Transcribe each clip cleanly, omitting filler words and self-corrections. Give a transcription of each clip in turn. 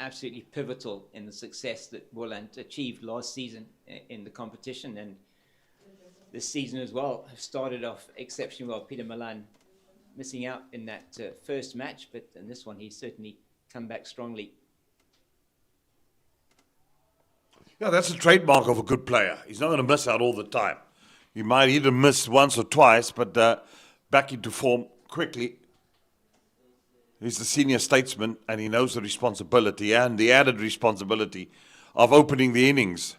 absolutely pivotal in the success that Boland achieved last season in the competition, and this season as well have started off exceptionally well. Peter Milan missing out in that first match, but in this one he's certainly come back strongly. Yeah, that's a trademark of a good player. He's not going to miss out all the time. He might either miss once or twice, but back into form quickly. He's the senior statesman, and he knows the responsibility and the added responsibility of opening the innings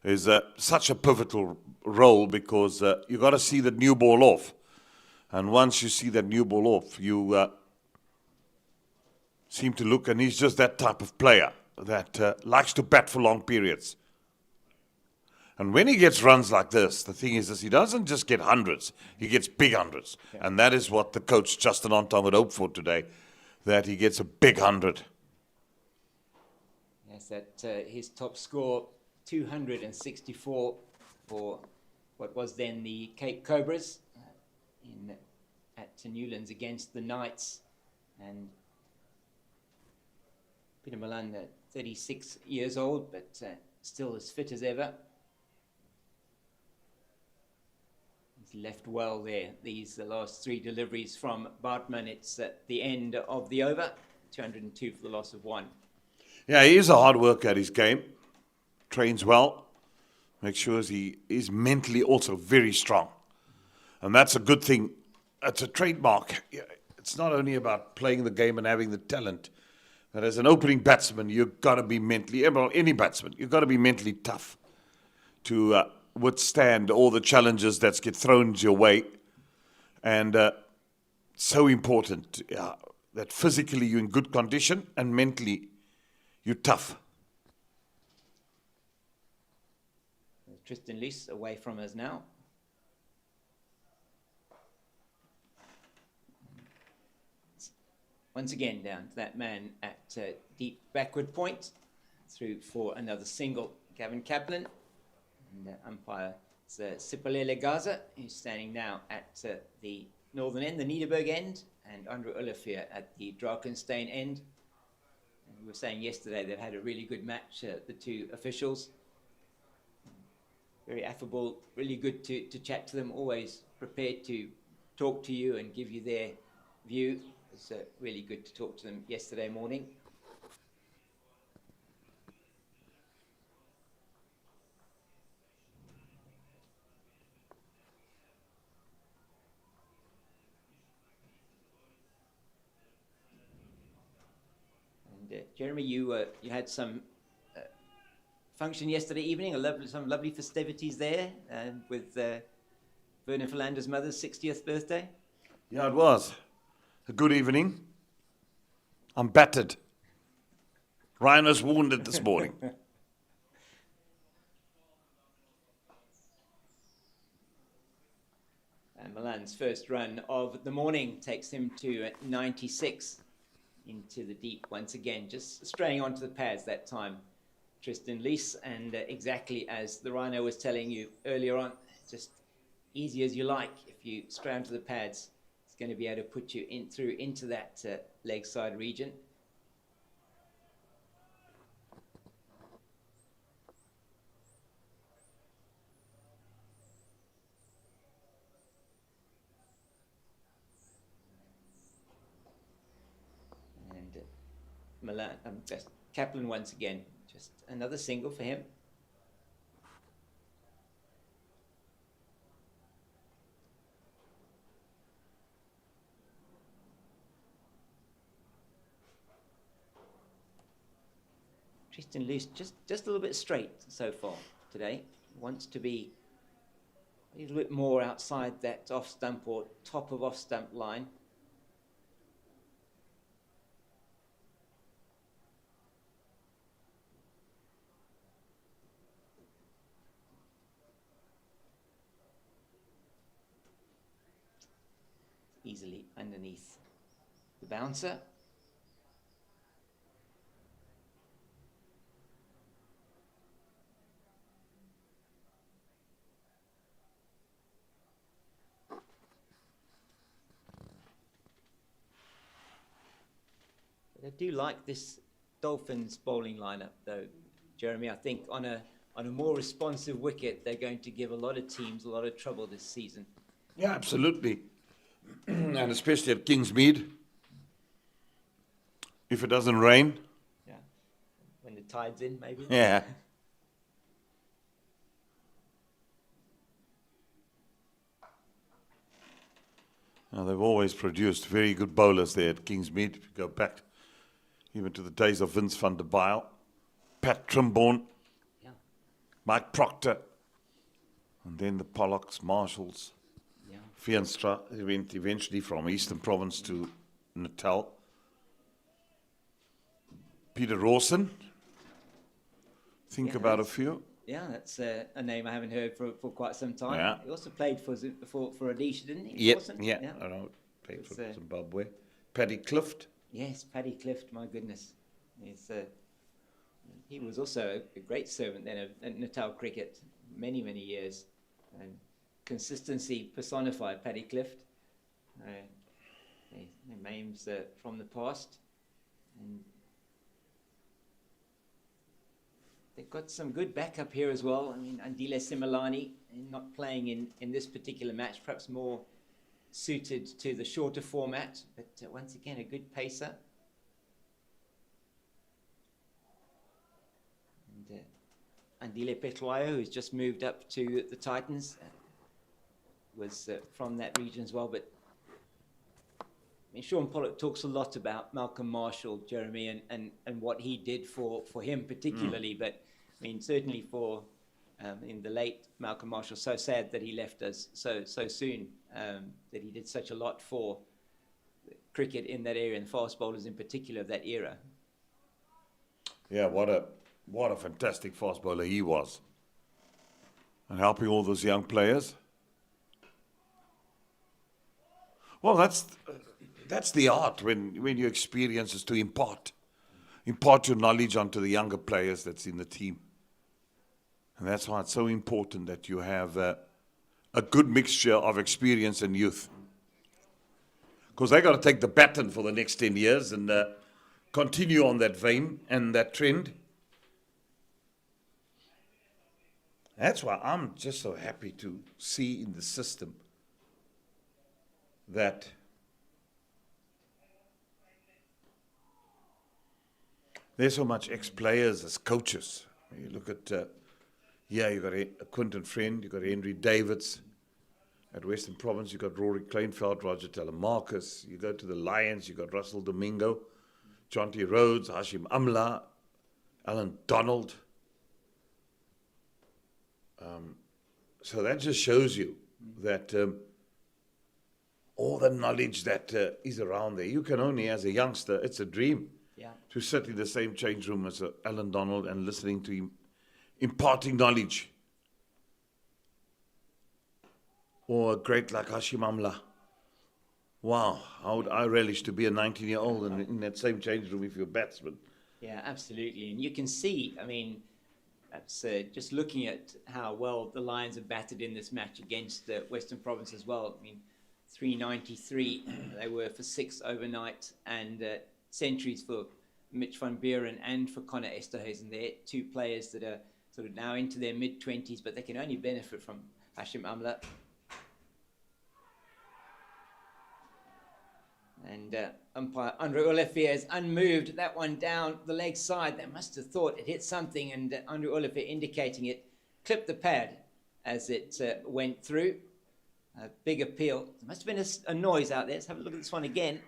is such a pivotal role, because you got to see that new ball off. And once you see that new ball off, you seem to look, and he's just that type of player that likes to bat for long periods. And when he gets runs like this, the thing is he doesn't just get hundreds, he gets big hundreds. Yeah. And that is what the coach, Justin Onton, would hope for today, that he gets a big 100. Yes, that his top score, 264 for what was then the Cape Cobras at Newlands against the Knights. And Peter Milan, 36 years old, but still as fit as ever. He's left well there. These the last three deliveries from Bartman. It's at the end of the over, 202 for the loss of 1. Yeah, he is a hard worker at his game. Trains well. Makes sure he is mentally also very strong. And that's a good thing. It's a trademark. It's not only about playing the game and having the talent. But as an opening batsman, you've got to be mentally, well, any batsman, you've got to be mentally tough to withstand all the challenges that get thrown your way. And so important that physically you're in good condition and mentally you're tough. Tristan Lees away from us now. Once again down to that man at deep backward point, through for another single, Gavin Kaplan. And umpire Sipolele Gaza, who's standing now at the northern end, the Niederberg end, and Andrew Olivier at the Drakenstein end. And we were saying yesterday they've had a really good match, the two officials. Very affable, really good to chat to them, always prepared to talk to you and give you their view. It was really good to talk to them yesterday morning. And Jeremy, you had some function yesterday evening, some lovely festivities there with Vernon Philander's mother's 60th birthday. Yeah, it was a good evening. I'm battered. Ryan was wounded this morning. And Milan's first run of the morning takes him to 96 into the deep once again, just straying onto the pads that time. Tristan Lees, and exactly as the Rhino was telling you earlier on, just easy as you like. If you stray onto the pads, it's going to be able to put you into that leg side region. And Milan, Kaplan once again. Just another single for him. Tristan Lees just a little bit straight so far today. Wants to be a little bit more outside that off stump or top of off stump line. Easily underneath the bouncer. But I do like this Dolphins bowling lineup, though, Jeremy. I think on a more responsive wicket, they're going to give a lot of teams a lot of trouble this season. Yeah, absolutely. And especially at Kingsmead. If it doesn't rain. Yeah. When the tide's in, maybe. Yeah. Now, they've always produced very good bowlers there at Kingsmead. If you go back even to the days of Vince van der Bijl, Pat Trimborn, Yeah. Mike Proctor, and then the Pollocks, Marshalls, Yeah. Veenstra. He went eventually from Eastern Province to Natal. Peter Rawson. Think Yeah, about a that's- few. Yeah, that's a name I haven't heard for quite some time. Yeah. He also played for Rhodesia, didn't he? Yep, Lawson? yeah. I know. Played for It's, Zimbabwe. Paddy Clift. Yes, Paddy Clift, my goodness. He was also a great servant then of Natal cricket, many, many years. And consistency personified, Paddy Clift. Names from the past. And they've got some good backup here as well. I mean, Andile Similani not playing in this particular match, perhaps more suited to the shorter format, but once again, a good pacer. And Andile Petloyo, who's just moved up to the Titans, was from that region as well. But I mean, Sean Pollock talks a lot about Malcolm Marshall, Jeremy, and what he did for him particularly. But I mean, certainly for in the late Malcolm Marshall, so sad that he left us so soon, that he did such a lot for cricket in that area and fast bowlers in particular of that era. Yeah, what a fantastic fast bowler he was. And helping all those young players. Well, that's the art when you experience is to impart your knowledge onto the younger players that's in the team. And that's why it's so important that you have a good mixture of experience and youth. Because they got to take the baton for the next 10 years and continue on that vein and that trend. That's why I'm just so happy to see in the system that there's so much ex-players as coaches. You look at, you got a Quinton Friend, you got Henry Davids. At Western Province, you got Rory Kleinveld, Roger Telemarcus. You go to the Lions, you got Russell Domingo, Jonty Rhodes, Hashim Amla, Alan Donald. So that just shows you that all the knowledge that is around there, you can only, as a youngster, it's a dream to sit in the same change room as Alan Donald and listening to him, imparting knowledge. Or a great like Hashim Amla. Wow, how would I relish to be a 19-year-old in that same change room with your batsman. Yeah, absolutely. And you can see, I mean, that's just looking at how well the Lions have batted in this match against Western Province as well. I mean, 393, they were for 6 overnight, and centuries for Mitch van Buren and for Connor Esterhuizen. They're two players that are sort of now into their mid-20s, but they can only benefit from Hashim Amla. And umpire Andre Olivier is unmoved. That one down the leg side. They must have thought it hit something, and Andre Olivier indicating it clipped the pad as it went through. A big appeal. There must have been a noise out there. Let's have a look at this one again.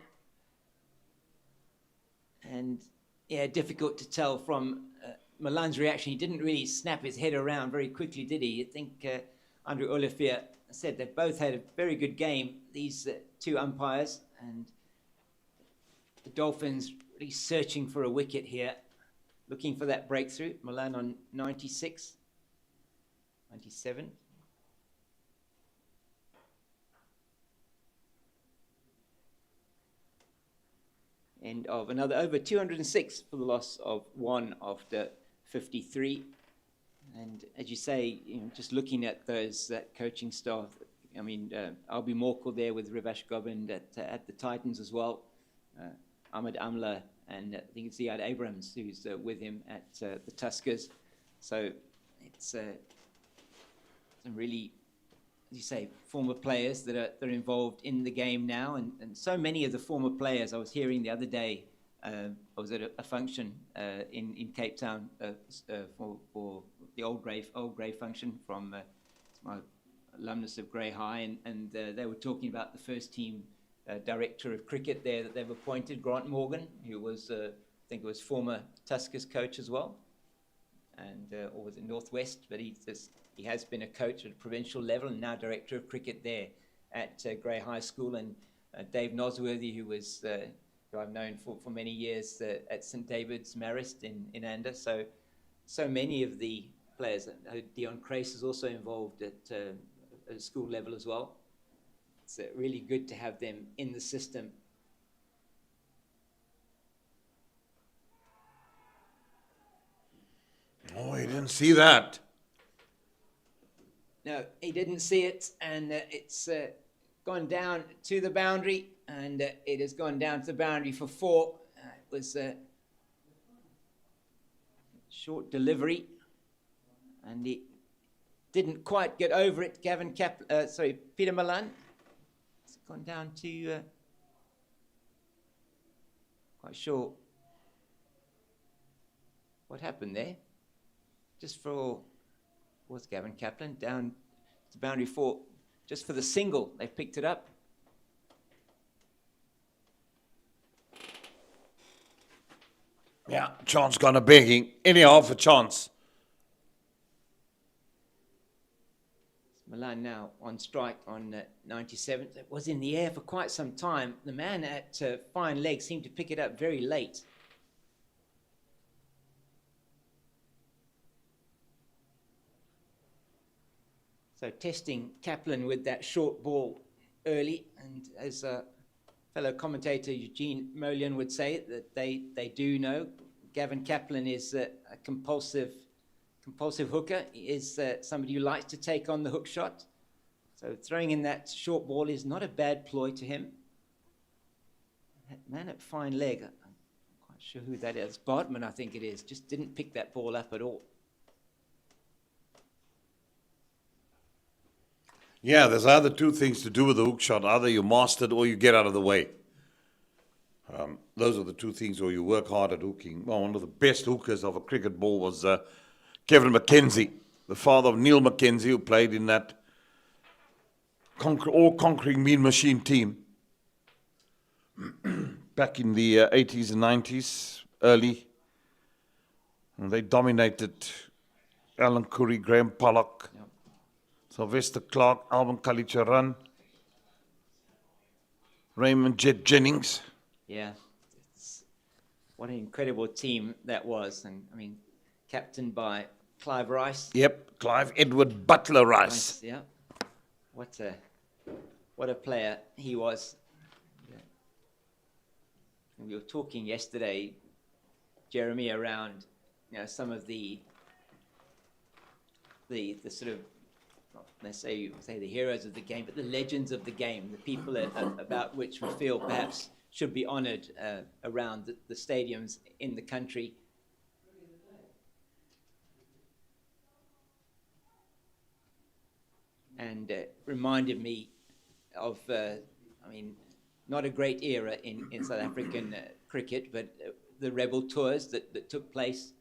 And yeah, difficult to tell from Milan's reaction. He didn't really snap his head around very quickly, did he? I think Andre Olivier said they both had a very good game, these two umpires, and the Dolphins really searching for a wicket here, looking for that breakthrough. Milan on 96, 97. End of another over 206 for the loss of 1 after 53. And as you say, just looking at those coaching staff, I mean, Albie Morkel there with Rivash Gobind at the Titans as well. Ahmed Amla and I think it's Ziad Abrams who's with him at the Tuskers. So it's some really, as you say, former players that are involved in the game now, and so many of the former players. I was hearing the other day, I was at a function in Cape Town for the old grey function from my alumnus of Grey High, and they were talking about the first team director of cricket there that they've appointed, Grant Morgan, who was, I think it was former Tuskers coach as well, and or was it Northwest, but he has been a coach at a provincial level and now director of cricket there at Grey High School, and Dave Nosworthy, who was who I've known for many years at St David's Marist in Ander. So many of the players. Dion Crace is also involved at a school level as well. It's really good to have them in the system. Oh, he didn't see that. No, he didn't see it, and it's gone down to the boundary, and it has gone down to the boundary for 4. It was a short delivery, and he didn't quite get over it. Peter Milan. It's gone down to quite sure what happened there. Just for was Gavin Kaplan down to boundary 4, just for the single. They picked it up. Yeah, chance gone a begging. Anyhow for chance. Milan now on strike on 97. It was in the air for quite some time. The man at fine leg seemed to pick it up very late. So testing Kaplan with that short ball early, and as a fellow commentator Eugene Molian would say, that they do know Gavin Kaplan is a compulsive hooker. He is somebody who likes to take on the hook shot. So throwing in that short ball is not a bad ploy to him. That man at fine leg, I'm quite sure who that is. Bartman, I think it is, just didn't pick that ball up at all. Yeah, there's either two things to do with the hook shot. Either you master it or you get out of the way. Those are the two things, or you work hard at hooking. Well, one of the best hookers of a cricket ball was Kevin McKenzie, the father of Neil McKenzie, who played in that all-conquering Mean Machine team back in the 80s and 90s, early. And they dominated Alan Curry, Graham Pollock, yep. Sylvester Clark, Alvin Kalicharan, Raymond Jet Jennings. Yeah, what an incredible team that was. And I mean, captained by Clive Rice. Yep, Clive Edward Butler Rice. Yeah, what a player he was. Yeah. And we were talking yesterday, Jeremy, around some of the sort of, let's say the heroes of the game, but the legends of the game, the people about which we feel perhaps should be honoured around the stadiums in the country. And reminded me of, not a great era in South African cricket, but the rebel tours that took place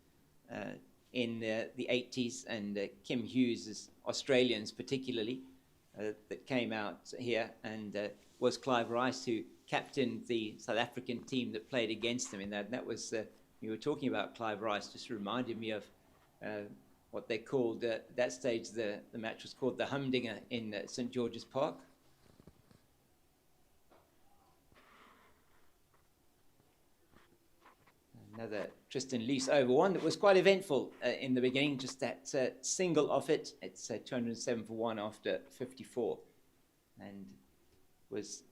in the 80s, and Kim Hughes' Australians particularly, that came out here, and was Clive Rice who captained the South African team that played against him in that. And that was, you were talking about Clive Rice, just reminded me of what they called, at that stage, the match was called the Humdinger in St George's Park. Another Tristan Lease over one that was quite eventful in the beginning, just that single off it. It's 207 for 1 after 54. And was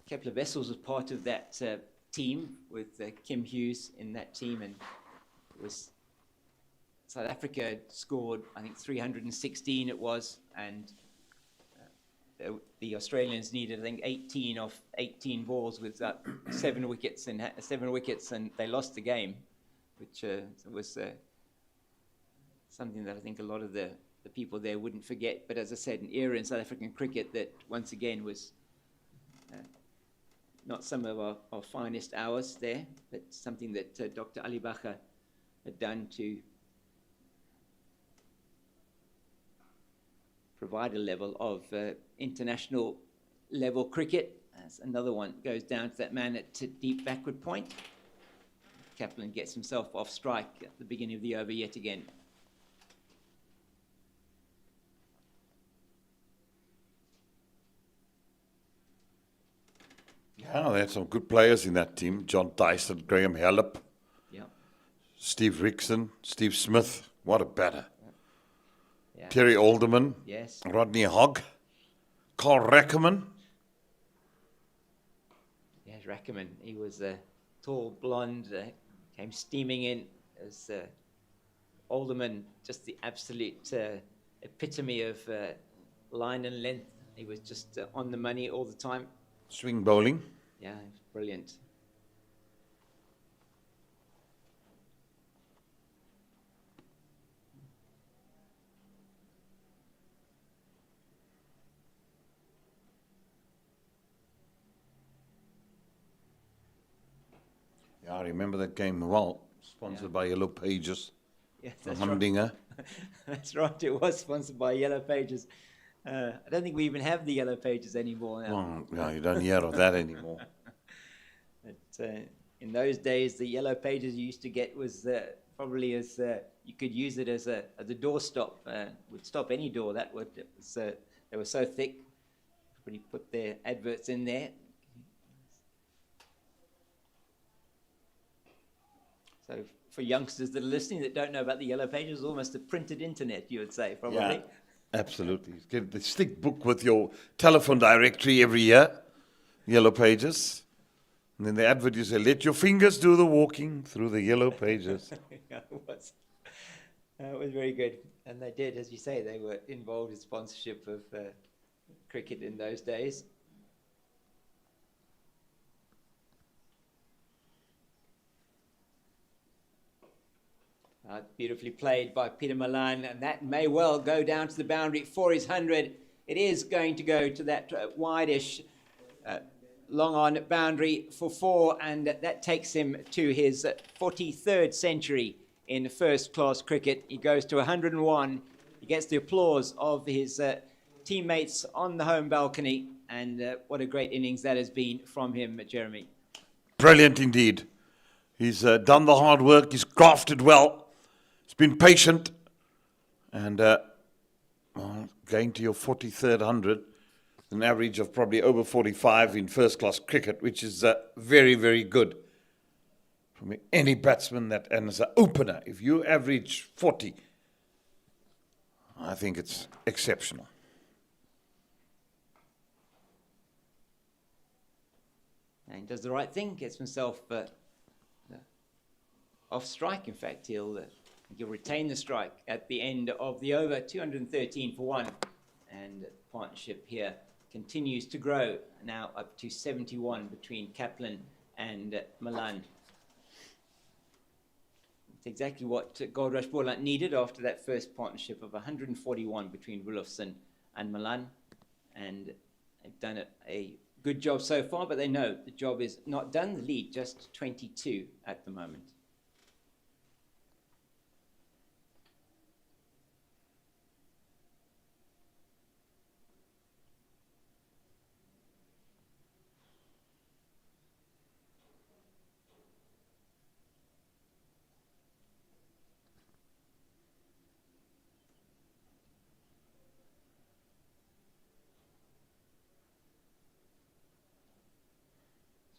Kepler Wessels was part of that team with Kim Hughes in that team, and it was South Africa scored, I think, 316 it was, and the Australians needed, I think, 18 of 18 balls with 7 wickets, and they lost the game, which was something that I think a lot of the people there wouldn't forget. But as I said, an era in South African cricket that once again was not some of our finest hours there, but something that Dr. Ali Bacher had done to provide a level of international level cricket. As another one goes down to that man at deep backward point. Kaplan gets himself off strike at the beginning of the over yet again. Yeah, they had some good players in that team. John Tyson, Graham Hallop, Steve Rickson, Steve Smith. What a batter. Yeah. Terry Alderman, Yes. Rodney Hogg, Carl Rackerman. Yes, Rackerman. He was a tall, blonde, came steaming in as Alderman, just the absolute epitome of line and length. He was just on the money all the time. Swing bowling. Yeah, brilliant. Yeah, I remember that game well. Sponsored by Yellow Pages. Yeah, The that's Humdinger. right. That's right. It was sponsored by Yellow Pages. I don't think we even have the Yellow Pages anymore now. Oh, yeah, you don't hear of that anymore. But in those days, the Yellow Pages you used to get was probably as you could use it as a doorstop. Would stop any door. That would. It was, they were so thick. Everybody put their adverts in there. So for youngsters that are listening that don't know about the Yellow Pages, almost a printed internet, you would say, probably. Yeah, absolutely. Get the stick book with your telephone directory every year, Yellow Pages. And then the advert, you say, let your fingers do the walking through the Yellow Pages. Yeah, it was very good. And they did, as you say, they were involved in sponsorship of cricket in those days. Beautifully played by Peter Milan, and that may well go down to the boundary for his 100. It is going to go to that wide-ish, long-on boundary for 4, and that takes him to his 43rd century in first-class cricket. He goes to 101. He gets the applause of his teammates on the home balcony, and what a great innings that has been from him, Jeremy. Brilliant indeed. He's done the hard work. He's crafted well. He's been patient. And going to your 43rd 100, an average of probably over 45 in first-class cricket, which is very, very good. From any batsman that, and as an opener, if you average 40, I think it's exceptional. And he does the right thing, gets himself off strike. In fact, he'll retain the strike at the end of the over, 213 for 1. And the partnership here continues to grow, now up to 71 between Kaplan and Milan. It's exactly what Goldrush Boland needed after that first partnership of 141 between Wilofsson and Milan. And they've done a good job so far, but they know the job is not done. The lead just 22 at the moment.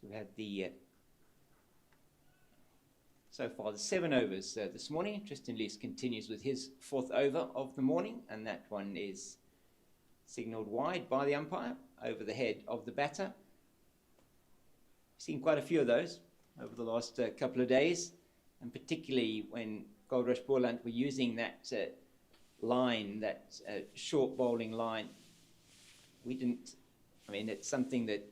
We had the so far the 7 overs this morning. Tristan Lees continues with his 4th over of the morning, and that one is signalled wide by the umpire over the head of the batter. We've seen quite a few of those over the last couple of days, and particularly when Goldrush Boland were using that line, that short bowling line, we didn't. I mean, it's something that,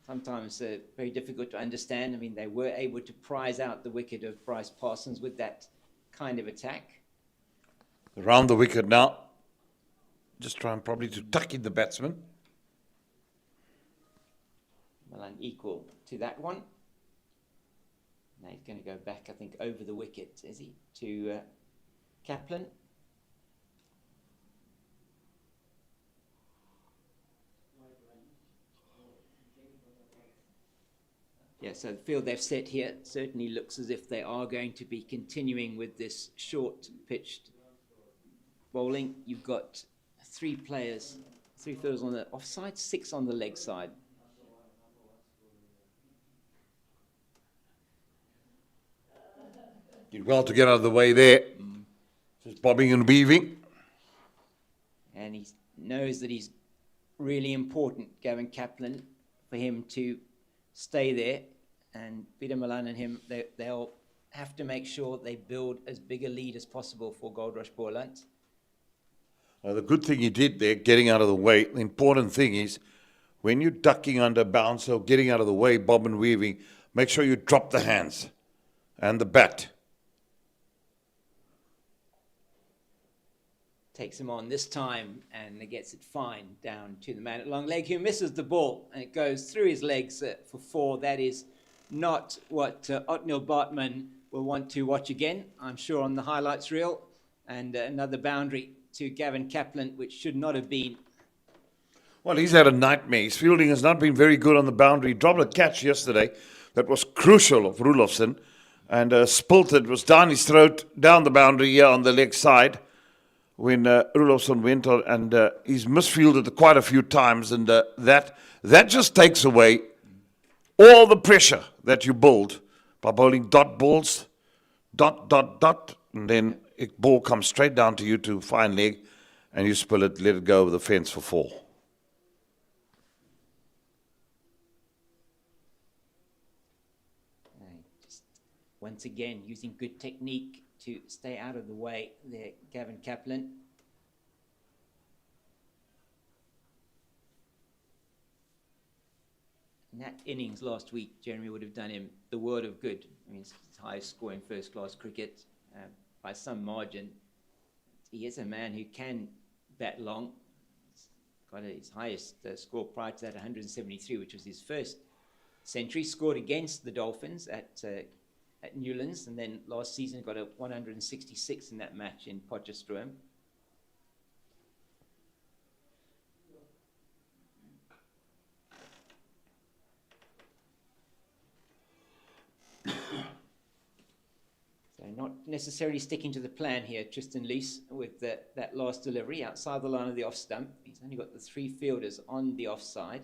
sometimes very difficult to understand. I mean, they were able to prize out the wicket of Bryce Parsons with that kind of attack. Around the wicket now. Just trying probably to tuck in the batsman. Milan equal to that one. Now he's going to go back, I think, over the wicket, is he, to Kaplan. Yeah, so the field they've set here certainly looks as if they are going to be continuing with this short-pitched bowling. You've got 3 players, 3 fielders on the offside, 6 on the leg side. Did well to get out of the way there. Just bobbing and weaving. And he knows that he's really important, Gavin Kaplan, for him to stay there. And Peter Milan and him, they'll have to make sure they build as big a lead as possible for Goldrush Boland. The good thing he did there, getting out of the way, the important thing is when you're ducking under bounce or getting out of the way, bob and weaving, make sure you drop the hands and the bat. Takes him on this time and gets it fine down to the man at long leg who misses the ball and it goes through his legs for 4. That is not what Otniel Bartman will want to watch again, I'm sure, on the highlights reel. And another boundary to Gavin Kaplan, which should not have been. Well, he's had a nightmare. His fielding has not been very good on the boundary. He dropped a catch yesterday that was crucial of Rudolfsson and spilt it. Was down his throat, down the boundary here on the leg side when Rudolfsson went on, and he's misfielded quite a few times, and that just takes away all the pressure that you build by bowling dot balls, dot, and then a ball comes straight down to you to fine leg, and you spill it, let it go over the fence for 4. Just once again, using good technique to stay out of the way there, Gavin Kaplan. And that innings last week, Jeremy, would have done him the world of good. I mean, his highest score in first-class cricket by some margin. He is a man who can bat long. He's got his highest score prior to that, 173, which was his first century. Scored against the Dolphins at Newlands, and then last season got a 166 in that match in Potchefstroom. So not necessarily sticking to the plan here, Tristan Lees, with that last delivery outside the line of the off stump. He's only got the 3 fielders on the offside.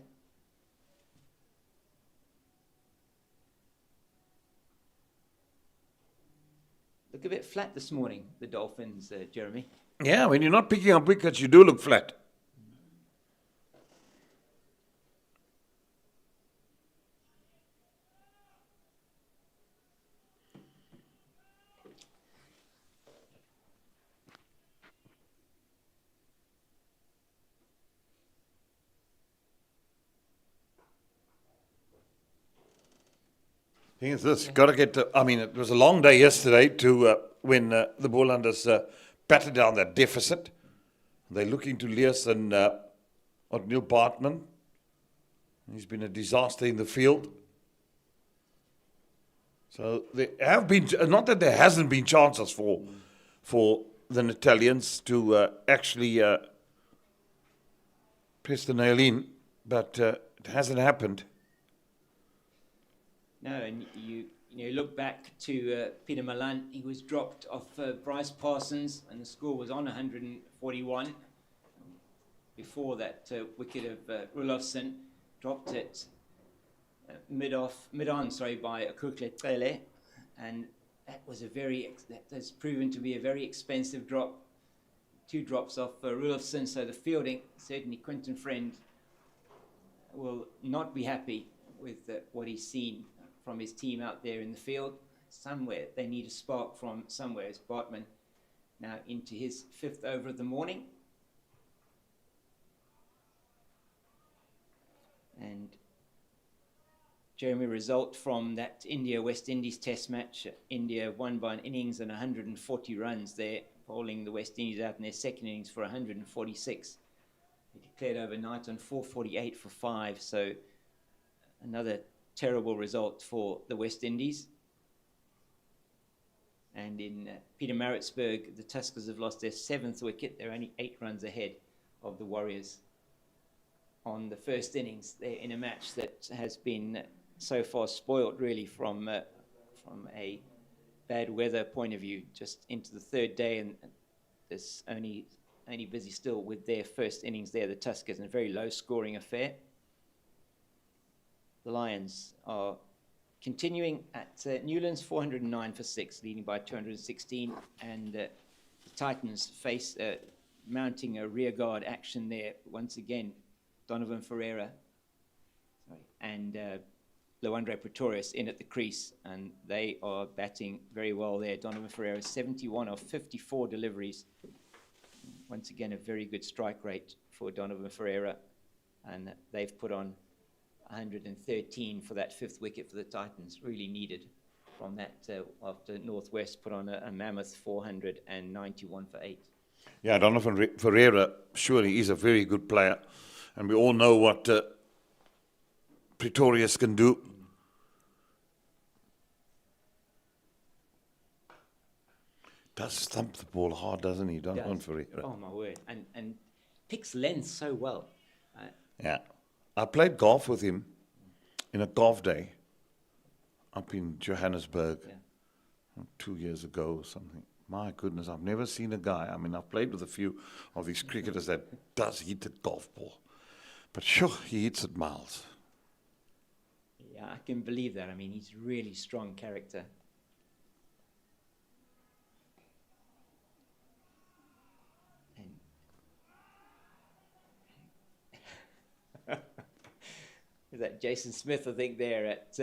Look a bit flat this morning, the Dolphins, Jeremy. Yeah, when you're not picking up wickets, you do look flat. Thing is this, got to get to, I mean, it was a long day yesterday to when the Bolanders battered down that deficit. They're looking to Lees and Otniel Bartman. He's been a disaster in the field. So there have been, not that there hasn't been chances for the Italians to actually press the nail in, but it hasn't happened. No, and you look back to Peter Milan. He was dropped off Bryce Parsons, and the score was on 141. Before that wicket of Rudolfsson, dropped it mid-on by Akukle Pele, and that has proven to be a very expensive drop. 2 drops off Rudolfsson, so the fielding, certainly Quinton Friend will not be happy with what he's seen from his team out there in the field. Somewhere they need a spark from somewhere. As Bartman now into his 5th over of the morning. And Jeremy, result from that India-West Indies test match. India won by an innings and 140 runs there, bowling the West Indies out in their second innings for 146. They declared overnight on 448 for 5, so another terrible result for the West Indies. And in Pietermaritzburg, the Tuskers have lost their 7th wicket. They're only 8 runs ahead of the Warriors on the first innings. They're in a match that has been so far spoiled really from a bad weather point of view, just into the third day, and there's only busy still with their first innings there, the Tuskers, in a very low scoring affair. The Lions are continuing at Newlands, 409 for 6, leading by 216, and the Titans face mounting a rearguard action there once again. Donovan Ferreira and Lawandre Pretorius in at the crease, and they are batting very well there. Donovan Ferreira, 71 of 54 deliveries. Once again, a very good strike rate for Donovan Ferreira, and they've put on 113 for that 5th wicket for the Titans. Really needed from that after Northwest put on a mammoth 491 for 8. Yeah, Donovan Ferreira surely is a very good player, and we all know what Pretorius can do. Does stump the ball hard, doesn't he, Donovan Ferreira? Oh my word! And picks length so well. Yeah, I played golf with him in a golf day up in Johannesburg 2 years ago or something. My goodness, I've never seen a guy. I mean, I've played with a few of these cricketers that does hit the golf ball, but sure, he hits it miles. Yeah, I can believe that. I mean, he's really strong character. Is that Jason Smith, I think, there at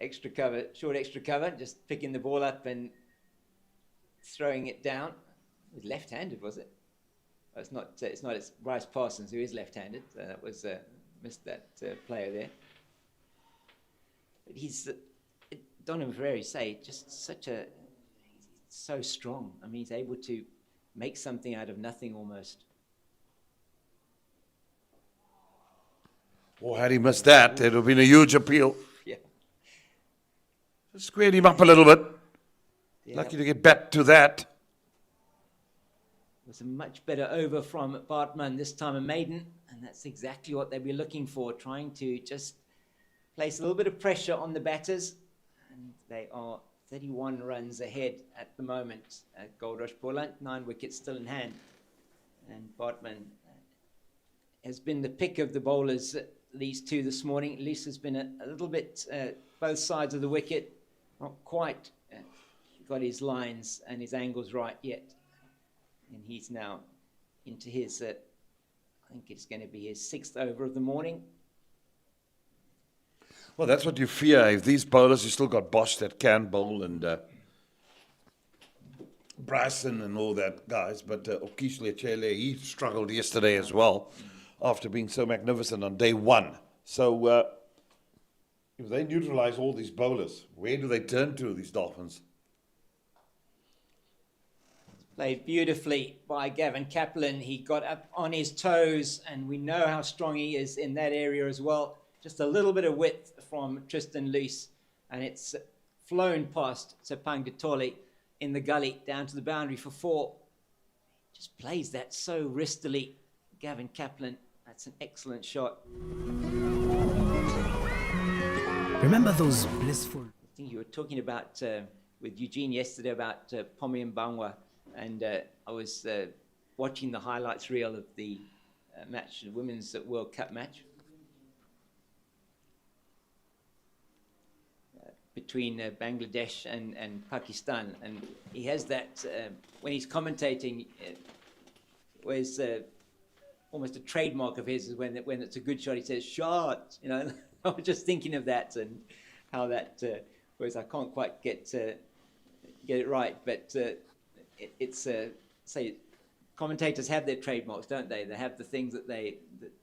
extra cover, short extra cover, just picking the ball up and throwing it down. It was left-handed, was it? Oh, it's not. It's Bryce Parsons, who is left-handed. So that was missed that player there. But he's Donovan Ferreira, say, just he's so strong. I mean, he's able to make something out of nothing almost. Well, had he missed that, it would have been a huge appeal. Yeah. Squared him up a little bit. Yeah. Lucky to get back to that. It was a much better over from Bartman, this time a maiden, and that's exactly what they'll be looking for, trying to just place a little bit of pressure on the batters. And they are 31 runs ahead at the moment. Goldrush, Boland, 9 wickets still in hand. And Bartman has been the pick of the bowlers, these two this morning. Lease has been a little bit both sides of the wicket, not quite got his lines and his angles right yet. And he's now into his, I think it's going to be his 6th over of the morning. Well, that's what you fear. If these bowlers, you still got Bosch that can bowl, and Bryson and all that guys, but Okish Lechele, he struggled yesterday as well after being so magnificent on day 1. So if they neutralize all these bowlers, where do they turn to, these Dolphins? Played beautifully by Gavin Kaplan. He got up on his toes, and we know how strong he is in that area as well. Just a little bit of width from Tristan Lees, and it's flown past Sepang Gatole in the gully down to the boundary for 4. Just plays that so wristily, Gavin Kaplan. That's an excellent shot. Remember those blissful... I think you were talking about with Eugene yesterday about Pomi Mbangwa, and I was watching the highlights reel of the match, the Women's World Cup match between Bangladesh and Pakistan, and he has that when he's commentating, whereas almost a trademark of his is when it's a good shot, he says "shot." You know, I was just thinking of that and how that. Whereas I can't quite get it right, but it's say commentators have their trademarks, don't they? They have the things that the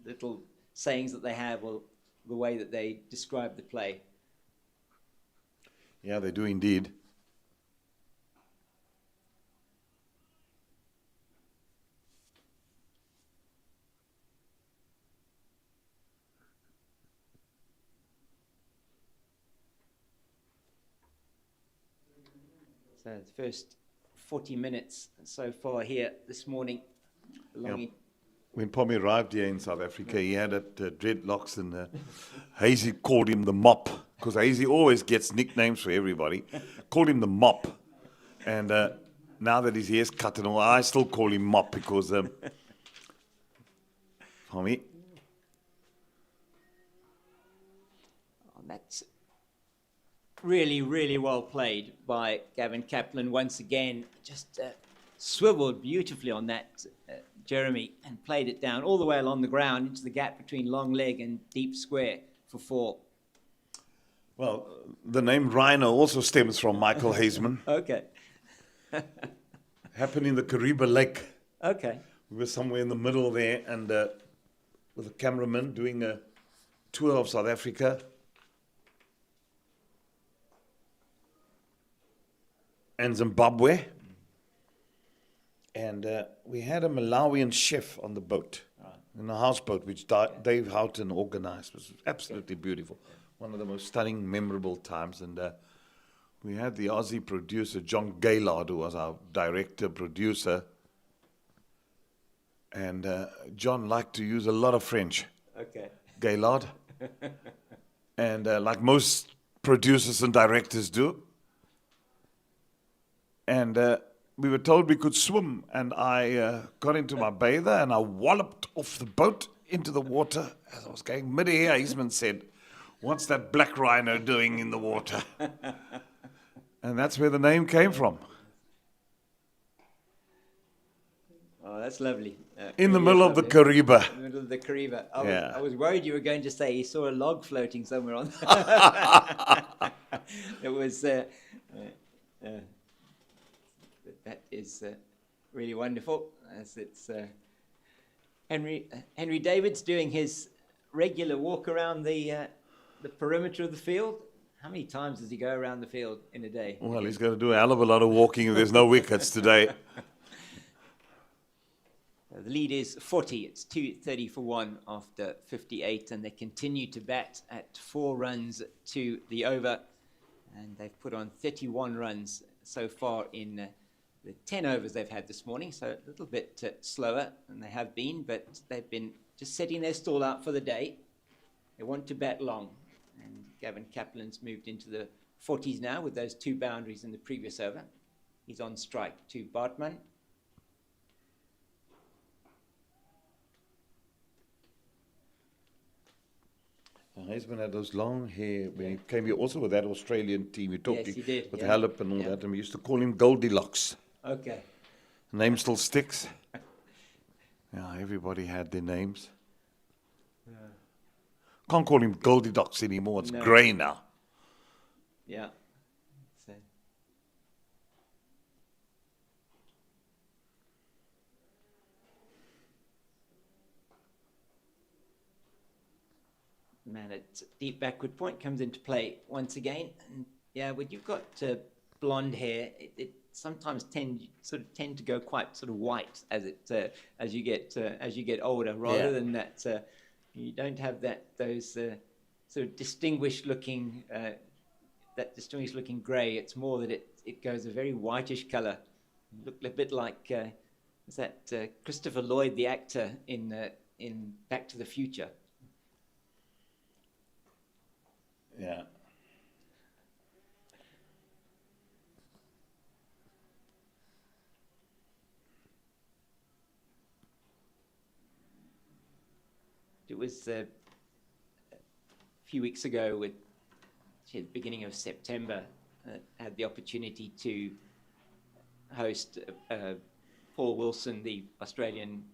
little sayings that they have or the way that they describe the play. Yeah, they do indeed. So the first 40 minutes so far here this morning. Yep. When Pommy arrived here in South Africa, he had dreadlocks, and Hazy called him the Mop, because Hazy always gets nicknames for everybody. Called him the Mop. And now that his hair's cut and all, I still call him Mop because, Pommy. Oh, that's really, really well played by Gavin Kaplan once again. Just swiveled beautifully on that, Jeremy, and played it down all the way along the ground into the gap between long leg and deep square for 4. Well, the name Rhino also stems from Michael Hazeman. Okay. Happened in the Kariba Lake. Okay. We were somewhere in the middle there, and with a cameraman doing a tour of South Africa. And Zimbabwe. And we had a Malawian chef on the boat, in a houseboat, which Dave Houghton organized. It was absolutely beautiful. One of the most stunning, memorable times. And we had the Aussie producer, John Gaylord, who was our director, producer. And John liked to use a lot of French. Okay. Gaylord. And like most producers and directors do. And we were told we could swim, and I got into my bather and I walloped off the boat into the water. As I was going mid-air, Eastman said, "What's that black rhino doing in the water?" And that's where the name came from. Oh, that's lovely. In the middle of the Kariba. In the middle of the Kariba. Yeah. I was worried you were going to say he saw a log floating somewhere on. It was. That is really wonderful. As it's Henry David's doing his regular walk around the perimeter of the field. How many times does he go around the field in a day? Well, he's going to do a hell of a lot of walking if there's no wickets today. The lead is 40. It's 230 for 1 after 58, and they continue to bat at 4 runs to the over, and they've put on 31 runs so far in the 10 overs they've had this morning, so a little bit slower than they have been, but they've been just setting their stall out for the day. They want to bat long, and Gavin Kaplan's moved into the 40s now with those 2 boundaries in the previous over. He's on strike to Bartman. Hazeman had those long hair when he came here, also with that Australian team. You talked Yes, he did, with yeah. Hallop and all Yeah. that, and we used to call him Goldilocks. Okay. The name still sticks. Yeah, everybody had their names. Can't call him Goldilocks anymore. It's No. grey now. Yeah. So. Man at deep backward point comes into play once again. And yeah, when you've got blonde hair, it sometimes tend to go quite sort of white as you get older, rather Yeah. than that. You don't have those sort of distinguished looking grey. It's more that it goes a very whitish colour. Looked a bit like is that Christopher Lloyd, the actor in Back to the Future. Yeah. It was a few weeks ago, at the beginning of September, had the opportunity to host Paul Wilson, the Australian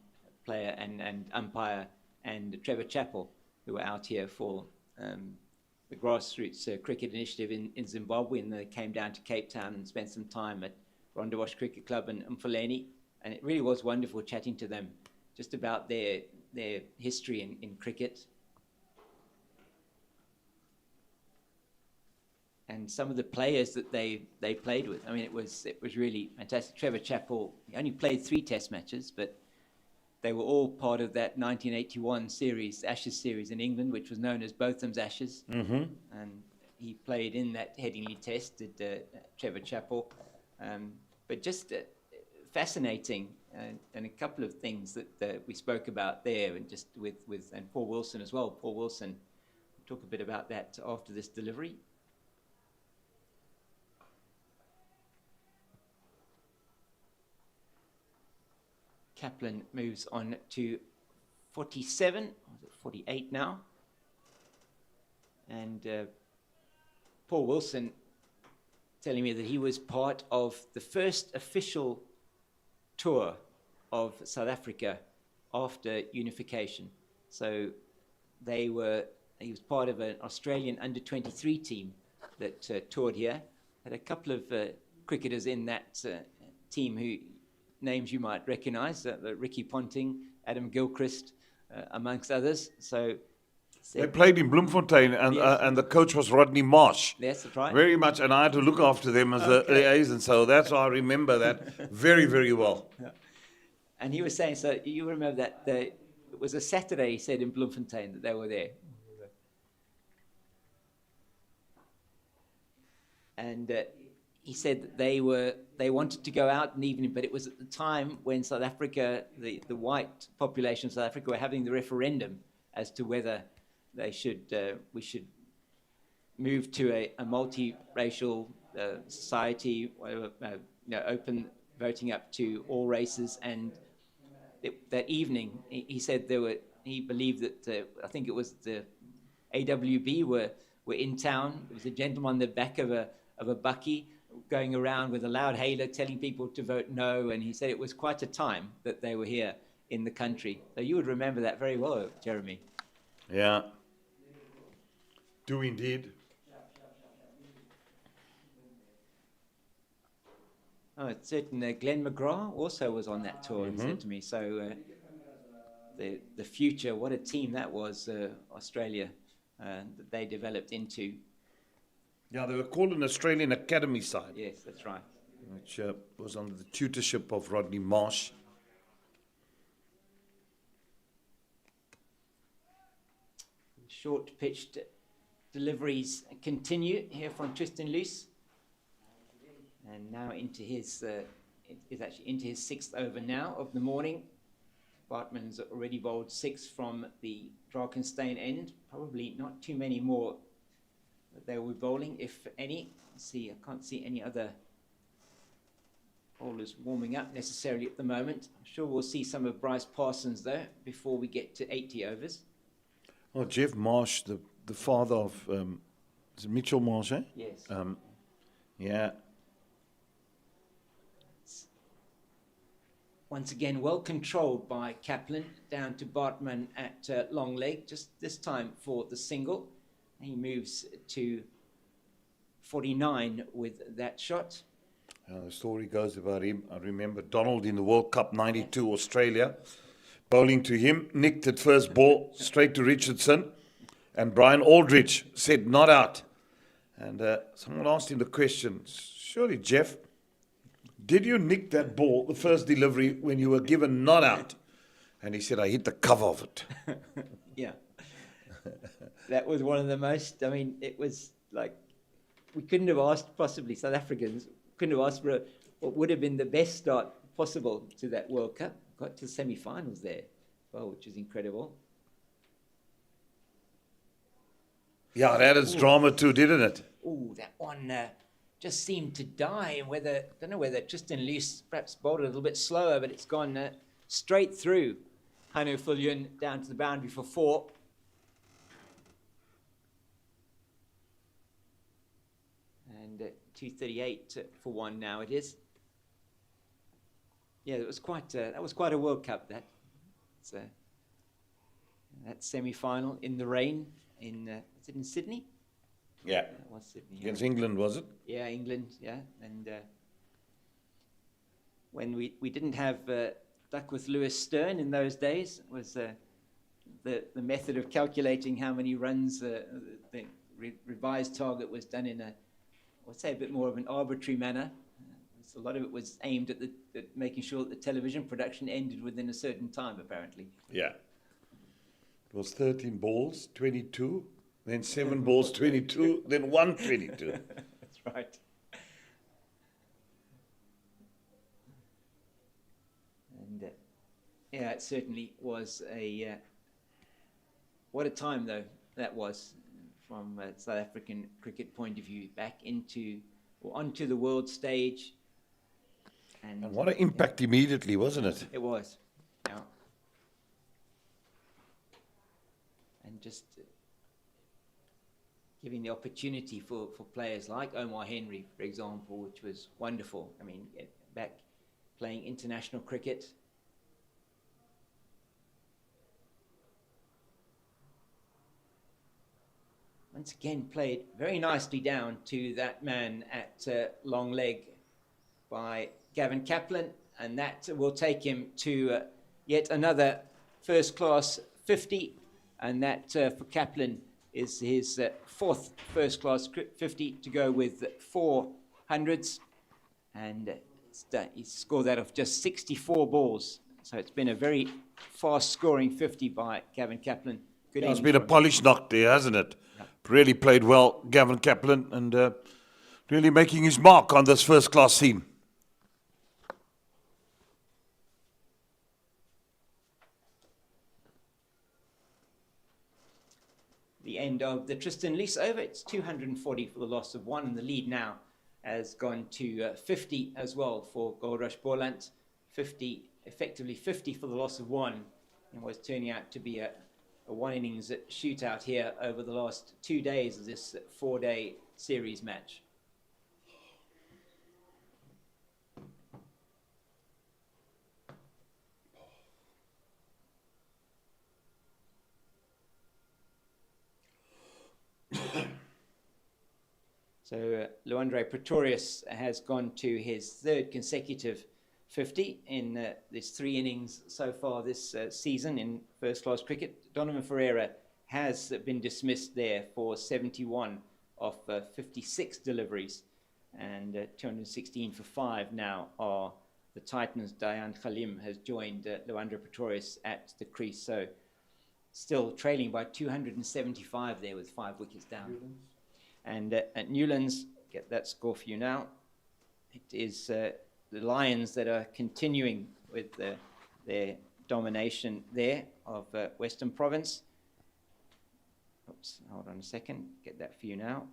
player and umpire, and Trevor Chappell, who were out here for the grassroots cricket initiative in Zimbabwe, and they came down to Cape Town and spent some time at Roundup Cricket Club in Umpiring, and it really was wonderful chatting to them just about their history in cricket and some of the players that they played with. I mean, it was really fantastic. Trevor Chappell, he only played 3 Test matches, but they were all part of that 1981 series, Ashes series in England, which was known as Botham's Ashes. Mm-hmm. And he played in that Headingley Test, did Trevor Chappell. But just fascinating, and a couple of things that we spoke about there, and just and Paul Wilson as well. Paul Wilson, we'll talk a bit about that after this delivery. Kaplan moves on to 47, 48 now. And Paul Wilson telling me that he was part of the first official tour of South Africa after unification. So he was part of an Australian under-23 team that toured here. Had a couple of cricketers in that team who names you might recognise, Ricky Ponting, Adam Gilchrist, amongst others. So they played in Bloemfontein, and Yes. And the coach was Rodney Marsh. Yes, that's right. Very much, and I had to look after them as a liaison, so that's why I remember that very, very well. Yeah. And he was saying, so you remember that it was a Saturday, he said, in Bloemfontein that they were there. And he said that they wanted to go out in the evening, but it was at the time when South Africa, the white population of South Africa, were having the referendum as to whether we should move to a multiracial society, open voting up to all races. And that evening, he said he believed that I think it was the AWB were in town. There was a gentleman on the back of a bakkie going around with a loud hailer telling people to vote no, and he said it was quite a time that they were here in the country. So you would remember that very well, Jeremy. Yeah. Do indeed. Oh, it's certain Glenn McGrath also was on that tour, he said to me. So the future, what a team that was, Australia, that they developed into. Yeah, they were called an Australian Academy side. Yes, that's right. Which was under the tutorship of Rodney Marsh. Short pitched deliveries continue here from Tristan Luce. And now into his, is actually into his 6th over now of the morning. Bartman's already bowled 6 from the Drakenstein end. Probably not too many more that they will be bowling, if any. I can't see any other bowlers warming up necessarily at the moment. I'm sure we'll see some of Bryce Parsons though before we get to 80 overs. Oh, Jeff Marsh, the father of is it Mitchell Marsh, eh? Yes. Yeah. Once again, well controlled by Kaplan, down to Bartman at long leg, just this time for the single. He moves to 49 with that shot. The story goes about him. I remember Donald in the World Cup 92 Australia, bowling to him, nicked at first ball, straight to Richardson, and Brian Aldridge said not out. And someone asked him the question, surely Jeff, did you nick that ball, the first delivery, when you were given not out? And he said, I hit the cover of it. Yeah. That was one of the most, I mean, it was like, we couldn't have asked, possibly South Africans, couldn't have asked for what would have been the best start possible to that World Cup. Got to the semi-finals there, well, which is incredible. Yeah, that is drama too, didn't it? Oh, that one just seemed to die, and I don't know whether Tristan Luce perhaps bowled it a little bit slower, but it's gone straight through Hanu Fulyun down to the boundary for 4. And 238 for 1 now it is. Yeah, that was quite a World Cup. That semi-final in the rain was it in Sydney? Yeah. It was Sydney. Against England, was it? Yeah, England. Yeah, and when we didn't have Duckworth Lewis Stern in those days, it was the method of calculating how many runs the revised target was done in would say a bit more of an arbitrary manner. A lot of it was aimed at making sure that the television production ended within a certain time, apparently. Yeah. It was 13 balls, 22, then 7 balls, 22, then 1 22. That's right. And yeah, it certainly was what a time, though, that was from a South African cricket point of view, back onto the world stage. And what an impact immediately, wasn't it? It was, yeah. And just giving the opportunity for players like Omar Henry, for example, which was wonderful. I mean, back playing international cricket. Once again, played very nicely down to that man at long leg by Gavin Kaplan, and that will take him to yet another first-class 50, and that for Kaplan is his fourth first-class 50 to go with 4 hundreds, and he scored that off just 64 balls. So it's been a very fast-scoring 50 by Gavin Kaplan. Good. It's been a polished knock there, hasn't it? Yeah. Really played well, Gavin Kaplan, and really making his mark on this first-class scene. The end of the Tristan Lease over. It's 240 for the loss of 1, and the lead now has gone to 50 as well for Goldrush Boland. 50, effectively 50 for the loss of 1, and was turning out to be a one innings shootout here over the last 2 days of this 4-day series match. So Luandre Pretorius has gone to his 3rd consecutive 50 in this 3 innings so far this season in first-class cricket. Donovan Ferreira has been dismissed there for 71 of 56 deliveries, and 216 for 5 now are the Titans. Dayan Khalim has joined Luandre Pretorius at the crease, so still trailing by 275 there with 5 wickets down. And at Newlands, get that score for you now. It is the Lions that are continuing with their domination there of Western Province. Oops, hold on a second. Get that for you now.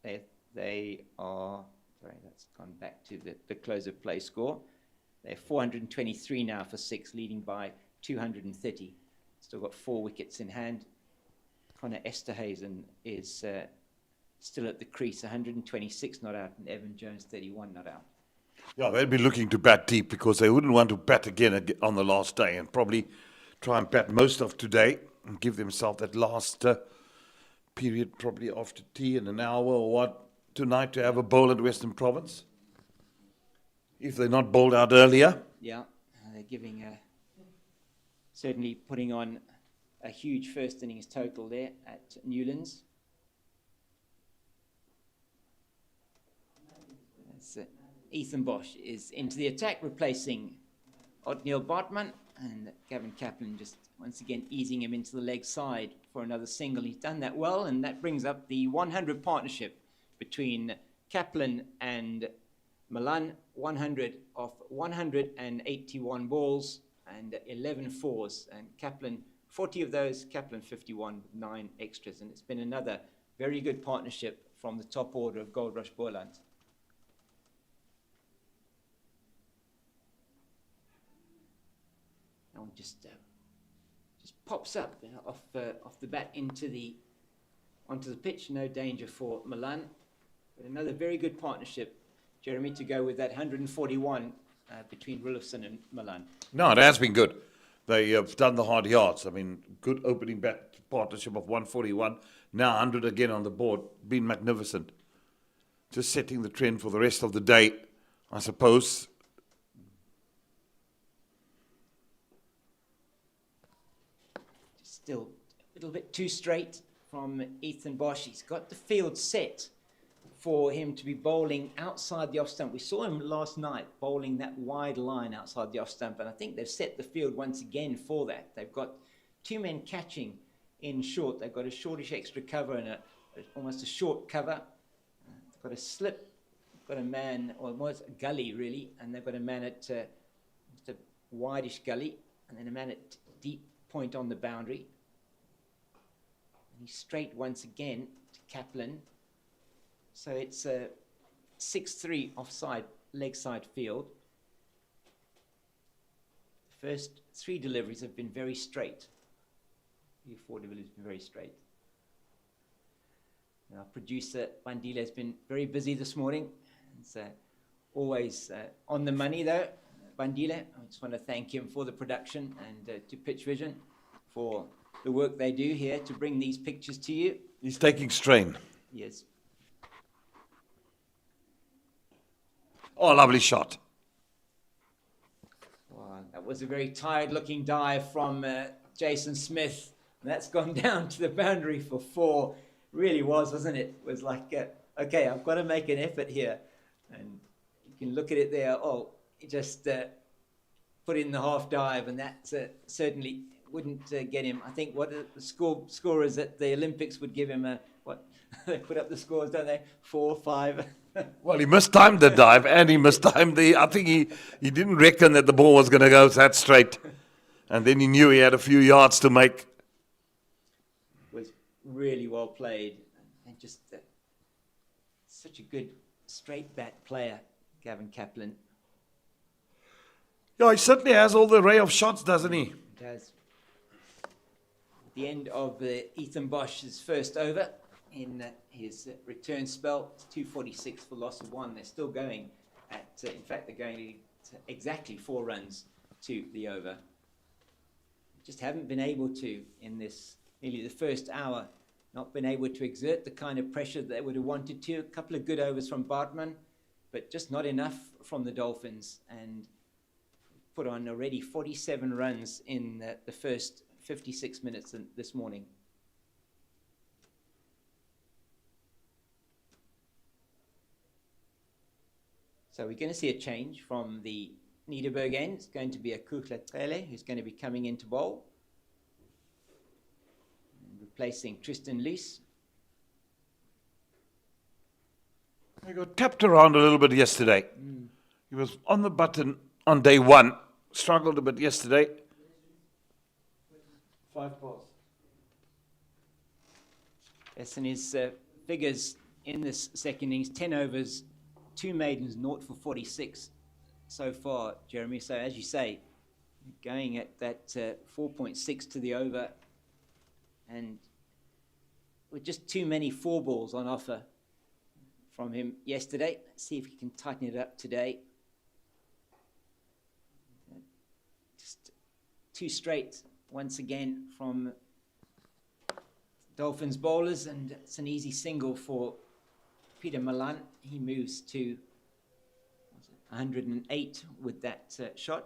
They are, sorry, that's gone back to the close of play score. They're 423 now for 6, leading by 230. Still got 4 wickets in hand. Connor Esterhazen is still at the crease, 126 not out, and Evan Jones 31 not out. Yeah, they'd be looking to bat deep because they wouldn't want to bat again on the last day, and probably try and bat most of today and give themselves that last period, probably after tea in an hour or what, tonight to have a bowl at Western Province. If they're not bowled out earlier. Yeah, they're giving certainly putting on a huge first innings total there at Newlands. Ethan Bosch is into the attack, replacing Otniel Bartman, and Gavin Kaplan just once again easing him into the leg side for another single. He's done that well, and that brings up the 100 partnership between Kaplan and Milan. 100 of 181 balls and 11 fours, and Kaplan 40 of those, Kaplan 51 with 9 extras, and it's been another very good partnership from the top order of Goldrush Boland. That one just pops up off the bat onto the pitch. No danger for Milan, but another very good partnership, Jeremy, to go with that 141 between Rulofson and Milan. No, it has been good. They have done the hard yards. I mean, good opening bat partnership of 141. Now 100 again on the board. Been magnificent. Just setting the trend for the rest of the day, I suppose. Still a little bit too straight from Ethan Bosch. He's got the field set for him to be bowling outside the off stump. We saw him last night bowling that wide line outside the off stump, and I think they've set the field once again for that. They've got two men catching in short. They've got a shortish extra cover and almost a short cover. They've got a slip, got a man, or almost a gully really, and they've got a man at just a wideish gully, and then a man at deep point on the boundary. And he's straight once again to Kaplan. So it's a 6-3 offside, leg side field. The first three deliveries have been very straight. The four deliveries have been very straight. Our producer, Bandile, has been very busy this morning. It's always on the money, though. Bandile, I just want to thank him for the production and to Pitch Vision for the work they do here to bring these pictures to you. He's taking strain. Yes. Oh, lovely shot. Wow, that was a very tired-looking dive from Jason Smith. That's gone down to the boundary for four. Really was, wasn't it? It was like, okay, I've got to make an effort here. And you can look at it there. Oh, he just put in the half dive, and that certainly wouldn't get him. I think what the scorers at the Olympics would give him what they put up the scores, don't they? 4, 5. Well, he mistimed the dive, and he mistimed I think he didn't reckon that the ball was going to go that straight. And then he knew he had a few yards to make. Was really well played, and just such a good straight bat player, Gavin Kaplan. Yeah, he certainly has all the array of shots, doesn't he? He does. At the end of Ethan Bosch's first over in his return spell, it's 246 for loss of 1. They're still going at, in fact, they're going to exactly 4 runs to the over. Just haven't been able to, in this nearly the first hour, not been able to exert the kind of pressure that they would have wanted to. A couple of good overs from Bartman, but just not enough from the Dolphins, and put on already 47 runs in the first 56 minutes this morning. So we're going to see a change from the Niederberg end. It's going to be a Kuchler-Trele who's going to be coming into bowl, replacing Tristan Lees. He got tapped around a little bit yesterday. He was on the button on day 1. Struggled a bit yesterday. 5 balls. Yes, and his figures in this second innings, 10 overs, 2 maidens, 0 for 46 so far, Jeremy. So as you say, going at that 4.6 to the over, and with just too many 4 balls on offer from him yesterday. Let's see if he can tighten it up today. Just 2 straight once again from Dolphins bowlers, and it's an easy single for Peter Milan. He moves to 108 with that shot.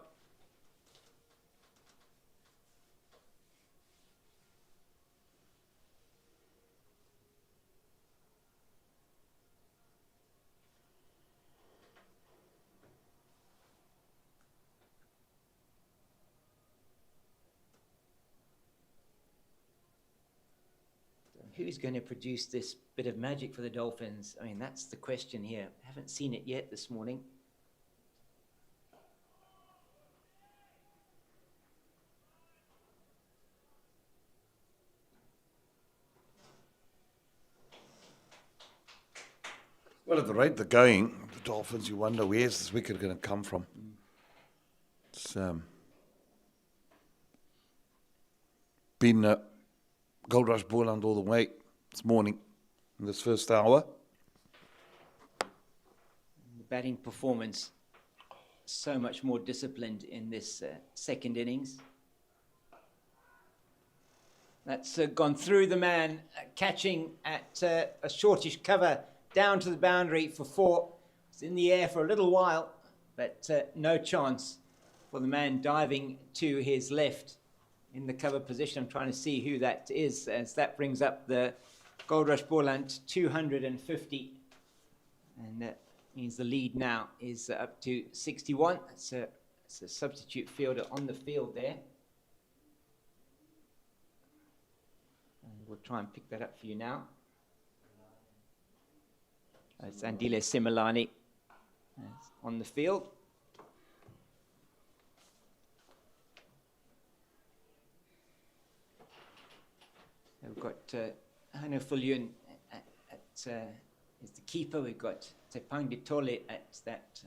Who's going to produce this bit of magic for the Dolphins? I mean, that's the question here. Haven't seen it yet this morning. Well, at the rate they're going, the Dolphins, you wonder where's this wicket going to come from. It's been Goldrush Boland all the way this morning in this first hour. The batting performance so much more disciplined in this second innings. That's gone through the man, catching at a shortish cover down to the boundary for 4. It's in the air for a little while, but no chance for the man diving to his left. in the cover position. I'm trying to see who that is, as that brings up the Goldrush Boland 250. And that means the lead now is up to 61. It's a substitute fielder on the field there. And we'll try and pick that up for you now. It's Andile Similani on the field. We've got Hanno Fulyun is the keeper. We've got Tepang Ditole at that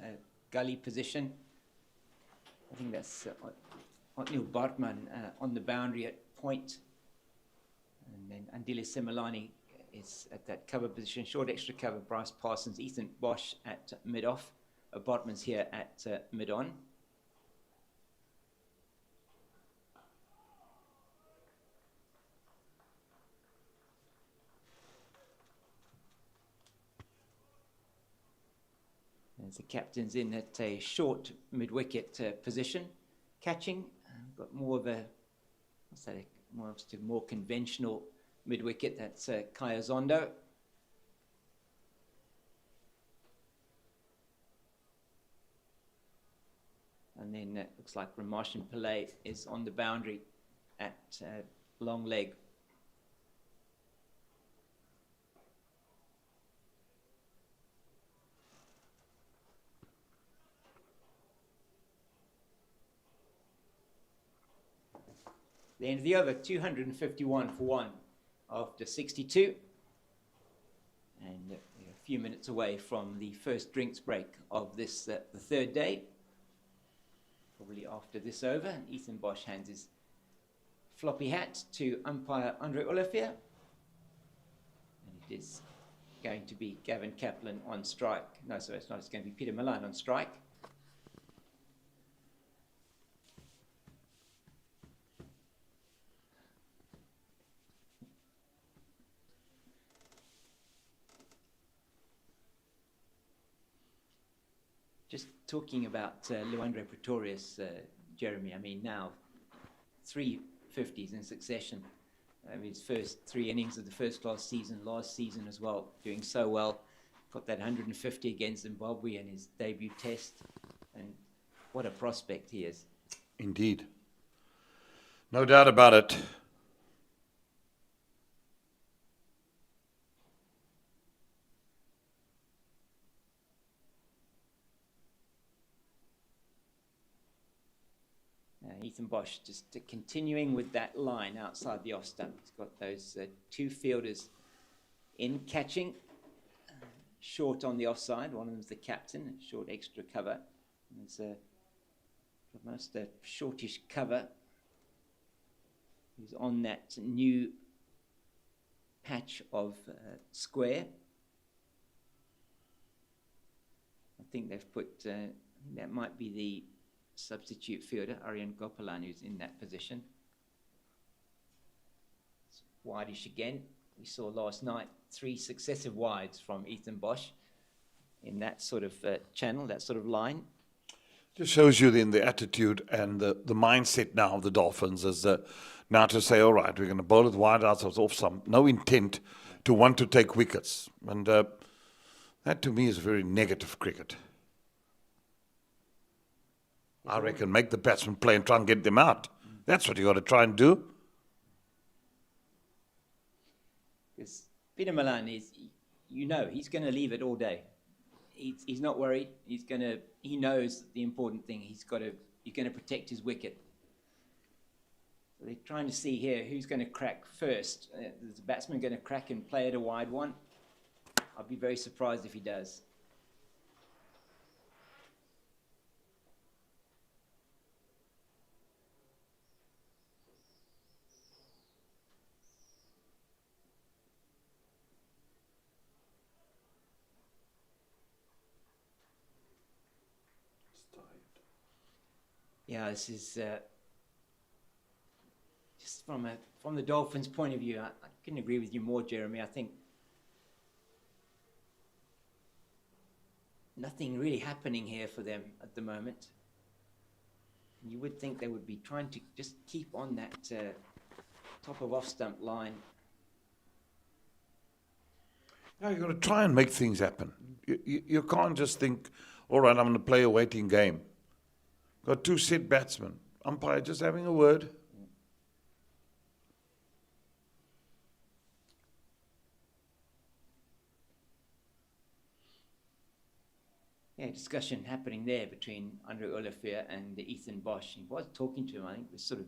gully position. I think that's Otniel Bartman on the boundary at point. And then Andile Similani is at that cover position. Short extra cover, Bryce Parsons, Ethan Bosch at mid-off. Bartman's here at mid-on. As the captain's in at a short mid-wicket position, catching. Got more of a, what's that, more conventional mid-wicket. That's Kaya Zondo. And then it looks like Ramashin Pillay is on the boundary at long leg. The end of the over, 251 for 1 after 62. And we're a few minutes away from the first drinks break of this, the third day. Probably after this over. And Ethan Bosch hands his floppy hat to umpire Andre Olivier. And it is going to be Gavin Kaplan on strike. No, sorry, it's not. It's going to be Peter Milan on strike. Just talking about Luandre Pretorius, Jeremy, I mean, now 3 50s in succession. His first 3 innings of the first-class season, last season as well, doing so well. Got that 150 against Zimbabwe in his debut test. And what a prospect he is. Indeed. No doubt about it. Ethan Bosch just continuing with that line outside the off stump. He's got those 2 fielders in catching, short on the offside. One of them's the captain, short extra cover. There's almost a shortish cover. He's on that new patch of square. I think they've put, that might be the substitute fielder, Aryan Gopalan, who's in that position. It's wide-ish again. We saw last night 3 successive wides from Ethan Bosch in that sort of channel, that sort of line. Just shows you then the attitude and the mindset now of the Dolphins is now to say, all right, we're going to bowl it wide out, so it's off some. No intent to want to take wickets. And that to me is very negative cricket. I reckon make the batsman play and try and get them out. That's what you got to try and do. Because Peter Milan is, you know, he's going to leave it all day. He's not worried. He knows the important thing. He's going to protect his wicket. So they're trying to see here who's going to crack first. Is the batsman going to crack and play it a wide one? I'd be very surprised if he does. Yeah, this is just from the Dolphins' point of view. I couldn't agree with you more, Jeremy. I think nothing really happening here for them at the moment. You would think they would be trying to just keep on that top of off stump line. No, you've got to try and make things happen. You can't just think, all right, I'm going to play a waiting game. Got two set batsmen. Umpire just having a word. Yeah, discussion happening there between Andre Olivier and Ethan Bosch. He was talking to him, I think, was sort of,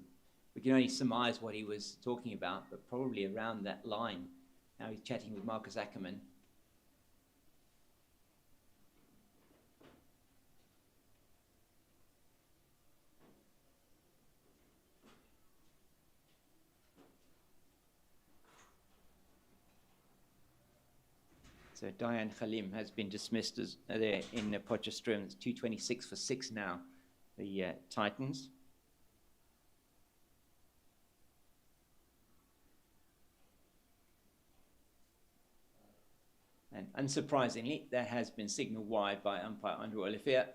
we can only surmise what he was talking about, but probably around that line. Now he's chatting with Marcus Ackerman. So Diane Khalim has been dismissed as there in Potchefstroom. It's 226 for 6 now, the Titans. And unsurprisingly, that has been signalled wide by umpire Andre Olivier.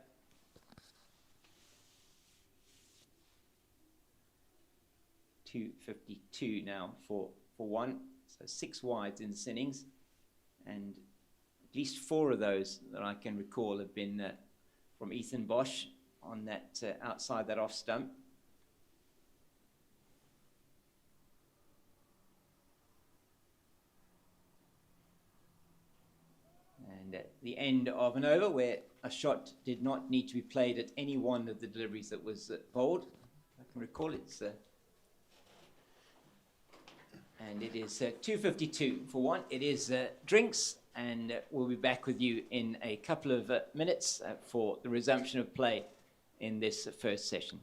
.252 now for 1. So 6 wides in this innings. And at least 4 of those that I can recall have been from Ethan Bosch on that outside that off stump. And at the end of an over where a shot did not need to be played at any one of the deliveries that was bowled, I can recall it. And it is 252 for 1. It is drinks. And we'll be back with you in a couple of minutes for the resumption of play in this first session.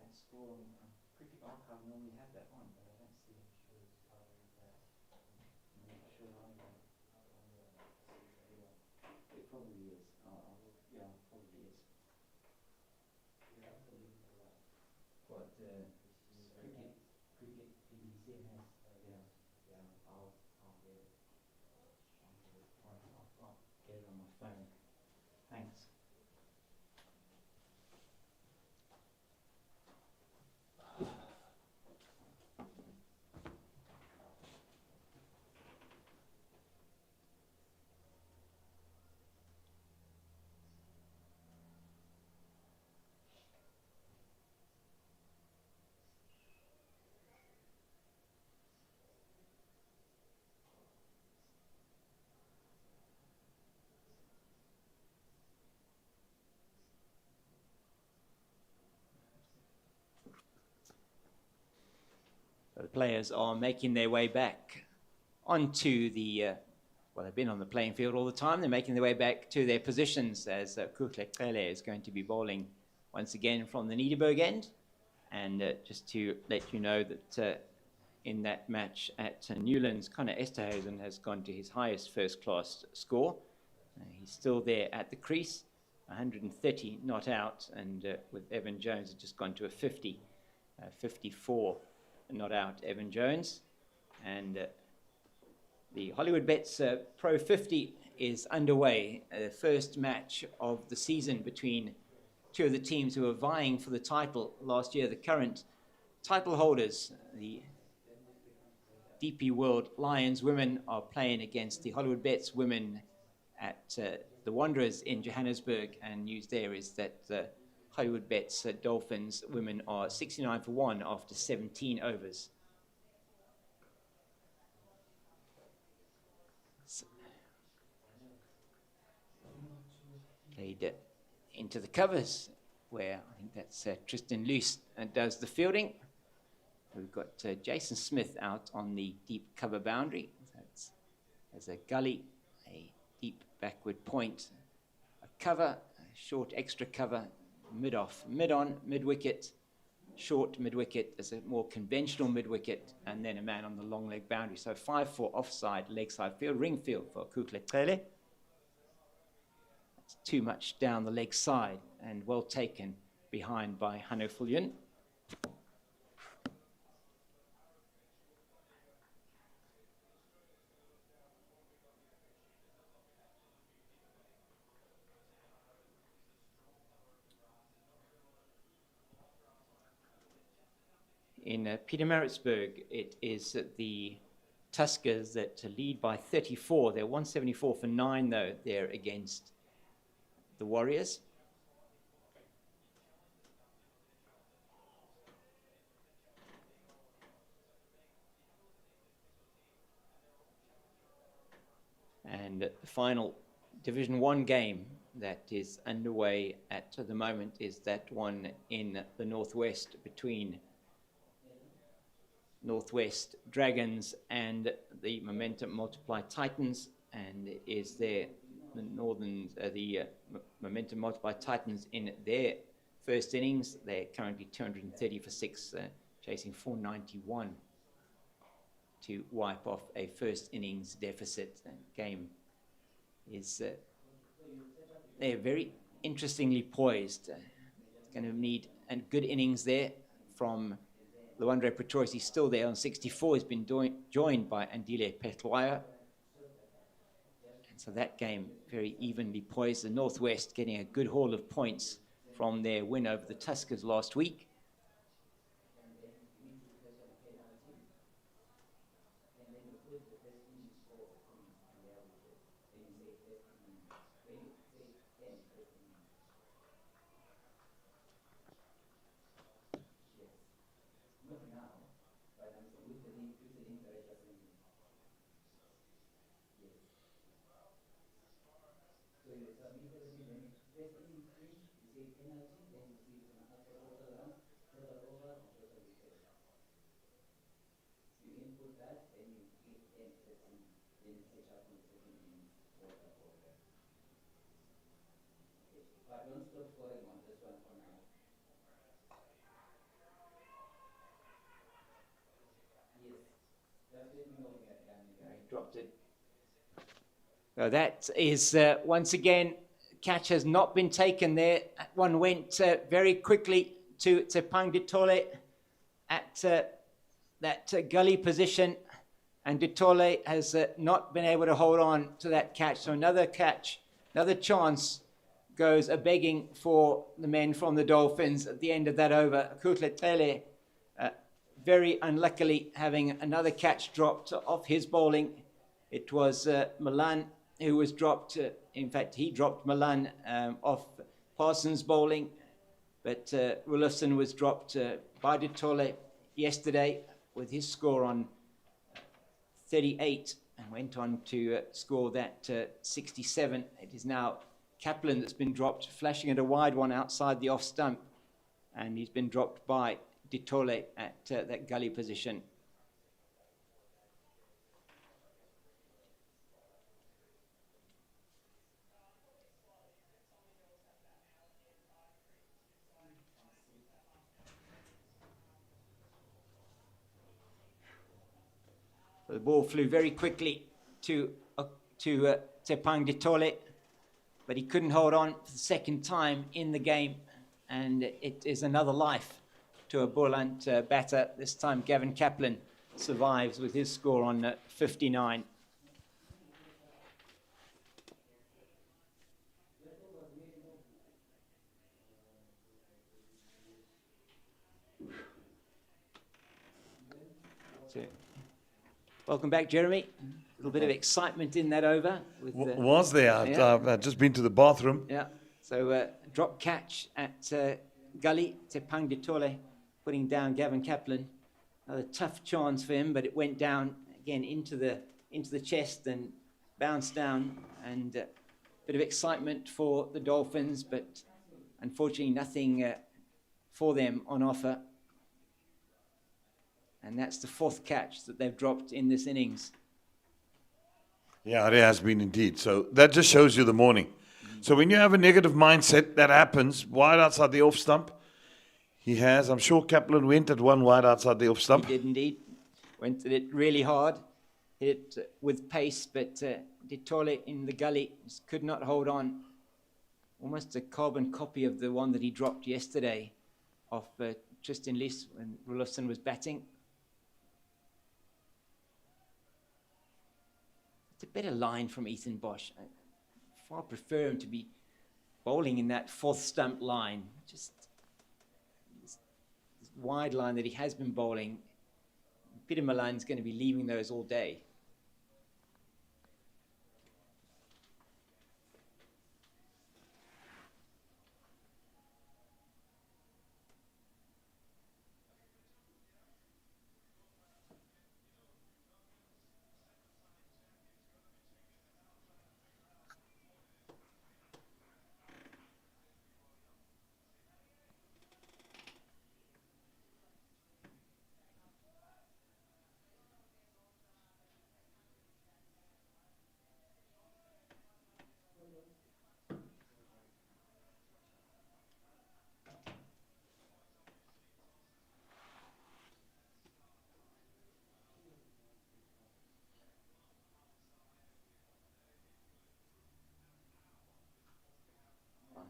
Score on Cricket Archive normally have that on, but I don't see it. I'm not sure either. It probably is. Yeah, probably is. But cricket BBC has. Yeah. I'll get it. I'll get it on my phone. Thanks. The players are making their way back onto the, well, they've been on the playing field all the time. They're making their way back to their positions as Kuklekele is going to be bowling once again from the Nederburg end. And just to let you know that in that match at Newlands, Connor Esterhuizen has gone to his highest first-class score. He's still there at the crease, 130 not out, and with Evan Jones, it's just gone to a 50, 54 not out, Evan Jones. And the Hollywoodbets Pro 50 is underway. The first match of the season between two of the teams who were vying for the title last year. The current title holders, the DP World Lions women, are playing against the Hollywoodbets women at the Wanderers in Johannesburg. And news there is that Hollywoodbets Dolphins women are 69 for 1 after 17 overs. Played into the covers, where I think that's Tristan Luce does the fielding. We've got Jason Smith out on the deep cover boundary. That's as a gully, a deep backward point, a cover, a short extra cover, mid-off, mid-on, mid-wicket, short mid-wicket as a more conventional mid-wicket, and then a man on the long leg boundary. So 5-4 offside, leg side field, ring field for Kuklekele. That's too much down the leg side and well taken behind by Hanno Fullion. In Pietermaritzburg, it is the Tuskers that lead by 34. They're 174 for 9, though, there against the Warriors. And the final Division 1 game that is underway at the moment is that one in the Northwest between Northwest Dragons and the Momentum Multiply Titans, and is there the Momentum Multiply Titans in their first innings. They're currently 230 for 6, chasing 491 to wipe off a first innings deficit. Game is they're very interestingly poised. Going to need a good innings there from Luandre Pretorius. He's still there on 64. He's been joined by Andile Petlwaya. And so that game very evenly poised. The Northwest getting a good haul of points from their win over the Tuskers last week. Dropped it. So that is, once again, catch has not been taken there. That one went very quickly to Pang Ditole at that gully position, and Ditole has not been able to hold on to that catch. So another catch, another chance goes a-begging for the men from the Dolphins at the end of that over. Kutletele, very unluckily, having another catch dropped off his bowling. It was Milan who was dropped. In fact, he dropped Milan off Parsons' bowling. But Rulifson was dropped by Ditole yesterday with his score on 38 and went on to score that 67. It is now Kaplan that's been dropped, flashing at a wide one outside the off stump. And he's been dropped by Ditole at that gully position. The ball flew very quickly to Pang Ditole, but he couldn't hold on for the second time in the game, and it is another life to a Boland batter. This time Gavin Kaplan survives with his score on 59. So, welcome back, Jeremy. A little bit of excitement in that over. With, was there? Yeah. I've just been to the bathroom. Yeah. So drop catch at gully to Pang Ditole, putting down Gavin Kaplan. Another tough chance for him, but it went down again into the chest and bounced down. And a bit of excitement for the Dolphins, but unfortunately nothing for them on offer. And that's the fourth catch that they've dropped in this innings. Yeah, it has been indeed. So that just shows you the morning. So when you have a negative mindset, that happens. Wide outside the off stump. He has. I'm sure Kaplan went at one wide outside the off stump. He did indeed. Went at it really hard. Hit it with pace, but Ditole in the gully just could not hold on. Almost a carbon copy of the one that he dropped yesterday off Tristan Lees when Rulifson was batting. It's a better line from Ethan Bosch. I far prefer him to be bowling in that fourth stump line. Just this wide line that he has been bowling. Peter Milan's going to be leaving those all day.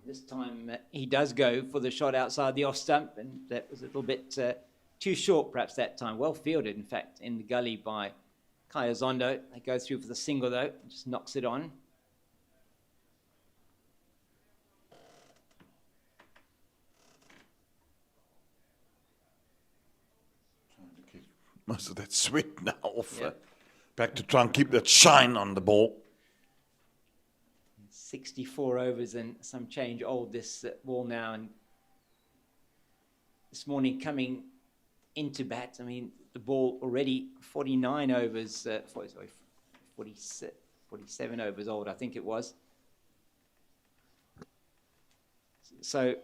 This time he does go for the shot outside the off stump, and that was a little bit too short perhaps that time. Well fielded, in fact, in the gully by Kaya Zondo. They go through for the single, though, just knocks it on. Trying to get most of that sweat now off. Yep. Back to try and keep that shine on the ball. 64 overs and some change old this ball now, and this morning coming into bat, I mean, the ball already 49 overs, 47 overs old, I think it was. So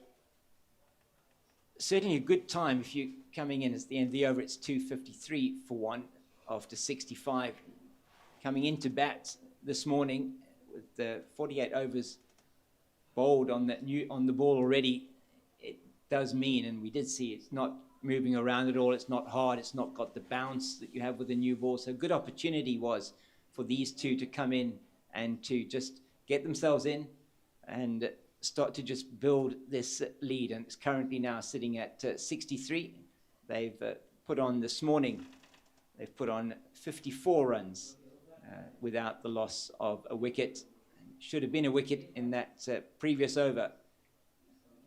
certainly a good time if you're coming in at the end of the over. It's 253 for one after 65. Coming into bat this morning with the 48 overs bowled on the ball already, it does mean, and we did see it's not moving around at all. It's not hard. It's not got the bounce that you have with a new ball. So a good opportunity was for these two to come in and to just get themselves in and start to just build this lead. And it's currently now sitting at 63. They've put on this morning, they've put on 54 runs without the loss of a wicket. Should have been a wicket in that previous over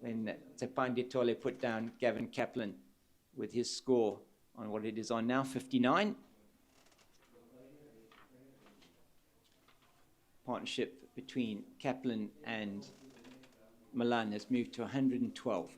when Tepanditole put down Gavin Kaplan with his score on what it is on now, 59. Partnership between Kaplan and Milan has moved to 112.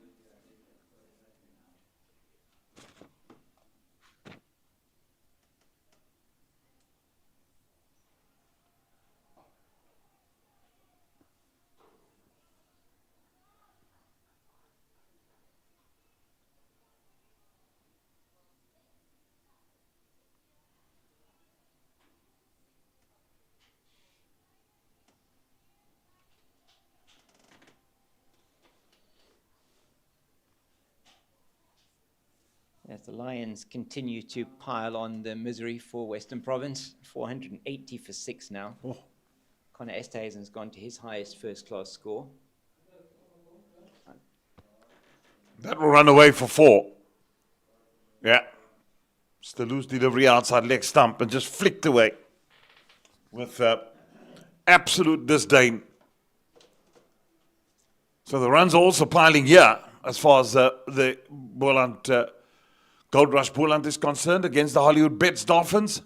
As the Lions continue to pile on the misery for Western Province, 480 for 6 now. Oh. Connor Esterhuizen's gone to his highest first-class score. That will run away for 4. Yeah. It's the loose delivery outside leg stump and just flicked away with absolute disdain. So the runs are also piling here as far as the Boland, Goldrush Boland is concerned against the Hollywoodbets Dolphins.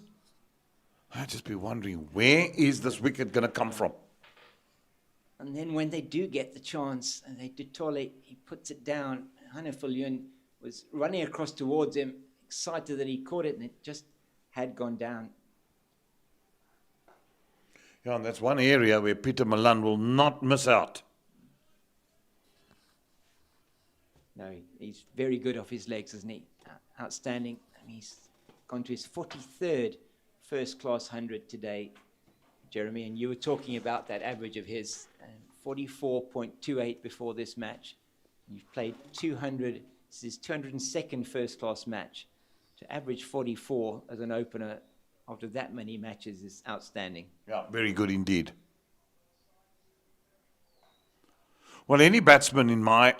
I'd just be wondering, where is this wicket going to come from? And then when they do get the chance, and they did Tole, he puts it down. Hanifalion was running across towards him, excited that he caught it, and it just had gone down. Yeah, and that's one area where Peter Milan will not miss out. No, he's very good off his legs, isn't he? Outstanding. And he's gone to his 43rd first-class 100 today, Jeremy. And you were talking about that average of his, 44.28 before this match. You've played 200. This is his 202nd first-class match. To average 44 as an opener after that many matches is outstanding. Yeah, very good indeed. Well, any batsman in my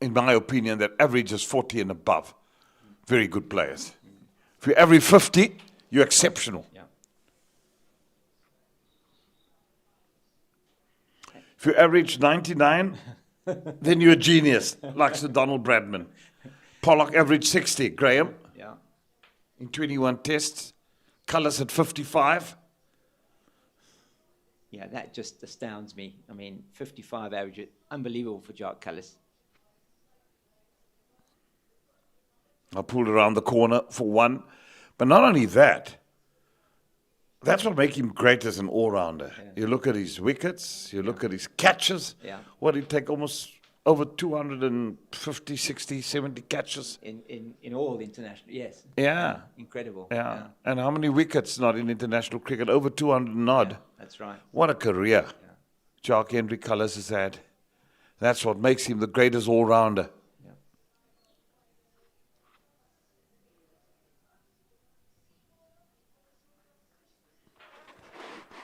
opinion, that averages 40 and above, very good players. If you average 50, you're exceptional. Yeah. If you average 99, then you're a genius, like Sir Donald Bradman. Pollock averaged 60, Graham, Yeah. in 21 tests. Cullis at 55. Yeah, that just astounds me. I mean, 55 average, unbelievable for Jacques Cullis. I pulled around the corner for 1. But not only that, that's what makes him great as an all-rounder. Yeah. You look at his wickets, you look at his catches. Yeah. What, he'd take almost over 250, 60, 70 catches. In all international, yes. Yeah. Incredible. Yeah. And how many wickets not in international cricket? Over 200 and odd. Yeah, that's right. What a career Yeah. Jacques Henry Cullis has had. That's what makes him the greatest all-rounder. Yeah.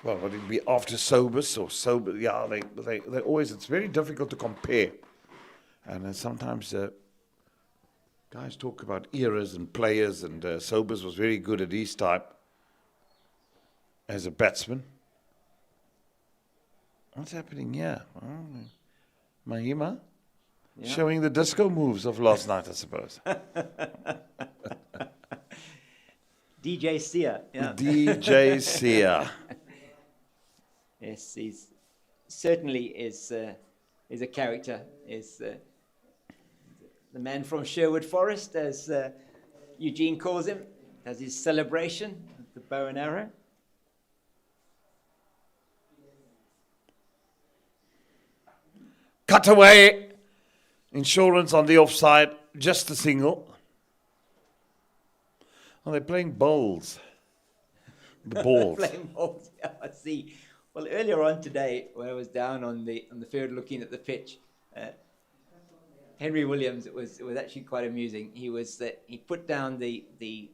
Well, would it be after Sobers or Sober? Yeah, they always, it's very difficult to compare. And sometimes guys talk about eras and players, and Sobers was very good at his type as a batsman. What's happening here? Oh, Mahima? Yeah. Showing the disco moves of last night, I suppose. DJ Sia. Yeah. DJ Sia. Yes, he's certainly is a character. Is the man from Sherwood Forest, as Eugene calls him, does his celebration with the bow and arrow. cut away. Insurance on the offside, just a single. Oh, they're playing bowls. The balls. Playing balls. Yeah, I see. Well, earlier on today, when I was down on the field looking at the pitch, Henry Williams, it was actually quite amusing. He put down the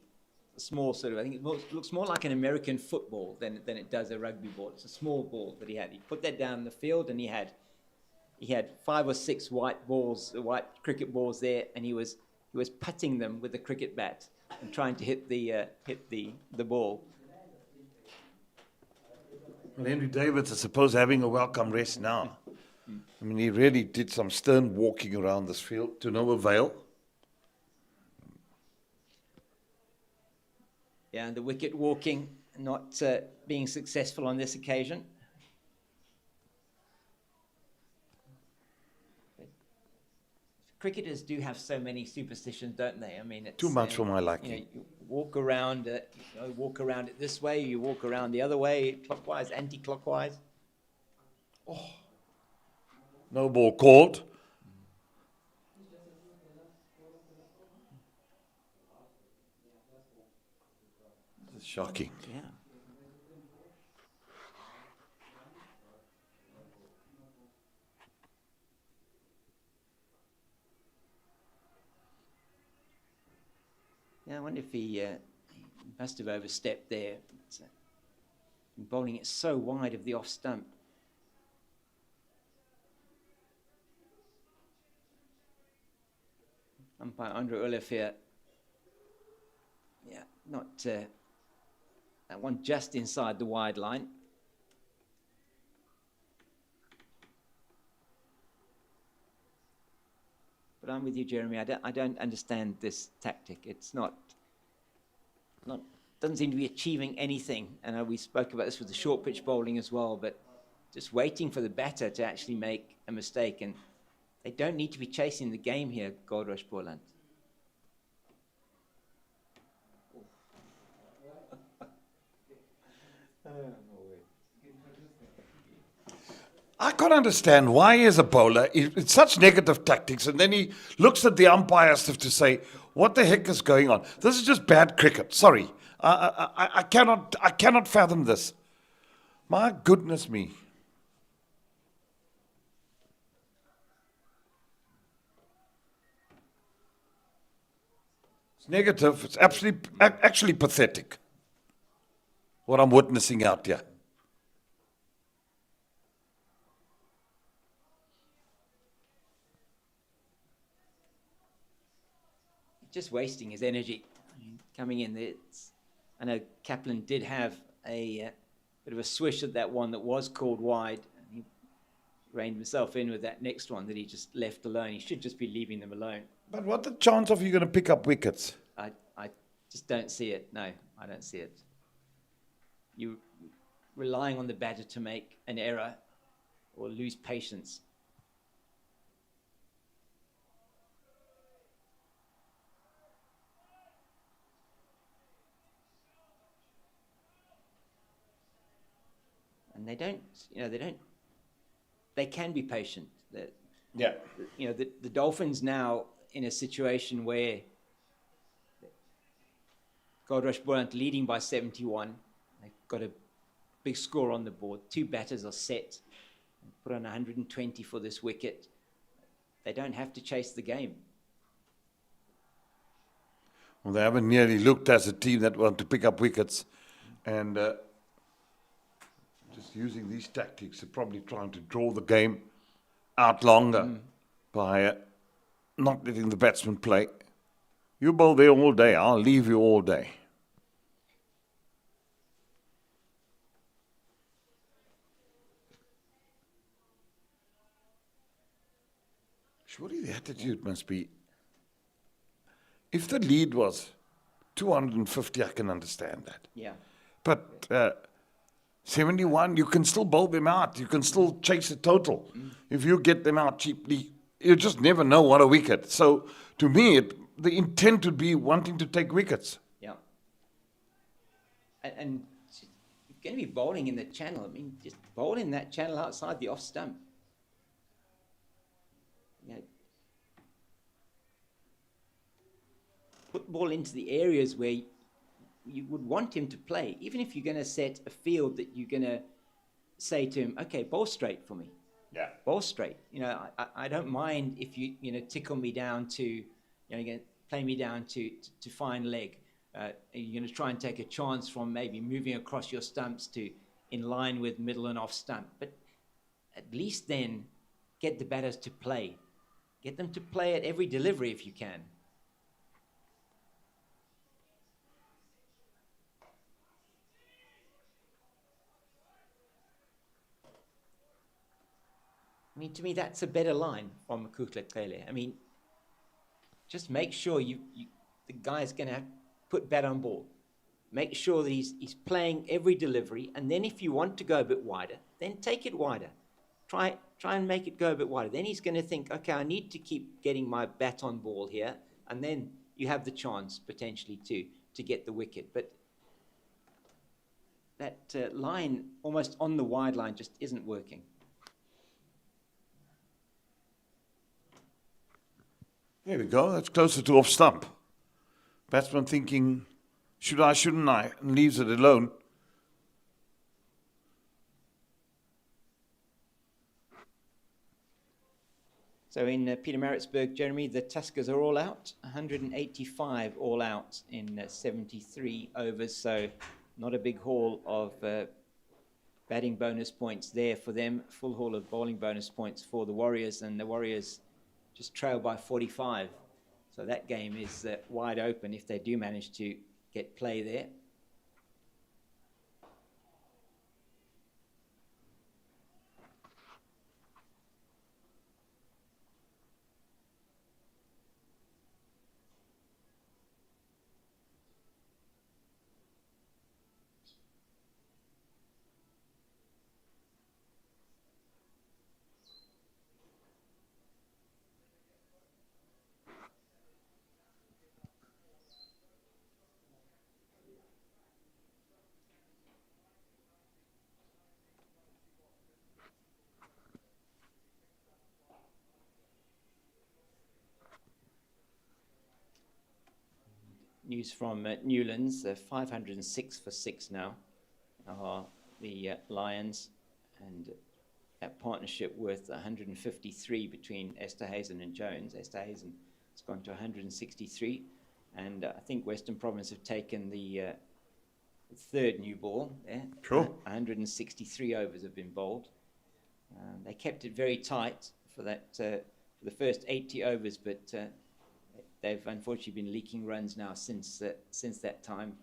small sort of, I think it looks more like an American football than it does a rugby ball. It's a small ball that he had. He put that down in the field, and he had 5 or 6 white cricket balls there, and he was putting them with the cricket bat and trying to hit the ball. Well, Henry Davids is supposed having a welcome rest now. I mean, he really did some stern walking around this field to no avail. Yeah, and the wicket walking not being successful on this occasion. Cricketers do have so many superstitions, don't they? I mean, it's Too much for my liking. You walk around it this way, you walk around the other way, clockwise, anti-clockwise. No ball called. It's shocking. Yeah. Yeah, I wonder if he must have overstepped there. Bowling it so wide of the off stump. Umpire Andrew Olivier, not that one just inside the wide line. But I'm with you, Jeremy. I don't understand this tactic. It's not doesn't seem to be achieving anything. And we spoke about this with the short pitch bowling as well, but just waiting for the batter to actually make a mistake. And they don't need to be chasing the game here, Goldrush, Boland. I can't understand why, as a bowler, it's such negative tactics, and then he looks at the umpires to say, "What the heck is going on? This is just bad cricket." Sorry, I cannot fathom this. My goodness me. It's negative. It's actually pathetic what I'm witnessing out here. Just wasting his energy. I mean, coming in, I know Kaplan did have a bit of a swish at that one that was called wide. And he reined himself in with that next one that he just left alone. He should just be leaving them alone. But what the chance of you going to pick up wickets? I just don't see it. No, I don't see it. You're relying on the batter to make an error or lose patience. And they can be patient. Yeah. The Dolphins now in a situation where Goldrush Boland leading by 71. They've got a big score on the board. 2 batters are set. Put on 120 for this wicket. They don't have to chase the game. Well, they haven't nearly looked as a team that want to pick up wickets. And just using these tactics, they're probably trying to draw the game out longer by not letting the batsman play. You bowl there all day, I'll leave you all day. Surely the attitude must be, if the lead was 250, I can understand that. Yeah. But 71, you can still bowl them out. You can still chase a total. If you get them out cheaply, you just never know what a wicket. So to me, the intent would be wanting to take wickets. Yeah. And you're going to be bowling in the channel. I mean, just bowl in that channel outside the off stump. you know, put the ball into the areas where you would want him to play. Even if you're going to set a field that you're going to say to him, okay, ball straight for me. Yeah. Ball straight. You know, I don't mind if you tickle me down to, you know, you're going to play me down to fine leg. You're going to try and take a chance from maybe moving across your stumps to in line with middle and off stump. But at least then get the batters to play. Get them to play at every delivery if you can. I mean, to me, that's a better line from Kukla Kele. I mean, just make sure the guy's going to put bat on ball. Make sure that he's playing every delivery. And then if you want to go a bit wider, then take it wider. Try and make it go a bit wider. Then he's going to think, okay, I need to keep getting my bat on ball here. And then you have the chance potentially to get the wicket. But that line almost on the wide line just isn't working. There we go. That's closer to off stump. Batsman thinking, should I, shouldn't I? And leaves it alone. So in Pietermaritzburg, Jeremy, the Tuskers are all out. 185 all out in 73 overs. So not a big haul of batting bonus points there for them. Full haul of bowling bonus points for the Warriors. And the Warriors just trail by 45. So that game is wide open if they do manage to get play there. News from Newlands, 506 for 6 now are the Lions, and that partnership worth 153 between Esterhazen and Jones. Esterhazen has gone to 163, and I think Western Province have taken the third new ball there. Sure. 163 overs have been bowled. They kept it very tight for that for the first 80 overs, but they've unfortunately been leaking runs now since that time.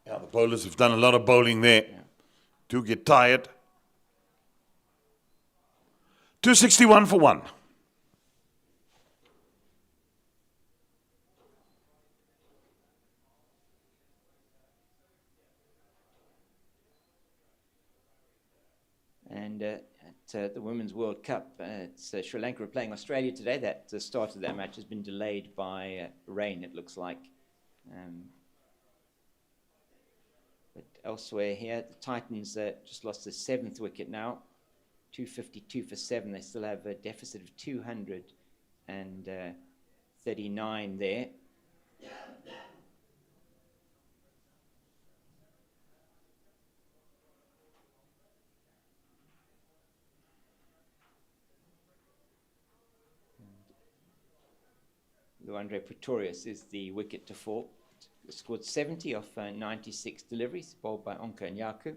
Yeah, the bowlers have done a lot of bowling there. Yeah. Do get tired. 261 for 1. And at the Women's World Cup, it's Sri Lanka are playing Australia today. That the start of that match has been delayed by rain, it looks like. But elsewhere here, the Titans just lost the 7th wicket now. 252 for 7. They still have a deficit of 239 there. Luandre Pretorius is the wicket to fall. Scored 70 off 96 deliveries, bowled by Onka and Yaku.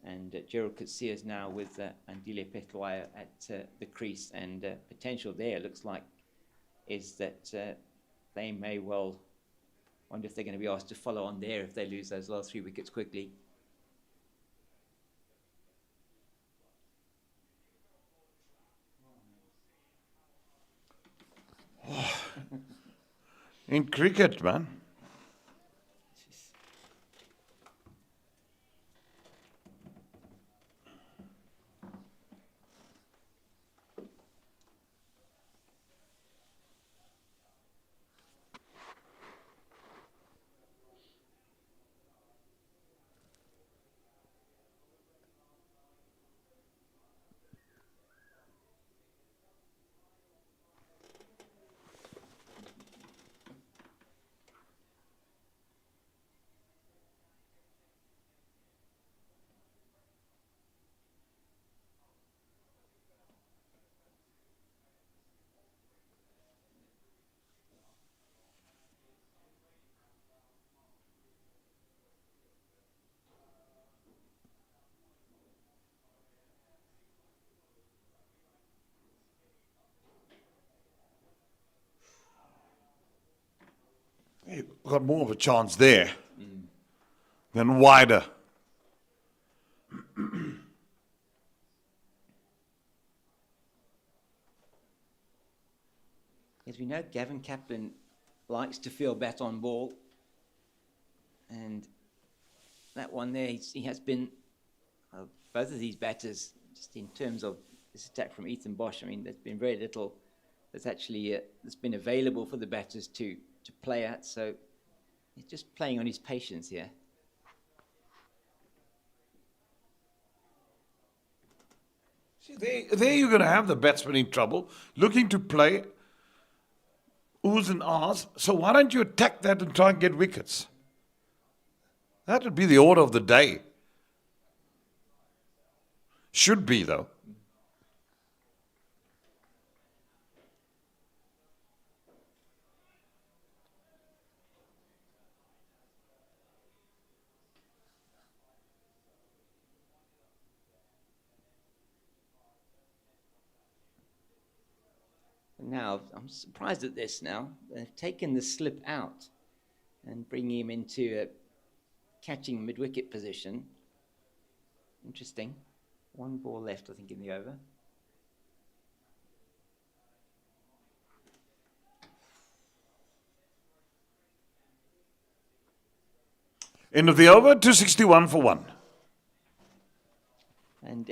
And Gerald Kutsia is now with Andile Petloya at the crease. And potential there, looks like, is that they may well wonder if they're going to be asked to follow on there if they lose those last 3 wickets quickly. In cricket, man. He got more of a chance there than wider. As we know, Gavin Kaplan likes to feel bat on ball. And that one there, he has been, both of these batters, just in terms of this attack from Ethan Bosch, I mean, there's been very little that's actually that's been available for the batters to play at. So he's just playing on his patience here. See, there you're going to have the batsman in trouble, looking to play oohs and ahs. So why don't you attack that and try and get wickets? That would be the order of the day. Should be, though. Now, I'm surprised at this now. They've taken the slip out and bringing him into a catching mid-wicket position. Interesting. One ball left, I think, in the over. End of the over, 261 for 1. And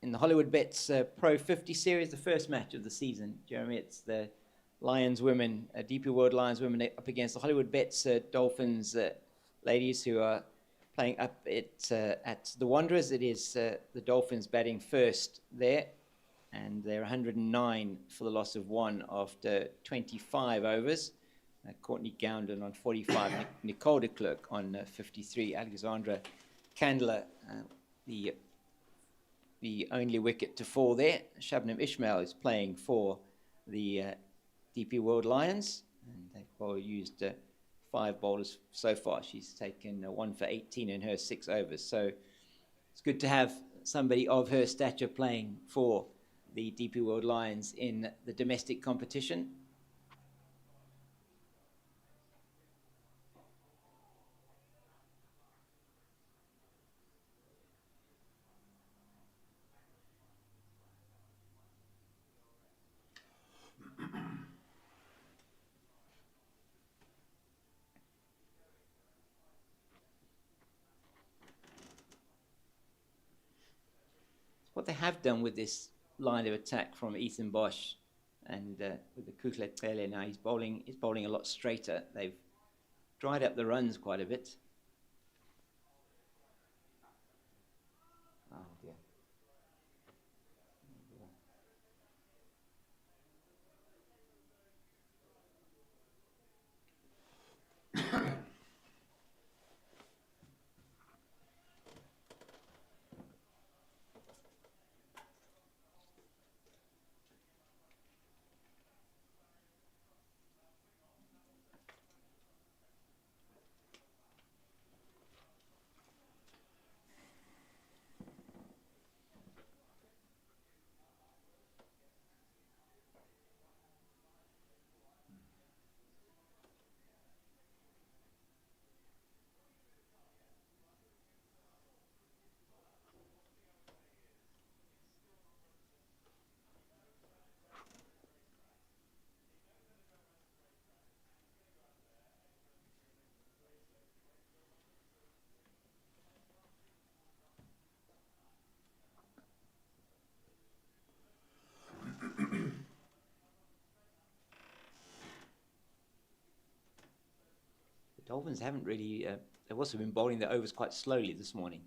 in the Hollywoodbets Pro 50 series, the first match of the season, Jeremy, it's the Lions women, DP World Lions women up against the Hollywoodbets Dolphins ladies who are playing up at the Wanderers. It is the Dolphins batting first there, and they're 109 for the loss of 1 after 25 overs. Courtney Gowden on 45, Nicole de Klerk on 53, Alexandra Candler, the only wicket to fall there. Shabnam Ismail is playing for the DP World Lions, and they've used 5 bowlers so far. She's taken 1 for 18 in her 6 overs. So it's good to have somebody of her stature playing for the DP World Lions in the domestic competition. What they have done with this line of attack from Ethan Bosch and with the Kuklet Pele now, he's bowling a lot straighter. They've dried up the runs quite a bit. Oh dear. Dolphins haven't really, they've also been bowling their overs quite slowly this morning.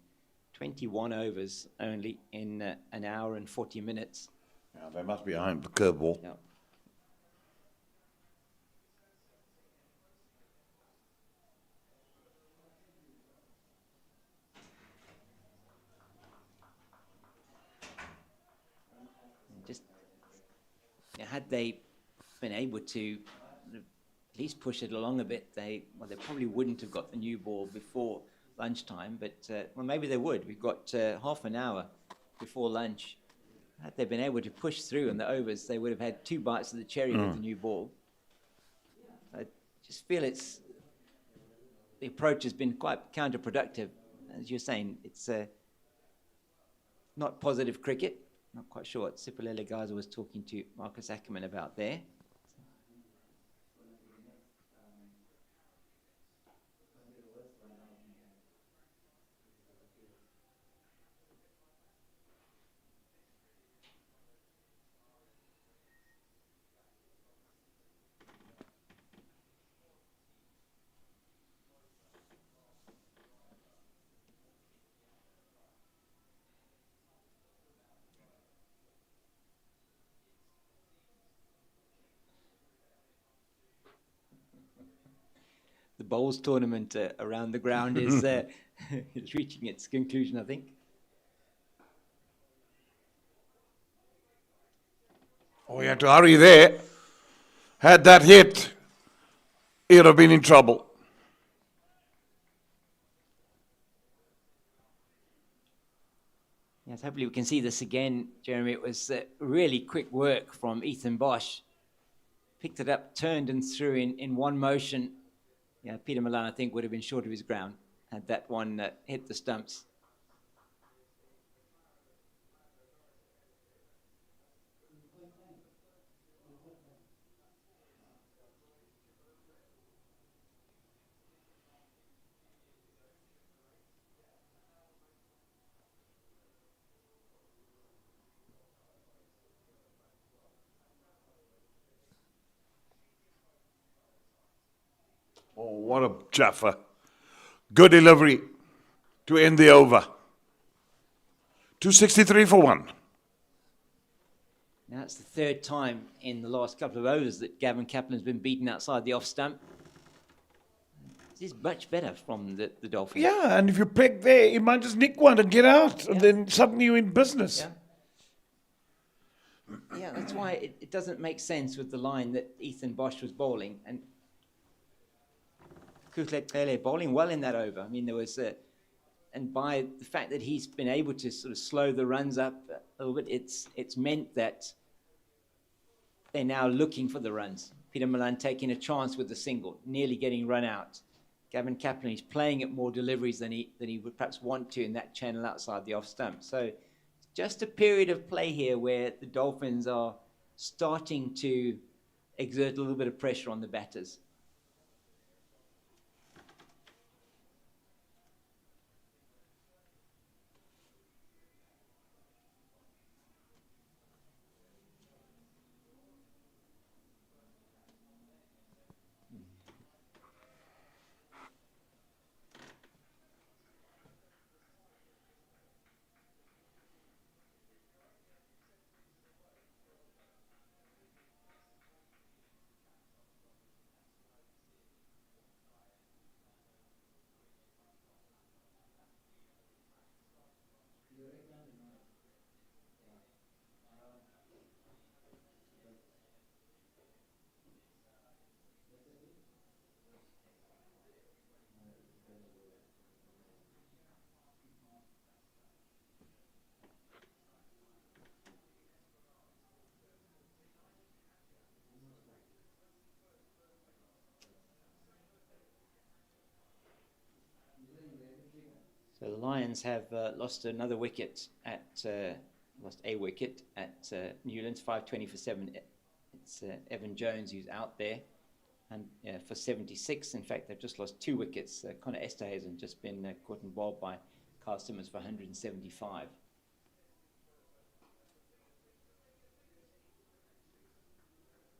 21 overs only in an hour and 40 minutes. Yeah, they must be behind the curveball. Yeah. Just had they been able to at least push it along a bit, they probably wouldn't have got the new ball before lunchtime, but well, maybe they would. We've got half an hour before lunch. Had they been able to push through in the overs, they would have had 2 bites of the cherry with the new ball. just feel the approach has been quite counterproductive. As you're saying, it's not positive cricket. Not quite sure what Sipilele Gaza was talking to Marcus Ackerman about there. The bowls tournament around the ground is is reaching its conclusion, I think. Oh, he had to hurry there. Had that hit, he'd have been in trouble. Yes, hopefully we can see this again, Jeremy. It was really quick work from Ethan Bosch. Picked it up, turned and threw in one motion. Yeah, Peter Milan, I think, would have been short of his ground had that one hit the stumps. Oh, what a jaffer. Good delivery to end the over. 263 for one. Now it's the third time in the last couple of overs that Gavin Kaplan's been beaten outside the off stump. This is much better from the Dolphins. Yeah, and if you pick there, you might just nick one and get out, and then suddenly you're in business. Yeah, that's why it doesn't make sense with the line that Ethan Bosch was bowling. And Kutlek Pele bowling well in that over. I mean, there was and by the fact that he's been able to sort of slow the runs up a little bit, it's meant that they're now looking for the runs. Peter Milan taking a chance with the single, nearly getting run out. Gavin Kaplan, he's playing at more deliveries than he would perhaps want to in that channel outside the off stump. So just a period of play here where the Dolphins are starting to exert a little bit of pressure on the batters. So the Lions have lost another wicket lost a wicket at Newlands, 520 for 7. It's Evan Jones who's out there, and for 76. In fact, they've just lost 2 wickets. Connor Esterhazen just been caught and bowled by Carl Simmons for 175.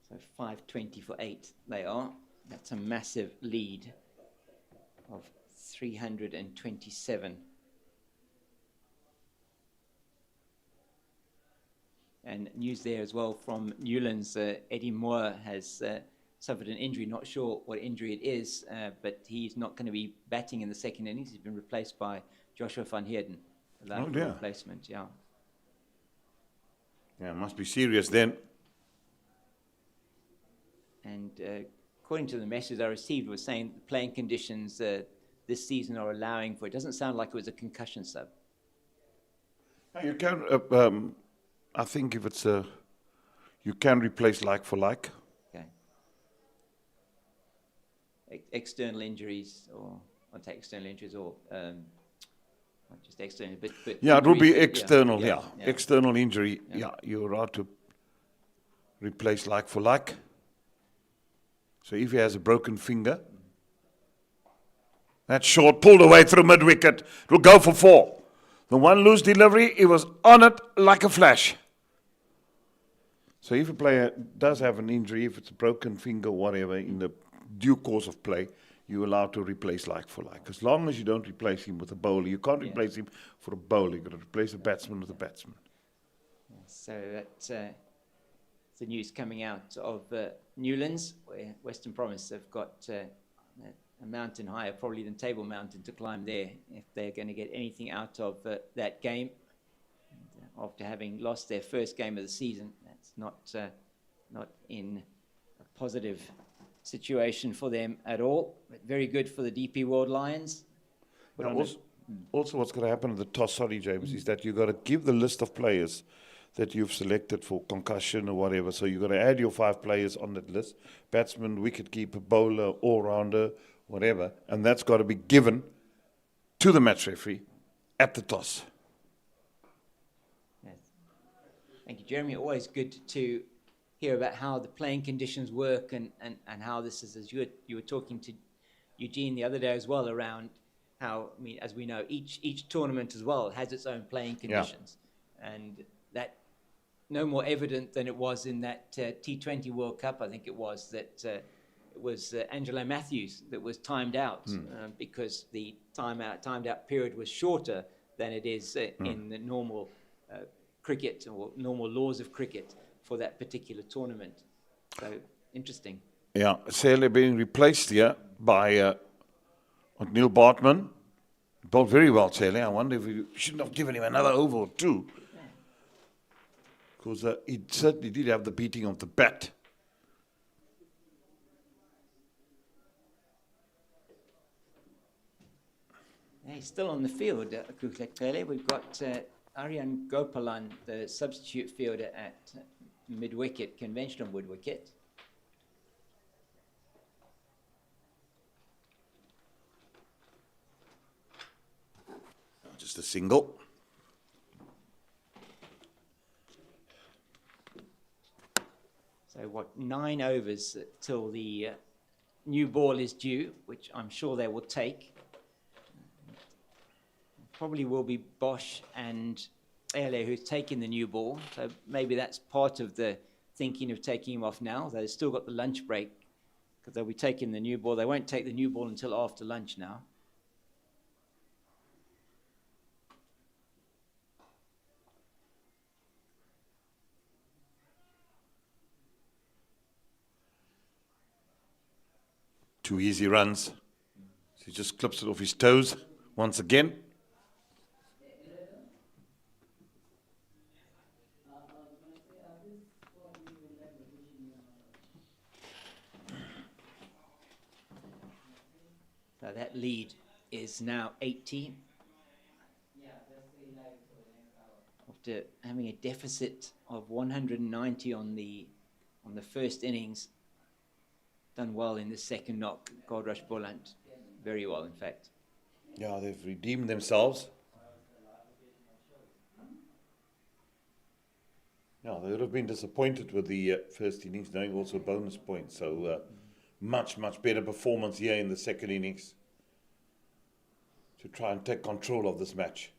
So 520 for 8 they are. That's a massive lead of 327. And news there as well from Newlands. Eddie Moore has suffered an injury. Not sure what injury it is, but he's not going to be batting in the second innings. He's been replaced by Joshua van Heerden. Oh dear. Replacement, yeah. Yeah, it must be serious then. And according to the message I received, was saying the playing conditions this season are allowing for it. Doesn't sound like it was a concussion sub. You can, I think if it's you can replace like for like. Okay. external injuries, or not take external injuries, or not just external, but Yeah, it will be injuries, external, yeah. External injury, you're allowed to replace like for like. So if he has a broken finger, that short pulled away through mid-wicket, it will go for 4. The one loose delivery, he was on it like a flash. So if a player does have an injury, if it's a broken finger or whatever, in the due course of play, you're allowed to replace like for like. As long as you don't replace him with a bowler. You can't replace him for a bowler. You've got to replace a batsman with a batsman. So that's the news coming out of Newlands, where Western Province have got a mountain higher probably than Table Mountain to climb there if they're going to get anything out of that game. And, after having lost their first game of the season, that's not in a positive situation for them at all. But very good for the DP World Lions. Also, what's going to happen at the toss, sorry, James, is that you've got to give the list of players that you've selected for concussion or whatever. So you've got to add your 5 players on that list: batsman, wicketkeeper, bowler, all-rounder, whatever. And that's got to be given to the match referee at the toss. Yes. Thank you, Jeremy. Always good to hear about how the playing conditions work and how this is, as you were talking to Eugene the other day as well, around how, I mean, as we know, each tournament as well has its own playing conditions. Yeah. And that no more evident than it was in that T20 World Cup, I think it was, that it was Angelo Matthews that was timed out because the timed out period was shorter than it is in the normal cricket or normal laws of cricket for that particular tournament. So, interesting. Yeah, Sele being replaced here by Neil Bartman. Bowled very well, Sele. I wonder if we shouldn't have given him another over or 2. Because he certainly did have the beating of the bat. He's still on the field, Kuklek Pele. We've got Aryan Gopalan, the substitute fielder at mid-wicket, conventional wood-wicket. Just a single. So 9 overs till the new ball is due, which I'm sure they will take. Probably will be Bosch and Ele who's taking the new ball. So maybe that's part of the thinking of taking him off now. They've still got the lunch break because they'll be taking the new ball. They won't take the new ball until after lunch now. Two easy runs. He just clips it off his toes once again. So that lead is now 18. After having a deficit of 190 on the first innings, done well in the second knock. Goldrush Boland, very well, in fact. Yeah, they've redeemed themselves. Yeah, they would have been disappointed with the first innings, knowing also bonus points. So much better performance here in the second innings to try and take control of this match.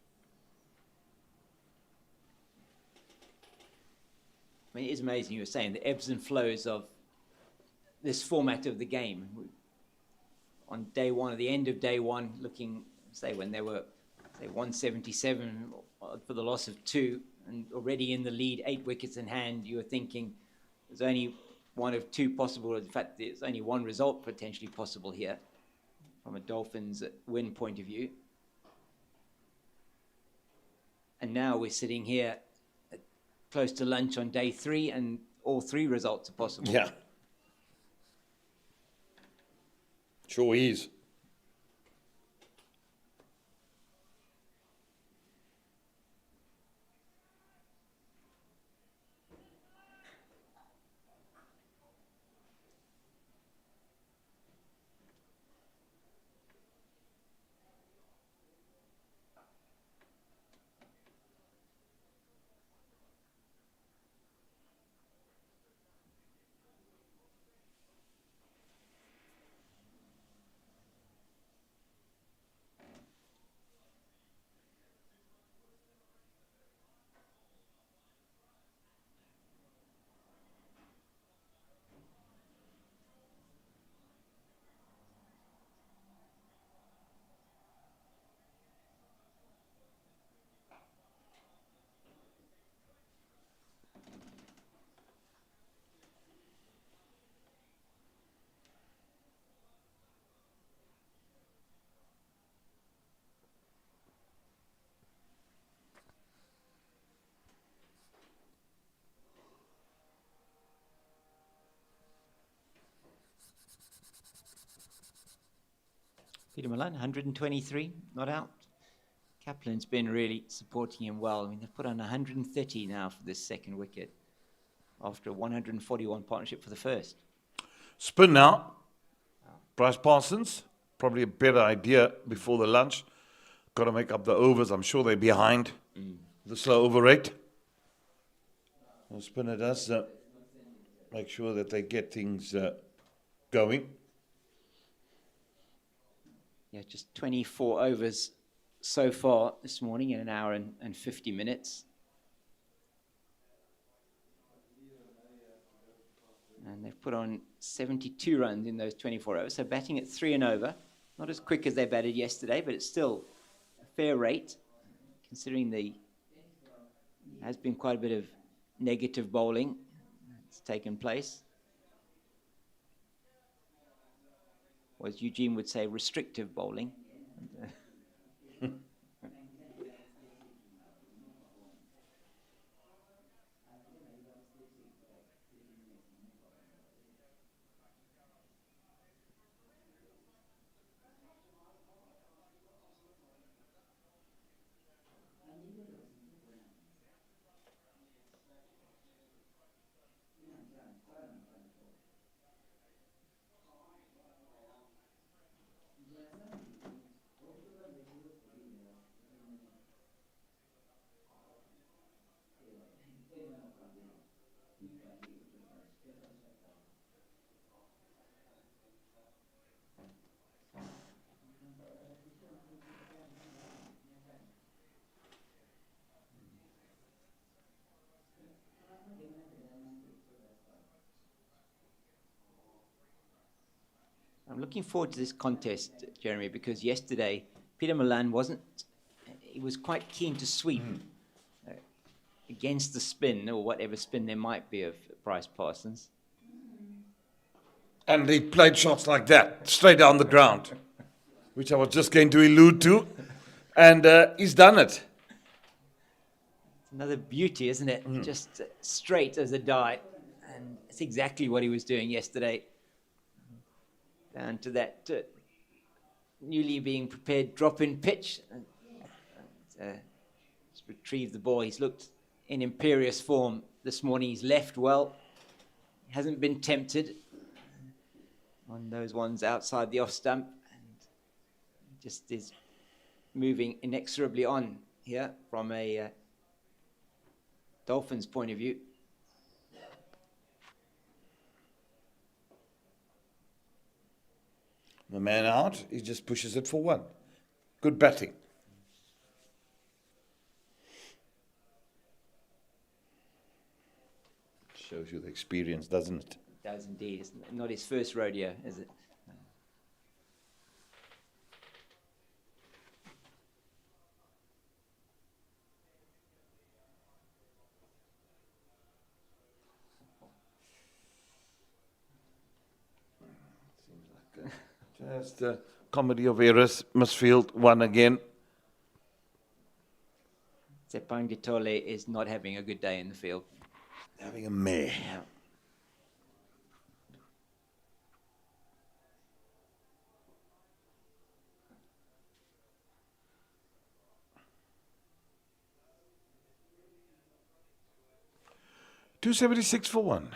I mean, it is amazing, you were saying, the ebbs and flows of this format of the game. On day one, at the end of day one, looking, say, when they were, say, 177 for the loss of 2, and already in the lead, 8 wickets in hand, you were thinking there's only one of 2 possible. In fact, there's only one result potentially possible here from a Dolphins win point of view. And now we're sitting here close to lunch on day 3, and all 3 results are possible. Yeah. Sure is. Peter Milan, 123, not out. Kaplan's been really supporting him well. I mean, they've put on 130 now for this second wicket after a 141 partnership for the first. Spin now. Bryce Parsons, probably a better idea before the lunch. Got to make up the overs. I'm sure they're behind the slow over rate. The spinner does make sure that they get things going. Yeah, just 24 overs so far this morning in an hour and 50 minutes. And they've put on 72 runs in those 24 overs. So batting at 3 and over. Not as quick as they batted yesterday, but it's still a fair rate, considering has been quite a bit of negative bowling that's taken place. Or as Eugene would say, restrictive bowling. I'm looking forward to this contest, Jeremy, because yesterday Peter Milan he was quite keen to sweep against the spin, or whatever spin there might be, of Bryce Parsons. And he played shots like that, straight down the ground, which I was just going to allude to. And he's done it. It's another beauty, isn't it? Just straight as a die. And it's exactly what he was doing yesterday. Down to that newly being prepared drop-in pitch. Just retrieve the ball. He's looked in imperious form this morning. He's left well. He hasn't been tempted on those ones outside the off stump. And just is moving inexorably on here from a Dolphins point of view. The man out, he just pushes it for 1. Good batting. Shows you the experience, doesn't it? It does indeed. It's not his first rodeo, is it? Just a comedy of errors. Misfield won again. Sepangitole is not having a good day in the field. Having a mare. Yeah. $276 for 1.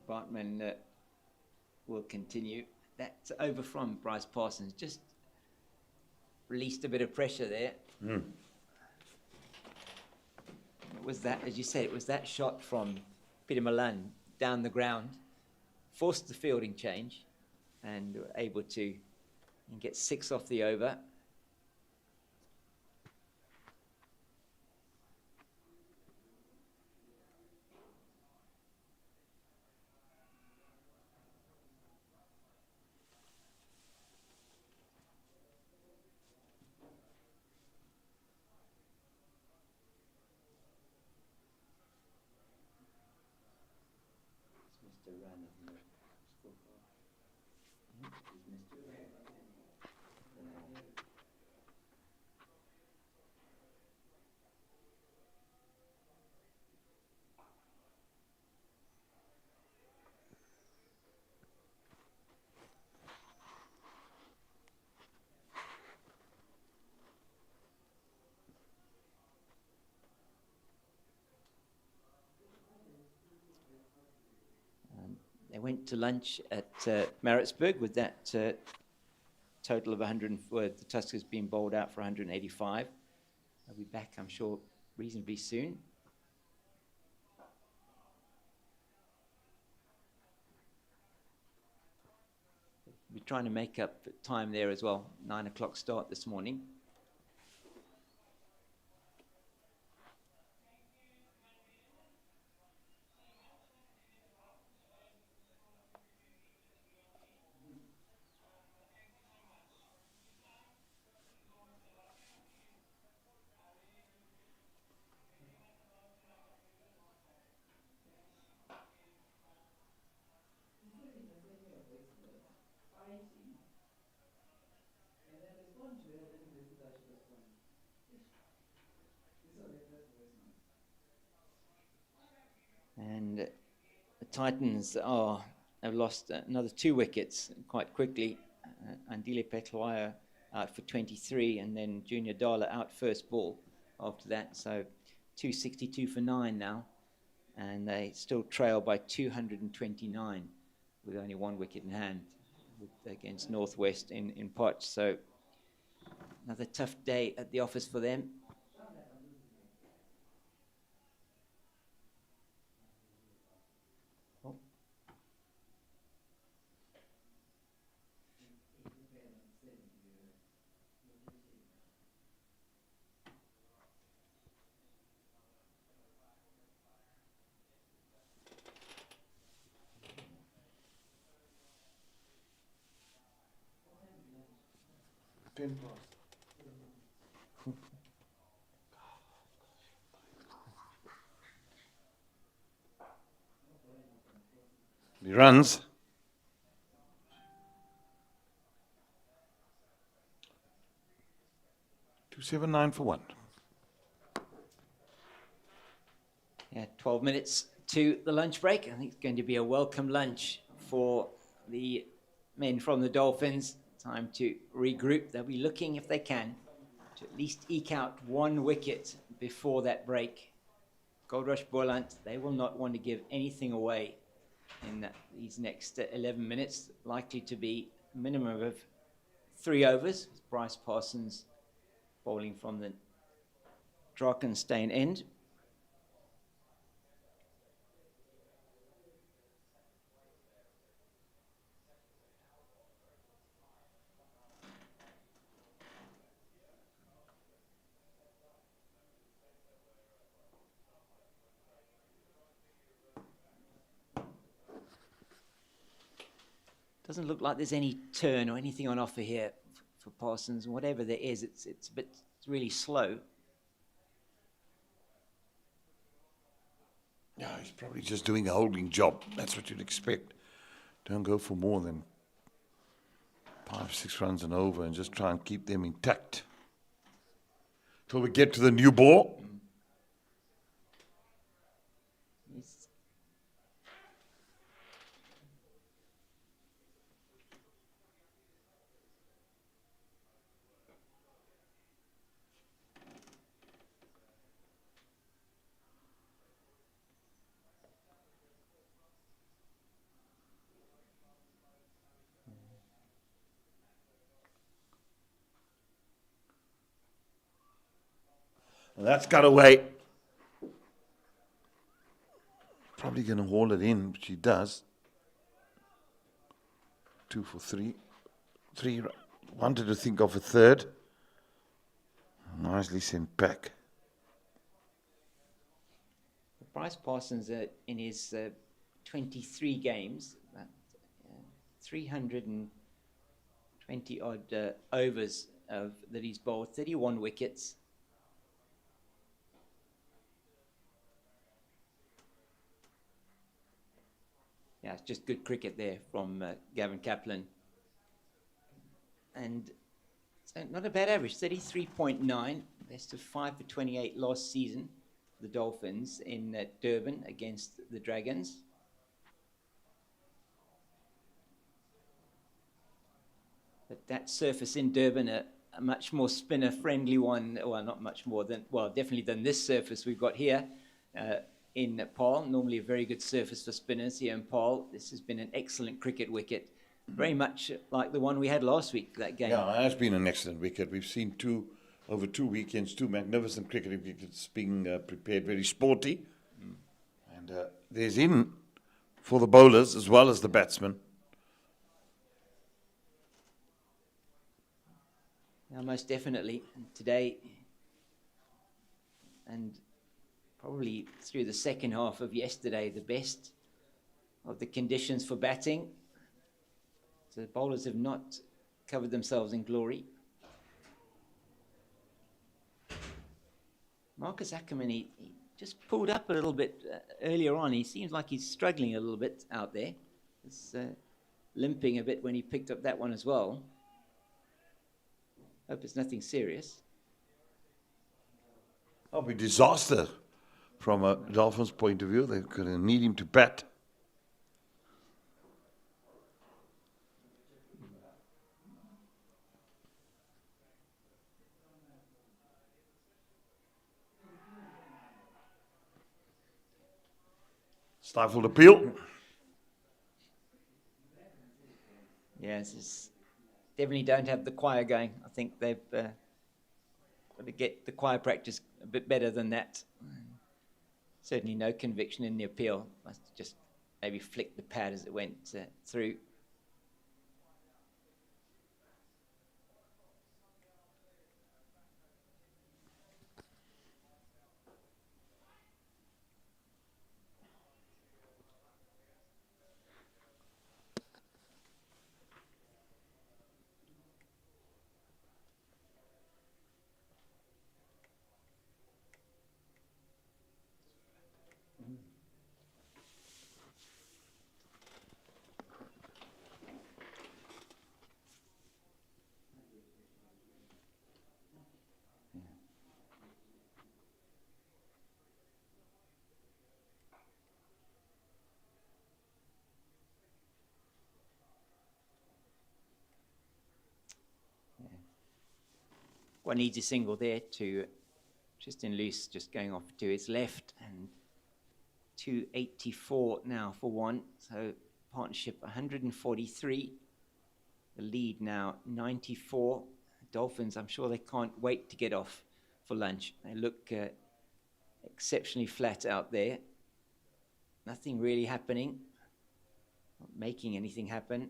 Bartman will continue. That's over from Bryce Parsons. Just released a bit of pressure there. What was that? As you said, it was that shot from Peter Milan down the ground, forced the fielding change, and were able to get 6 off the over. missed a run in the scorecard. He's missed a run. They went to lunch at Maritzburg with that total of 100, the Tuskers being bowled out for 185. They'll be back, I'm sure, reasonably soon. We're trying to make up time there as well. 9 o'clock start this morning. And the Titans have lost another 2 wickets quite quickly. Andile Petlwaya out for 23, and then Junior Dala out first ball after that. So 262 for 9 now. And they still trail by 229 with only 1 wicket in hand against Northwest in Potch. So another tough day at the office for them. Oh. He runs. $279 for 1. Yeah, 12 minutes to the lunch break. I think it's going to be a welcome lunch for the men from the Dolphins. Time to regroup. They'll be looking, if they can, to at least eke out 1 wicket before that break. Goldrush, Boland, they will not want to give anything away in these next 11 minutes. Likely to be a minimum of 3 overs. Bryce Parsons bowling from the Drakenstein end. Doesn't look like there's any turn or anything on offer here for Parsons. Whatever there is, it's really slow. Yeah, he's probably just doing a holding job. That's what you'd expect. Don't go for more than 5-6 runs and over, and just try and keep them intact till we get to the new ball. And that's got away. Probably going to haul it in, but she does. 2 for 3. 3 wanted to think of a third. Nicely sent back. Bryce Parsons in his 23 games, 320 odd overs that he's bowled, 31 wickets. Yeah, it's just good cricket there from Gavin Kaplan. And so not a bad average, 33.9, best of 5 for 28 last season, the Dolphins in Durban against the Dragons. But that surface in Durban, a much more spinner-friendly one, well, not much more than, well, definitely than this surface we've got here in Paarl. Normally a very good surface for spinners here in Paarl. This has been an excellent cricket wicket, very much like the one we had last week, that game. Yeah, it has been an excellent wicket. We've seen over 2 weekends, 2 magnificent cricket wickets being prepared, very sporty. And there's in for the bowlers as well as the batsmen. Yeah, most definitely. And today, and probably through the second half of yesterday, the best of the conditions for batting. So the bowlers have not covered themselves in glory. Marcus Ackerman, he just pulled up a little bit earlier on. He seems like he's struggling a little bit out there. He's limping a bit when he picked up that one as well. Hope it's nothing serious. It'll be disaster from a Dolphins point of view. They're going to need him to bat. Stifled appeal. Yes, definitely don't have the choir going. I think they've got to get the choir practice a bit better than that. Certainly no conviction in the appeal. Must just maybe flick the pad as it went through. One easy single there to Tristan Loose, just going off to his left, and 284 now for one. So partnership 143. The lead now 94. Dolphins, I'm sure they can't wait to get off for lunch. They look exceptionally flat out there. Nothing really happening. Not making anything happen.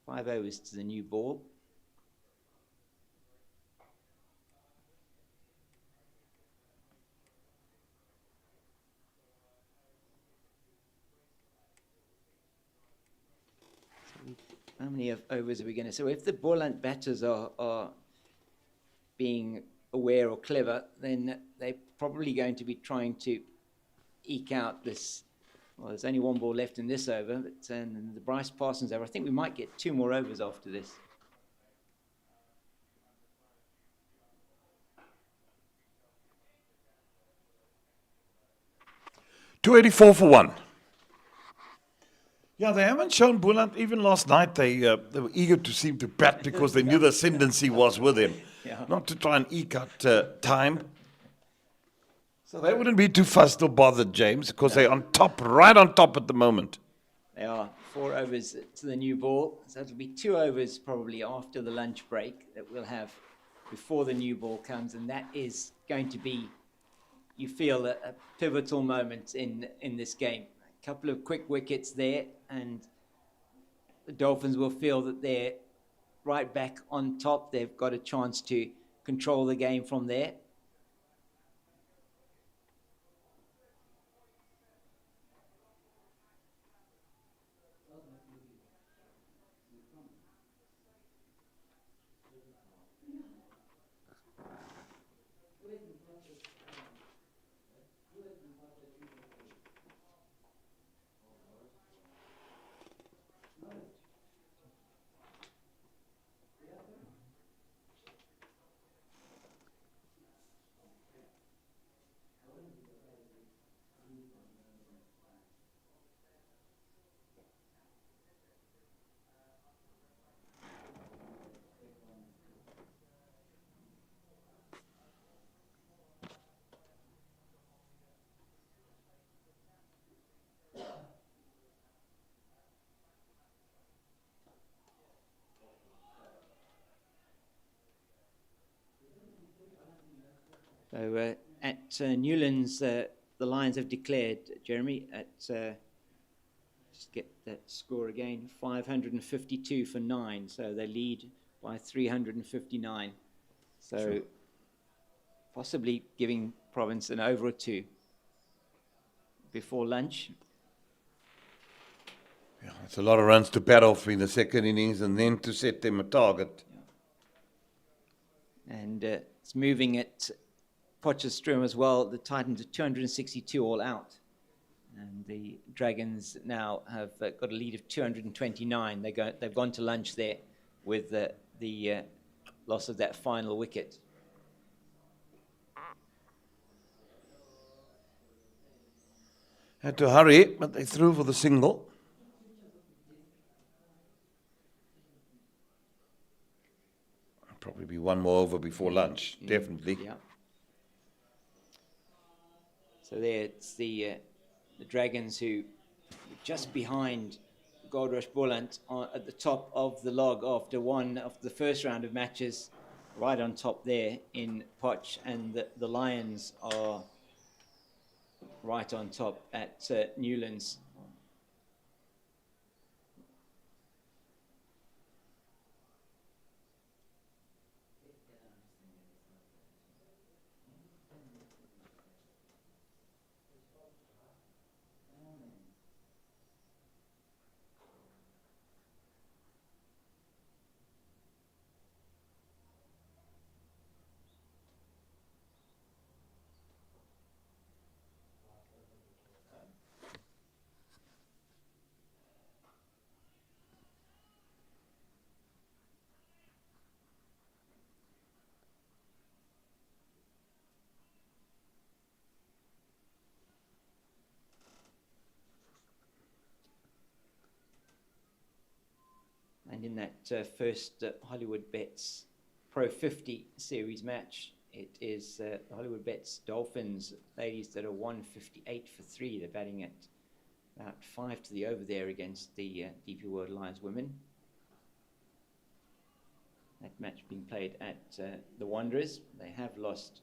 5 overs to the new ball. How many overs are we going to? So if the Boland batters are being aware or clever, then they're probably going to be trying to eke out this. Well, there's only one ball left in this over, but the Bryce Parsons over. I think we might get 2 more overs after this. .284 for one. Yeah, they haven't shown Boland. Even last night, they were eager to seem to bat because they knew the ascendancy was with him. Yeah. Not to try and eke out time. So they wouldn't be too fussed or bothered, James, because they're on top, right on top at the moment. They are 4 overs to the new ball. So it'll be 2 overs probably after the lunch break that we'll have before the new ball comes. And that is going to be, you feel, a pivotal moment in this game. A couple of quick wickets there, and the Dolphins will feel that they're right back on top. They've got a chance to control the game from there. So at Newlands, the Lions have declared, Jeremy, at just get that score again, 552 for 9. So they lead by 359. So Sure. possibly giving Province an over or two before lunch. Yeah, it's a lot of runs to bat off in the second innings and then to set them a target. And it's moving at Potchefstroom as well. The Titans are 262 all out. And the Dragons now have got a lead of 229. They've gone to lunch there with the loss of that final wicket. Had to hurry, but they threw for the single. Probably be one more over before lunch, definitely. Yeah. So there it's the Dragons who were just behind Goldrush Boland at the top of the log after one of the first round of matches, right on top there in Potch, and the Lions are right on top at Newlands. And in that first Hollywoodbets Pro 50 series match, it is the Hollywoodbets Dolphins ladies that are 158 for 3. They're batting at about 5 to the over there against the DP World Lions women. That match being played at the Wanderers. They have lost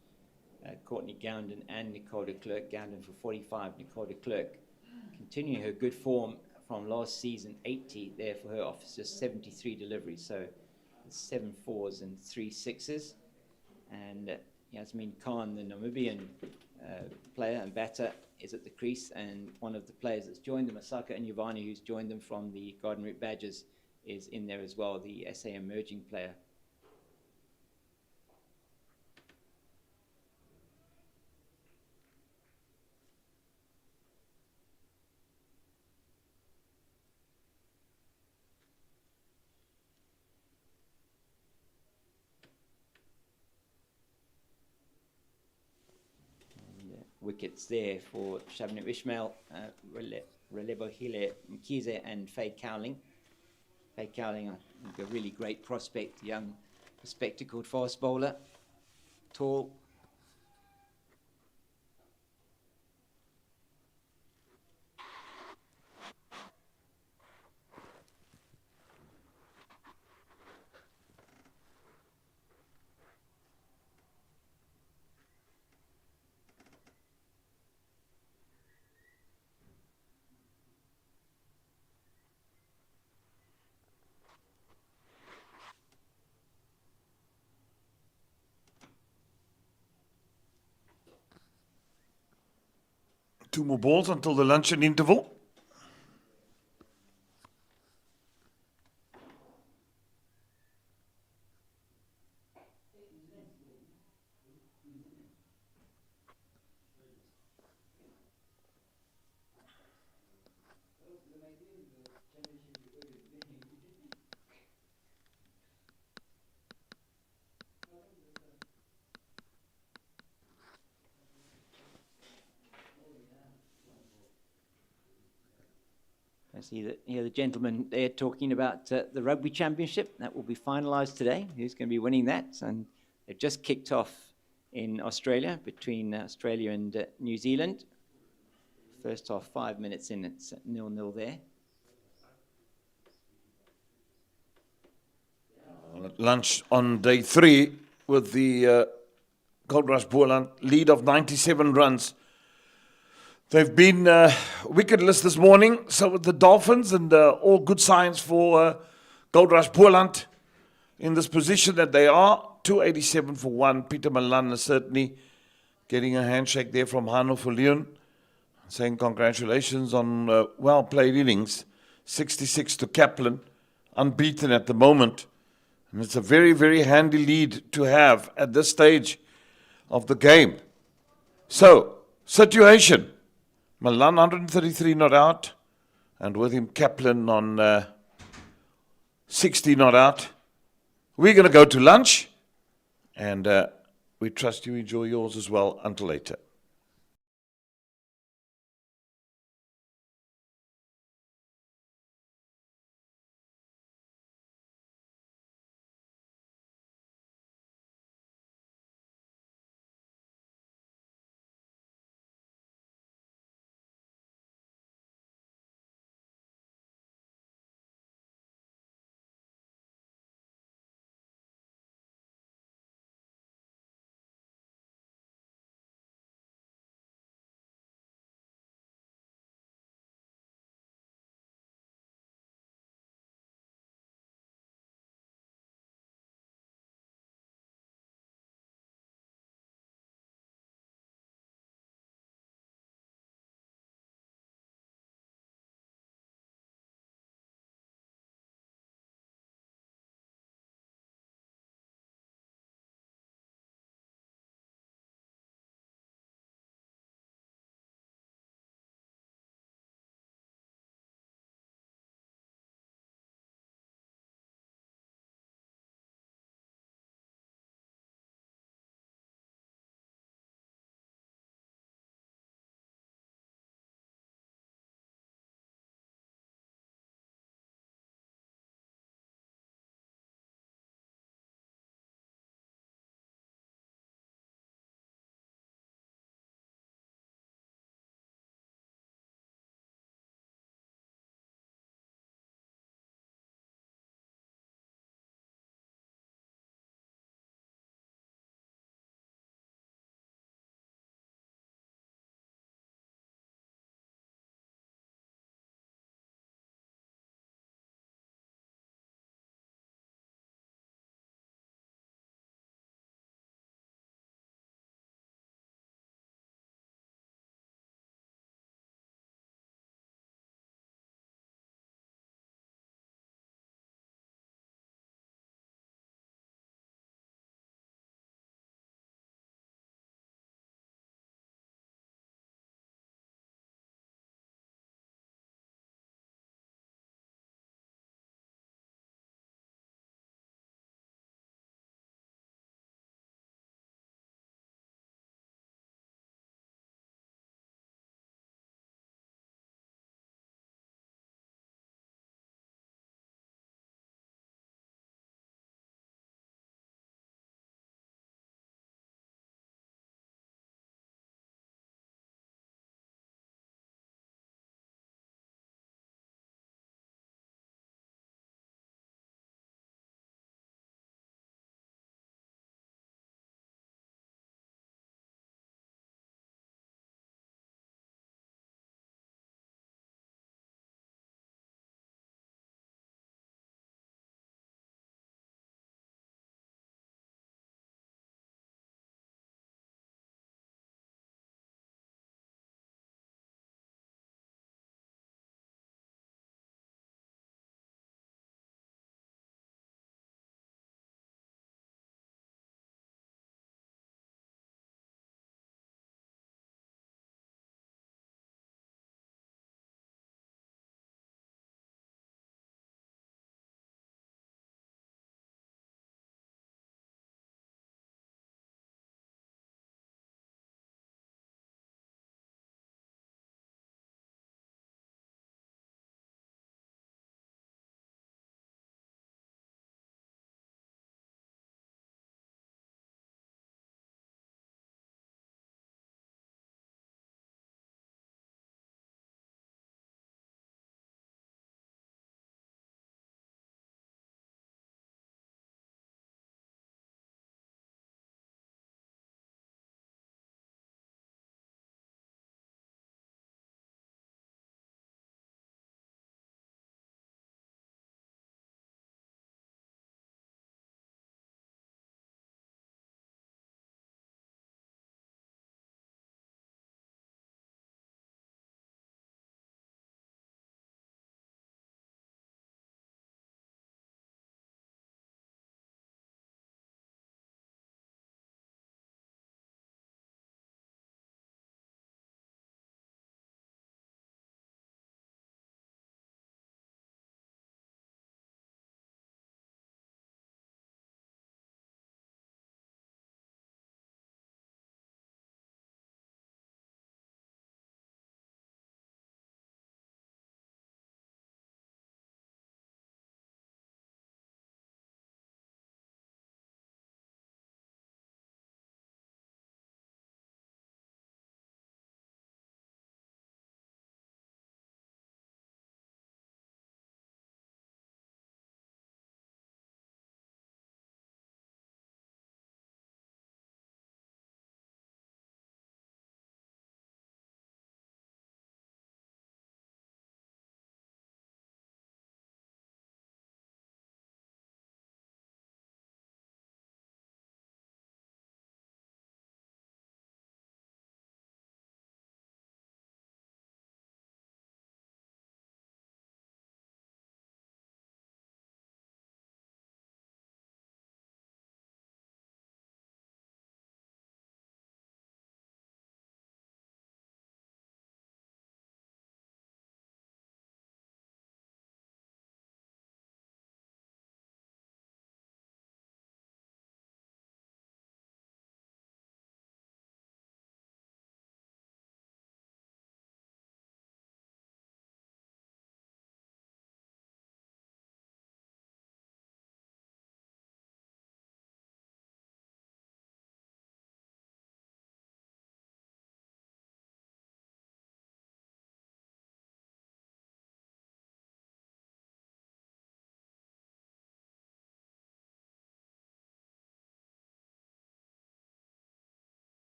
Courtney Gounden and Nicole de Klerk. Gounden for 45, Nicole de Klerk continuing her good form from last season, 80 there for her off just 73 deliveries. So 7 4s and 3 6s. And Yasmin Khan, the Namibian player and batter, is at the crease. And one of the players that's joined them, Masaka Nyuvani, who's joined them from the Garden Route Badgers, is in there as well, the SA emerging player. Wickets there for Shabnam Ishmael, Relebohile Mkize and Faye Cowling. Faye Cowling, I think, a really great prospect, young, spectacled fast bowler, tall. Two more balls until the luncheon interval. I see that here the gentleman there talking about the Rugby Championship. That will be finalised today. Who's going to be winning that? And they've just kicked off in Australia, between Australia and New Zealand. First half, 5 minutes in, it's 0-0 there. Lunch on day 3 with the Goldrush Boland, lead of 97 runs. They've been wicketless this morning, so with the Dolphins, and all good signs for Goldrush Boland in this position that they are. 287 for one. Peter Milan is certainly getting a handshake there from Hano for Leon, saying congratulations on well-played innings. 66 to Kaplan, unbeaten at the moment. And it's a very, very handy lead to have at this stage of the game. So, situation. Milan 133 not out, and with him Kaplan on 60 not out. We're going to go to lunch, and we trust you enjoy yours as well. Until later.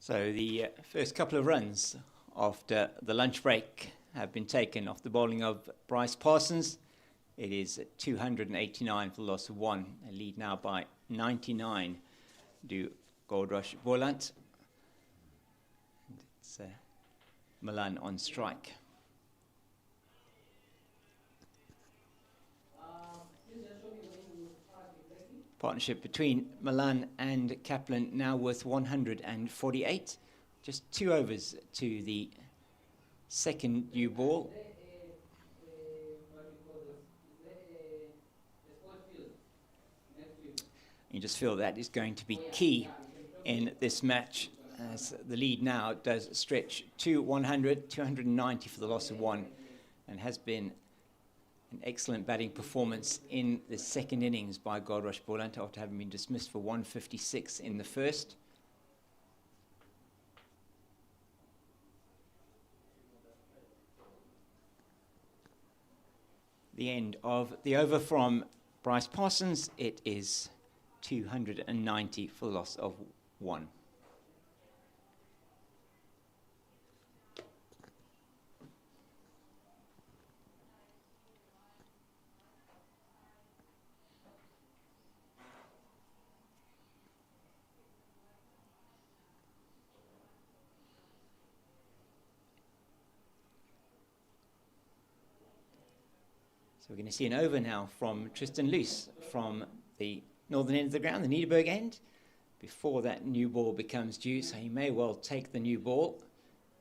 So the first couple of runs after the lunch break have been taken off the bowling of Bryce Parsons. It is 289 for the loss of 1. They lead now by 99 to Goldrush Boland. It's Milan on strike. Partnership between Milan and Kaplan now worth 148. Just 2 overs to the second new ball. You just feel that is going to be key in this match, as the lead now does stretch to 100, 290 for the loss of 1, and has been an excellent batting performance in the second innings by Goldrush Boland after having been dismissed for 156 in the first. The end of the over from Bryce Parsons, it is 290 for the loss of 1. So we're going to see an over now from Tristan Luce from the northern end of the ground, the Niederberg end, before that new ball becomes due. So he may well take the new ball.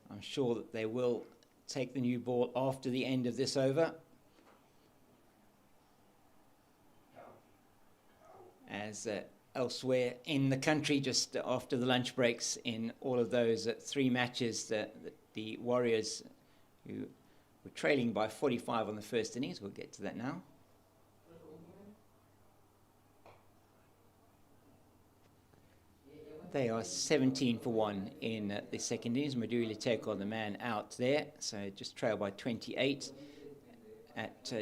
I'm sure that they will take the new ball after the end of this over, as elsewhere in the country, just after the lunch breaks in all of those 3 matches, the Warriors, who were trailing by 45 on the first innings, we'll get to that now. They are 17 for 1 in the second innings. Maduri take on the man out there, so just trail by 28. At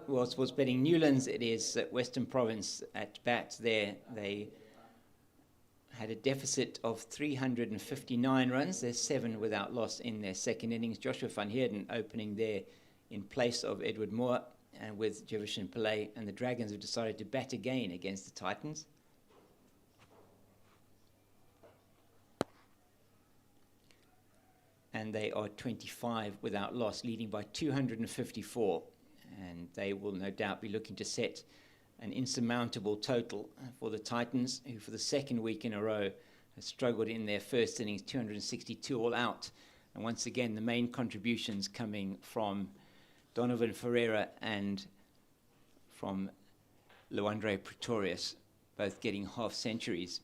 World Sports Betting Newlands, it is Western Province at bat there. They had a deficit of 359 runs. There's 7 without loss in their second innings. Joshua van Heerden opening there in place of Edward Moore, and with Javishan Pillay, and the Dragons have decided to bat again against the Titans. And they are 25 without loss, leading by 254. And they will no doubt be looking to set an insurmountable total for the Titans, who for the second week in a row have struggled in their first innings, 262 all out. And once again, the main contributions coming from Donovan Ferreira and from Luandre Pretorius, both getting half centuries.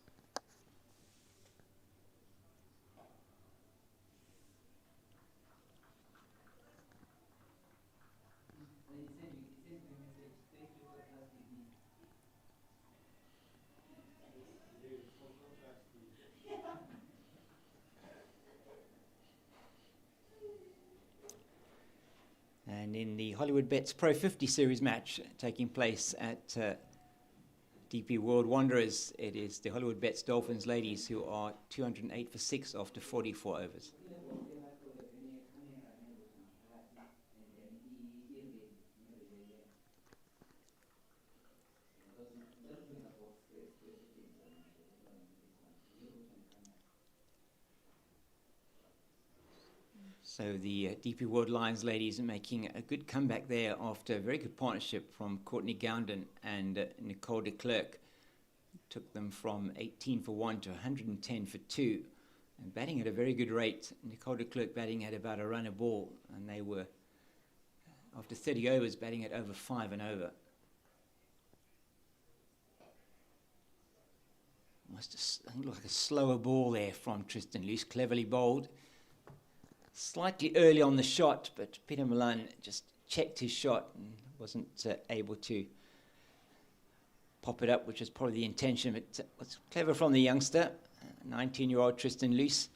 And in the Hollywoodbets Pro 50 Series match taking place at DP World Wanderers, it is the Hollywoodbets Dolphins ladies who are 208 for 6 after 44 overs. So the DP World Lions ladies are making a good comeback there after a very good partnership from Courtney Gounden and Nicole de Klerk. Took them from 18 for 1 to 110 for 2. And batting at a very good rate. Nicole de Klerk batting at about a run a ball. And they were, after 30 overs, batting at over 5 and over. Must look like a slower ball there from Tristan Luce, cleverly bowled. Slightly early on the shot, but Peter Milan just checked his shot and wasn't able to pop it up, which was probably the intention. But it was clever from the youngster, 19-year-old Tristan Luce,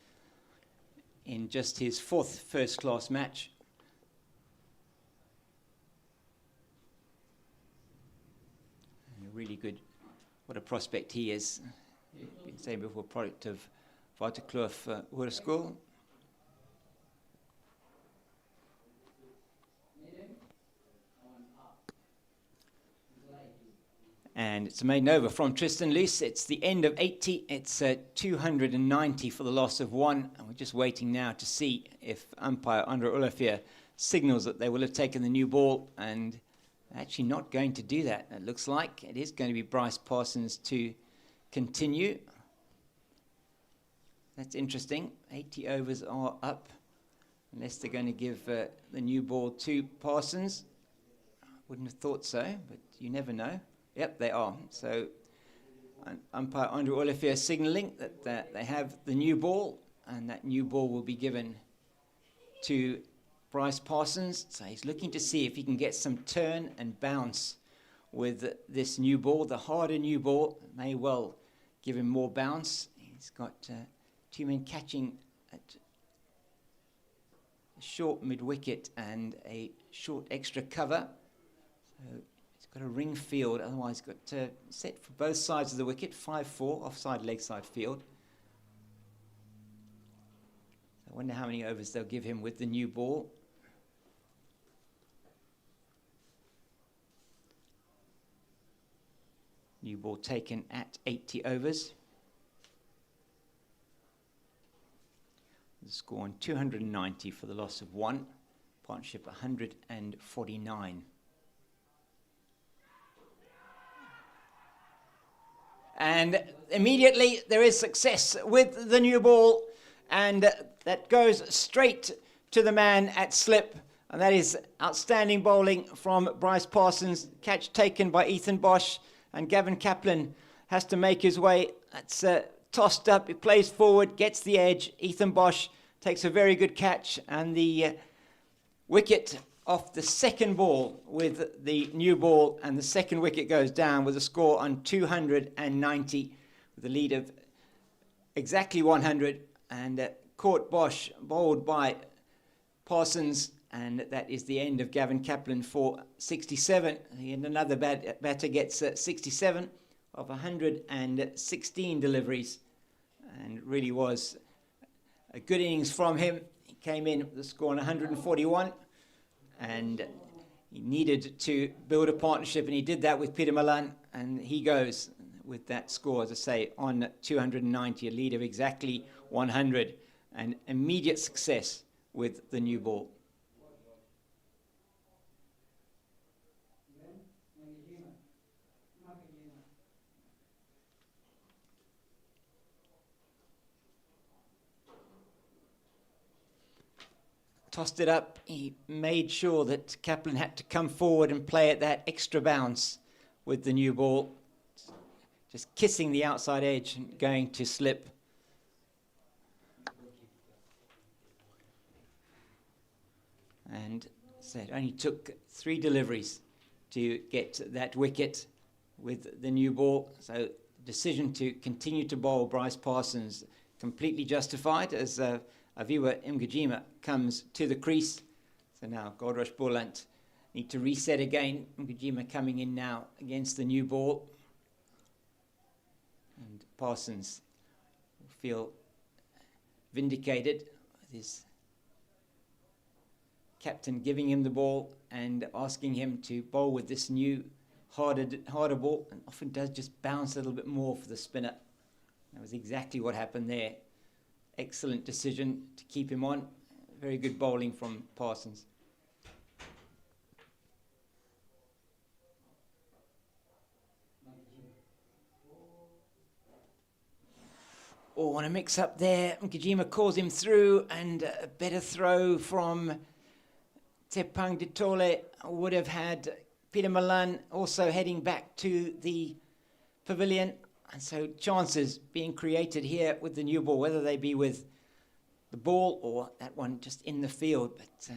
in just his 4th first-class match. And really good. What a prospect he is. Been saying before, product of Waterkloof Hoërskool. And it's a maiden over from Tristan Luce. It's the end of 80. It's 290 for the loss of 1. And we're just waiting now to see if umpire Andre Olafia signals that they will have taken the new ball. And actually not going to do that, it looks like. It is going to be Bryce Parsons to continue. That's interesting. 80 overs are up. Unless they're going to give the new ball to Parsons. Wouldn't have thought so, but you never know. Yep, they are. So umpire Andre Olafia signalling that they have the new ball, and that new ball will be given to Bryce Parsons. So he's looking to see if he can get some turn and bounce with this new ball. The harder new ball may well give him more bounce. He's got 2 men catching at a short mid-wicket and a short extra cover. So got a ring field, otherwise got set for both sides of the wicket, 5-4, offside leg side field. I wonder how many overs they'll give him with the new ball. New ball taken at 80 overs. The score on 290 for the loss of 1. Partnership 149. And immediately there is success with the new ball, and that goes straight to the man at slip, and that is outstanding bowling from Bryce Parsons. Catch taken by Ethan Bosch, and Gavin Kaplan has to make his way. That's tossed up, he plays forward, gets the edge. Ethan Bosch takes a very good catch, and the wicket off the second ball with the new ball, and the second wicket goes down with a score on 290 with a lead of exactly 100, and caught Bosch, bowled by Parsons, and that is the end of Gavin Kaplan for 67. And another batter gets 67 of 116 deliveries, and really was a good innings from him. He came in with a score on 141. And he needed to build a partnership, and he did that with Peter Milan, and he goes with that score, as I say, on 290, a lead of exactly 100, and immediate success with the new ball. Tossed it up. He made sure that Kaplan had to come forward and play at that extra bounce with the new ball. Just kissing the outside edge and going to slip. And so it only took 3 deliveries to get that wicket with the new ball. So the decision to continue to bowl Bryce Parsons completely justified, as Aviwa Mgijima comes to the crease. So now Goldrush Boland need to reset again. Mgijima coming in now against the new ball. And Parsons will feel vindicated with his captain giving him the ball and asking him to bowl with this new harder ball, and often does just bounce a little bit more for the spinner. That was exactly what happened there. Excellent decision to keep him on. Very good bowling from Parsons. Oh, want to mix up there. Mgijima calls him through, and a better throw from Tepang Ditole would have had Peter Milan also heading back to the pavilion. And so chances being created here with the new ball, whether they be with the ball or that one just in the field. But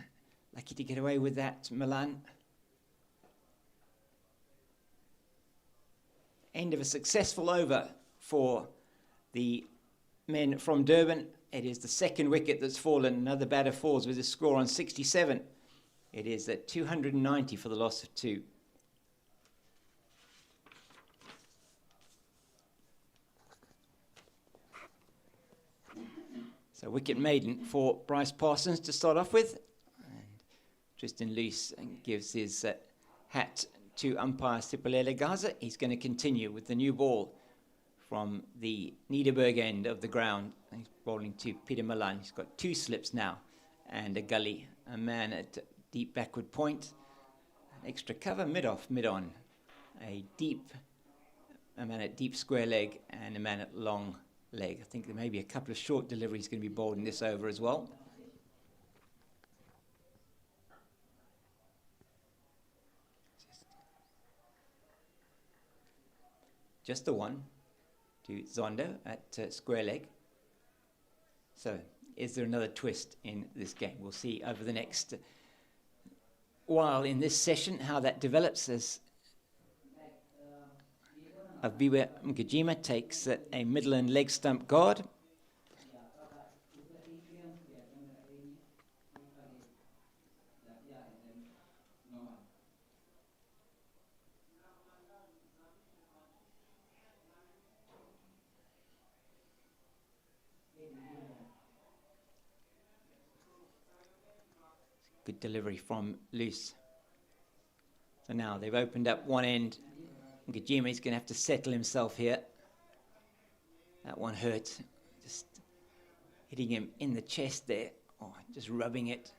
lucky to get away with that, Milan. End of a successful over for the men from Durban. It is the second wicket that's fallen. Another batter falls with a score on 67. It is at 290 for the loss of 2. So wicket maiden for Bryce Parsons to start off with. And Tristan Luce gives his hat to umpire Sipolele Gaza. He's going to continue with the new ball from the Niederberg end of the ground. He's bowling to Peter Milan. He's got 2 slips now and a gully. A man at deep backward point. An extra cover mid-off, mid-on. A man at deep square leg and a man at long leg. I think there may be a couple of short deliveries going to be bowled in this over as well. Just the one to Zondo at square leg. So, is there another twist in this game? We'll see over the next while in this session how that develops as Aviwa Mgijima takes a Midland leg stump guard. Good delivery from Luce. So now they've opened up one end. Ngajima is going to have to settle himself here. That one hurt. Just hitting him in the chest there. Oh, just rubbing it.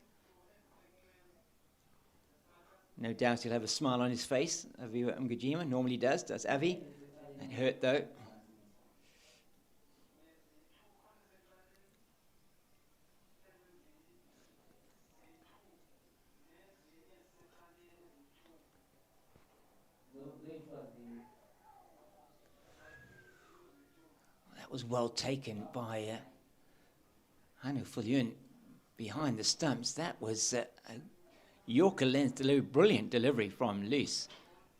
No doubt he'll have a smile on his face. Aviwa Ngajima normally does Avi. That hurt though. That was well taken by Hanu Fulyun behind the stumps. That was a Yorker length delivery, brilliant delivery from Luce.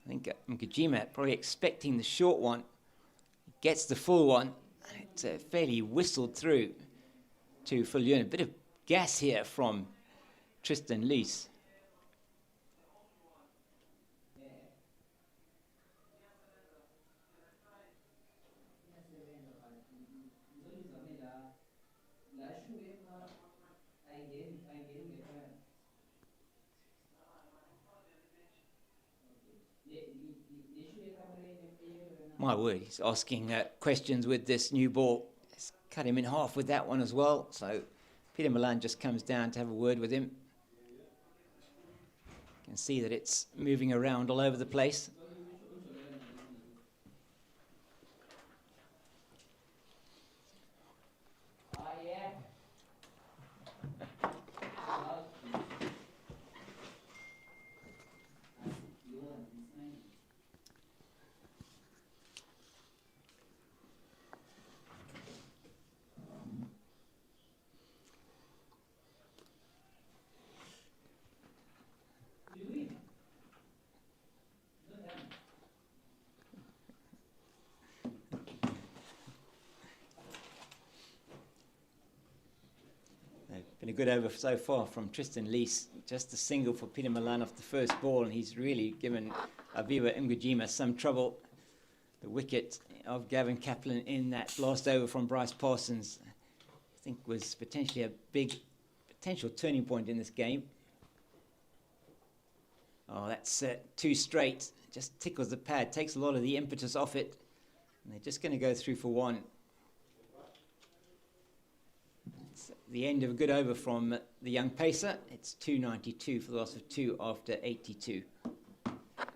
I think Mkajima probably expecting the short one, gets the full one. It's fairly whistled through to Fulyun. A bit of gas here from Tristan Luce. My word, he's asking questions with this new ball. It's cut him in half with that one as well. So Peter Milan just comes down to have a word with him. You can see that it's moving around all over the place. Been a good over so far from Tristan Luce. Just a single for Peter Milan off the first ball, and he's really given Aviwa Mgajima some trouble. The wicket of Gavin Kaplan in that last over from Bryce Parsons, I think, was potentially a big potential turning point in this game. Oh, that's too straight. Just tickles the pad, takes a lot of the impetus off it, and they're just going to go through for one. The end of a good over from the young pacer. It's 292 for the loss of 2 after 82.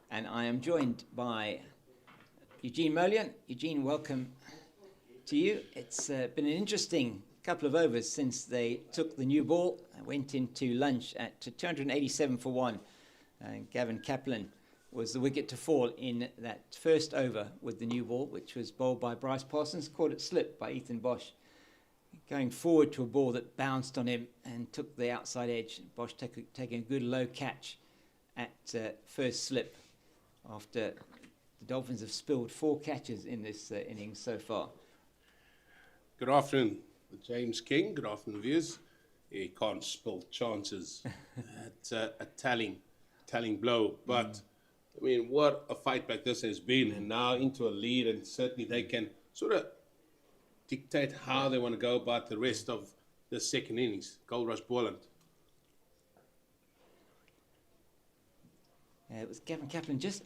And I am joined by Eugene Molian. Eugene, welcome to you. It's been an interesting couple of overs since they took the new ball. I went into lunch at 287 for 1. Gavin Kaplan was the wicket to fall in that first over with the new ball, which was bowled by Bryce Parsons, caught it slip by Ethan Bosch. Going forward to a ball that bounced on him and took the outside edge. Bosch taking a good low catch at first slip after the Dolphins have spilled 4 catches in this innings so far. Good afternoon, James King. Good afternoon, viewers. He can't spill chances at a telling blow. But, I mean, what a fight back this has been. And now into a lead, and certainly they can sort of dictate how they want to go about the rest of the second innings. Goldrush Boland. It was Gavin Kaplan just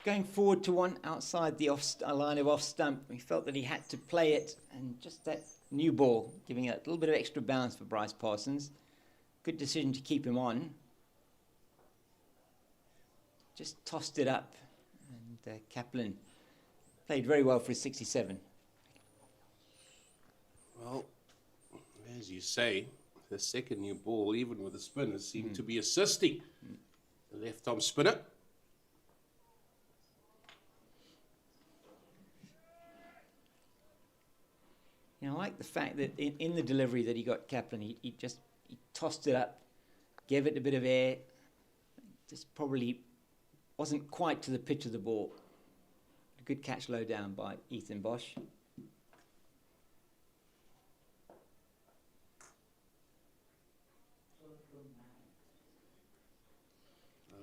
going forward to one outside the line of off stump. He felt that he had to play it, and just that new ball, giving it a little bit of extra balance for Bryce Parsons. Good decision to keep him on. Just tossed it up, and Kaplan played very well for his 67. Well, as you say, the second new ball, even with the spinners, seemed to be assisting the left-arm spinner. You know, I like the fact that in the delivery that he got Kaplan, he tossed it up, gave it a bit of air, just probably wasn't quite to the pitch of the ball. A good catch low down by Ethan Bosch.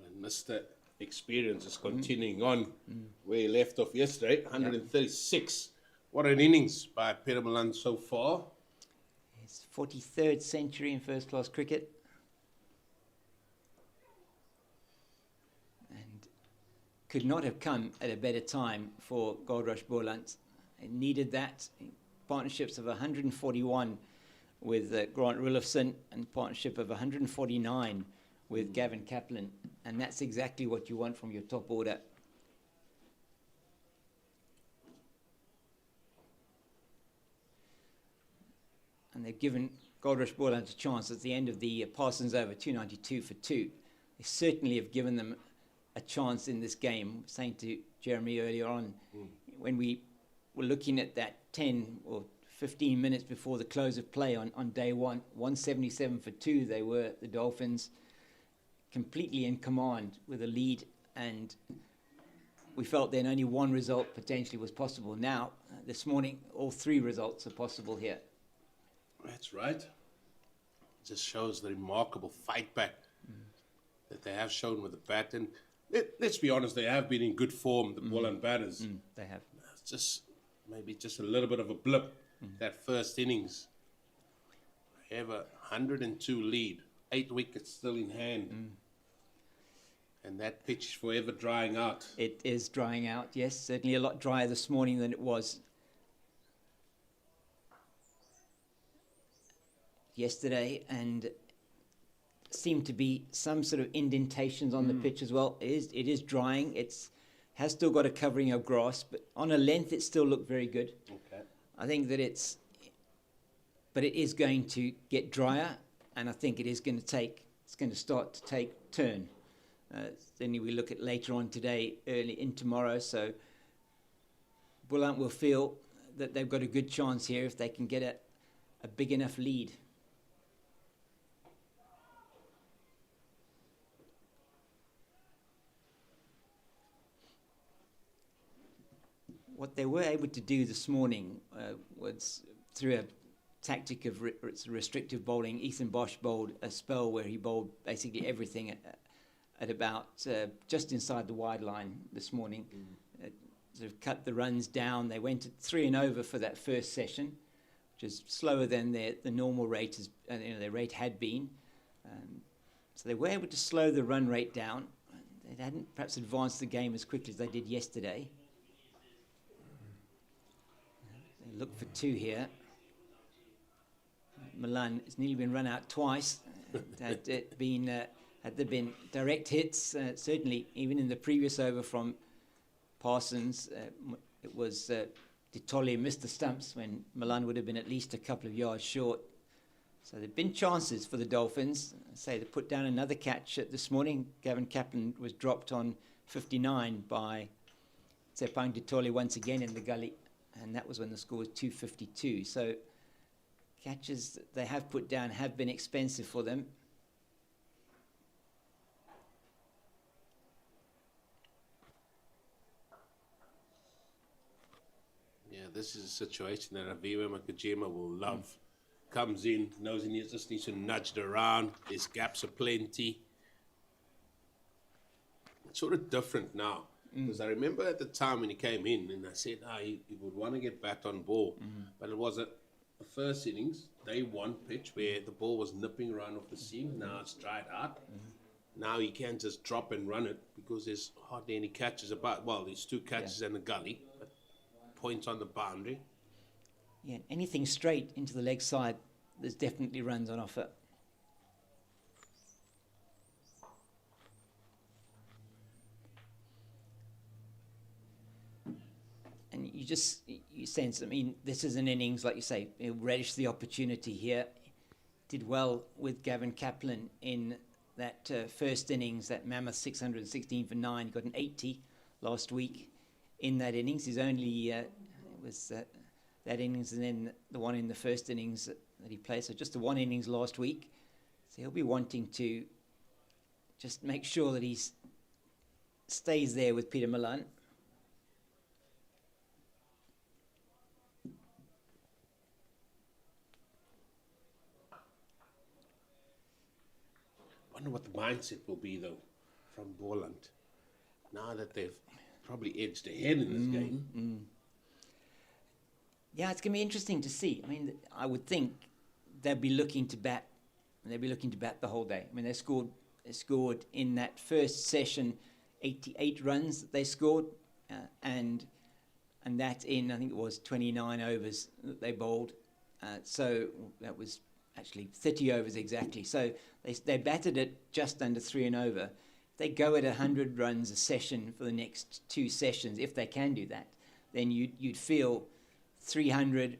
And Mr. Experience is continuing on where he left off yesterday, 136. What an innings by Milan so far. His 43rd century in first-class cricket. And could not have come at a better time for Goldrush Boland. It needed that. Partnerships of 141 with Grant Rulofson, and partnership of 149 with Gavin Kaplan. And that's exactly what you want from your top order. And they've given Goldrush Boland a chance at the end of the Parsons over, 292 for 2. They certainly have given them a chance in this game. Saying to Jeremy earlier on, when we were looking at that 10 or 15 minutes before the close of play on day one, 177 for 2, they were, the Dolphins, completely in command with a lead, and we felt then only one result potentially was possible. Now, this morning, all three results are possible here. That's right. It just shows the remarkable fight back that they have shown with the bat. And let's be honest, they have been in good form, the Boland batters. They have. It's just maybe just a little bit of a blip, that first innings. They have a 102 lead, 8 wickets still in hand. And that pitch is forever drying out. It is drying out, yes. Certainly a lot drier this morning than it was yesterday, and seemed to be some sort of indentations on the pitch as well. It is drying. Has still got a covering of grass, but on a length it still looked very good. Okay. I think that it is going to get drier, and I think it's going to start to take turn. Then we look at later on today, early in tomorrow, so Boland will feel that they've got a good chance here if they can get a big enough lead. What they were able to do this morning was through a tactic of restrictive bowling. Ethan Bosch bowled a spell where he bowled basically everything at about just inside the wide line this morning. Sort of cut the runs down. They went at 3 and over for that first session, which is slower than the normal rate their rate had been. So they were able to slow the run rate down. They hadn't perhaps advanced the game as quickly as they did yesterday. They look for 2 here. Milan has nearly been run out twice. Had there been direct hits, certainly even in the previous over from Parsons, it was Ditoli missed the stumps when Milan would have been at least a couple of yards short. So there have been chances for the Dolphins. They put down another catch this morning. Gavin Kaplan was dropped on 59 by Tsepang Ditoli once again in the gully, and that was when the score was 252. So catches that they have put down have been expensive for them. Yeah, this is a situation that Aviva Makajima will love. Comes in, knows he just needs to nudge it around. His gaps are plenty. It's sort of different now. Because I remember at the time when he came in, and I said, he would want to get bat on ball. But it was a first innings, day one pitch where the ball was nipping around off the seam. Now it's dried out. Now you can't just drop and run it because there's hardly any catches about. Well, there's 2 catches and a gully, but points on the boundary. Yeah, anything straight into the leg side, there's definitely runs on offer. And you sense, I mean, this is an innings, like you say, he'll relish the opportunity here. Did well with Gavin Kaplan in that first innings, that mammoth 616 for 9. He got an 80 last week in that innings. His only was that innings and then the one in the first innings that he played. So just the 1 innings last week. So he'll be wanting to just make sure that he stays there with Peter Milan. I wonder what the mindset will be, though, from Boland, now that they've probably edged ahead in this game. Yeah, it's going to be interesting to see. I mean, I would think they'll be looking to bat. They'll be looking to bat the whole day. I mean, they scored in that first session 88 runs that they scored, and that in, I think it was 29 overs that they bowled. So that was actually 30 overs exactly. So they batted it just under 3 and over. If they go at 100 runs a session for the next 2 sessions, if they can do that, then you'd feel 300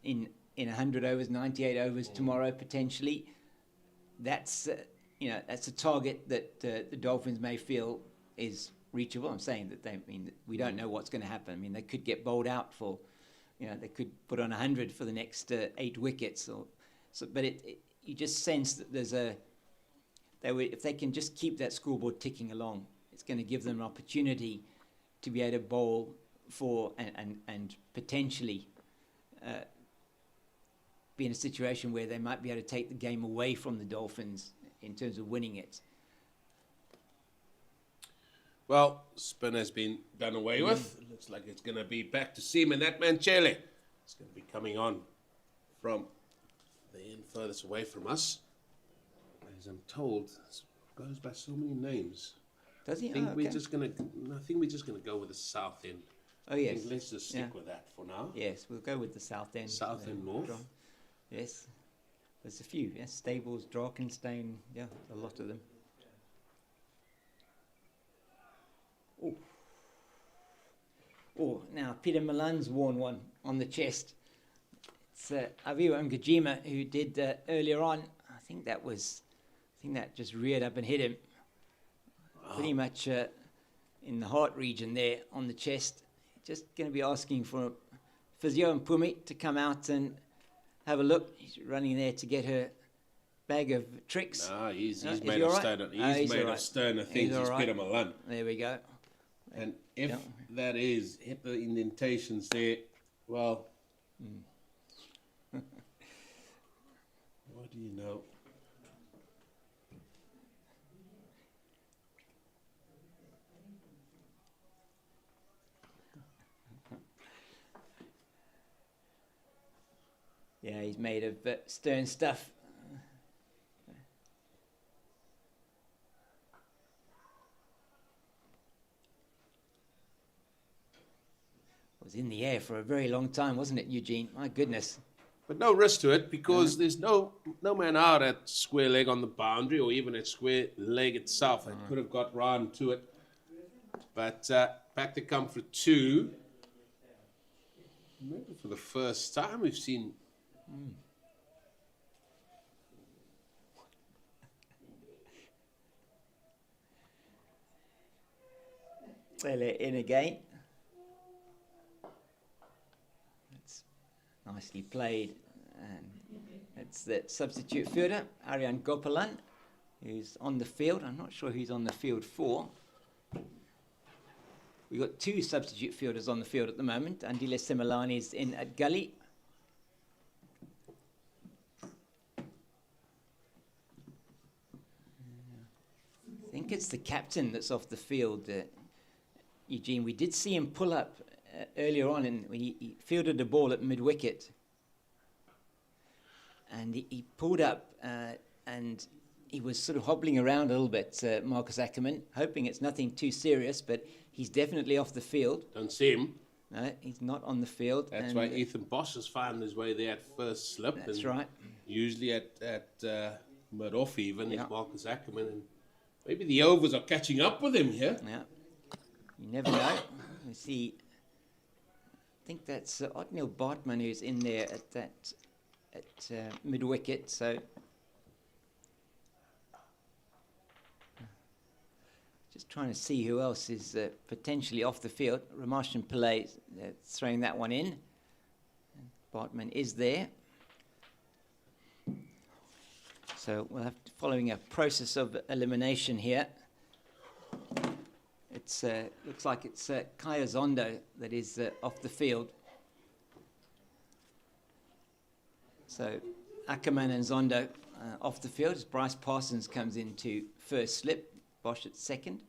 in 100 overs, 98 overs tomorrow potentially. That's that's a target that the Dolphins may feel is reachable. I'm saying that we don't know what's going to happen. I mean, they could get bowled out for, they could put on 100 for the next 8 wickets, but you just sense that there's if they can just keep that scoreboard ticking along, it's going to give them an opportunity to be able to bowl for and potentially be in a situation where they might be able to take the game away from the Dolphins in terms of winning it. Well, spin has been done away with. It looks like it's going to be back to seam, and that Manchele is going to be coming on from the end furthest away from us. As I'm told, it goes by so many names. Does he? I think okay. we're just going to go with the south end. Oh, yes. Let's just stick with that for now. Yes, we'll go with the south end. South and north. Yes. There's a few. Yes, Stables, Drakenstein. Yeah, a lot of them. Oh, now Peter Milan's worn one on the chest. It's Aviwa Ngajima who did earlier on. I think that just reared up and hit him. Wow. Pretty much in the heart region there on the chest. Just going to be asking for Physio and Pumi to come out and have a look. He's running there to get her bag of tricks. He's made of stone. He's made of sterner things. He's Peter Milan. There we go. And if that is hit the indentations there, well, what do you know? Yeah, he's made of stern stuff. Was in the air for a very long time, wasn't it, Eugene? My goodness. But no risk to it because there's no man out at square leg on the boundary or even at square leg itself. I could have got round to it. But back to come for 2. Maybe for the first time we've seen... In again. That's nicely played. And it's that substitute fielder, Aryan Gopalan, who's on the field. I'm not sure who's on the field for. We've got 2 substitute fielders on the field at the moment. Andile Similani is in at gully. I think it's the captain that's off the field, Eugene. We did see him pull up earlier on, and he fielded the ball at mid-wicket and he pulled up, and he was sort of hobbling around a little bit, Marcus Ackerman, hoping it's nothing too serious, but he's definitely off the field. Don't see him. No, he's not on the field. That's why Ethan Bosch has found his way there at first slip. That's and right. Usually at mid-off even Yeah. is Marcus Ackerman. And maybe the overs are catching up with him here. Yeah, you never know. You see, I think that's Otniel Bartman who's in there at mid wicket. So just trying to see who else is potentially off the field. Ramesh and Pillay throwing that one in. Bartman is there. So we'll have to, following a process of elimination here. It's looks like it's Kaya Zondo that is off the field. So Ackerman and Zondo off the field as Bryce Parsons comes into first slip. Bosch at second.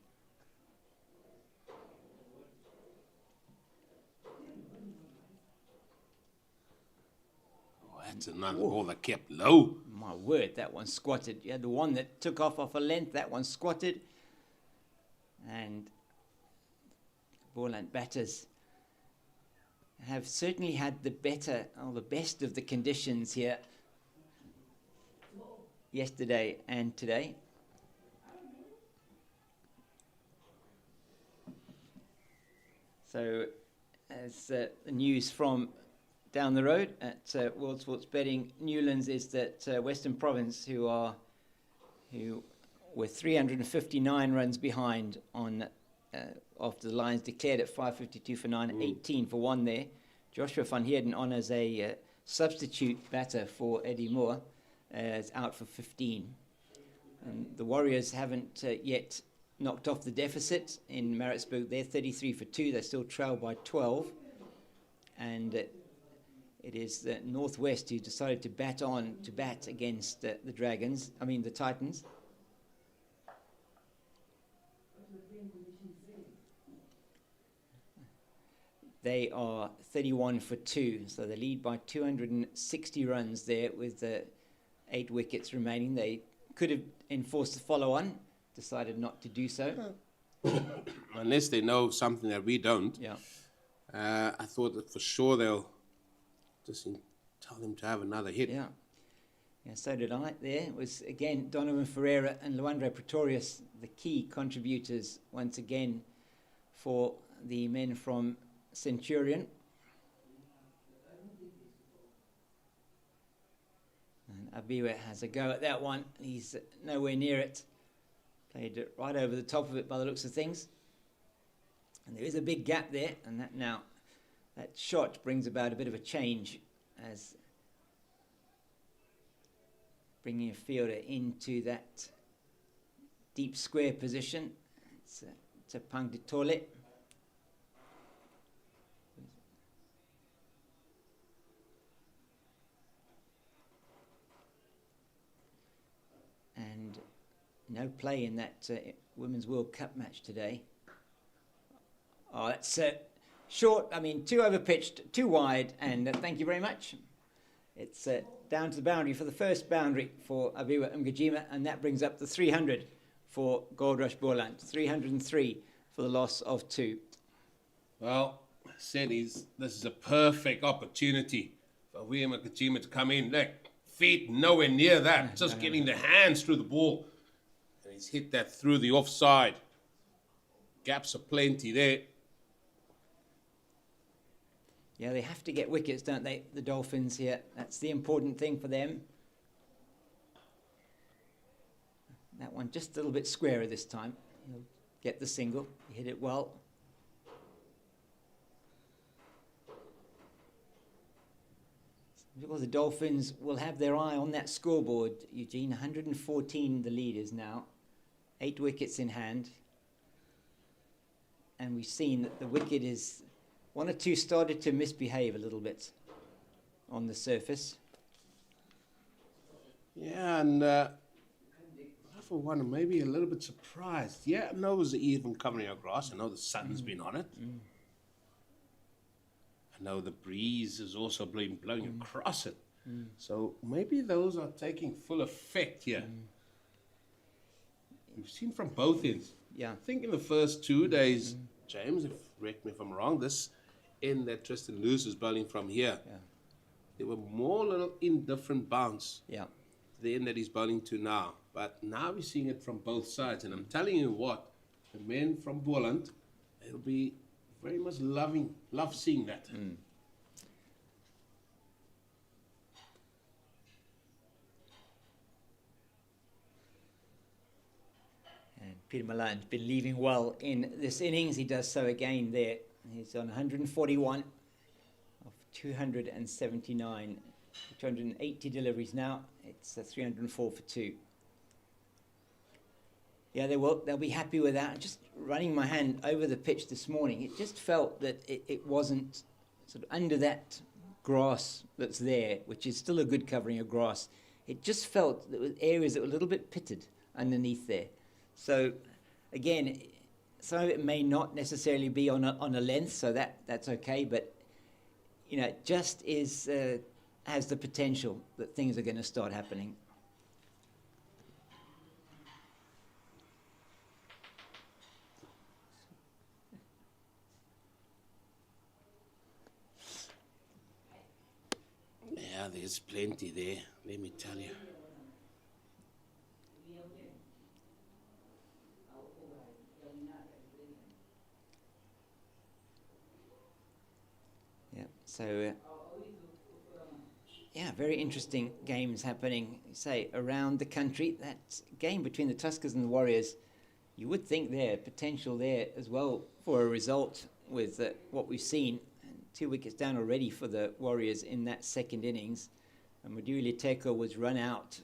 Oh, that's another ball that kept low. My word, that one squatted. You had the one that took off a length, that one squatted. And Boland batters have certainly had the best of the conditions here yesterday and today. So, as the news from down the road at World Sports Betting Newlands is that Western Province, who were 359 runs behind on after the Lions declared at 552 for 9, 18 for 1 there. Joshua van Heerden on as a substitute batter for Eddie Moore is out for 15. And the Warriors haven't yet knocked off the deficit in Maritzburg. They're 33 for 2. They still trail by 12. And it is the Northwest who decided to bat against the Titans. They are 31 for 2, so they lead by 260 runs there with 8 wickets remaining. They could have enforced the follow-on, decided not to do so. Unless they know something that we don't. Yeah. I thought that for sure they'll just tell them to have another hit. Yeah, so did I. There it was again Donovan Ferreira and Luandre Pretorius, the key contributors once again for the men from Centurion. And Abiwe has a go at that one. He's nowhere near it. Played it right over the top of it by the looks of things. And there is a big gap there, and that shot brings about a bit of a change as bringing a fielder into that deep square position. It's Tapang Ditole. And no play in that Women's World Cup match today. Oh, that's short. 2 over pitched, 2 wide, and thank you very much. It's down to the boundary for the first boundary for Abiwa Mgajima, and that brings up the 300 for Goldrush Boland. 303 for the loss of 2. Well, I said this is a perfect opportunity for Abiwa Mgajima to come in. Look, feet nowhere near that, just getting the hands through the ball. And he's hit that through the offside. Gaps are plenty there. Yeah, they have to get wickets, don't they, the Dolphins here? That's the important thing for them. That one just a little bit squarer this time. He'll get the single. He hit it well. Because the Dolphins will have their eye on that scoreboard, Eugene. 114 the lead is now. 8 wickets in hand. And we've seen that the wicket is... 1 or 2 started to misbehave a little bit on the surface. Yeah, and I for one am maybe a little bit surprised. Yeah, I know it was even covering our grass. I know the sun's been on it. I know the breeze is also blowing across it. So maybe those are taking full effect here. We've seen from both ends. Yeah. I think in the first 2 days, James, correct me if I'm wrong, this end that Tristan Lewis was bowling from here, there were more little indifferent bounce Yeah. to the end that he's bowling to now. But now we're seeing it from both sides. And I'm telling you what, the men from Boland, they'll be very much love seeing that. And Peter Milan's been leaving well in this innings. He does so again there. He's on 141 of 279, 280 deliveries now. It's 304 for 2. Yeah, they'll be happy with that. Just running my hand over the pitch this morning, it just felt that it wasn't sort of under that grass that's there, which is still a good covering of grass. It just felt that there were areas that were a little bit pitted underneath there. So, again, some of it may not necessarily be on a length, so that's okay. But you know, it just has the potential that things are going to start happening. Yeah, there's plenty there, let me tell you. Yeah, so very interesting games happening, say, around the country. That game between the Tuskers and the Warriors, you would think there, potential there as well for a result with what we've seen. 2 wickets down already for the Warriors in that second innings. And Maduri Teko was run out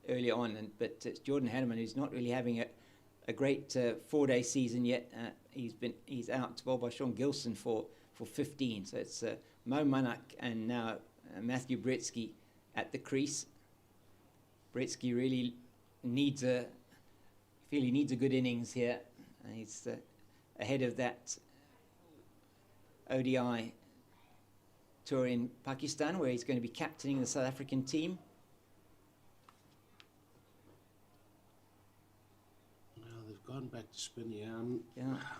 early on, but it's Jordan Hanneman who's not really having a great 4-day season yet. He's out, bowled by Sean Gilson for 15. So it's Mo Manak and now Matthew Britsky at the crease. Britsky really needs a good innings here. He's ahead of that ODI tour in Pakistan, where he's going to be captaining the South African team. Well, they've gone back to spin here. I'm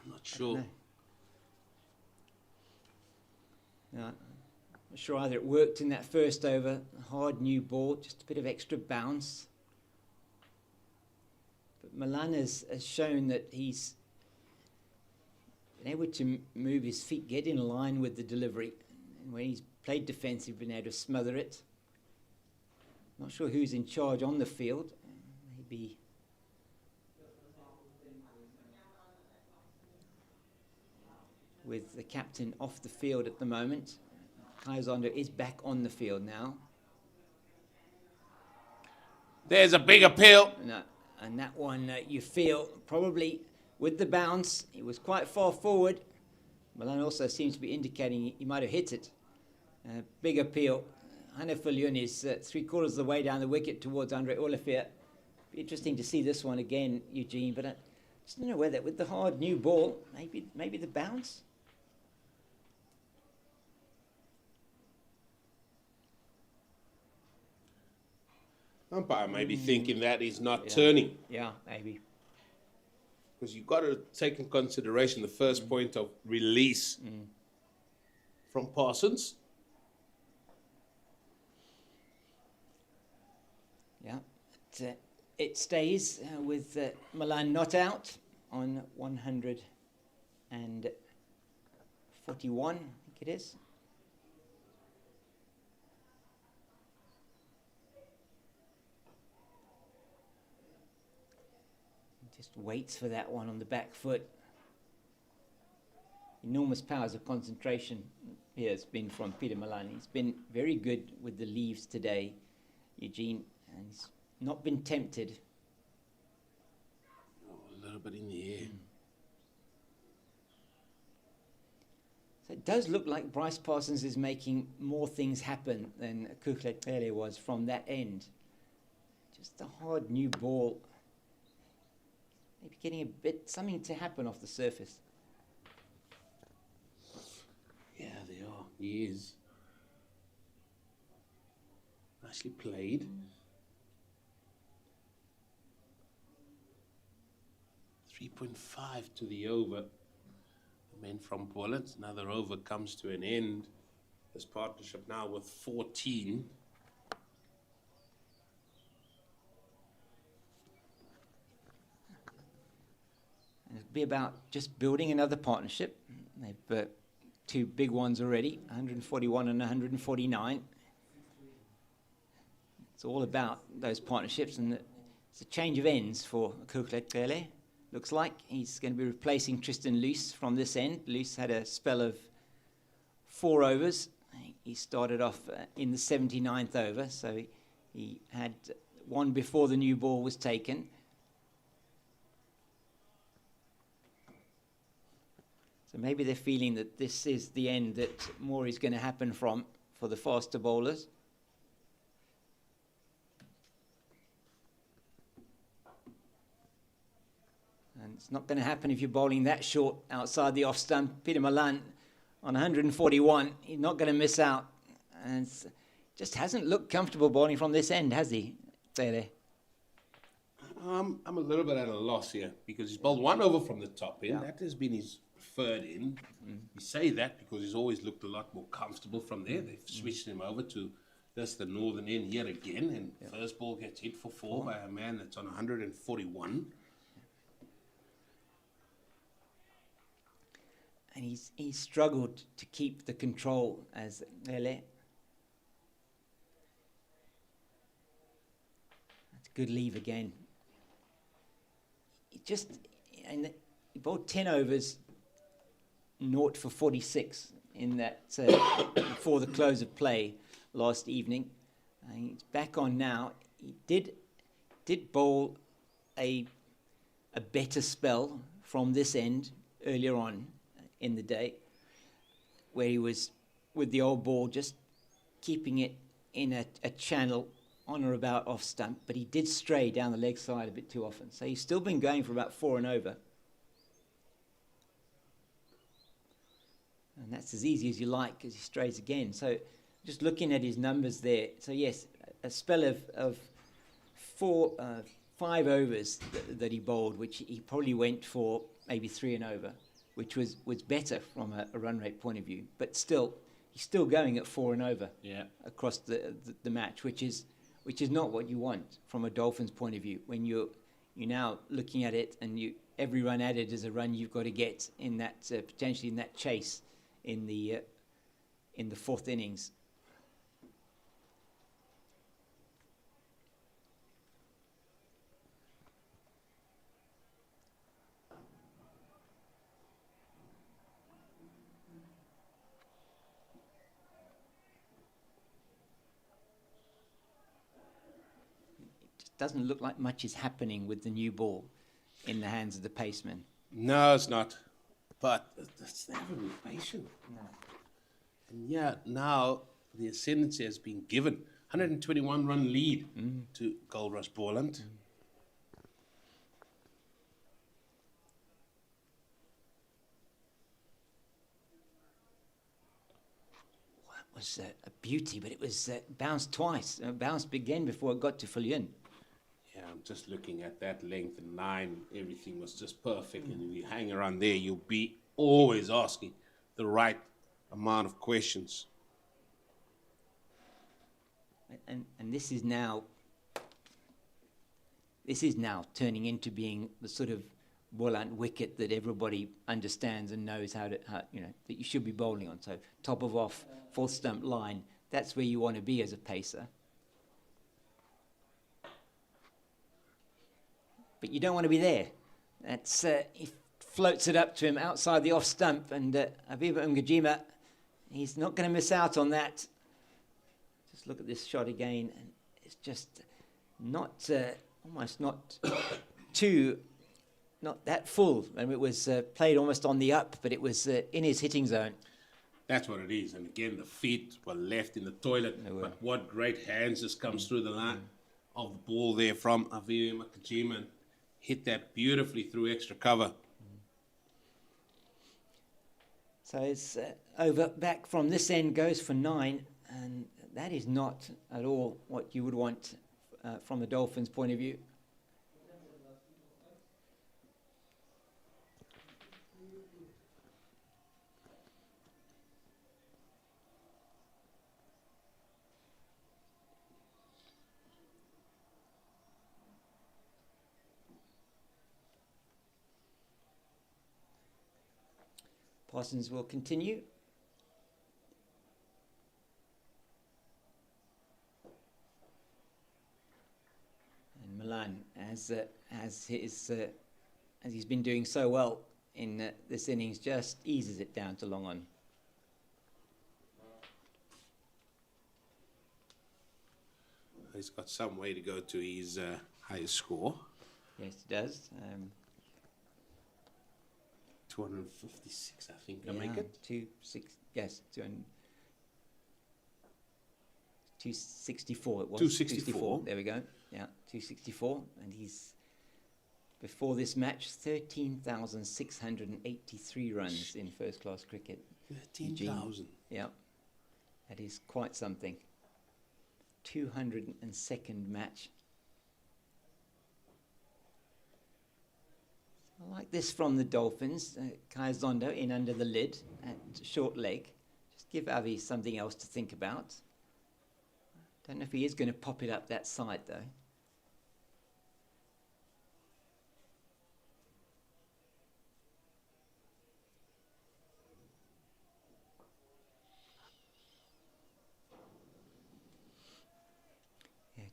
not sure. I'm not sure either it worked in that first over. Hard new ball, just a bit of extra bounce. But Milan has shown that he's been able to move his feet, get in line with the delivery. And when he's played defensive, been able to smother it. Not sure who's in charge on the field. Maybe with the captain off the field at the moment. Kaizander is back on the field now. There's a big appeal. And that one, you feel probably with the bounce, he was quite far forward. Milan also seems to be indicating he might have hit it. Big appeal. Hanefalion is 3/4 of the way down the wicket towards Andre Olivier. Be interesting to see this one again, Eugene, but I just don't know whether with the hard new ball, maybe the bounce. Umpire may be thinking that he's not turning. Yeah, maybe. Because you've got to take in consideration the first point of release from Parsons. Yeah, it stays with Milan not out on 141, I think it is. Just waits for that one on the back foot. Enormous powers of concentration here has been from Peter Milan. He's been very good with the leaves today, Eugene, and he's not been tempted. Oh, a little bit in the air. So it does look like Bryce Parsons is making more things happen than Kuklet Pele was from that end. Just a hard new ball. Maybe getting something to happen off the surface. Yeah, they are. He is. Nicely played. 3.5 to the over. The men from Boland. Another over comes to an end. This partnership now with 14. It'll be about just building another partnership. They've two big ones already, 141 and 149. It's all about those partnerships, and it's a change of ends for Kuklekele. Looks like he's going to be replacing Tristan Luce from this end. Luce had a spell of 4 overs. He started off in the 79th over, so he had one before the new ball was taken. So maybe they're feeling that this is the end that more is going to happen from for the faster bowlers. And it's not going to happen if you're bowling that short outside the off stump. Peter Milan on 141, he's not going to miss out. And just hasn't looked comfortable bowling from this end, has he, Tere? I'm a little bit at a loss here because he's bowled 1 over from the top end. Yeah. That has been his preferred end. You say that because he's always looked a lot more comfortable from there. They've switched him over to the northern end yet again, and first ball gets hit for 4 by a man that's on 141. And he's struggled to keep the control as Lele. That's a good leave again. He bowled 10 overs, 0 for 46 in that before the close of play last evening. He's back on now. He did bowl a better spell from this end earlier on in the day, where he was with the old ball just keeping it in a channel on or about off stump, but he did stray down the leg side a bit too often. So he's still been going for about 4 and over. And that's as easy as you like because he strays again. So just looking at his numbers there, so yes, a spell of 5 overs that he bowled, which he probably went for maybe 3 and over, which was better from a run rate point of view. But still, he's still going at 4 and over across the match, which is not what you want from a Dolphins point of view. When you're now looking at it and every run added is a run you've got to get in that potentially in that chase in the 4th innings. Doesn't look like much is happening with the new ball in the hands of the paceman. No, it's not. But they haven't been patient. No. And yeah, now the ascendancy has been given. 121 run lead to Goldrush Boland. Well, that was a beauty, but it was bounced twice. Bounced again before it got to Fulian. Yeah, I'm just looking at that length and 9. Everything was just perfect. And if you hang around there, you'll be always asking the right amount of questions. And this is now turning into being the sort of Boland wicket that everybody understands and knows how that you should be bowling on. So top of off, full stump line, that's where you want to be as a pacer. But you don't want to be there. That's he floats it up to him outside the off stump, and Aviva Umgajima, he's not going to miss out on that. Just look at this shot again, and it's just not almost not not that full. I mean, it was played almost on the up, but it was in his hitting zone. That's what it is. And again, the feet were left in the toilet. But what great hands just comes through the line of the ball there from Aviva Umgajima, and hit that beautifully through extra cover. So it's over back from this end, goes for 9, and that is not at all what you would want from the Dolphins' point of view. Parsons will continue. And Milan, as he's been doing so well in this innings, just eases it down to long on. He's got some way to go to his highest score. Yes, he does. 256, I think. I Yeah, make it. 264 it was. 264. There we go. Yeah, 264. And he's, before this match, 13,683 runs in first-class cricket. 13,000. Yeah, that is quite something. 202nd match. I like this from the Dolphins. Kai Zondo in under the lid at short leg. Just give Avi something else to think about. Don't know if he is going to pop it up that side though. Yeah.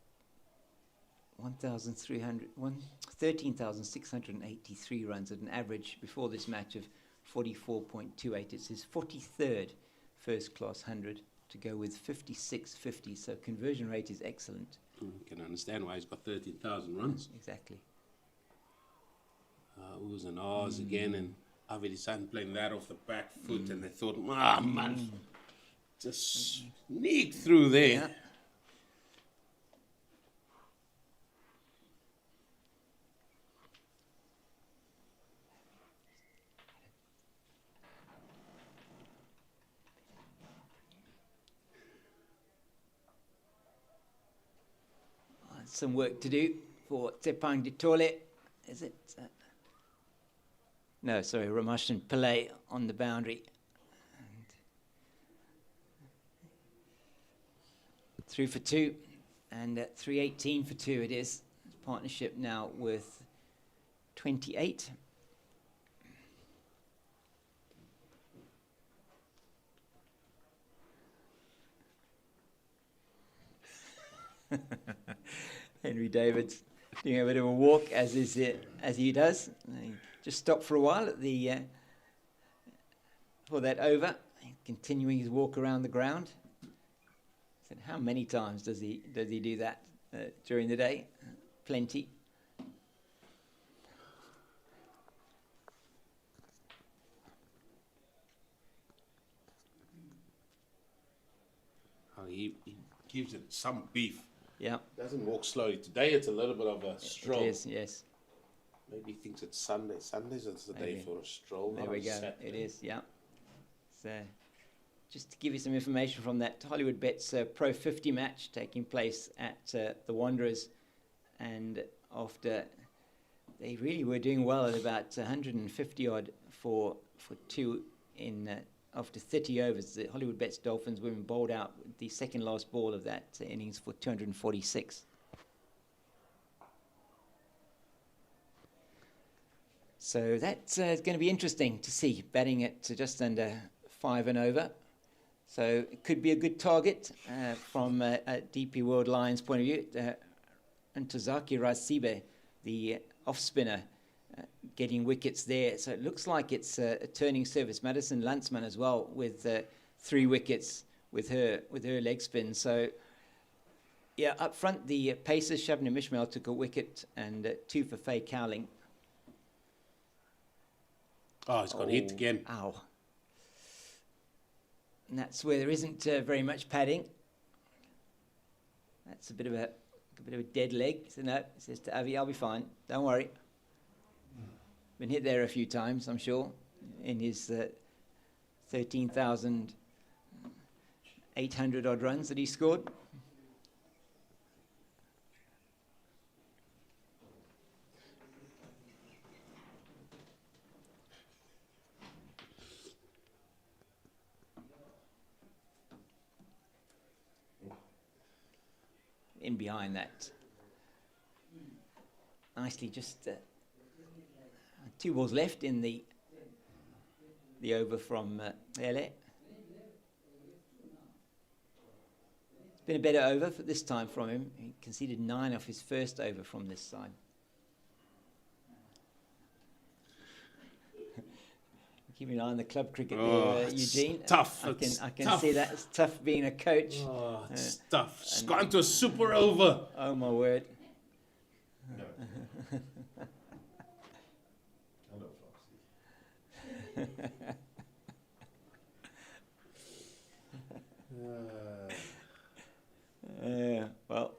13,683 runs at an average before this match of 44.28. It's his 43rd first-class 100 to go with 56.50. So conversion rate is excellent. You can understand why he's got 13,000 runs. Exactly. Oohs and ahs again, and Avi decided playing that off the back foot, and they thought, man, just sneak through there. Yeah. Some work to do for Tepang Ditole. Is it? No, sorry, Ramashan Pillay on the boundary. And 3 for 2, and 318 for 2 it is. Partnership now with 28. Henry David's doing a bit of a walk as he does. He just stopped for a while at the for that over, continuing his walk around the ground. Said, how many times does he do that during the day? Plenty. He gives it some beef. Yeah. Doesn't walk slowly. Today it's a little bit of a stroll. It is, yes. Maybe he thinks it's Sunday. Sundays it's the day Maybe. for a stroll. There not we a go. Saturday. It is, yeah. So, just to give you some information from that Hollywoodbets Pro 50 match taking place at the Wanderers, and after they really were doing well at about 150 odd for 2 in after 30 overs, the Hollywoodbets Dolphins women bowled out the second last ball of that innings for 246. So that's going to be interesting to see, batting at just under 5 and over. So it could be a good target from a DP World Lions point of view. Ntozaki Rasibe, the off-spinner, getting wickets there. So it looks like it's a turning service. Madison Lantzman as well with 3 wickets with her leg spin. So yeah, up front the Pacers, Shabnam Ishmael took a wicket, and 2 for Faye Cowling. Oh, he's got hit again. Ow. And that's where there isn't very much padding. That's a bit of a dead leg. So no, it says to Avi, I'll be fine. Don't worry. Been hit there a few times, I'm sure, in his 13,000 800 odd runs that he scored. In behind that, nicely, just 2 balls left in the over from LA. It's been a better over for this time from him. He conceded 9 off his first over from this side. Keeping an eye on the club cricket there, Eugene. Tough. I can tough. see that. It's tough being a coach. Oh, it's tough. It's gone to a super over. Oh, my word. Well,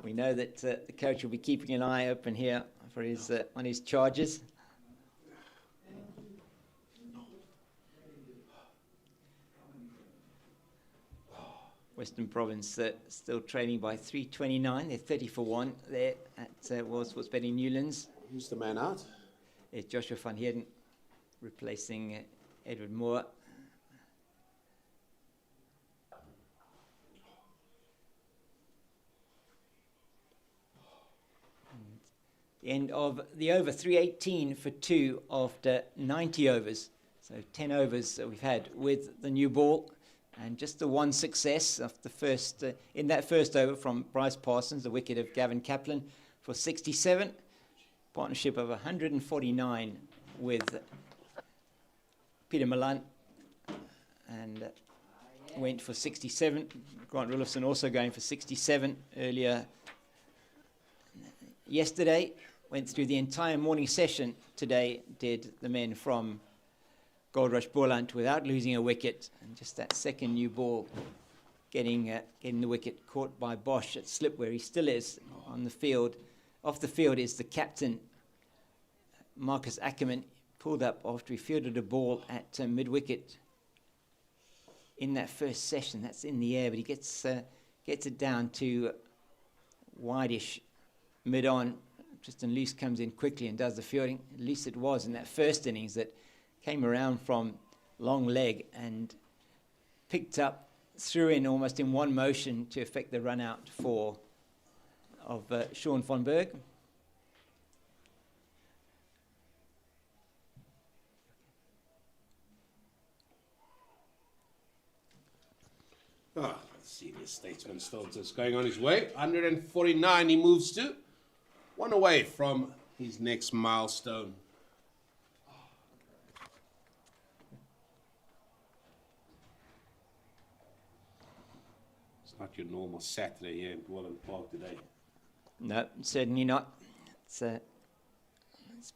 we know that the coach will be keeping an eye open here for his on his charges. Western Province still trailing by 329. They're 30 for 1 there at World Sports Betting Newlands. Who's the man out? It's Joshua van Heerden replacing Edward Moore. The end of the over, 318 for 2 after 90 overs. So 10 overs that we've had with the new ball. And just the one success of the first in that first over from Bryce Parsons, the wicket of Gavin Kaplan for 67. Partnership of 149 with Peter Milan, and went for 67. Grant Rulofsson also going for 67 earlier yesterday. Went through the entire morning session today, did the men from Goldrush Boland without losing a wicket, and just that second new ball getting the wicket caught by Bosch at slip where he still is on the field. Off the field is the captain, Marcus Ackerman, pulled up after he fielded a ball at mid-wicket in that first session. That's in the air, but he gets it down to wide-ish mid-on. Tristan Luce comes in quickly and does the fielding. Luce it was in that first innings that came around from long leg and picked up, threw in almost in one motion to effect the run out of Sean von Berg. Senior statesman still just going on his way. 149 he moves to. 1 away from his next milestone. It's not your normal Saturday here in Boland Park today. No, certainly not. It's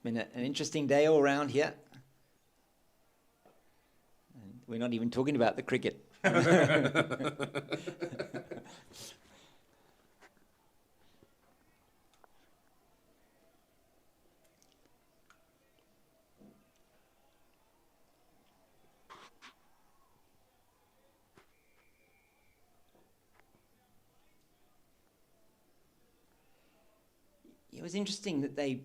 been an interesting day all round here. And we're not even talking about the cricket. It was interesting that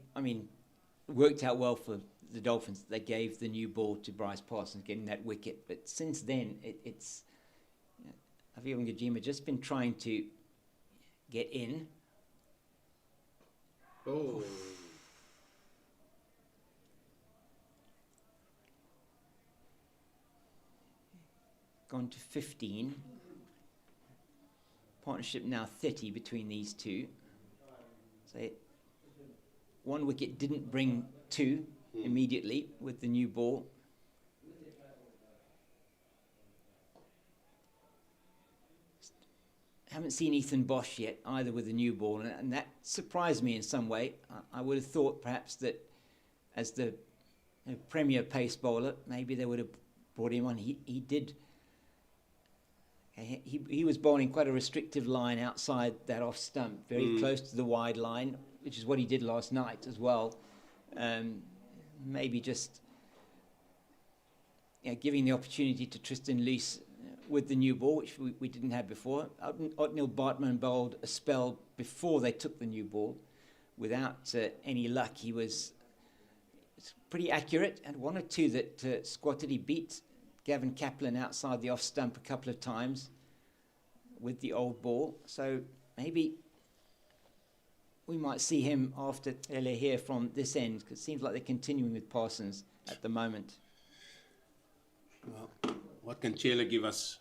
worked out well for the Dolphins. They gave the new ball to Bryce Parsons, getting that wicket. But since then, it's Aviv Ngajima just been trying to get in. Oh. Gone to 15. Partnership now 30 between these two. So one wicket didn't bring 2 immediately with the new ball. Haven't seen Ethan Bosch yet either with the new ball, and that surprised me in some way. I would have thought perhaps that as the premier pace bowler, maybe they would have brought him on. He did. He was bowling quite a restrictive line outside that off stump, very close to the wide line, which is what he did last night as well. Maybe just giving the opportunity to Tristan Luce with the new ball, which we didn't have before. Otniel Bartman bowled a spell before they took the new ball. Without any luck, he was pretty accurate, and one or two that squatted. He beat Gavin Kaplan outside the off stump a couple of times with the old ball. So maybe we might see him after Ele here from this end, because it seems like they're continuing with Parsons at the moment. Well, what can Chela give us?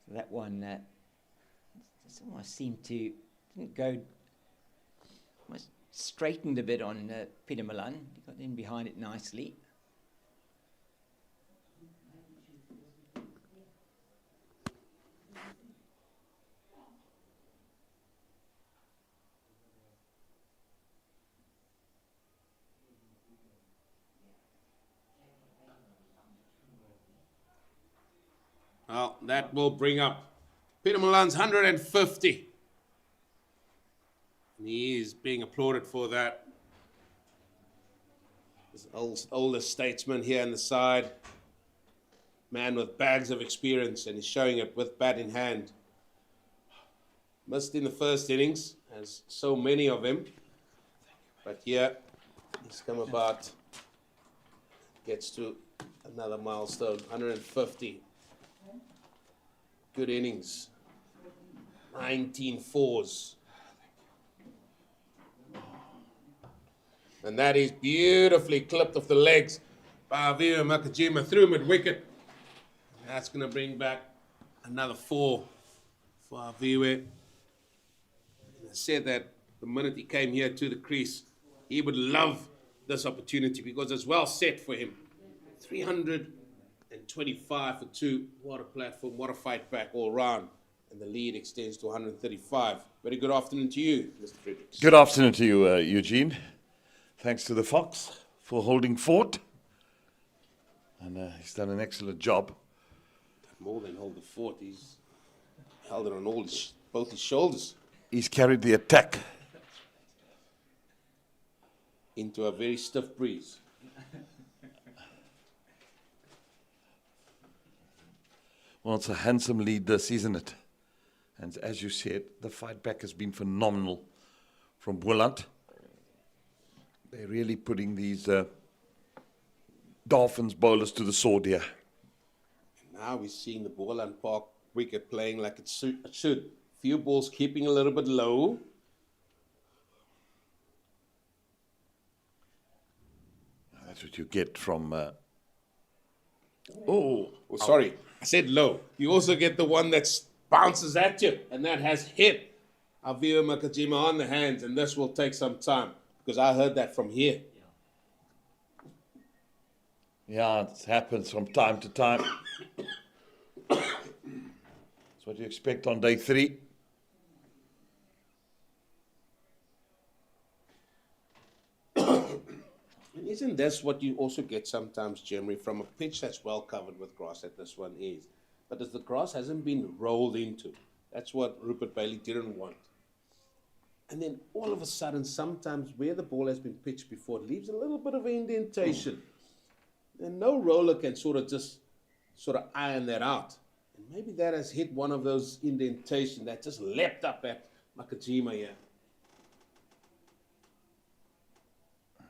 That one almost seemed to didn't go, almost straightened a bit on Peter Milan. He got in behind it nicely. Well, that will bring up Peter Milan's 150. And he is being applauded for that. This older statesman here on the side. Man with bags of experience, and he's showing it with bat in hand. Missed in the first innings, as so many of them. But here, he's come about, gets to another milestone, 150. Good innings. 19 fours. And that is beautifully clipped off the legs by Aviva Makajima through mid-wicket. That's going to bring back another 4 for Aviva. I said that the minute he came here to the crease, he would love this opportunity because it's well set for him. 325 for 2. What a platform, what a fight back all round. And the lead extends to 135. Very good afternoon to you, Mr. Fredericks. Good afternoon to you, Eugene. Thanks to the Fox for holding fort. And he's done an excellent job. More than hold the fort, he's held it on both his shoulders. He's carried the attack. Into a very stiff breeze. Well, it's a handsome lead this, isn't it? And as you said, the fight back has been phenomenal from Boland. They're really putting these Dolphins bowlers to the sword here. Now we're seeing the Boland Park wicket playing like it should. Few balls keeping a little bit low. That's what you get from... Sorry, I said low. You also get the one that bounces at you, and that has hit Aviva Makajima on the hands, and this will take some time, because I heard that from here. Yeah, it happens from time to time. That's what you expect on day 3. Isn't this what you also get sometimes, Jeremy, from a pitch that's well covered with grass, that this one is? But as the grass hasn't been rolled into, that's what Rupert Bailey didn't want. And then all of a sudden, sometimes where the ball has been pitched before, it leaves a little bit of an indentation. And no roller can sort of iron that out. And maybe that has hit one of those indentations that just leapt up at Makajima here.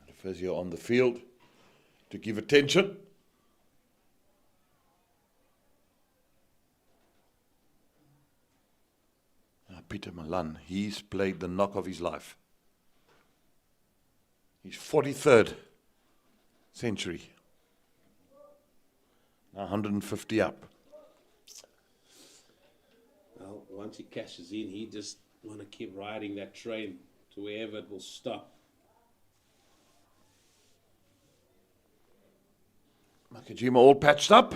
The physio on the field to give attention. Now, Peter Milan, he's played the knock of his life. His 43rd century. 150 up. Well, once he cashes in, he just want to keep riding that train to wherever it will stop. Makajima all patched up.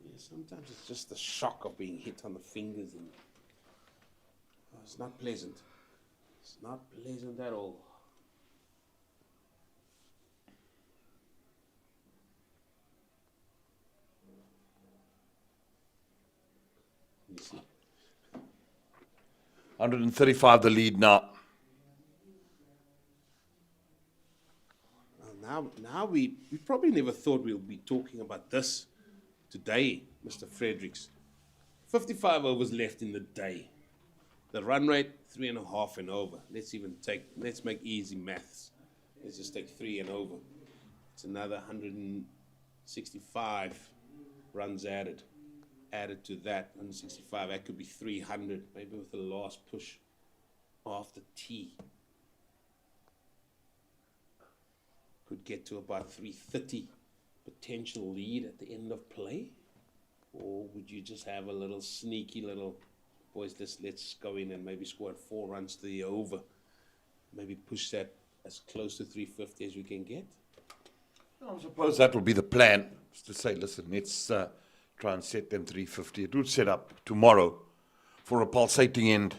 Yeah, sometimes it's just the shock of being hit on the fingers, and it's not pleasant. It's not pleasant at all. see. 135 the lead now. Now we probably never thought we'll be talking about this today, Mr. Fredericks. 55 overs left in the day. The run rate, 3.5 and over. Let's make easy maths. Let's just take 3 and over. It's another 165 runs added. Added to that, 165, that could be 300, maybe with the last push after tee. Could get to about 330 potential lead at the end of play. Or would you just have a little sneaky little, boys, let's go in and maybe score 4 runs to the over. Maybe push that as close to 350 as we can get. I suppose that will be the plan, is to say, listen, let's try and set them 350. It would set up tomorrow for a pulsating end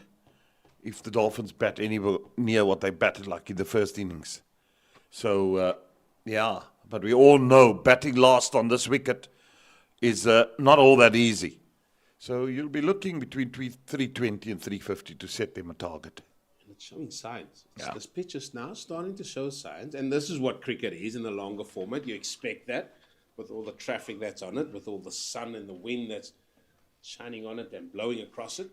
if the Dolphins bat anywhere near what they batted like in the first innings. So, yeah, but we all know batting last on this wicket is not all that easy. So you'll be looking between 320 and 350 to set them a target. And it's showing signs. Yeah. This pitch is now starting to show signs, and this is what cricket is in the longer format. You expect that with all the traffic that's on it, with all the sun and the wind that's shining on it and blowing across it.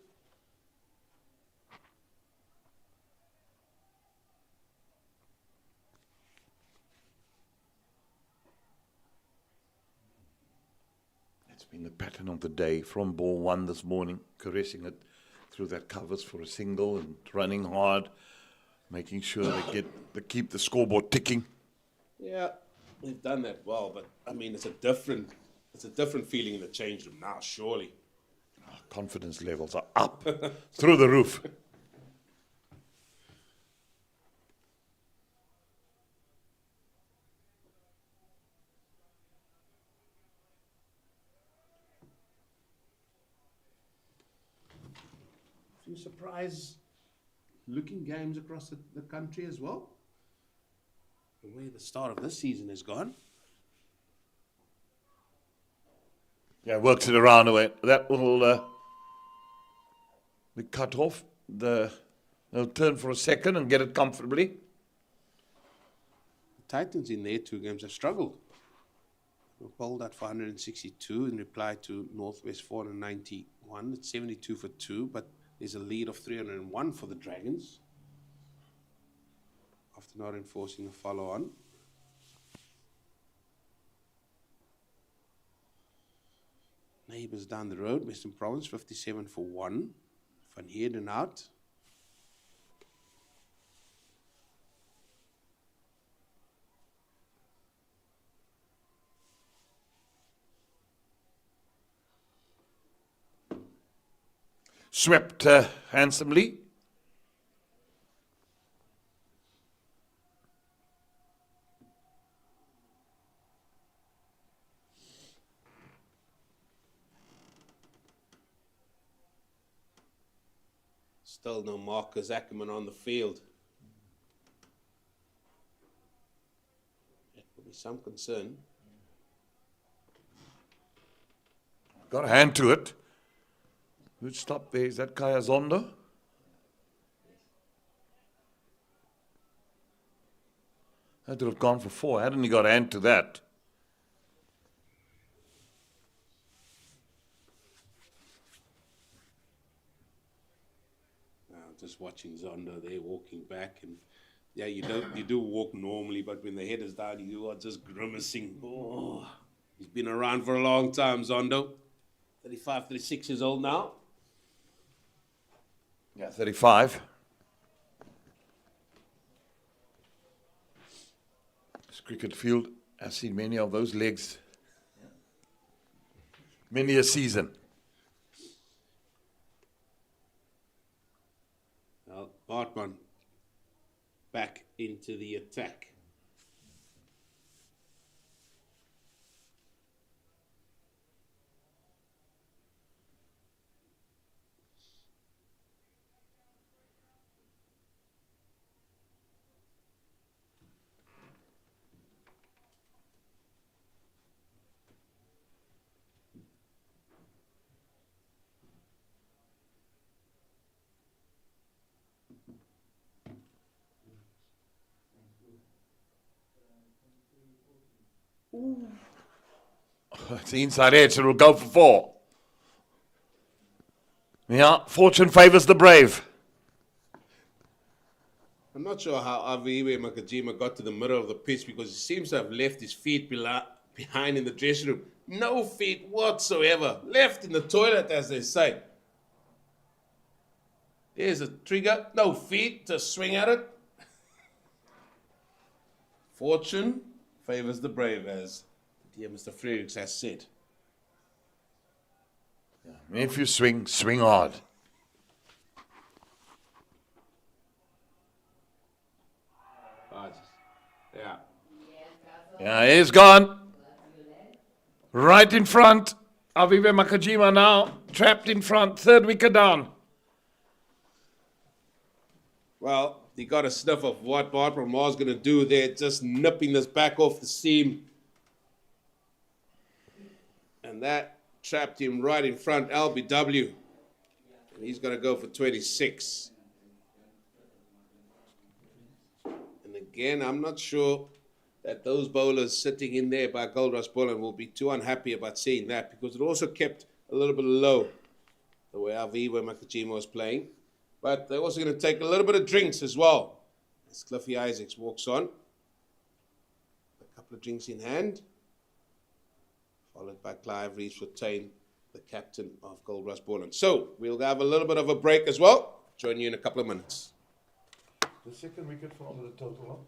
That's been the pattern of the day from ball 1 this morning, caressing it through that covers for a single and running hard, making sure they keep the scoreboard ticking. Yeah, they've done that well, but I mean, it's a different feeling in the change room now, surely. Confidence levels are up through the roof. Few surprise looking games across the country as well. The way the start of this season has gone. Yeah, works it around away. That will be cut off. They'll turn for a second and get it comfortably. The Titans in their 2 games have struggled. They were bowled out for 162 in reply to Northwest 491. It's 72 for 2, but there's a lead of 301 for the Dragons after not enforcing a follow-on. Neighbours down the road, Western Province, 57 for 1. Van Heerden out. Swept handsomely. Still no Marcus Ackerman on the field. That will be some concern. Got a hand to it. Good stop there. Is that Kaya Zondo? That would have gone for 4. Hadn't he got a hand to that? Just watching Zondo there walking back, and yeah, you do walk normally, but when the head is down, you are just grimacing. Oh, he's been around for a long time, Zondo. 35, 36 years old now. Yeah, 35. This cricket field has seen many of those legs. Many a season. Well, Bartman back into the attack. It's the inside edge, so it'll go for 4. Yeah, fortune favors the brave. I'm not sure how Aviwe Makajima got to the middle of the pitch because he seems to have left his feet behind in the dressing room. No feet whatsoever. Left in the toilet, as they say. There's a trigger. No feet to swing at it. Fortune favors the brave, as dear Mr. Fredericks has said. If you swing, swing hard. Yeah. Yeah, he's gone. Right in front. Avive Makajima now trapped in front. 3rd wicket down. Well, he got a sniff of what Paarl was going to do there, just nipping this back off the seam. And that trapped him right in front, LBW. And he's going to go for 26. And again, I'm not sure that those bowlers sitting in there by Goldrush Boland will be too unhappy about seeing that, because it also kept a little bit low the way Aviva Makajima was playing. But they're also going to take a little bit of drinks as well. As Cliffy Isaacs walks on. A couple of drinks in hand. Followed by Clive Rees-Fontaine, the captain of Goldrush Boland. So we'll have a little bit of a break as well. Join you in a couple of minutes. The 2nd wicket for the total.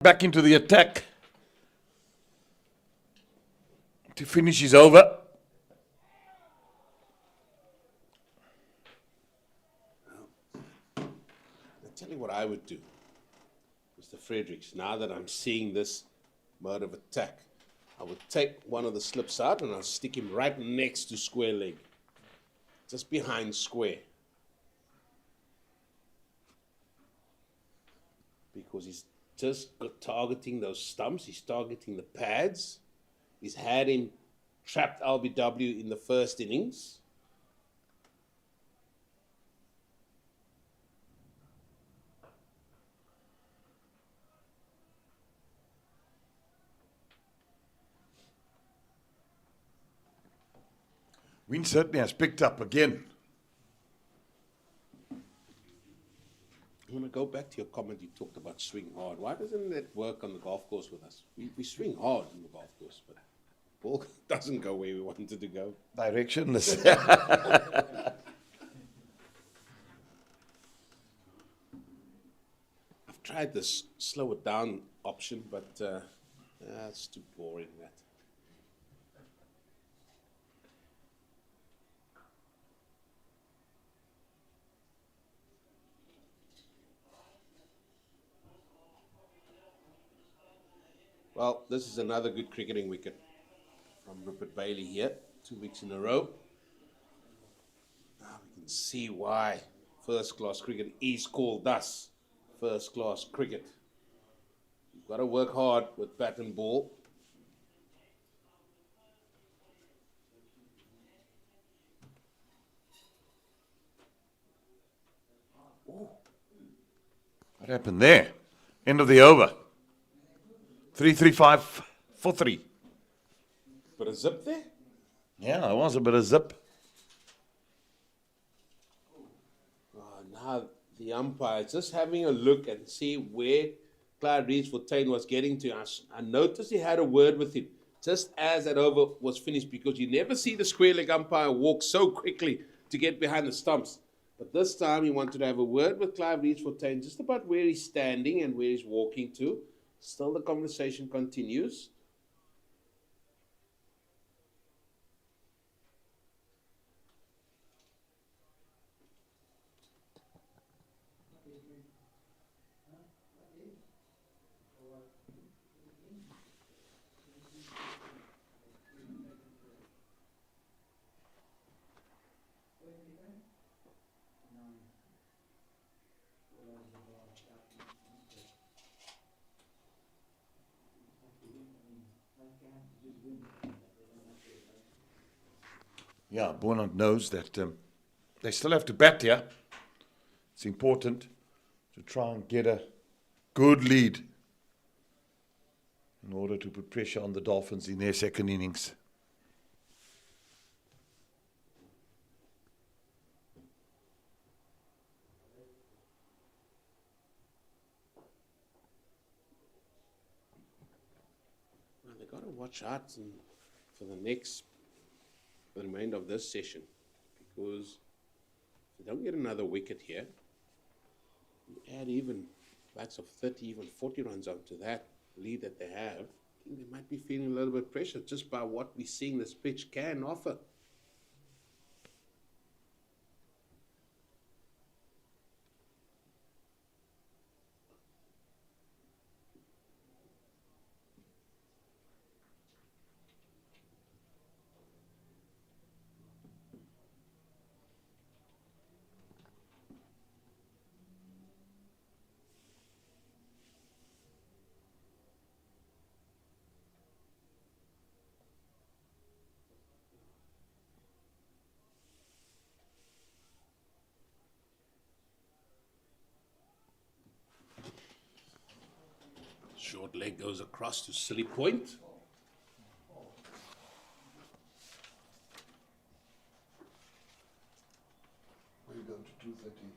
back into the attack to finish his over. I'll tell you what I would do, Mr. Fredericks. Now that I'm seeing this mode of attack, I would take one of the slips out and I'll stick him right next to square leg, just behind square. Because he's just targeting those stumps, he's targeting the pads. He's had him trapped LBW in the first innings. Wind certainly has picked up again. I want to go back to your comment. You talked about swing hard. Why doesn't that work on the golf course with us? We swing hard on the golf course, but the ball doesn't go where we want it to go. Directionless. I've tried this slow it down option, but it's too boring, that. Well, this is another good cricketing wicket from Rupert Bailey here, 2 weeks in a row. Now we can see why first-class cricket is called thus first-class cricket. You've got to work hard with bat and ball. What happened there? End of the over. 3-3-5 for 3. But a zip there? Yeah, there was a bit of zip. Now the umpire is just having a look and see where Clive Reeves-Fontaine was getting to. I noticed he had a word with him just as that over was finished, because you never see the square leg umpire walk so quickly to get behind the stumps. But this time he wanted to have a word with Clive Reeves-Fontaine just about where he's standing and where he's walking to. Still the conversation continues. Yeah, Boland knows that they still have to bat here. It's important to try and get a good lead in order to put pressure on the Dolphins in their second innings. Well, they've got to watch out for the remainder of this session, because if they don't get another wicket here, you add even backs of 30, even 40 runs onto that lead that they have, I think they might be feeling a little bit of pressure just by what we're seeing this pitch can offer. Short leg goes across to silly point. We'll go to 2:30.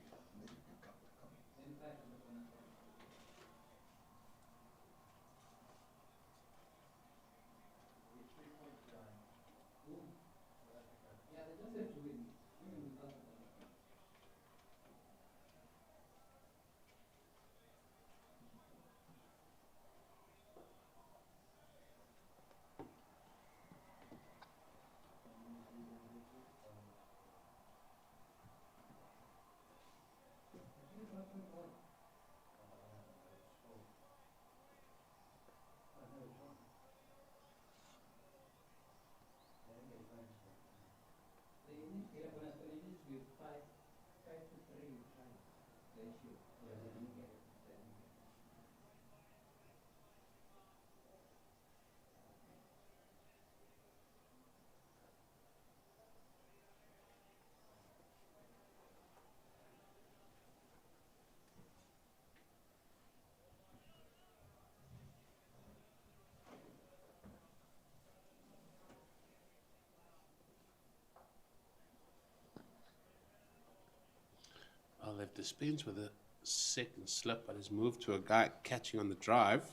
Well, they've dispensed with a second slip, but has moved to a guy catching on the drive.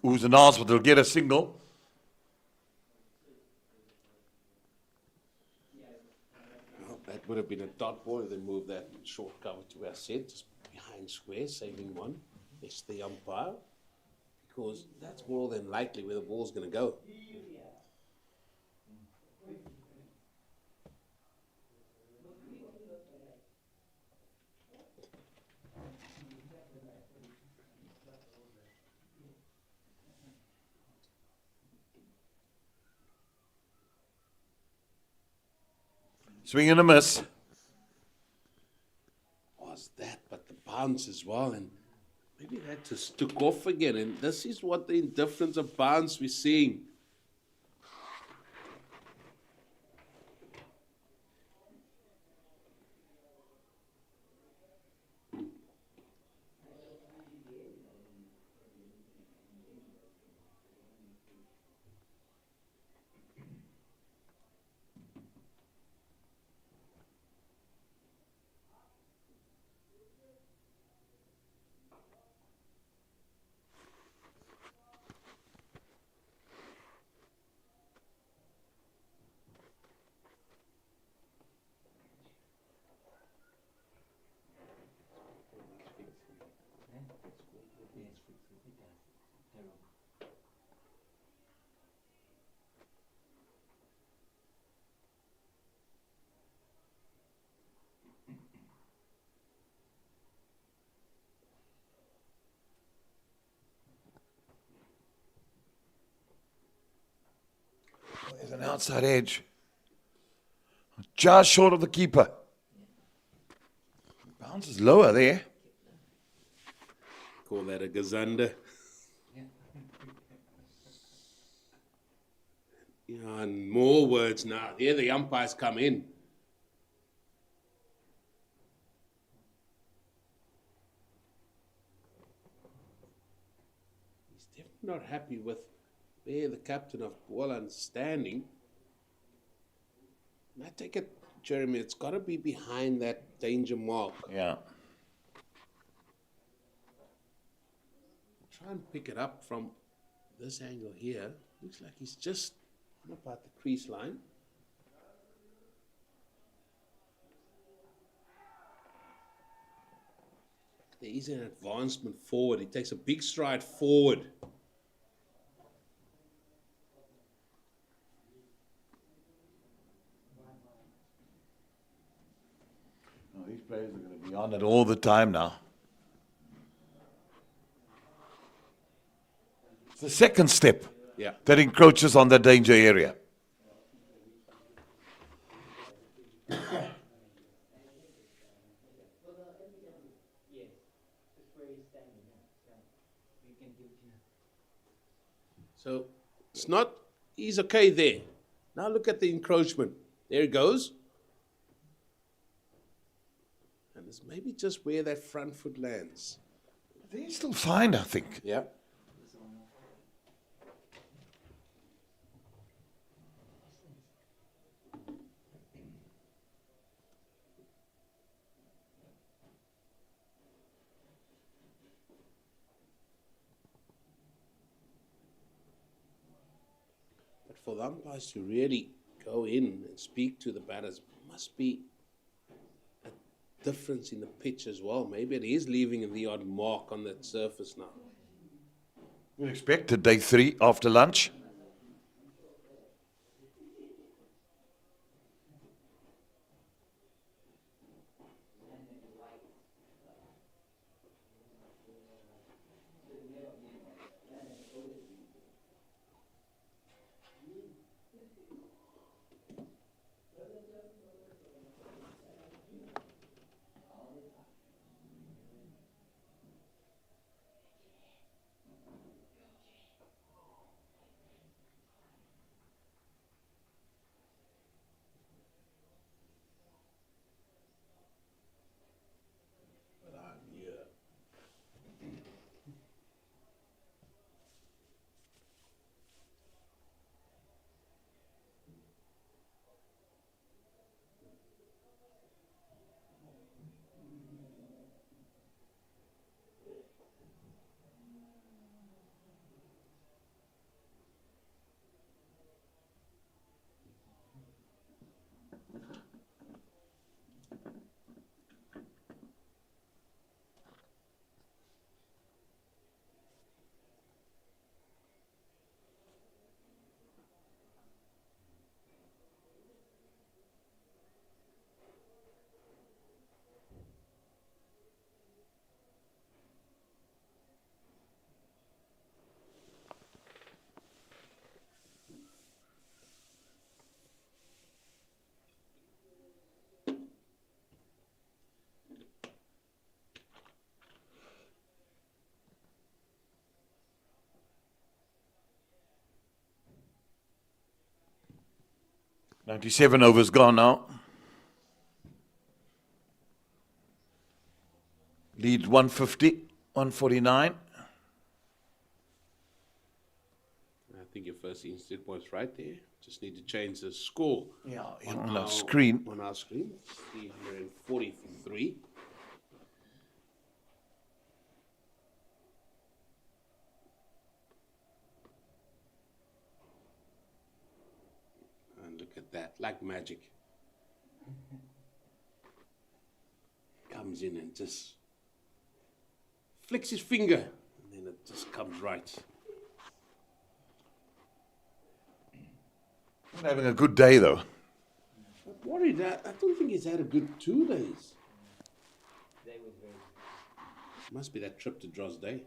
Who's an arse, but they'll get a single. Well, that would have been a dot ball if they moved that short cover to our set, just behind square, saving one. It's the umpire, because that's more than likely where the ball's going to go. Swing and a miss. Was that, but the bounce as well, and maybe that just took off again, and this is what the indifference of bounce we're seeing. There's an outside edge. Just short of the keeper. Bounce is lower there. Call that a gazunder. Yeah, and more words now. Here the umpires come in. He's definitely not happy with where the captain of Boland is standing. And I take it, Jeremy, it's got to be behind that danger mark. Yeah. Try and pick it up from this angle here. Looks like he's just about the crease line. There is an advancement forward. He takes a big stride forward. Oh, these players are going to be on it all the time now. It's the second step that encroaches on the danger area. So it's not, he's okay there. Now look at the encroachment. There it goes. And it's maybe just where that front foot lands. They're still fine, I think. Yeah. But for the umpires to really go in and speak to the batters, must be a difference in the pitch as well. Maybe it is leaving the odd mark on that surface now. We expected day 3 after lunch. "97 overs gone now. Lead 150, 149. I think your first instinct was right there. Just need to change the score. Yeah, on our screen. On our screen, 343. And look at that, like magic. Comes in and just flicks his finger, and then it just comes right. Having a good day, though. I'm worried that I don't think he's had a good 2 days. Must be that trip to Dross Day.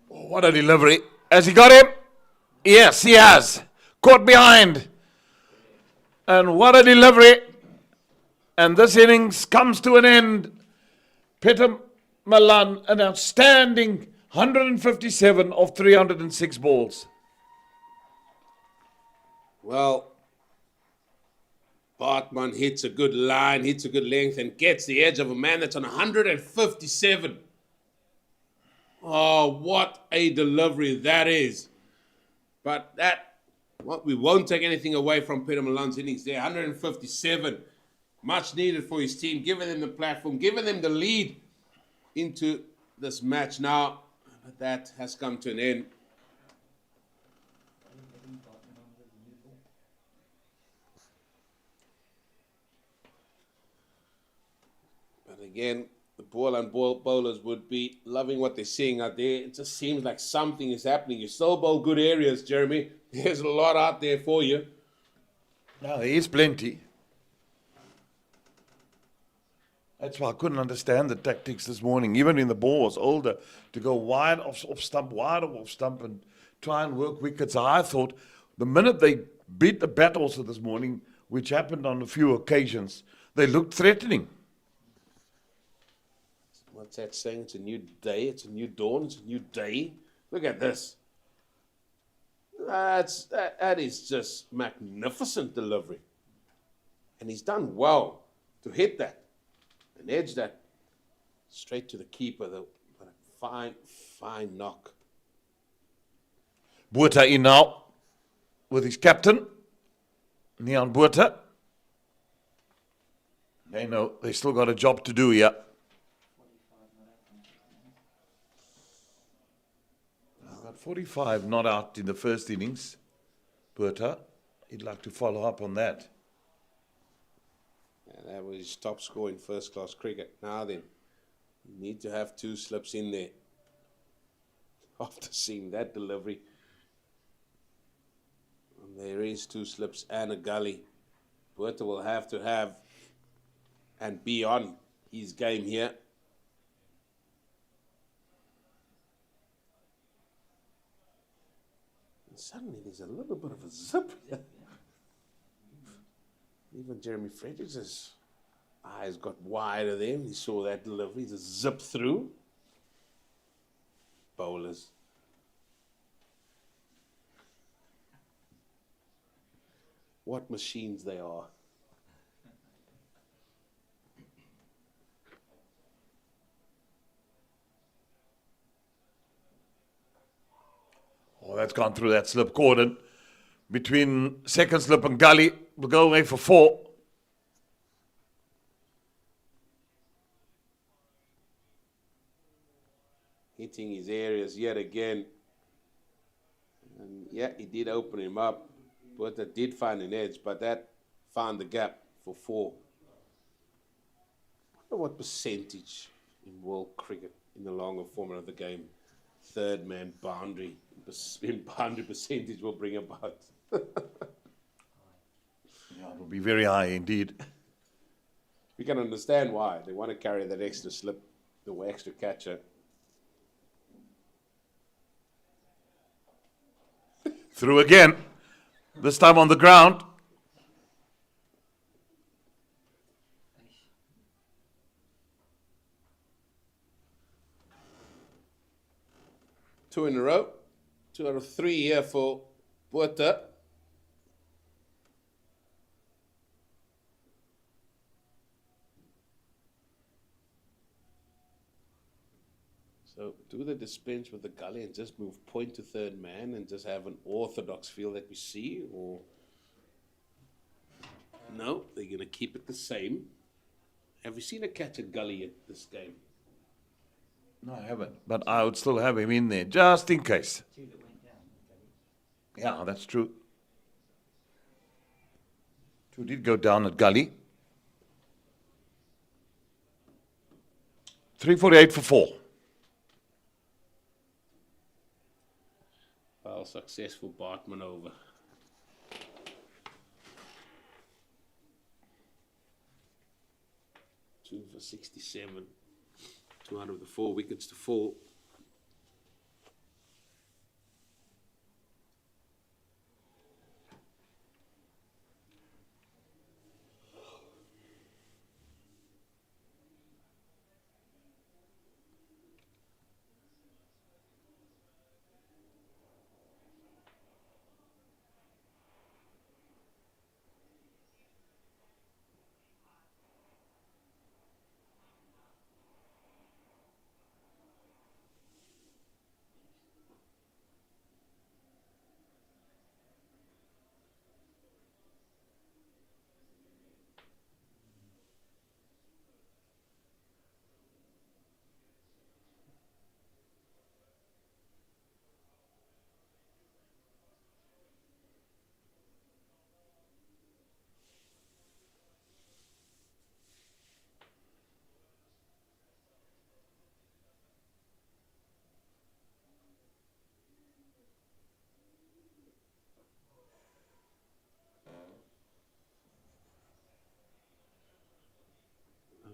What a delivery. Has he got him? Yes, he has. Caught behind. And what a delivery. And this innings comes to an end. Peter Milan, an outstanding 157 of 306 balls. Well, Bartman hits a good line, hits a good length, and gets the edge of a man that's on 157. Oh, what a delivery that is. But we won't take anything away from Peter Milan's innings there. 157. Much needed for his team, giving them the platform, giving them the lead into this match now. But that has come to an end. But again, the Boland bowlers would be loving what they're seeing out there. It just seems like something is happening. You still bowl good areas, Jeremy. There's a lot out there for you. No, there is plenty. That's why I couldn't understand the tactics this morning. Even in the ball was older, to go wide off stump, wide off stump, and try and work wickets. I thought the minute they beat the bat also this morning, which happened on a few occasions, they looked threatening. What's that saying? It's a new day, it's a new dawn, it's a new day. Look at this. That is just magnificent delivery. And he's done well to hit that and edge that straight to the keeper. But a fine knock. Botha in now with his captain, Neon Botha. They know they still got a job to do here. 45 not out in the first innings. Botha, he'd like to follow up on that. And that was his top score in first-class cricket. Now then, you need to have 2 slips in there. After seeing that delivery, and there is 2 slips and a gully. Botha will have to have and be on his game here. Suddenly there's a little bit of a zip here. Even Jeremy Fredericks' eyes got wider there when he saw that delivery. It's a zip through. Bowlers. What machines they are. Oh, that's gone through that slip cordon. Between second slip and gully, we'll go away for 4. Hitting his areas yet again. And yeah, he did open him up. Botha did find an edge, but that found the gap for 4. I wonder what percentage in world cricket, in the longer format of the game, third man boundary percentage will bring about. Yeah, it will be very high indeed. We can understand why. They want to carry that extra slip, the extra catcher. Through again, this time on the ground. Two in a row. 2 out of 3 here for Botha. So do the dispense with the gully and just move point to third man and just have an orthodox feel that we see, or no, they're going to keep it the same. Have you seen a catch a gully at this game? No, I haven't. But I would still have him in there, just in case. Yeah, that's true. 2 did go down at gully. 348 for 4. Well, successful Bart maneuver. Two for 67. 2 out of the 4 wickets to fall.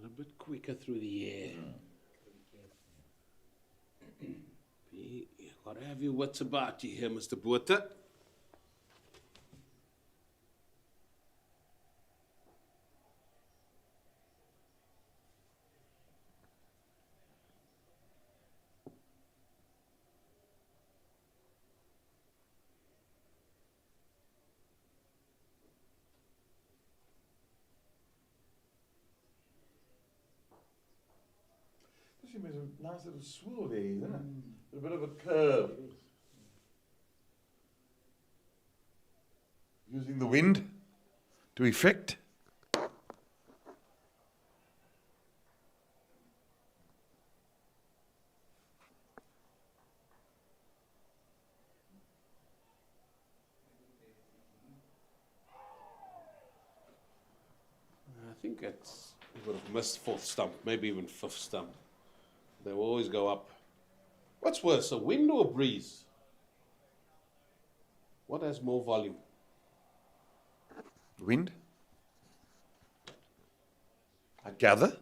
A bit quicker through the air. You've got to have your wits about you here, Mr. Botha. Strikes him as a nice little swivel there, isn't it? A bit of a curve. Using the wind to effect. I think that's he would have missed fourth stump, maybe even fifth stump. They will always go up. What's worse, a wind or a breeze? What has more volume? Wind. I gather.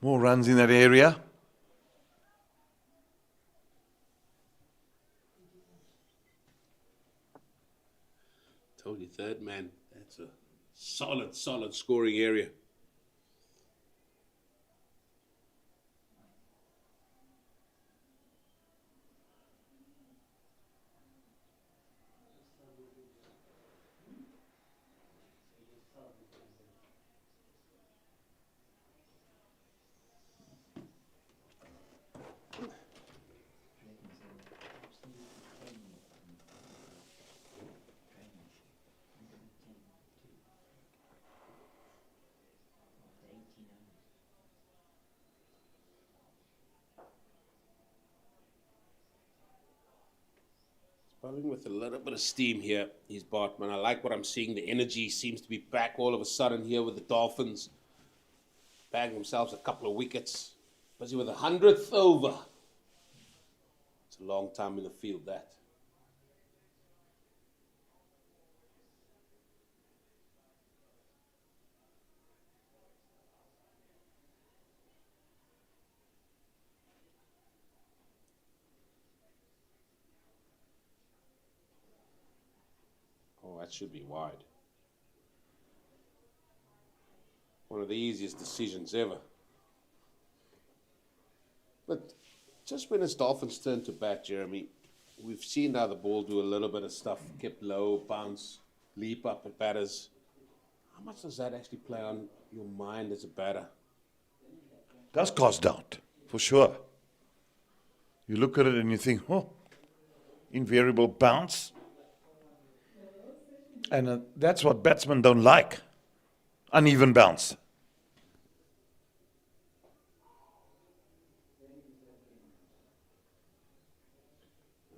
More runs in that area. Told you, third man. That's a solid scoring area. Bowling with a little bit of steam here, he's Bartman. I like what I'm seeing. The energy seems to be back all of a sudden here with the Dolphins. Bagging themselves a couple of wickets. Busy with 100th over. It's a long time in the field, that. That should be wide. One of the easiest decisions ever. But just when it's Dolphins' turn to bat, Jeremy, we've seen how the ball do a little bit of stuff, kept low, bounce, leap up at batters. How much does that actually play on your mind as a batter? Does cast doubt, for sure. You look at it and you think, oh, invariable bounce. And that's what batsmen don't like. Uneven bounce.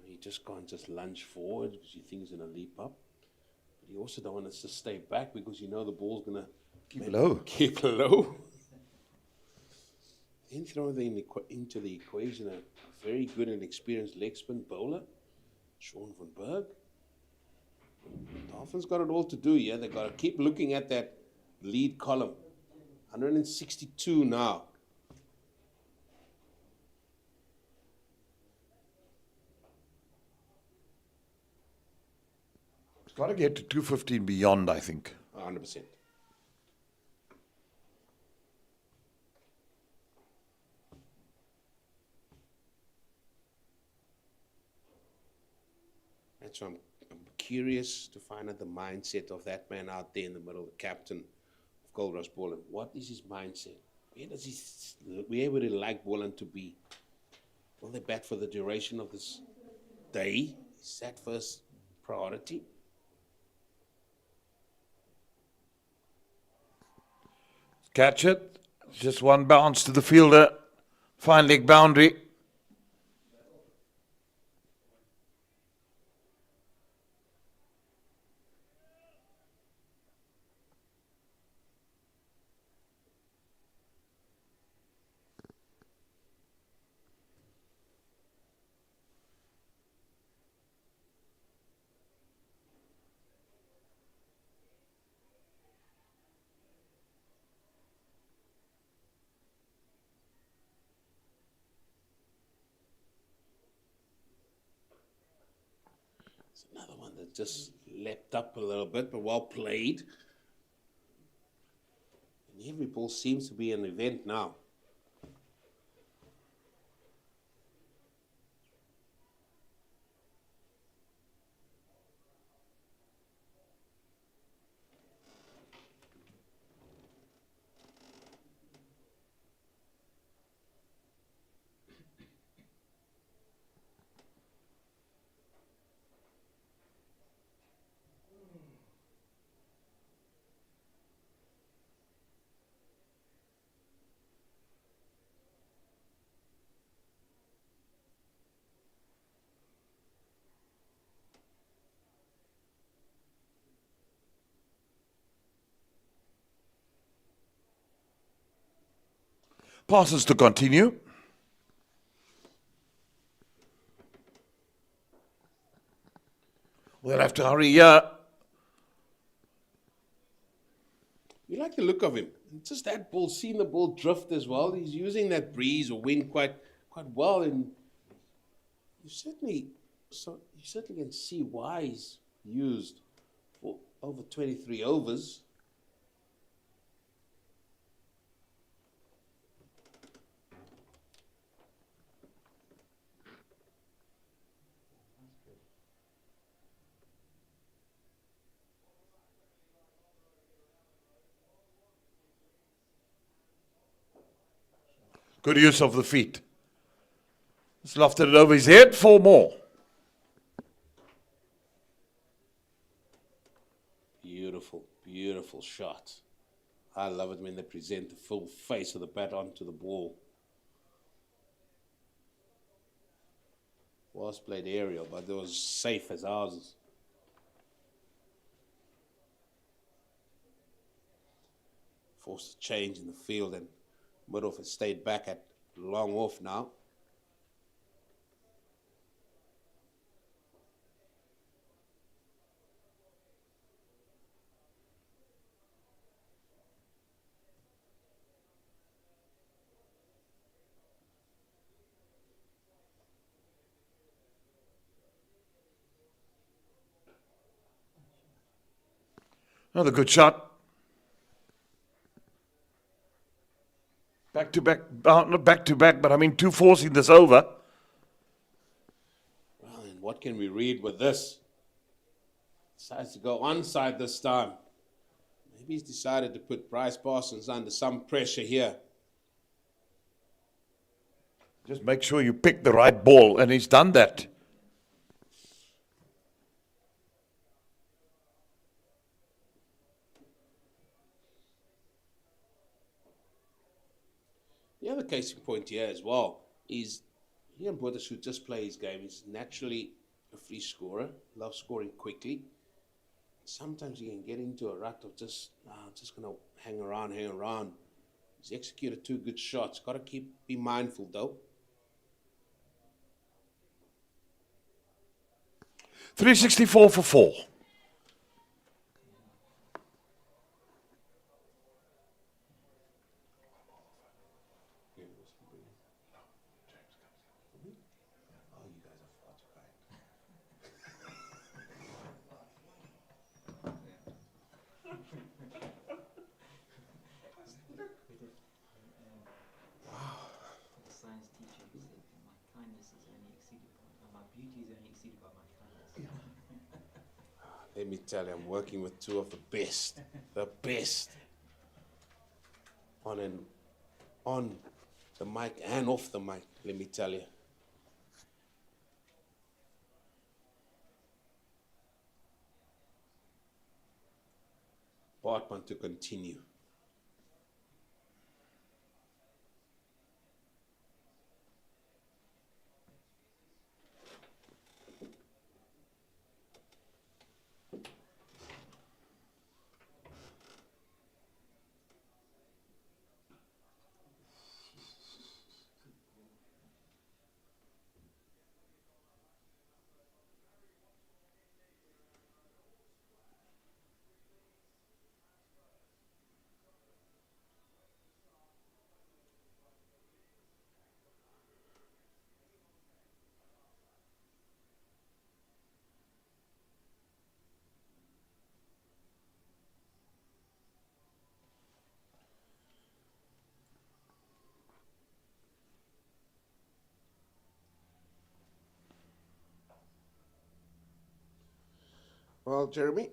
He just can't just lunge forward because you think he's going to leap up. But you also don't want to just stay back because you know the ball's going to keep low. Keep low. Then throw into the equation a very good and experienced leg spin bowler, Sean van Berg. Dolphins got it all to do here. They've got to keep looking at that lead column. 162 now. It's got to get to 215 beyond, I think. 100%. And so I'm curious to find out the mindset of that man out there in the middle, the captain of Goldrush, Boland. What is his mindset? Where would he like Boland to be? Will they bat for the duration of this day? Is that first priority? Catch it. Just one bounce to the fielder. Fine leg boundary. It's another one that just leapt up a little bit, but well played. And every ball seems to be an event now. Passes to continue. We'll have to hurry here. You like the look of him. And just that ball, seeing the ball drift as well. He's using that breeze or wind quite well, and you certainly can see why he's used for over 23 overs. Good use of the feet. Just lofted it over his head. 4 more. Beautiful, beautiful shot. I love it when they present the full face of the bat onto the ball. Was played aerial, but it was safe as ours. Forced a change in the field, and Middleoff has stayed back at long off now. Another good shot. Back to back, not back to back, but I mean 2 forcing this over. Well, and what can we read with this? Decides to go onside this time. Maybe he's decided to put Bryce Parsons under some pressure here. Just make sure you pick the right ball, and he's done that. The other case in point here as well is Ian Botha should just play his game. He's naturally a free scorer, loves scoring quickly. Sometimes you can get into a rut of just going to hang around. He's executed 2 good shots. Got to be mindful though. 364 for 4. Let me tell you, I'm working with 2 of the best on the mic and off the mic, let me tell you. Bartman to continue. Well, Jeremy,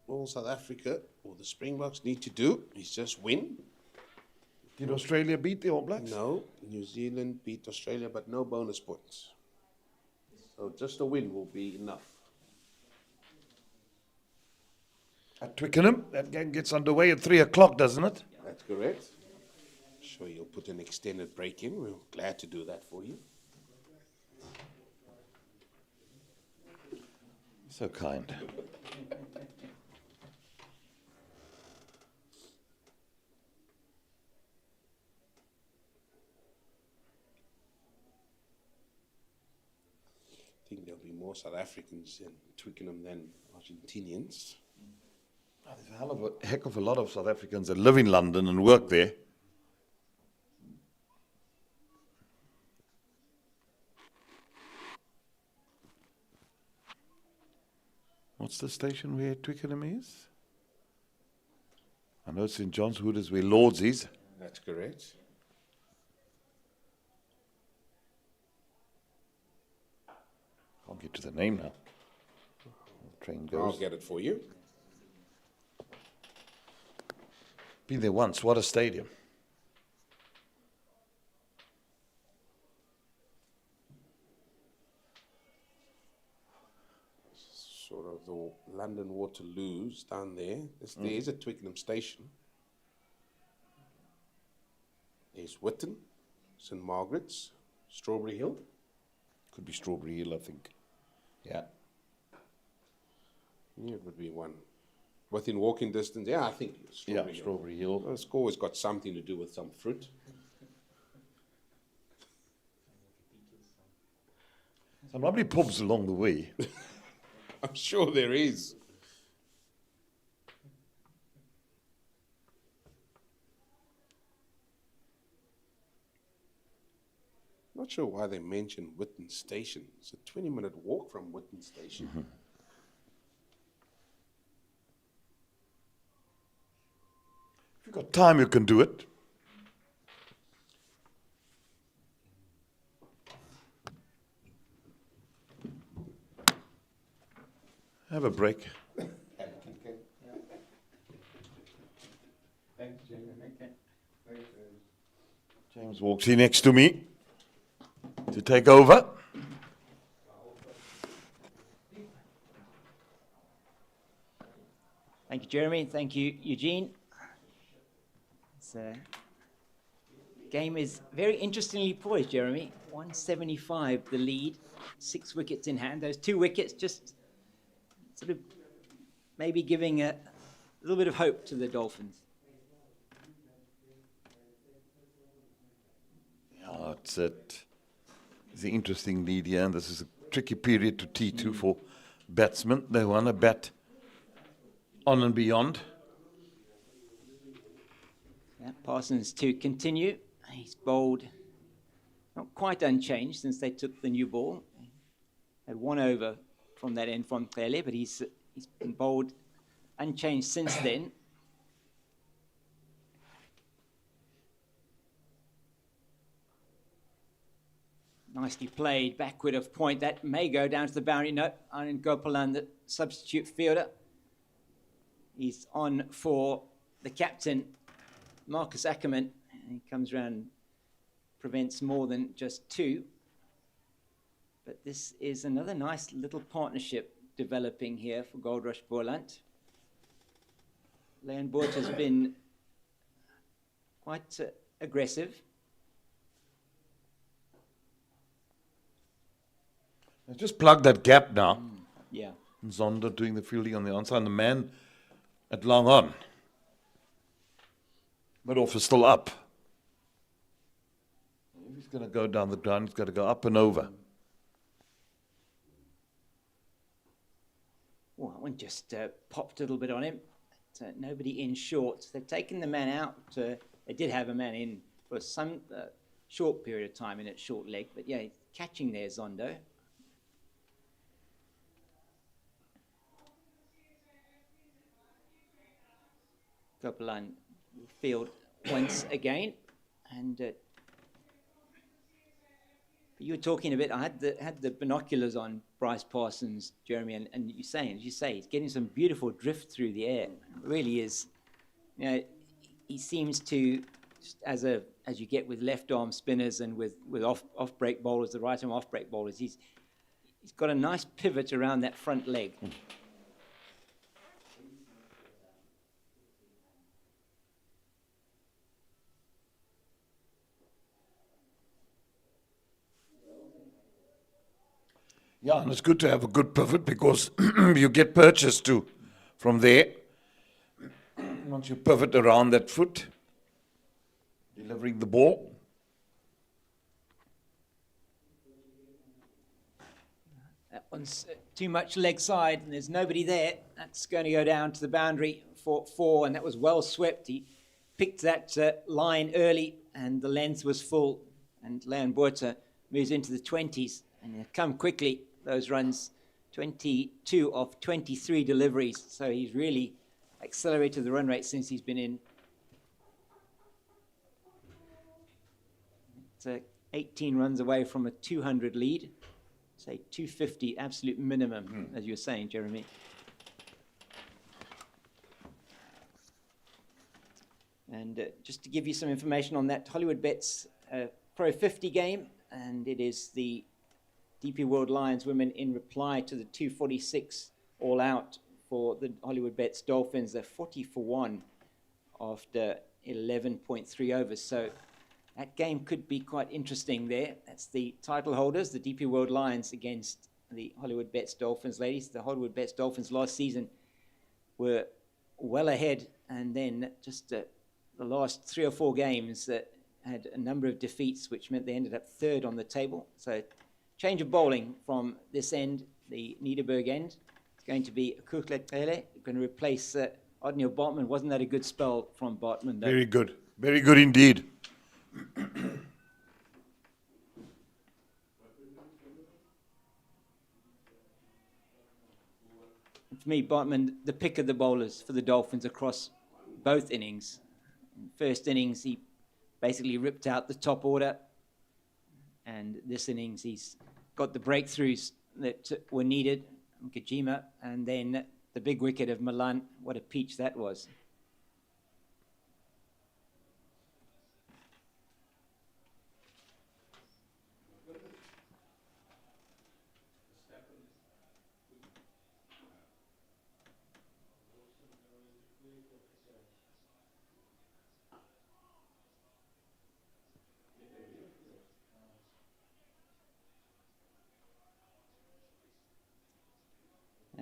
all South Africa or the Springboks need to do is just win. Did Australia beat the All Blacks? No, New Zealand beat Australia, but no bonus points. So just a win will be enough. At Twickenham, that game gets underway at 3 o'clock, doesn't it? That's correct. Sure, you'll put an extended break in. We're glad to do that for you. So kind. I think there'll be more South Africans in Twickenham than Argentinians. There's a heck of a lot of South Africans that live in London and work there. What's the station where Twickenham is? I know St. John's Wood is where Lords is. That's correct. Can't get to the name now. The train I'll goes. get it for you. Been there once. What a stadium. Sort of the London Waterloos down there. There is a Twickenham station. There's Whitton, St. Margaret's, Strawberry Hill. Could be Strawberry Hill, I think. Yeah. Yeah, it would be one. Within walking distance, yeah, I think Strawberry Hill. Strawberry Hill. Well, it's always got something to do with some fruit. Some lovely pubs along the way. I'm sure there is. Not sure why they mentioned Whitton Station. It's a 20-minute walk from Whitton Station. Mm-hmm. If you've got time, you can do it. Have a break. James walks in next to me to take over. Thank you, Jeremy. Thank you, Eugene. Game is very interestingly poised, Jeremy. 175 the lead, 6 wickets in hand. Those 2 wickets just sort of maybe giving a little bit of hope to the Dolphins. Yeah, it's an interesting lead here, and this is a tricky period to T2 for batsmen. They want to bat on and beyond. Yeah, Parsons to continue. He's bowled not quite unchanged since they took the new ball. Had 1 over from that end from Paarl, but he's been bowled unchanged since then. Nicely played, backward of point. That may go down to the boundary. No, Anand Gopalan, the substitute fielder. He's on for the captain, Marcus Ackerman. He comes around, prevents more than just 2. But this is another nice little partnership developing here for Goldrush Boland. Leon Boort has been quite aggressive. Just plug that gap now. Yeah. Zonda doing the fielding on the onside, and the man at long on. Mid-off is still up. If he's going to go down the ground, he's got to go up and over. Well, that one just popped a little bit on him. Nobody in short. They've taken the man out. They did have a man in for some short period of time in at short leg. But yeah, catching there, Zondo. Kaplan field once again. And You were talking a bit. I had the binoculars on Bryce Parsons, Jeremy, and as you say, he's getting some beautiful drift through the air. It really is. You know, he seems to, just as you get with left arm spinners and with off break bowlers, the right arm off break bowlers, he's got a nice pivot around that front leg. Yeah, and it's good to have a good pivot because you get purchase too from there. Once you pivot around that foot, delivering the ball. That one's too much leg side, and there's nobody there. That's going to go down to the boundary for 4, and that was well swept. He picked that line early, and the length was full, and Leon Botha moves into the 20s, and they come quickly. Those runs, 22 of 23 deliveries, so he's really accelerated the run rate since he's been in. It's 18 runs away from a 200 lead. Say 250 absolute minimum, as you were saying, Jeremy. And just to give you some information on that, Hollywoodbets Pro 50 game, and it is the DP World Lions women in reply to the 246 all out for the Hollywoodbets Dolphins. They're 40 for 1 after 11.3 overs. So that game could be quite interesting there. That's the title holders, the DP World Lions against the Hollywoodbets Dolphins. Ladies, the Hollywoodbets Dolphins last season were well ahead, and then just the last 3 or 4 games had a number of defeats, which meant they ended up 3rd on the table. So change of bowling from this end, the Niederberg end. It's going to be Kuchlet Pele, going to replace Odnil Bartman. Wasn't that a good spell from Bartman, though? Very good. Very good indeed. For me, Bartman, the pick of the bowlers for the Dolphins across both innings. In the first innings, he basically ripped out the top order. And this innings, he's got the breakthroughs that were needed, Kajima, and then the big wicket of Milan. What a peach that was.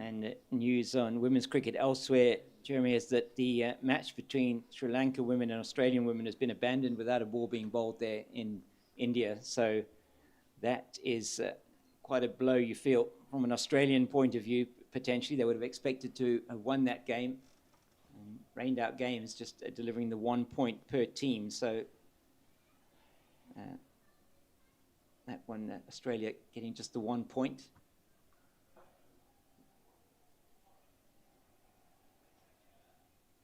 And news on women's cricket elsewhere, Jeremy, is that the match between Sri Lanka women and Australian women has been abandoned without a ball being bowled there in India. So that is quite a blow, you feel, from an Australian point of view. Potentially, they would have expected to have won that game. Rained out games, just delivering the 1 point per team. So that one, Australia getting just the 1 point.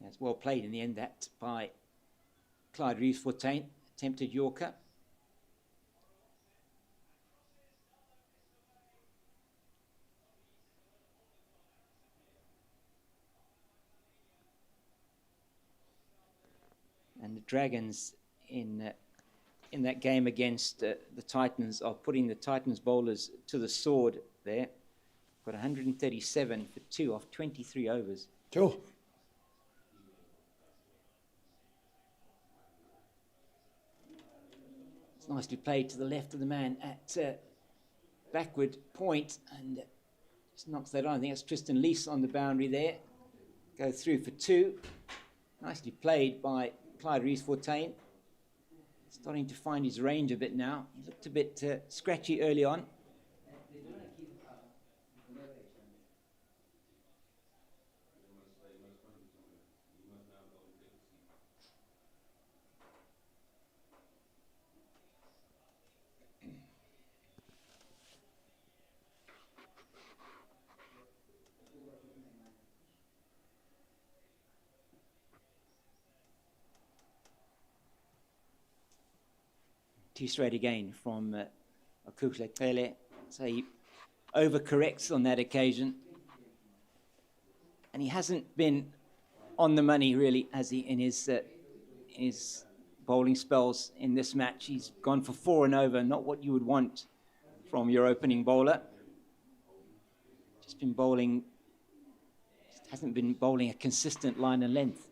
It's well played in the end, that by Clyde Reeves-Fontaine, attempted Yorker. And the Dragons in that game against the Titans are putting the Titans bowlers to the sword there. Got 137 for 2 off 23 overs. Sure. It's nicely played to the left of the man at backward point, and just knocks that on. I think that's Tristan Lees on the boundary there. Go through for 2. Nicely played by Clyde Reeves-Fontaine. Starting to find his range a bit now. He looked a bit scratchy early on. Two straight again from Okuhle. So he overcorrects on that occasion. And he hasn't been on the money, really, has he, in his bowling spells in this match. He's gone for 4 and over, not what you would want from your opening bowler. Just hasn't been bowling a consistent line and length.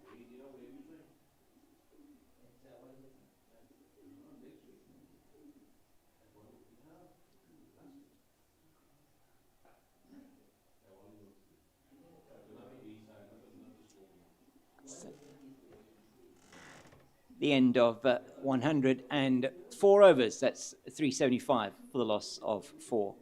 The end of 104 overs. That's 375 for the loss of 4.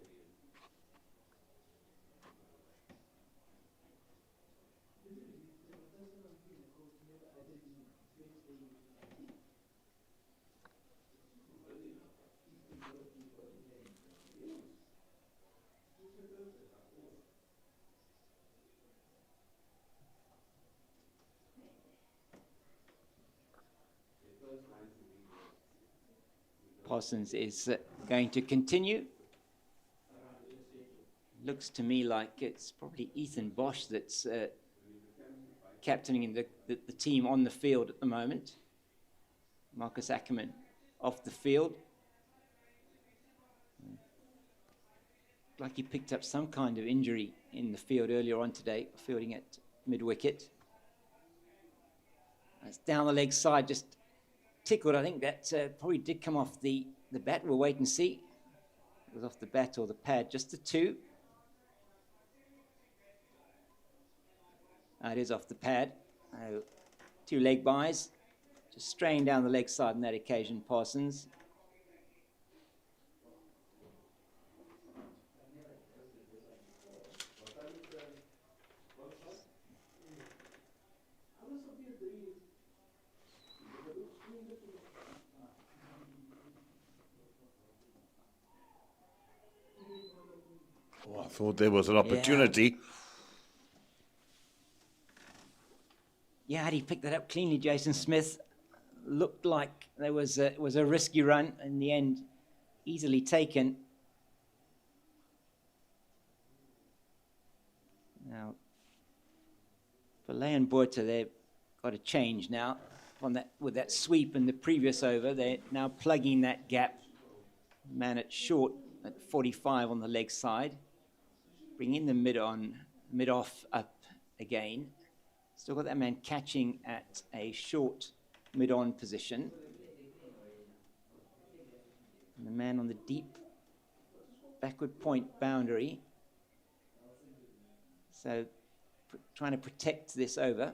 Parsons is going to continue. Looks to me like it's probably Ethan Bosch that's captaining the team on the field at the moment. Marcus Ackerman off the field. Like he picked up some kind of injury in the field earlier on today, fielding at mid-wicket. That's down the leg side, just tickled. I think that probably did come off the bat. We'll wait and see. It was off the bat or the pad, just the 2. It is off the pad. 2 leg buys. Just straying down the leg side on that occasion, Parsons. I thought there was an opportunity. Yeah, had he picked that up cleanly, Jason Smith? Looked like there was a risky run. In the end, easily taken. Now, for Leon Botha, they've got a change now on that with that sweep in the previous over. They're now plugging that gap. Man at short at 45 on the leg side. Bring in the mid-off up again. Still got that man catching at a short mid-on position. And the man on the deep backward point boundary. So trying to protect this over.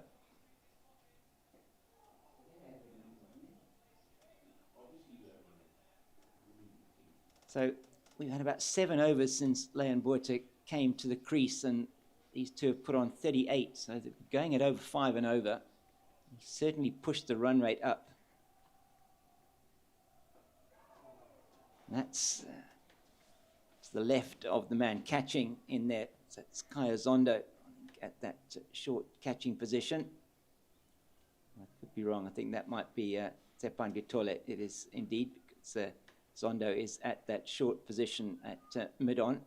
So we've had about 7 overs since Leon Botha came to the crease, and these two have put on 38. So they're going at over 5 and over. He certainly pushed the run rate up. And that's to the left of the man catching in there. So that's Kaya Zondo at that short catching position. I could be wrong. I think that might be Tsepan Gitole. It is indeed, because Zondo is at that short position at mid-on.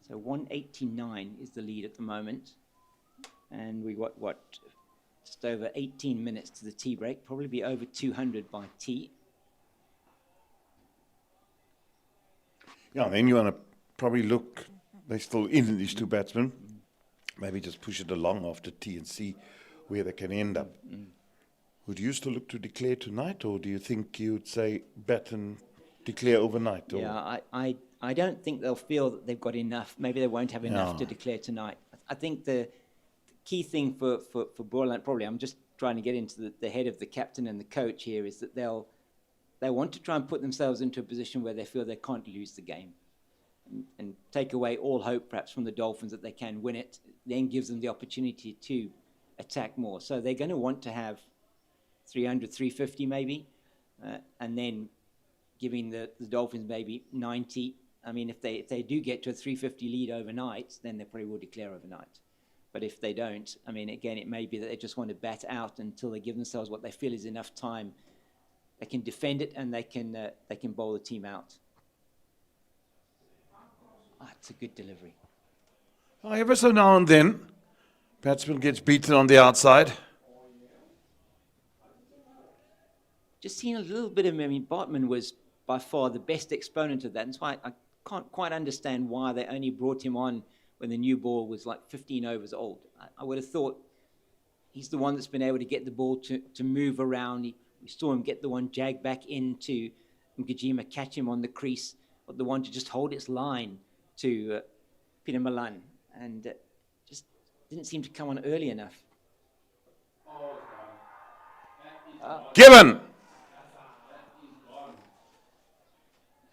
So 189 is the lead at the moment. And we got, just over 18 minutes to the tea break. Probably be over 200 by tea. Yeah, then you want to probably look, they're still in, these 2 batsmen. Maybe just push it along after tea and see where they can end up. Would you still look to declare tonight, or do you think you'd say bat and declare overnight? Or? Yeah, I don't think they'll feel that they've got enough. Maybe they won't have enough to declare tonight. I think the key thing for Boland, probably, I'm just trying to get into the head of the captain and the coach here, is that they want to try and put themselves into a position where they feel they can't lose the game and take away all hope perhaps from the Dolphins that they can win it, then gives them the opportunity to attack more. So they're going to want to have 300, 350 maybe, and then giving the Dolphins maybe 90. I mean, if they do get to a 350 lead overnight, then they probably will declare overnight. But if they don't, I mean, again, it may be that they just want to bat out until they give themselves what they feel is enough time. They can defend it and they can bowl the team out. It's a good delivery. Ever so now and then, batsman gets beaten on the outside. Just seen a little bit of him. I mean, Bartman was by far the best exponent of that. And that's why I can't quite understand why they only brought him on when the new ball was like 15 overs old. I would have thought he's the one that's been able to get the ball to move around. We saw him get the one jag back into Mkajima, catch him on the crease, but the one to just hold its line to Peter Milan. And just didn't seem to come on early enough. Given!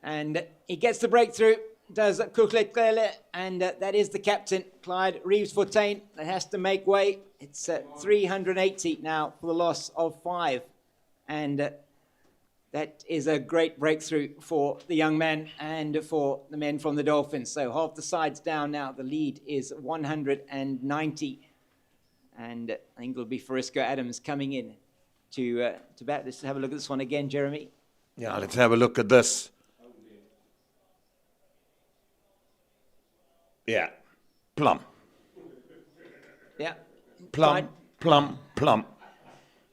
And he gets the breakthrough, does Kuklek, and that is the captain, Clyde Reeves-Fontaine, that has to make way. It's 380 now for the loss of 5. And that is a great breakthrough for the young man and for the men from the Dolphins. So half the side's down now. The lead is 190. And I think it'll be Frisco Adams coming in to bat. Let's have a look at this one again, Jeremy. Yeah, let's have a look at this. Yeah, plum. Yeah. Plum, plum, plum.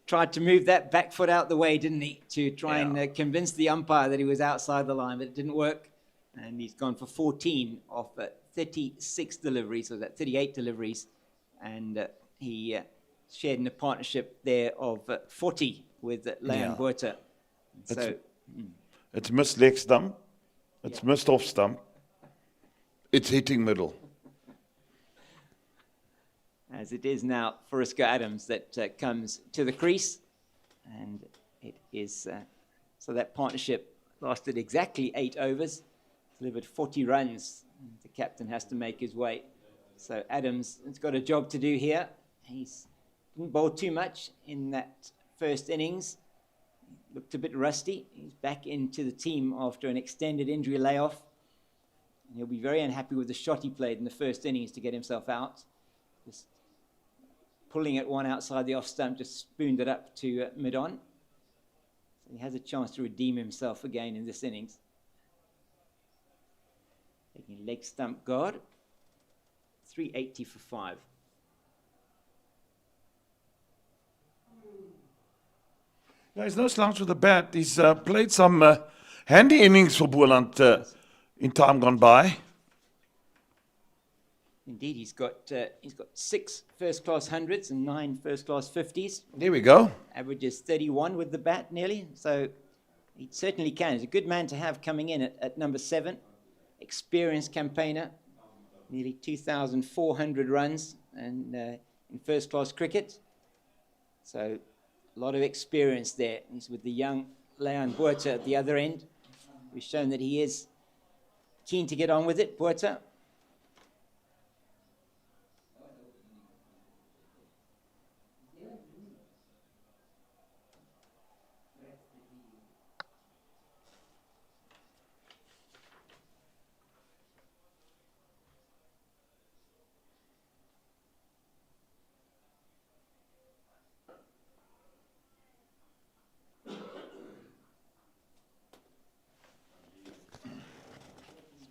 Tried to move that back foot out the way, didn't he, to try and convince the umpire that he was outside the line, but it didn't work. And he's gone for 14 off 36 deliveries, or that 38 deliveries. And he shared in a partnership there of 40 with Leon Buerta. So it's missed leg stump. It's missed off stump. It's hitting middle. As it is now, Frisco Adams that comes to the crease. And it is, so that partnership lasted exactly 8 overs, delivered 40 runs. The captain has to make his way. So Adams has got a job to do here. He's didn't bowl too much in that first innings. Looked a bit rusty. He's back into the team after an extended injury layoff. And he'll be very unhappy with the shot he played in the first innings to get himself out. Just pulling it one outside the off stump, just spooned it up to mid-on. So he has a chance to redeem himself again in this innings. Taking leg stump guard. 380 for 5. Yeah, he's no slouch with the bat. He's played some handy innings for Boland in time gone by. Indeed, he's got 6 first-class hundreds and 9 first-class 50s. There we go. Averages 31 with the bat nearly, so he certainly can. He's a good man to have coming in at number 7. Experienced campaigner, nearly 2,400 runs and in first-class cricket. So a lot of experience there. He's with the young Leon Buerta at the other end. We've shown that he is keen to get on with it, Buerta.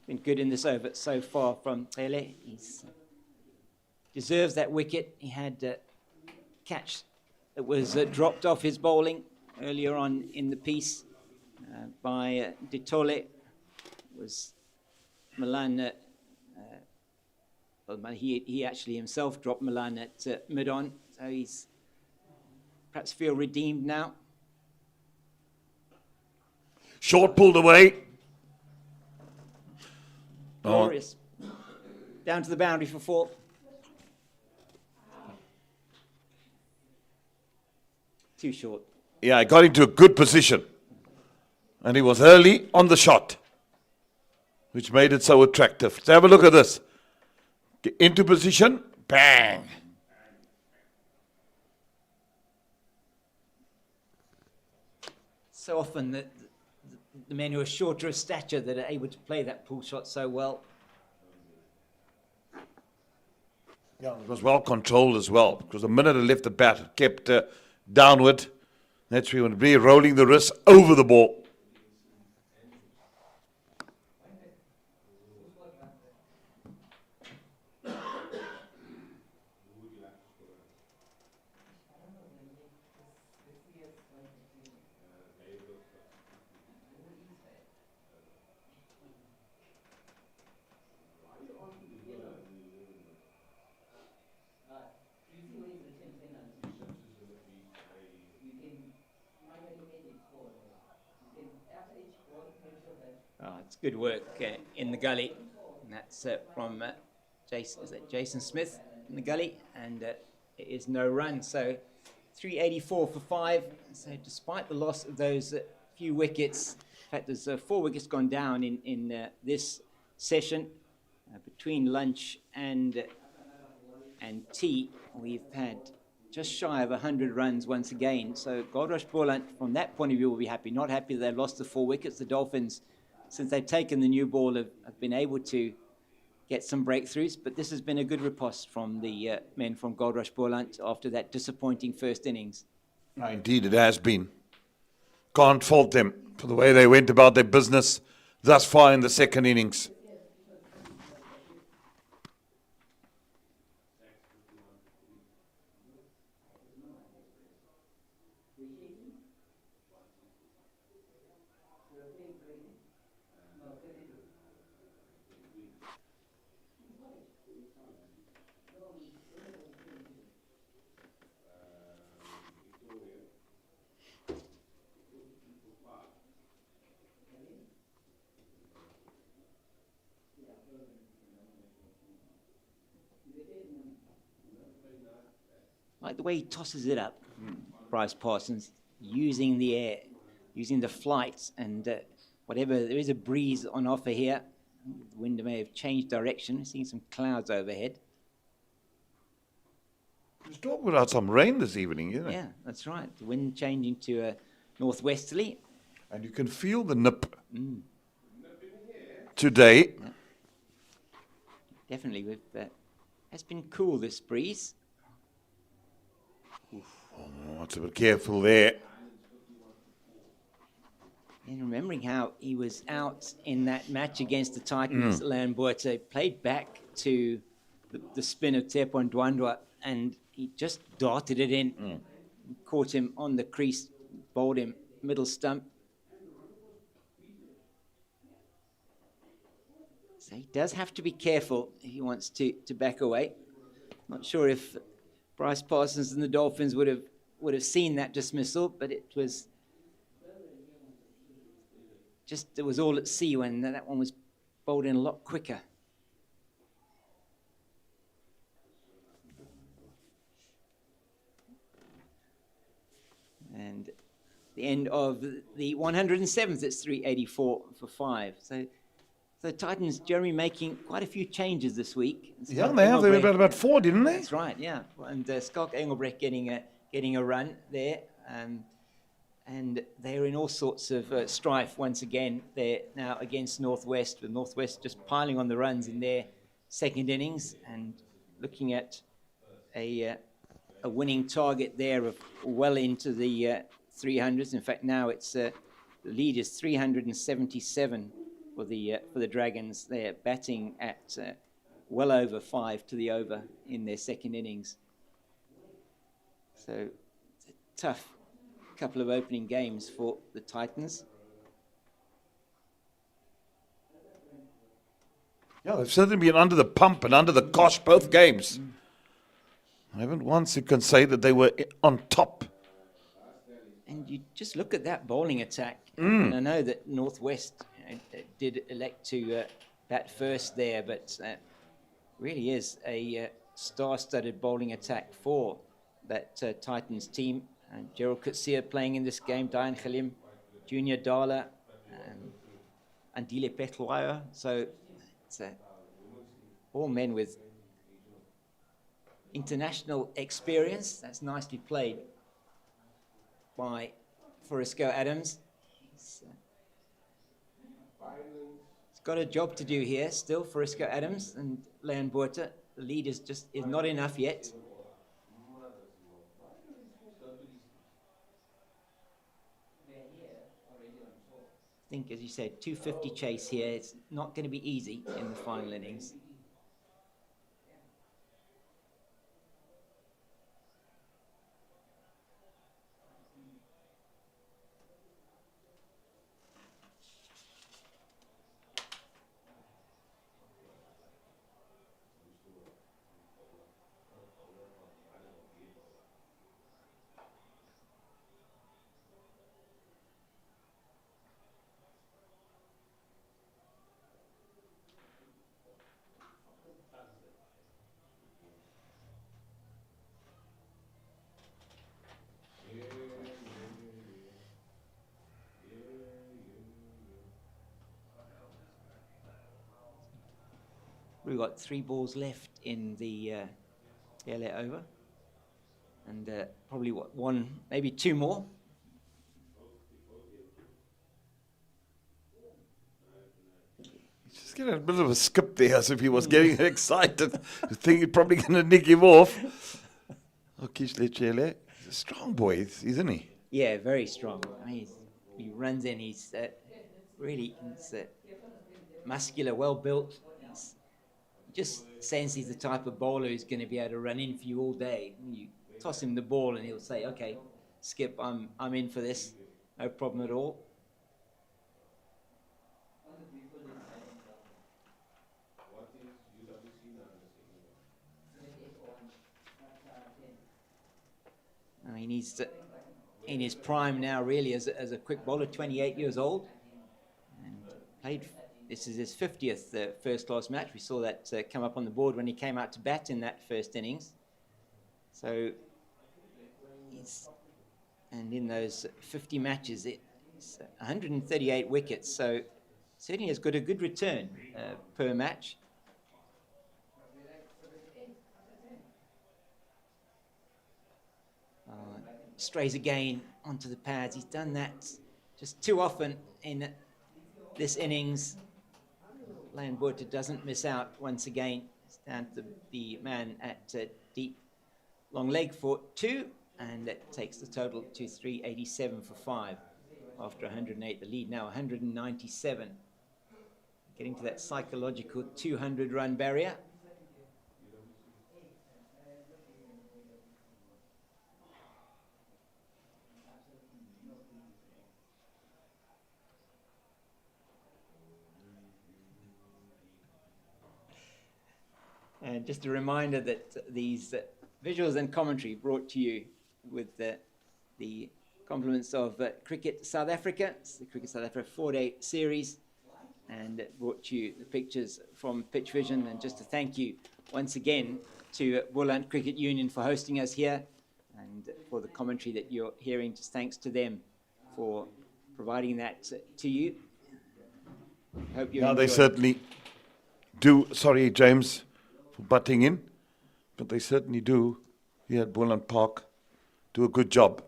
Been good in this over so far from Tele. He deserves that wicket. He had a catch that was dropped off his bowling earlier on in the piece by Ditole. Was Milan? He actually himself dropped Milan at mid-on, so he's perhaps feel redeemed now. Short pulled away. Glorious. Down to the boundary for 4. Too short. Yeah, I got into a good position. And he was early on the shot, which made it so attractive. Let's have a look at this. Get into position, bang. So often the men who are shorter of stature that are able to play that pull shot so well. Yeah, it was well controlled as well, because the minute it left the bat, it kept downward. That's where we're rolling the wrist over the ball. Oh, it's good work in the gully. And that's from Jason, is that Jason Smith in the gully? And it is no run. So 384 for 5. So despite the loss of those few wickets, in fact, there's 4 wickets gone down in this session. Between lunch and tea, we've had just shy of 100 runs once again. So Goldrush Boland, from that point of view, will be happy. Not happy that they've lost the 4 wickets. The Dolphins, since they've taken the new ball, have been able to get some breakthroughs. But this has been a good riposte from the men from Goldrush Boland after that disappointing first innings. Indeed, it has been. Can't fault them for the way they went about their business thus far in the second innings. Like the way he tosses it up, Bryce Parsons, using the air, using the flight, and whatever, there is a breeze on offer here. The wind may have changed direction. We're seeing some clouds overhead. There's talk about some rain this evening, isn't it? Yeah, that's right. The wind changing to a northwesterly. And you can feel the nip today. Yeah. Definitely. It's been cool, this breeze. Oh, it's a bit careful there. And remembering how he was out in that match against the Titans, Landbuerta played back to the spin of Tepon Dwandwa, and he just darted it in, caught him on the crease, bowled him middle stump. So he does have to be careful if he wants to back away. Not sure if Bryce Parsons and the Dolphins would have seen that dismissal, but it was all at sea when that one was bowled in a lot quicker. And the end of the 107th, it's 384 for 5. So the Titans, Jeremy, making quite a few changes this week. Yeah, they have. They went about 4, didn't they? That's right, yeah. And Skalk Engelbrecht getting a run there. And they're in all sorts of strife once again. They're now against Northwest, with Northwest just piling on the runs in their second innings and looking at a winning target there of well into the 300s. In fact, now it's the lead is 377 for the Dragons. They're batting at well over 5 to the over in their second innings. So it's a tough couple of opening games for the Titans. Yeah, they've certainly been under the pump and under the cosh both games. I haven't once you can say that they were on top. And you just look at that bowling attack. And I know that Northwest did elect to bat first there, but really is a star-studded bowling attack for that Titans team. And Gerald Kutsia playing in this game, Diane Khalim, Junior Dala, and Andile Petloya. So it's all men with international experience. That's nicely played by Frisco Adams. He's got a job to do here still for Isco Adams and Leon Buerta. The lead is not enough yet. I think, as you said, 250 chase here. It's not going to be easy in the final innings. We've got 3 balls left in the LA over, and probably one, maybe 2 more. Just getting a bit of a skip there, as if he was getting excited. I think he's probably going to nick him off. Oh, Kishlechele. He's a strong boy, isn't he? Yeah, very strong. I mean, he runs in. He's really muscular, well built. Just sense he's the type of bowler who's going to be able to run in for you all day. You toss him the ball and he'll say, "Okay, Skip, I'm in for this. No problem at all." I mean, he's in his prime now, really, as a quick bowler, 28 years old, and played. This is his 50th first-class match. We saw that come up on the board when he came out to bat in that first innings. So, and in those 50 matches, it's 138 wickets. So, certainly has got a good return per match. Strays again onto the pads. He's done that just too often in this innings. Leon Buerta doesn't miss out once again. It's down to the man at deep long leg for 2, and that takes the total to 387 for 5 after 108. The lead now 197. Getting to that psychological 200-run barrier. And just a reminder that these visuals and commentary brought to you with the compliments of Cricket South Africa. It's the Cricket South Africa 4-day series, and brought to you the pictures from Pitch Vision. And just to thank you once again to Boland Cricket Union for hosting us here, and for the commentary that you're hearing. Just thanks to them for providing that to you. Hope you. Now they certainly do. Sorry, James, for butting in, but they certainly do here at Boland Park do a good job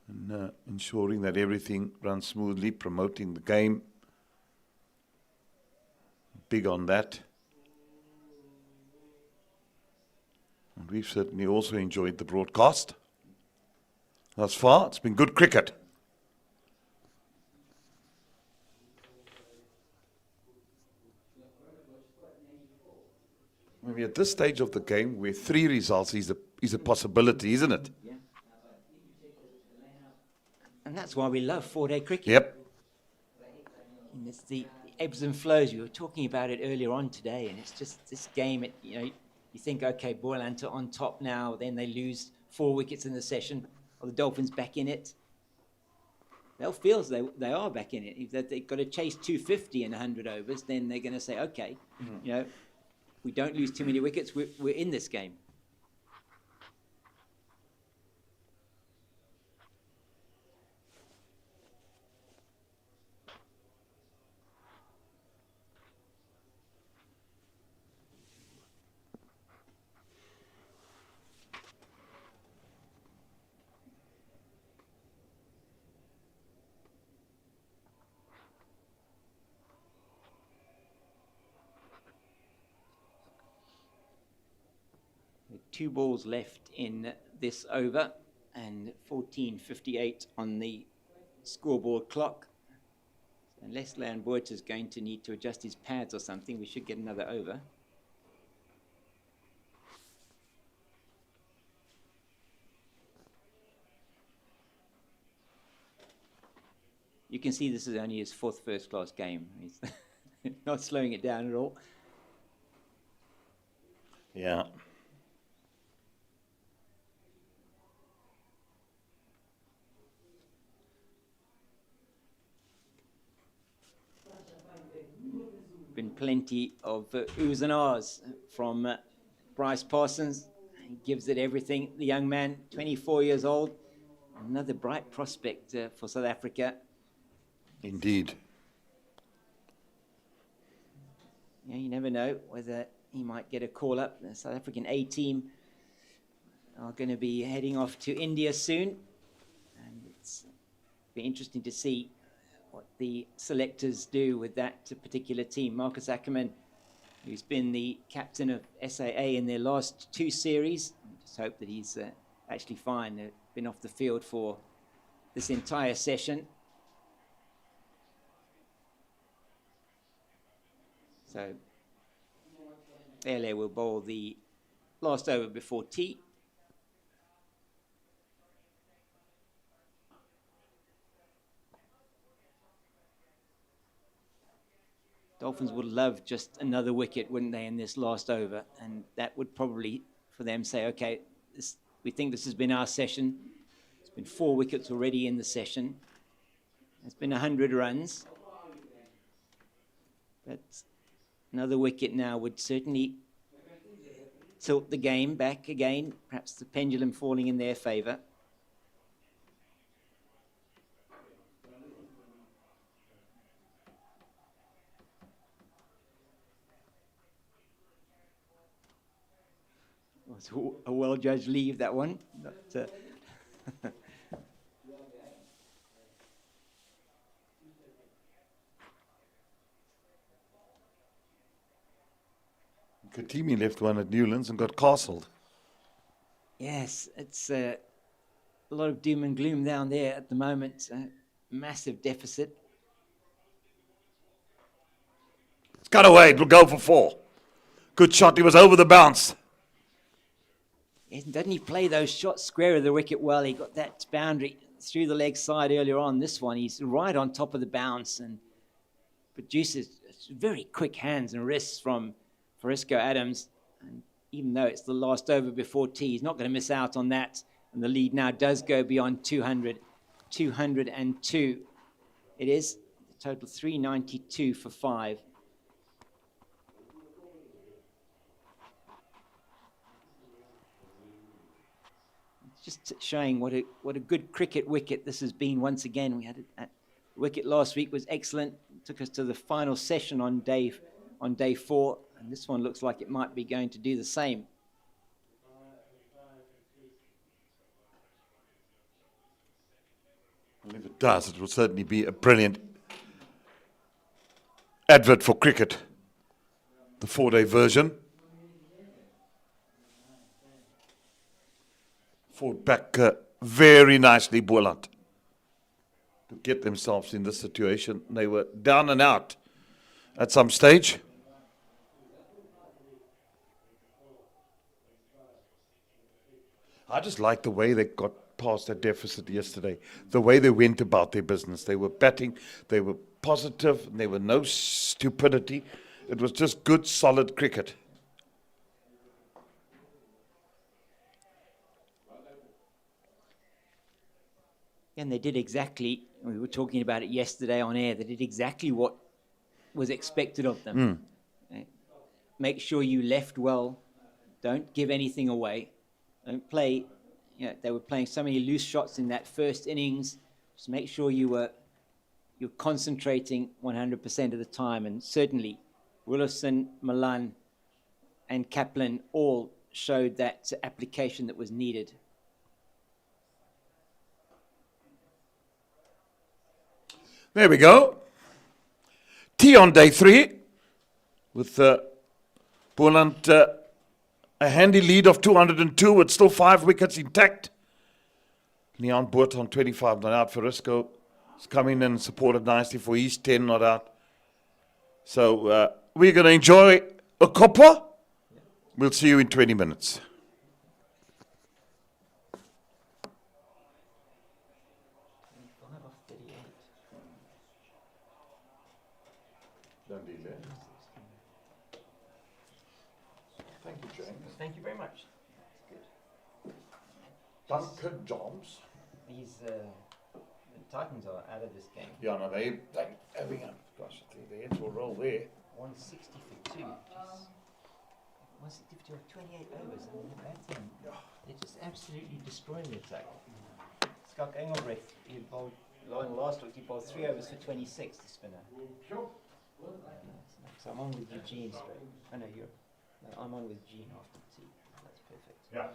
in ensuring that everything runs smoothly, promoting the game. Big on that. And we've certainly also enjoyed the broadcast. Thus far, it's been good cricket. Maybe at this stage of the game, where 3 results is a possibility, isn't it? Yeah. And that's why we love 4-day cricket. Yep. And it's the ebbs and flows. We were talking about it earlier on today, and it's just this game. You think, okay, Boland on top now, then they lose 4 wickets in the session. Are the Dolphins back in it? They'll feel they are back in it. If they've got to chase 250 in 100 overs, then they're going to say, okay, we don't lose too many wickets. We're in this game. 2 balls left in this over and 14:58 on the scoreboard clock. So unless Landboort is going to need to adjust his pads or something, we should get another over. You can see this is only his 4th first-class game. He's not slowing it down at all. Yeah. Been plenty of oohs and ahs from Bryce Parsons. He gives it everything. The young man, 24 years old, another bright prospect for South Africa. Indeed. Yeah, you never know whether he might get a call up. The South African A team are going to be heading off to India soon, and it's be interesting to see what the selectors do with that particular team. Marcus Ackerman, who's been the captain of SAA in their last 2 series, just hope that he's actually fine. They've been off the field for this entire session. So Ele will bowl the last over before tea. Dolphins would love just another wicket, wouldn't they, in this last over? And that would probably, for them, say, okay, we think this has been our session. It's been 4 wickets already in the session. It's been 100 runs. But another wicket now would certainly tilt the game back again, perhaps the pendulum falling in their favour. It was a well-judged leave, that one. But, Katimi left one at Newlands and got castled. yes, it's a lot of doom and gloom down there at the moment. Massive deficit. It's got away. It'll go for 4. Good shot. He was over the bounce. Doesn't he play those shots square of the wicket well? He got that boundary through the leg side earlier on. This one, he's right on top of the bounce and produces very quick hands and wrists from Frisco Adams. And even though it's the last over before tea, he's not going to miss out on that. And the lead now does go beyond 200. 202. It is the total 392 for 5. Just showing what a good cricket wicket this has been once again. We had a wicket last week was excellent. It took us to the final session on day 4, and this one looks like it might be going to do the same. Well, if it does, it will certainly be a brilliant advert for cricket. The 4-day version. Fought back very nicely, Boland, to get themselves in this situation. They were down and out at some stage. I just like the way they got past that deficit yesterday, the way they went about their business. They were batting, they were positive, and there were no stupidity. It was just good, solid cricket. And they did exactly, we were talking about it yesterday on air, they did exactly what was expected of them. Make sure you left well, don't give anything away, don't play, they were playing so many loose shots in that first innings, just make sure you're concentrating 100% of the time, and certainly Willison, Milan and Kaplan all showed that application that was needed. There we go. Tea on day 3 with Boland a handy lead of 202 with still 5 wickets intact. Leon Boort on 25 not out. Verisco is coming in and supported nicely for his 10 not out. So we're going to enjoy a copper. We'll see you in 20 minutes. Thank you, James. Thank you very much. That's good. Duncan Johns. These the Titans are out of this game. Yeah, no, they having a, gosh, I think the heads will roll there. 160 for 2. 160 for 2, 28 overs. I mean, the batting, they're just absolutely destroying the attack. Scott Engelbrecht, he bowled last week, he bowled 3 overs for 26, the spinner. Sure. So I'm on with Eugene straight. I know you're. No, I'm on with Gene after tea. That's perfect. Yeah.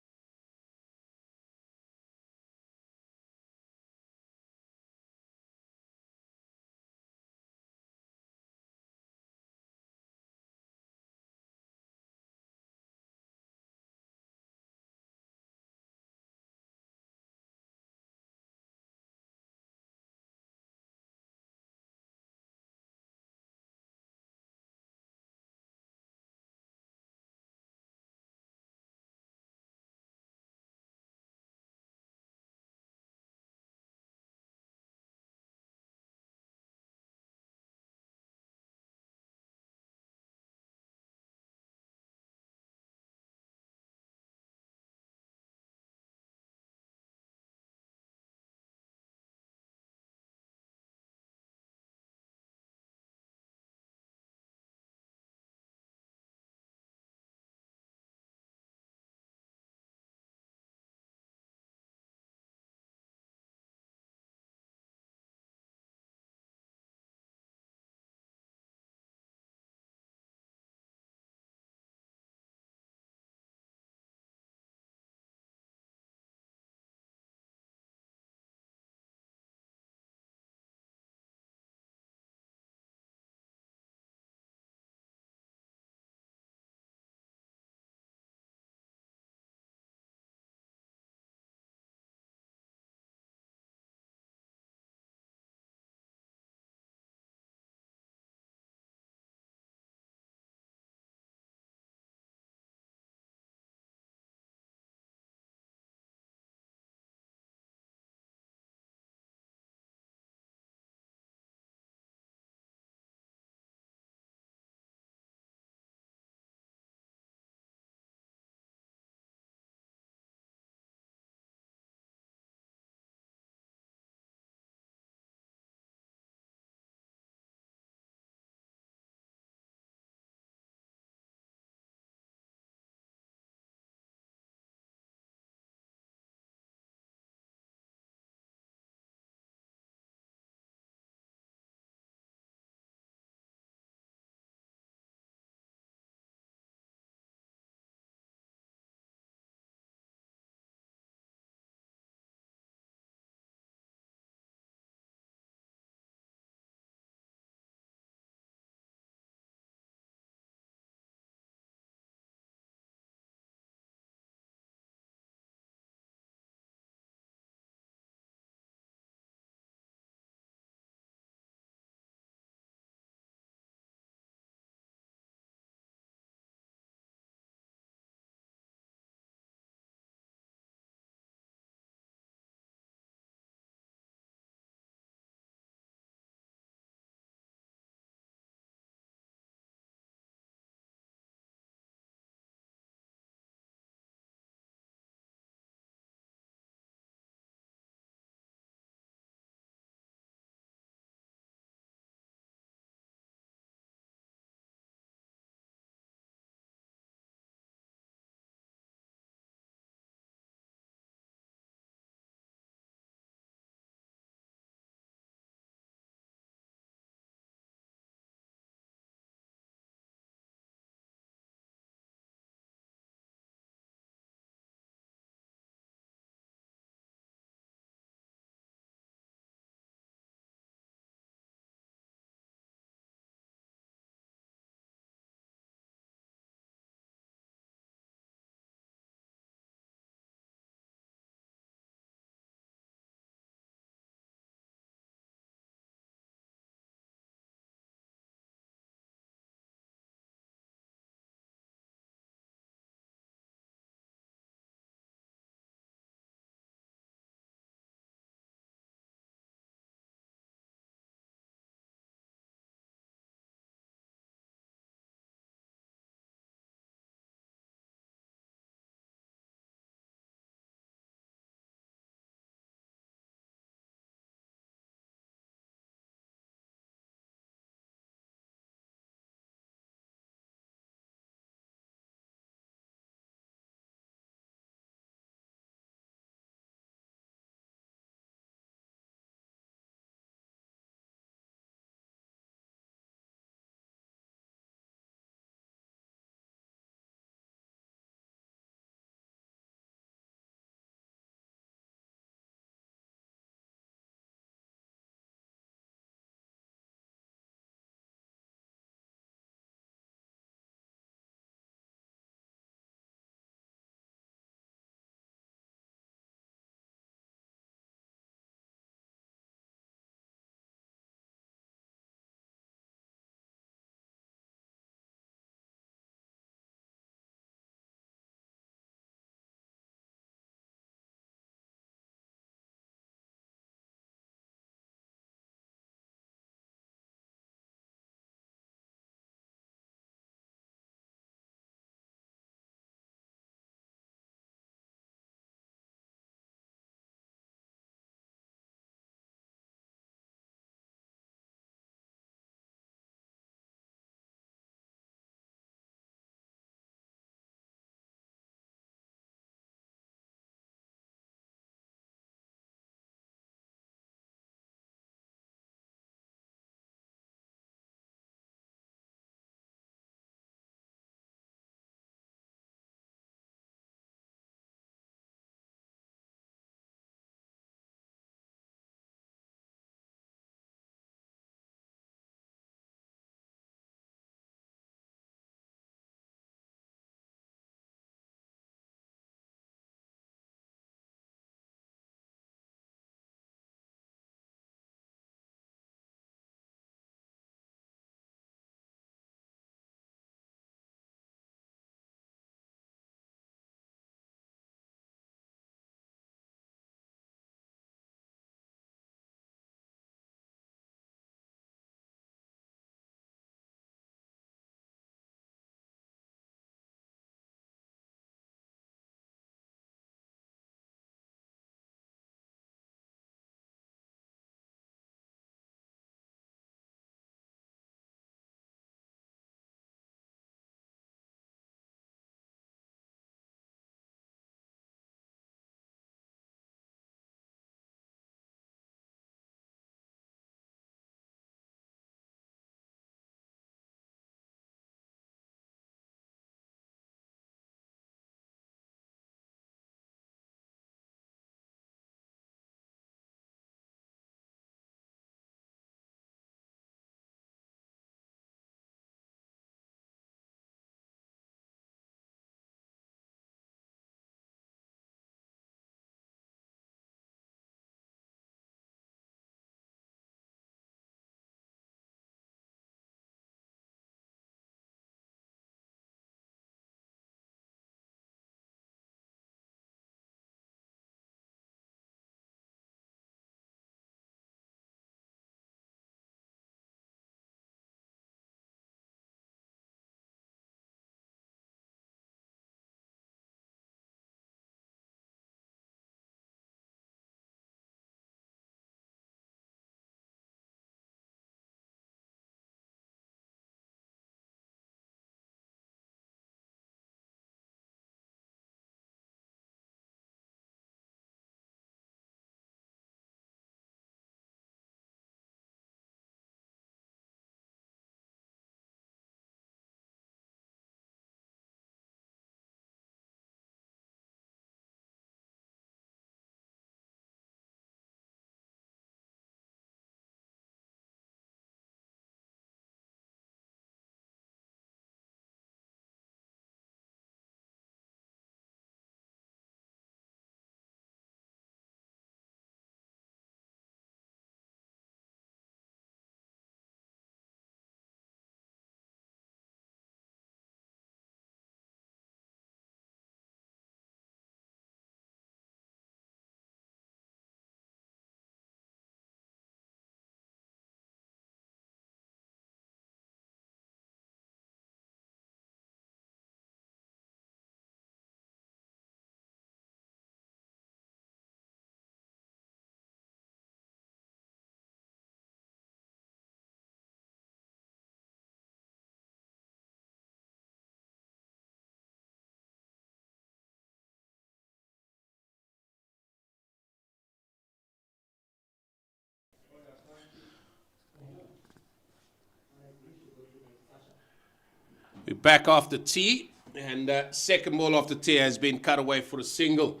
We're back after tea, and second ball after tea has been cut away for a single,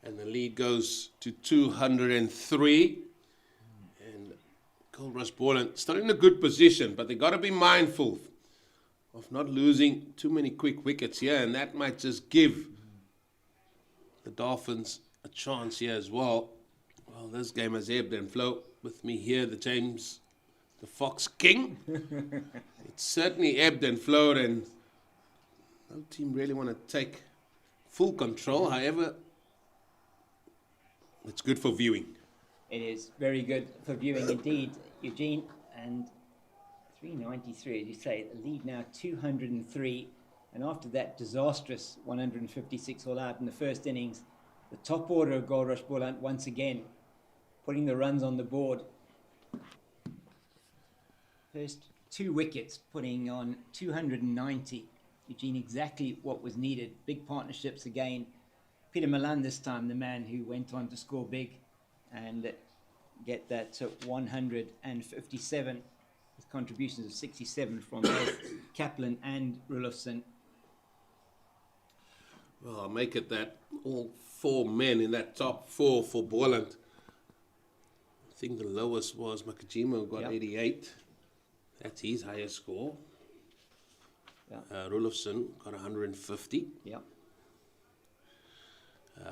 and the lead goes to 203. And Goldrush Boland still in a good position, but they got to be mindful of not losing too many quick wickets here, and that might just give the Dolphins a chance here as well. Well, this game has ebbed and flowed. With me here, the Fox King. It certainly ebbed and flowed, and no team really want to take full control. However, it's good for viewing. It is very good for viewing indeed, Eugene. And 393, as you say, the lead now 203. And after that disastrous 156 all out in the first innings, the top order of Goldrush Boland once again putting the runs on the board. First 2 wickets, putting on 290. Eugene, exactly what was needed. Big partnerships again. Peter Milan this time, the man who went on to score big and get that 157. With contributions of 67 from both Kaplan and Rulofsson. Well, I'll make it that all 4 men in that top 4 for Boland. I think the lowest was Makajima, got 88. That's his highest score. Rulofsson got 150.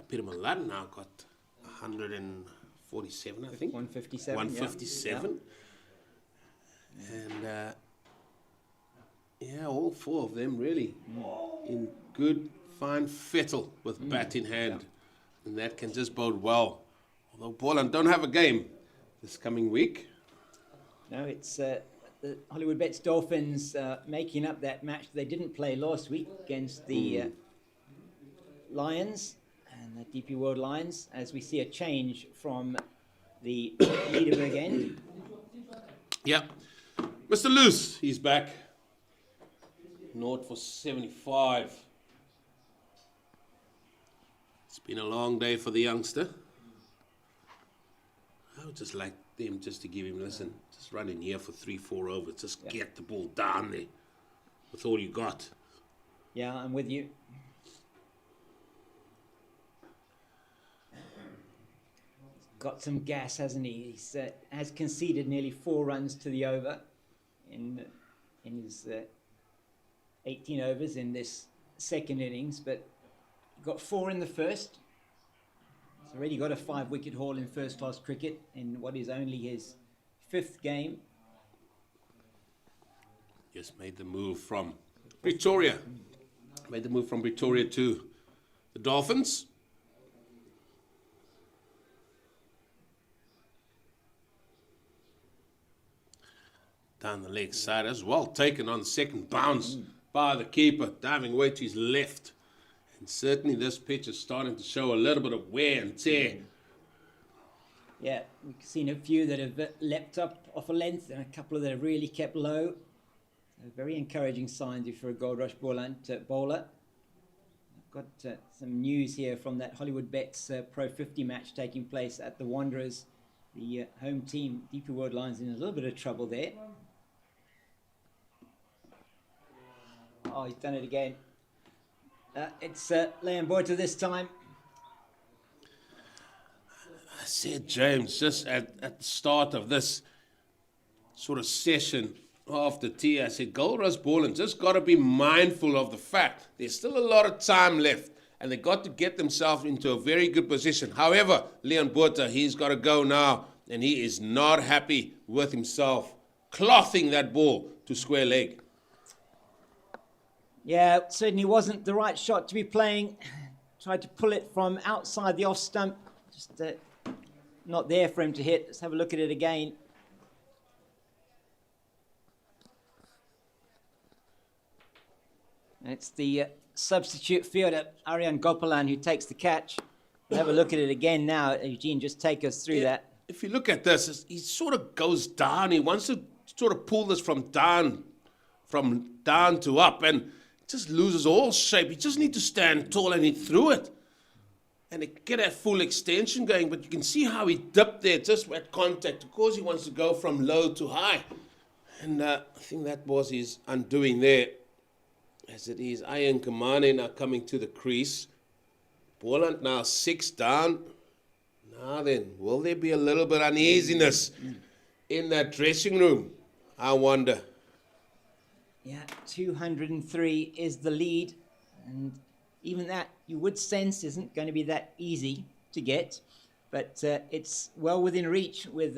Peter Milan now got 147, I think. 157. 157. And all 4 of them really in good, fine fettle with bat in hand. And that can just bode well. Although Boland don't have a game this coming week. No, it's the Hollywoodbets Dolphins making up that match they didn't play last week against the Lions and the DP World Lions, as we see a change from the leader again. Yeah. Mr. Loose, he's back. Naught for 75. It's been a long day for the youngster. I would just like them just to give him, listen, just run in here for 3-4 overs. Just get the ball down there with all you got. Yeah, I'm with you. He's got some gas, hasn't he? He's has conceded nearly 4 runs to the over in his 18 overs in this second innings, but he got 4 in the first. He's already got a 5-wicket haul in first-class cricket in what is only his 5th game. Just made the move from Pretoria. Made the move from Pretoria to the Dolphins. Down the leg side as well, taken on the second bounce by the keeper, diving away to his left. And certainly this pitch is starting to show a little bit of wear and tear. Yeah, we've seen a few that have leapt up off a length and a couple that have really kept low. So very encouraging signs for a Goldrush Boland bowler. I've got some news here from that Hollywoodbets Pro 50 match taking place at the Wanderers. The home team, DP World Lions, in a little bit of trouble there. Oh, he's done it again. It's Leon Boyta this time. I said, James, just at the start of this sort of session after tea, I said, Goldrush Boland just got to be mindful of the fact there's still a lot of time left and they got to get themselves into a very good position. However, Leon Boyta, he's got to go now, and he is not happy with himself clothing that ball to square leg. Yeah, certainly wasn't the right shot to be playing. Tried to pull it from outside the off stump. Just not there for him to hit. Let's have a look at it again. And it's the substitute fielder, Aryan Gopalan, who takes the catch. We'll have a look at it again now. Eugene, just take us through that. If you look at this, he sort of goes down. He wants to sort of pull this from down to up, and just loses all shape. You just need to stand tall and he threw it. And get that full extension going, but you can see how he dipped there just at contact. Of course, he wants to go from low to high. And I think that was his undoing there. as it is. Ian Kamane now coming to the crease. Boland now 6 down. Now then, will there be a little bit of uneasiness in that dressing room? I wonder. Yeah, 203 is the lead, and even that you would sense isn't going to be that easy to get, but it's well within reach with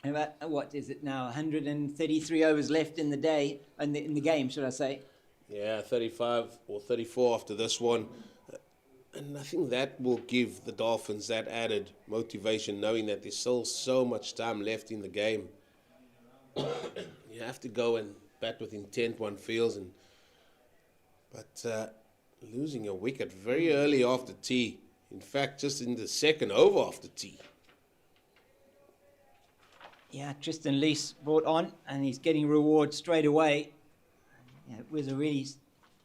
about, what is it now, 133 overs left in the day, in the game, should I say. Yeah, 35 or 34 after this one. And I think that will give the Dolphins that added motivation, knowing that there's still so much time left in the game. You have to go and bat with intent, one feels. But losing a wicket very early after tee. In fact, just in the second over after tee. Yeah, Tristan Lees brought on, and he's getting reward straight away. Yeah, it was a really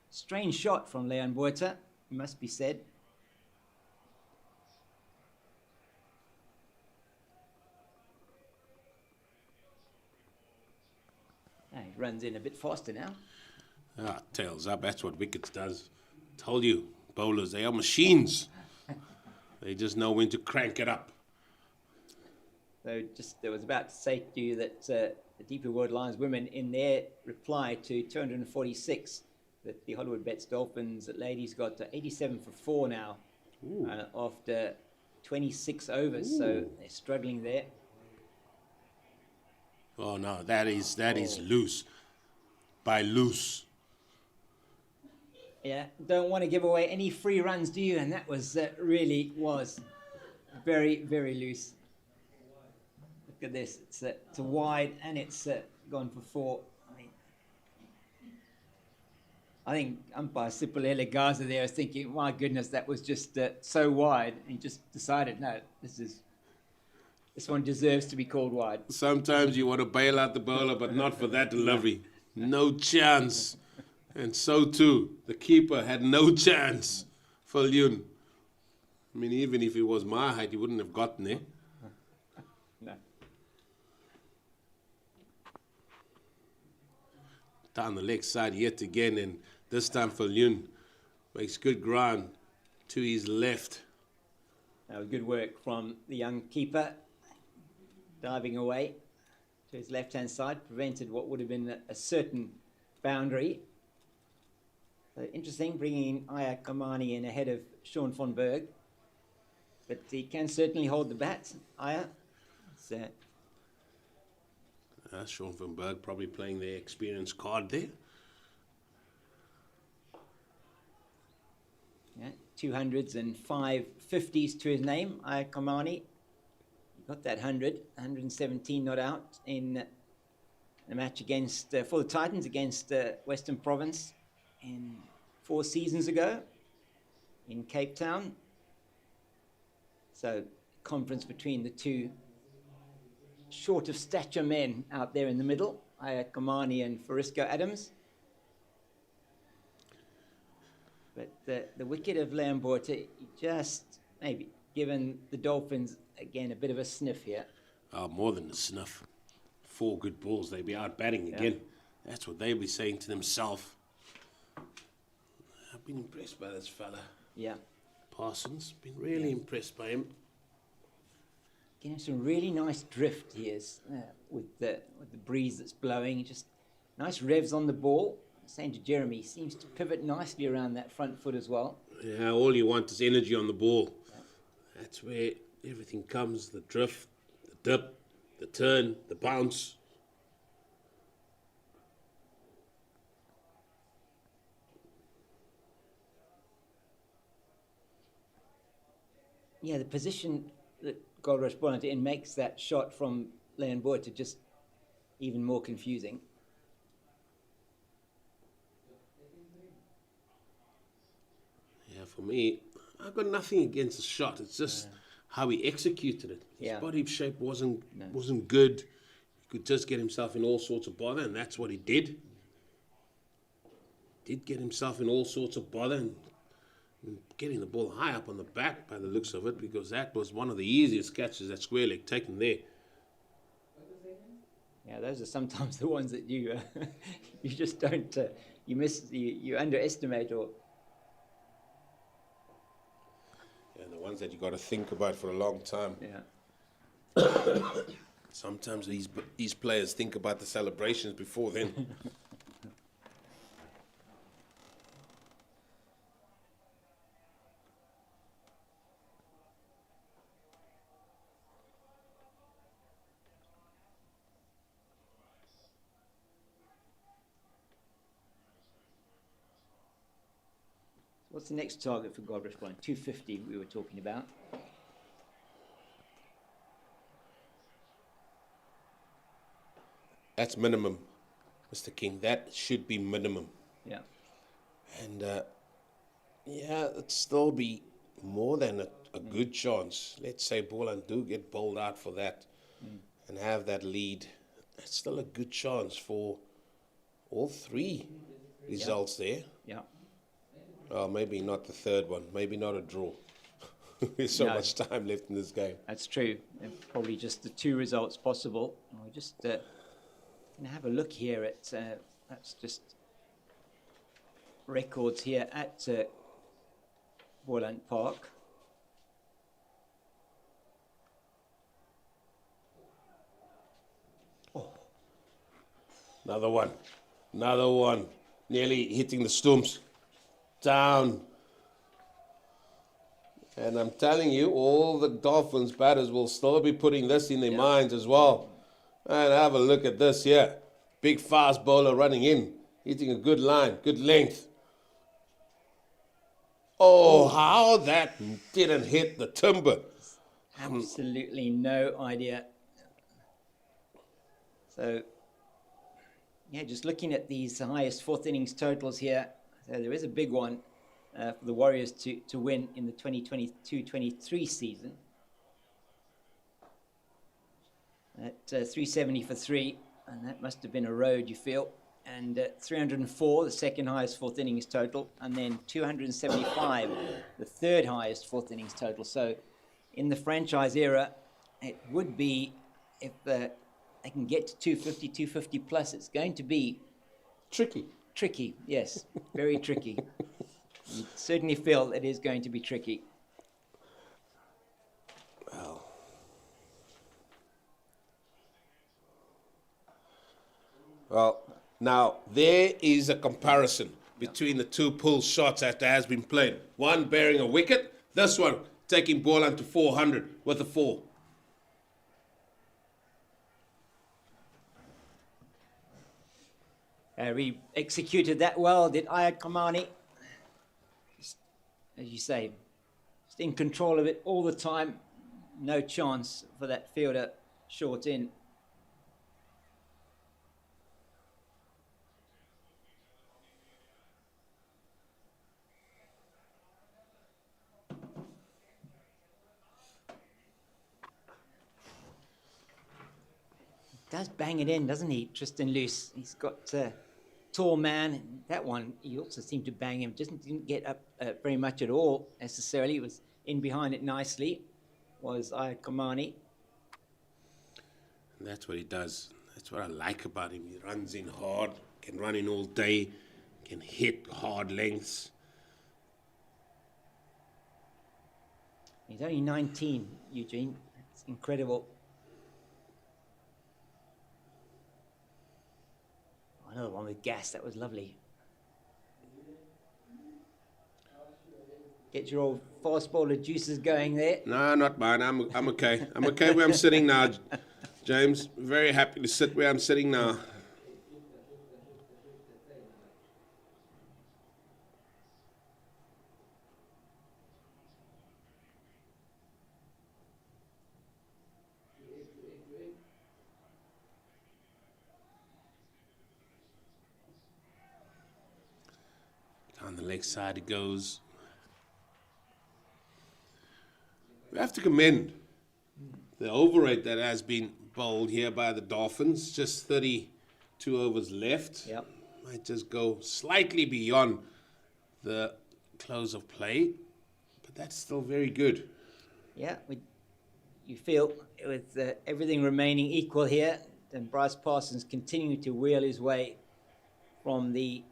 strange shot from Leon Buerta, it must be said. He runs in a bit faster now. Tails up, that's what wickets does. Told you, bowlers, they are machines. They just know when to crank it up. So I was about to say to you that the Deeper World Lions women, in their reply to 246, that the Hollywoodbets Dolphins ladies got 87 for 4 now after 26 overs. Ooh. So they're struggling there. Oh no, that is loose. By loose. Yeah, don't want to give away any free runs, do you? And that was really was very, very loose. Look at this. It's a wide, and it's gone for 4. I think umpire Sipolele Gaza there was thinking, my goodness, that was just so wide. And he just decided, no, this one deserves to be called wide. Sometimes you want to bail out the bowler, but not for that delivery. No chance. And so too, the keeper had no chance for Lyun. I mean, even if it was my height, he wouldn't have gotten there. No. Down the leg side yet again, and this time for Lyun. Makes good ground to his left. Good work from the young keeper. Diving away to his left-hand side, prevented what would have been a certain boundary. So interesting, bringing Aya Kamani in ahead of Sean von Berg. But he can certainly hold the bat, Aya. Sean von Berg probably playing the experience card there. Yeah, 200s and 5 50s to his name, Aya Kamani. Got that 117 not out in a match against for the Titans against Western Province in 4 seasons ago in Cape Town. So conference between the two short of stature men out there in the middle, Aya Kamani and Frisco Adams. But the wicket of Lamborta just maybe given the Dolphins again a bit of a sniff here. More than a sniff. 4 good balls, they'd be out batting again. That's what they'd be saying to themselves. I've been impressed by this fella. Yeah. Parsons, been really impressed by him. Getting some really nice drift here with the breeze that's blowing. Just nice revs on the ball. Saying to Jeremy, he seems to pivot nicely around that front foot as well. Yeah, all you want is energy on the ball. Yeah. That's where everything comes, the drift, the dip, the turn, the bounce. Yeah, the position that Goldrush Boland in makes that shot from Leon Buerta just even more confusing. Yeah, for me, I've got nothing against the shot. It's just how he executed it. His body shape wasn't good. He could just get himself in all sorts of bother, and that's what he did. Did get himself in all sorts of bother, and getting the ball high up on the back by the looks of it, because that was one of the easiest catches that square leg taken there. Yeah, those are sometimes the ones that you you just don't you underestimate or. Yeah, the ones that you got to think about for a long time. Yeah. Sometimes these players think about the celebrations before then. What's the next target for Goldrush Boland? 250 we were talking about. That's minimum, Mr. King. That should be minimum. Yeah. And yeah, it'd still be more than a good chance. Let's say Boland do get bowled out for that and have that lead. It's still a good chance for all three results there. Yeah. Oh, maybe not the third one. Maybe not a draw. There's so much time left in this game. That's true. And probably just the two results possible. We're just going to have a look here at that's just records here at Boland Park. Oh. Another one. Another one. Nearly hitting the stumps. Down. And I'm telling you, all the Dolphins batters will still be putting this in their minds as well. And have a look at this here. Big fast bowler running in, hitting a good line, good length. Oh, how that didn't hit the timber. Absolutely no idea. So, yeah, just looking at these highest fourth innings totals here, so there is a big one for the Warriors to win in the 2022-23 season. At 370 for 3, and that must have been a road, you feel. And 304, the second highest fourth innings total, and then 275, the third highest fourth innings total. So in the franchise era, it would be, if they can get to 250, 250 plus, it's going to be tricky. Tricky, yes, very tricky. You certainly feel it is going to be tricky. Well, now there is a comparison between the two pull shots that has been played. One bearing a wicket, this one taking Boland to 400 with a 4. We executed that well, did Ayad Kamani. Just, as you say, just in control of it all the time. No chance for that fielder short in. Does bang it in, doesn't he, Tristan Luce? He's got a tall man. That one, he also seemed to bang him. Didn't get up very much at all, necessarily. He was in behind it nicely, was Ayad Kamani. And that's what he does. That's what I like about him. He runs in hard, can run in all day, can hit hard lengths. He's only 19, Eugene. It's incredible. Another one with gas, that was lovely. Get your old fast bowler juices going there. No, not mine. I'm okay. I'm okay where I'm sitting now, James. Very happy to sit where I'm sitting now. On the leg side it goes. We have to commend the over rate that has been bowled here by the Dolphins. Just 32 overs left. Yep. Might just go slightly beyond the close of play, but that's still very good. Yeah, you feel with everything remaining equal here, and Bryce Parsons continuing to wheel his way from the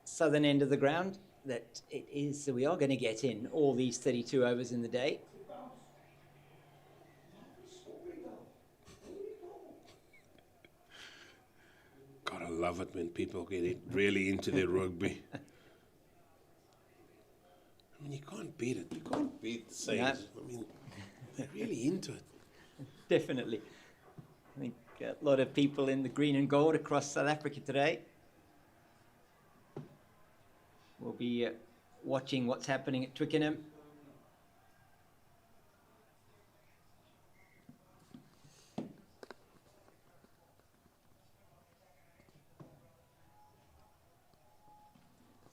southern end of the ground, that it is, we are going to get in all these 32 overs in the day. God, I love it when people get really into their rugby. I mean, you can't beat it. You can't beat the Saints. No. I mean, they're really into it. Definitely. I think a lot of people in the green and gold across South Africa today will be watching what's happening at Twickenham.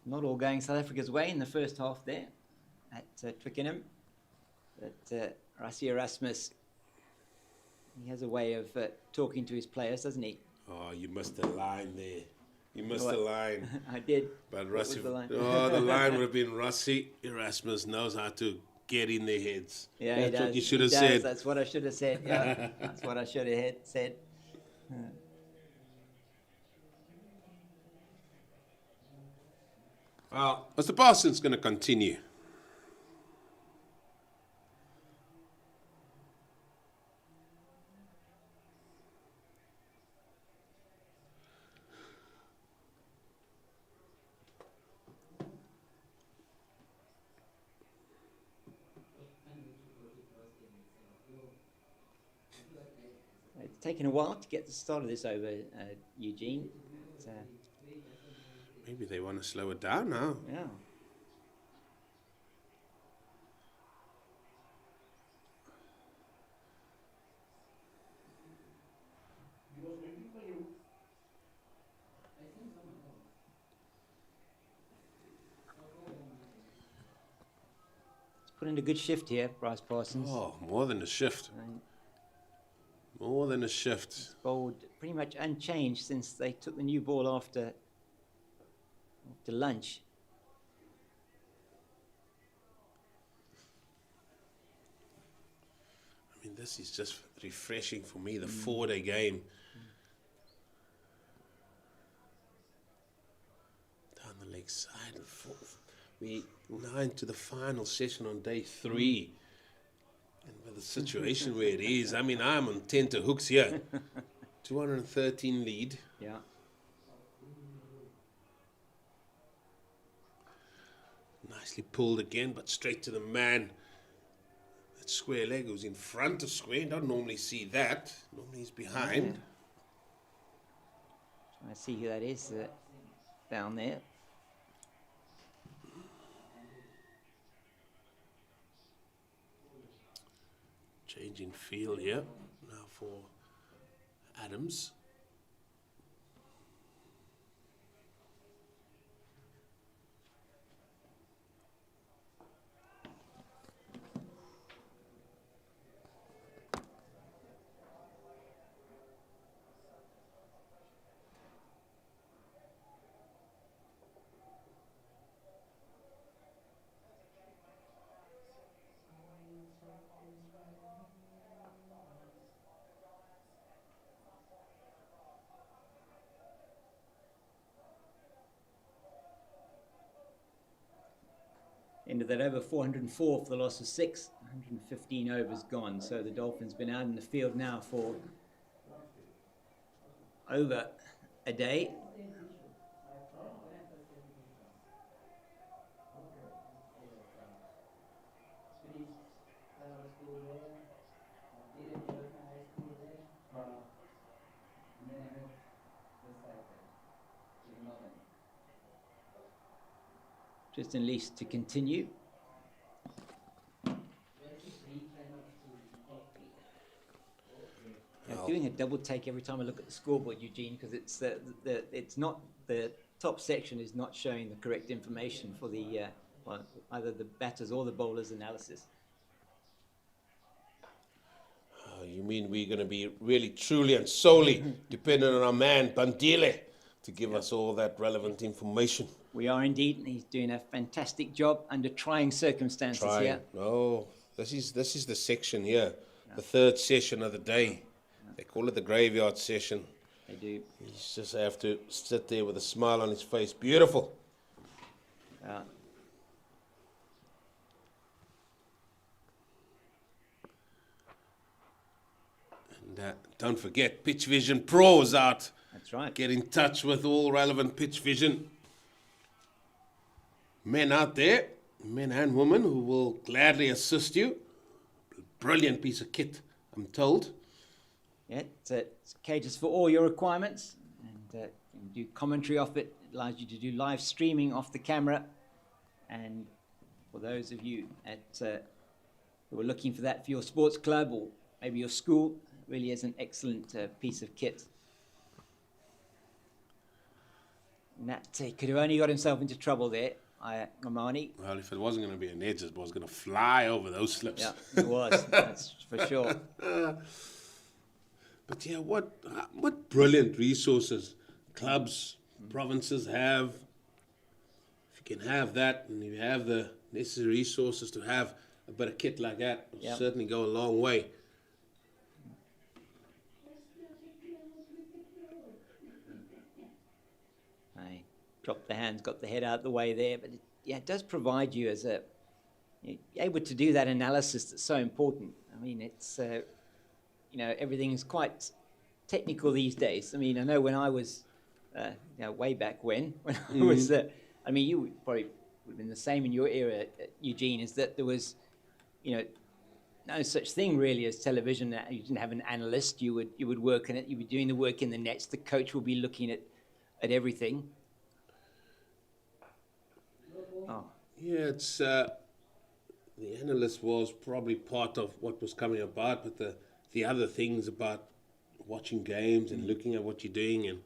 Not all going South Africa's way in the first half there at Twickenham. But Rassie Erasmus, he has a way of talking to his players, doesn't he? Oh, you missed the line there. You missed the line. I did. But What was Rassie, the line? the line would have been Rassie Erasmus knows how to get in their heads. Yeah, That's he does. what you should He have does. said. That's what I should have said. Yeah, that's what I should have said. Well, Mr. Parsons going to continue. It's taken a while to get the start of this over, Eugene. But, Maybe they want to slow it down now. yeah. He's put in a good shift here, Bryce Parsons. Oh, more than a shift. And More than a shift. bowled pretty much unchanged since they took the new ball after lunch. I mean, this is just refreshing for me, the 4-day game. Down the leg side. We now into the final session on day 3. And with the situation where it is, I mean, I'm on 10 to hooks here. 213 lead. Yeah. Nicely pulled again, but straight to the man. That square leg was in front of square. Don't normally see that. Normally he's behind. Trying to see who that is down there. Change in field here. Now for Adams. Ended that over 404 for the loss of 6, 115 overs gone. So the Dolphins been out in the field now for over a day. Just in least to continue. I'm doing a double take every time I look at the scoreboard, Eugene, because it's not the top section is not showing the correct information for the either the batters or the bowlers analysis. You mean we're going to be really, truly, and solely dependent on our man, Bandile, to give us all that relevant information? We are indeed, and he's doing a fantastic job under trying circumstances here. No, this is the section here, the third session of the day. They call it the graveyard session. They do. You just have to sit there with a smile on his face. Beautiful. And don't forget, Pitch Vision Pro is out. That's right. Get in touch with all relevant Pitch Vision men out there, men and women, who will gladly assist you. Brilliant piece of kit, I'm told. Yeah, it caters for all your requirements, and you can do commentary off it. It allows you to do live streaming off the camera. And for those of you who are looking for that for your sports club or maybe your school, it really is an excellent piece of kit. And that could have only got himself into trouble there, Mamani. Well, if it wasn't going to be an edge, it was going to fly over those slips. Yeah, it was. That's for sure. But yeah, what brilliant resources clubs, provinces have. If you can have that and you have the necessary resources to have a bit of kit like that, it'll certainly go a long way. I dropped the hands, got the head out the way there, but it does provide you as you're able to do that analysis that's so important. I mean, it's everything is quite technical these days. I mean, I know when I was way back when I was I mean, you would probably would have been the same in your era, Eugene, is that there was no such thing really as television. You didn't have an analyst. You would work in it. You'd be doing the work in the nets. The coach will be looking at everything. Oh. Yeah, it's the analyst was probably part of what was coming about, but the other things about watching games and looking at what you're doing and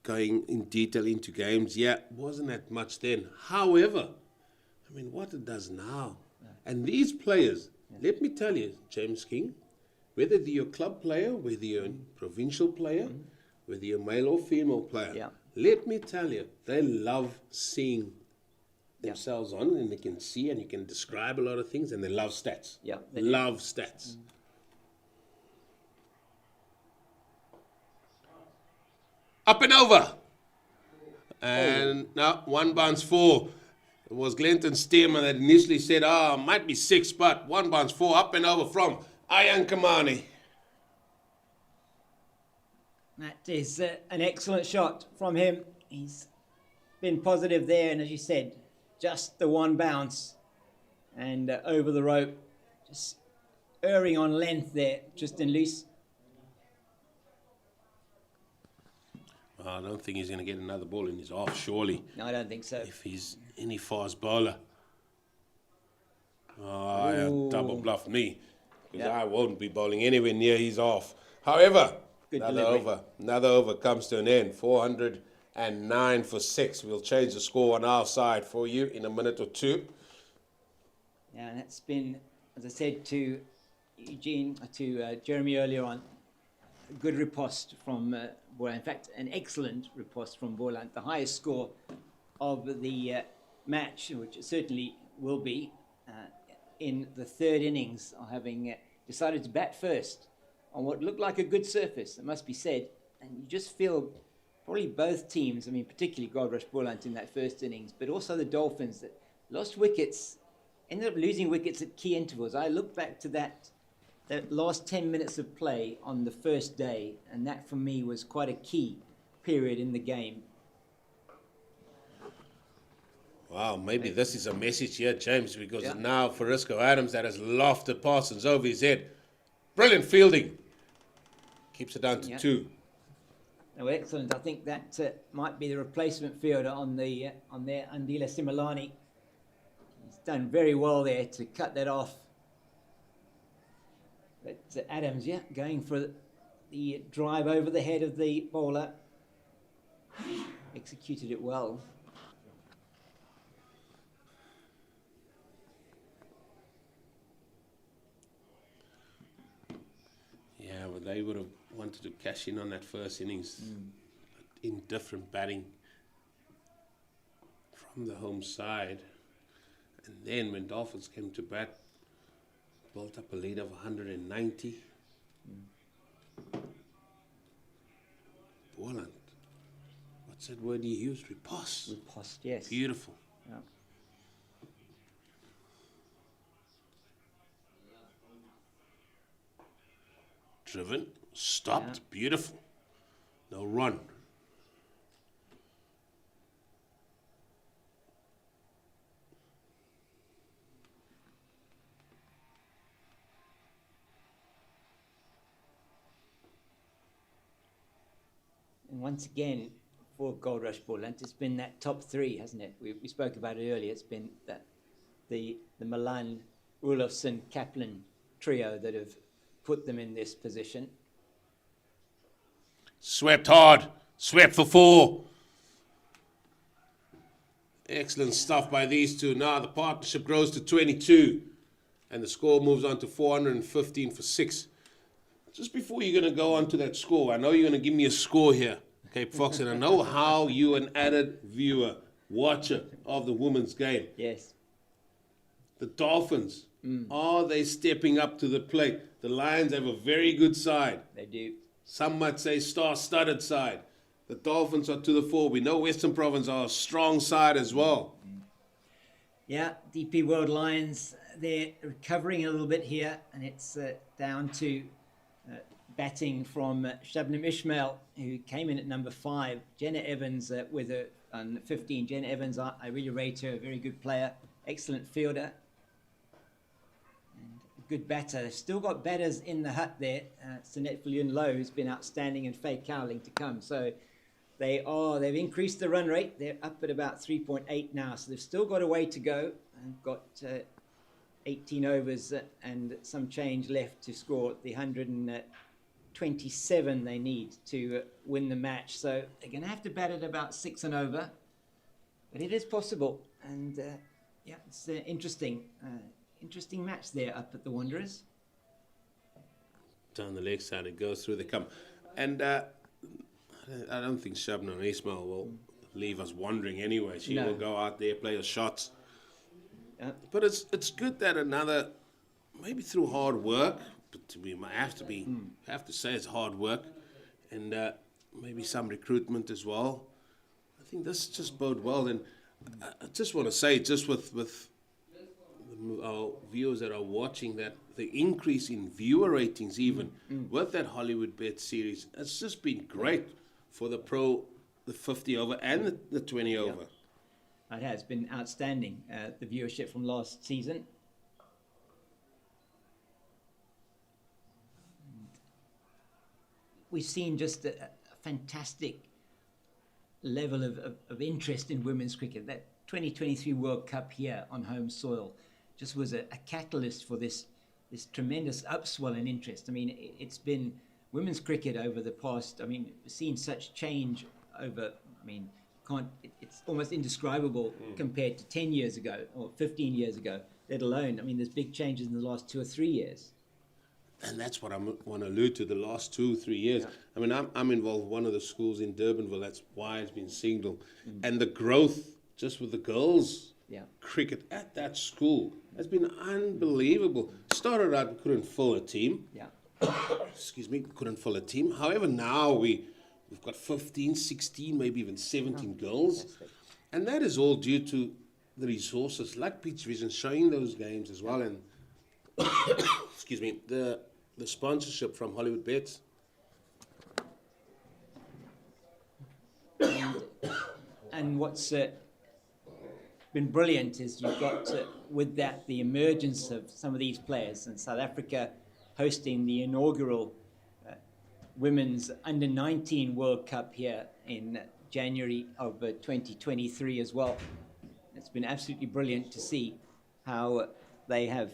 going in detail into games, wasn't that much then. However, I mean, what it does now, and these players, let me tell you, James King, whether you're a club player, whether you're a provincial player, whether you're a male or female player, let me tell you, they love seeing themselves on, and they can see and you can describe a lot of things, and they love stats. Yeah, they love stats. Up and over. And now 1 bounce 4. It was Glenton Stearman that initially said, might be 6, but 1 bounce 4 up and over from Ayan Kamani. That is an excellent shot from him. He's been positive there, and as you said, just the 1 bounce and over the rope, just erring on length there, Tristan Luce. I don't think he's going to get another ball in his half, surely. No, I don't think so. If he's any fast bowler. Double bluffed me. Because I won't be bowling anywhere near his half. However, another over comes to an end. 409 for 6. We'll change the score on our side for you in a minute or two. Yeah, and that's been, as I said to Jeremy earlier on, a good riposte from Boland. In fact, an excellent riposte from Boland. The highest score of the match, which it certainly will be, in the 3rd innings, having decided to bat first on what looked like a good surface, it must be said. And you just feel probably both teams, I mean, particularly Goldrush Boland in that 1st innings, but also the Dolphins that lost wickets, ended up losing wickets at key intervals. I look back to that last 10 minutes of play on the first day, and that for me was quite a key period in the game. Wow, maybe this is a message here, James, because now Farisco Adams that has lofted Parsons over his head. Brilliant fielding. Keeps it down to 2. Oh, excellent. I think that might be the replacement fielder on there, Andila Similani. He's done very well there to cut that off. But Adams, going for the drive over the head of the bowler. Executed it well. Yeah, but they would have wanted to cash in on that first innings. Indifferent batting from the home side. And then when Dolphins came to bat, built up a lead of 190. Boland. What's that word he used? Riposte. Riposte, yes. Beautiful. Yeah. Driven, stopped, Yeah. beautiful. No run. And once again, for Goldrush Boland, it's been that top three, hasn't it? We spoke about it earlier. It's been that the Milan, Olofsson, Kaplan trio that have put them in this position. Swept hard. Swept for 4. Excellent stuff by these two. Now the partnership grows to 22. And the score moves on to 415 for 6. Just before you're going to go on to that score, I know you're going to give me a score here, Cape Fox, and I know how you, an added viewer, watcher of the women's game. Yes. The Dolphins, are they stepping up to the plate? The Lions have a very good side. They do. Some might say star-studded side. The Dolphins are to the fore. We know Western Province are a strong side as well. Yeah, DP World Lions, they're recovering a little bit here, and it's down to batting from Shabnam Ishmael, who came in at number 5. Jenna Evans with her on 15. Jenna Evans, I really rate her, a very good player, excellent fielder, and a good batter. They've still got batters in the hut there. Sinette Villian Lowe, who's been outstanding, and Faye Cowling to come. So they've increased the run rate. They're up at about 3.8 now. So they've still got a way to go, and got 18 overs and some change left to score the 127 they need to win the match. So they're going to have to bat it about 6 and over, but it is possible. And yeah, it's interesting match there up at the Wanderers. Down the leg side it goes through the come. And I don't think Shabnam Ismail will leave us wondering anyway. She will go out there, play her shots. But it's good that another, maybe through hard work, but we might have to say it's hard work, and maybe some recruitment as well. I think this just bode well. And I just want to say, just with our viewers that are watching, that the increase in viewer ratings, even with that Hollywoodbets series, it's just been great for the 50 over and the 20 over. It has been outstanding, the viewership from last season. We've seen just a fantastic level of interest in women's cricket. That 2023 World Cup here on home soil just was a catalyst for this tremendous upswell in interest. I mean, it's been women's cricket over the past, we've seen such change over, it's almost indescribable compared to 10 years ago or 15 years ago, let alone, there's big changes in the last 2 or 3 years. And that's what I want to allude to, the last 2 or 3 years. Yeah. I'm involved with one of the schools in Durbanville. That's why it's been signaled. And the growth just with the girls cricket at that school has been unbelievable. Started out, we couldn't fill a team. Couldn't fill a team. However, now we've got 15, 16, maybe even 17 girls. Fantastic. And that is all due to the resources like Pitch Vision showing those games as well. And the sponsorship from Hollywoodbets. And what's been brilliant is you've got, with that, the emergence of some of these players, and South Africa hosting the inaugural Women's Under-19 World Cup here in January of 2023 as well. It's been absolutely brilliant to see how they have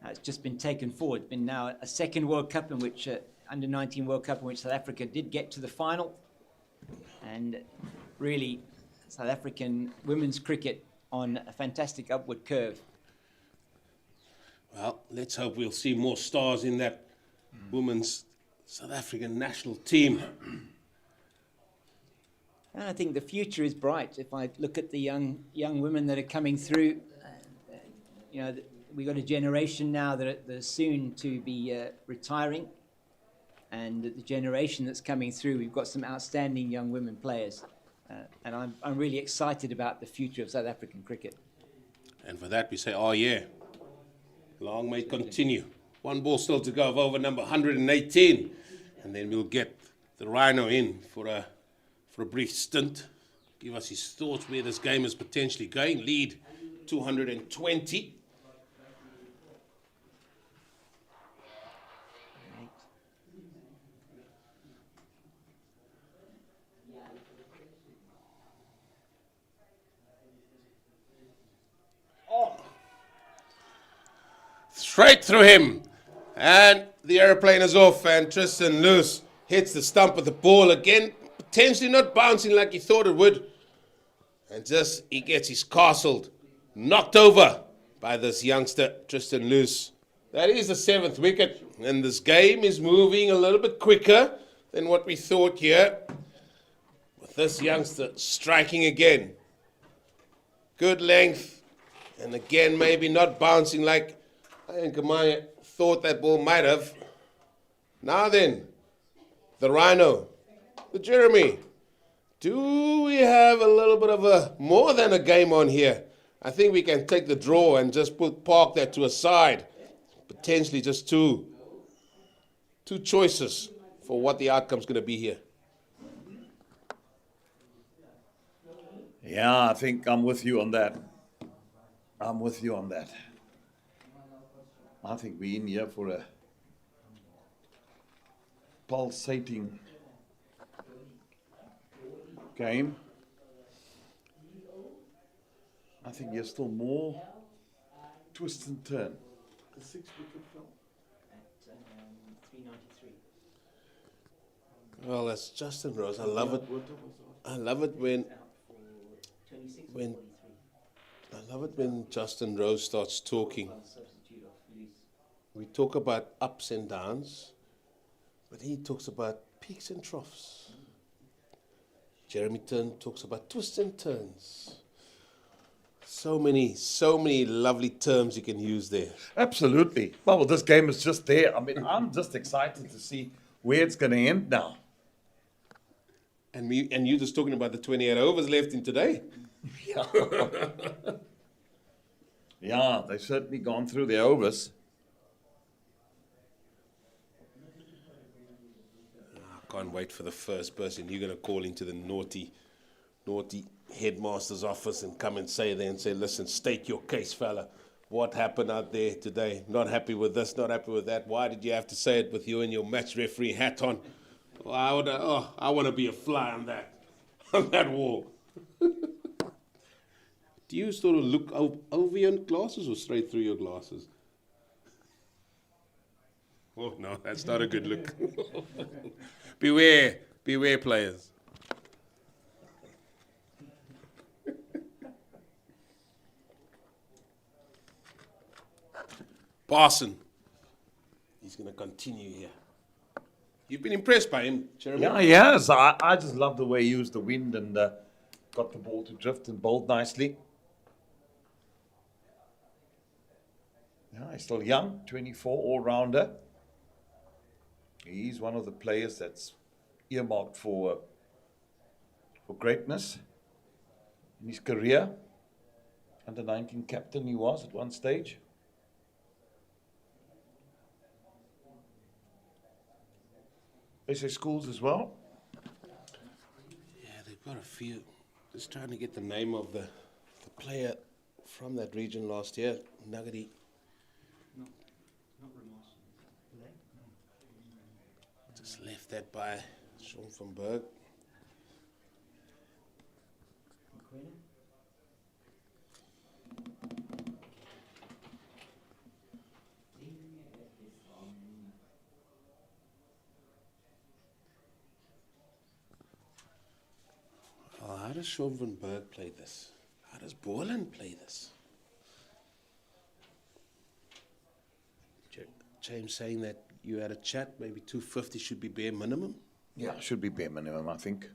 it's just been taken forward. It's been now a second World Cup in which, Under-19 World Cup in which South Africa did get to the final. And really, South African women's cricket on a fantastic upward curve. Well, let's hope we'll see more stars in that women's South African national team. And I think the future is bright. If I look at the young women that are coming through, we've got a generation now that are soon to be retiring. and the generation that's coming through. We've got some outstanding young women players, and I'm really excited about the future of South African cricket. And for that we say, oh yeah, long may it continue. One ball still to go of over number 118, and then we'll get the Rhino in for a brief stint, give us his thoughts where this game is potentially going. Lead 220. Straight through him, and the aeroplane is off, and Tristan Loose hits the stump of the ball again, potentially not bouncing like he thought it would, and just he gets his castled, knocked over by this youngster Tristan Loose. That is the 7th wicket, and this game is moving a little bit quicker than what we thought here, with this youngster striking again. Good length, and again maybe not bouncing like I think Kamaya thought that ball might have. Now then, the Rhino, the Jeremy. Do we have a little bit of a more than a game on here? I think we can take the draw and just park that to a side. Potentially just two choices for what the outcome's going to be here. Yeah, I think I'm with you on that. I think we're in here for a pulsating game. I think there's still more twist and turn. The 6 wicket fell At 393. Well, that's Justin Rose. I love it. I love it when Justin Rose starts talking. We talk about ups and downs, but he talks about peaks and troughs. Jeremy Turn talks about twists and turns. So many lovely terms you can use there. Absolutely. Well, this game is just there. I mean, I'm just excited to see where it's going to end now. And you just talking about the 28 overs left in today. Yeah, they've certainly gone through their overs. I can't wait for the first person you're going to call into the naughty headmaster's office and come and say there and say, listen, state your case, fella. What happened out there today? Not happy with this, not happy with that. Why did you have to say it with you and your match referee hat on? Well, I want to be a fly on that wall. Do you sort of look over your glasses or straight through your glasses? Oh, no, that's not a good look. Beware, players. Parson, he's going to continue here. You've been impressed by him, Jeremy? Yeah, he has. I just love the way he used the wind and got the ball to drift and bowled nicely. Yeah, he's still young, 24, all-rounder. He's one of the players that's earmarked for greatness in his career. Under 19 captain he was at one stage. SA schools as well. Yeah, they've got a few. Just trying to get the name of the player from that region last year, Nuggety. Just left that by Sean van Berg. Oh, how does Sean van Berg play this? How does Boland play this? James saying that you had a chat, maybe 250 should be bare minimum? Yeah, should be bare minimum, I think.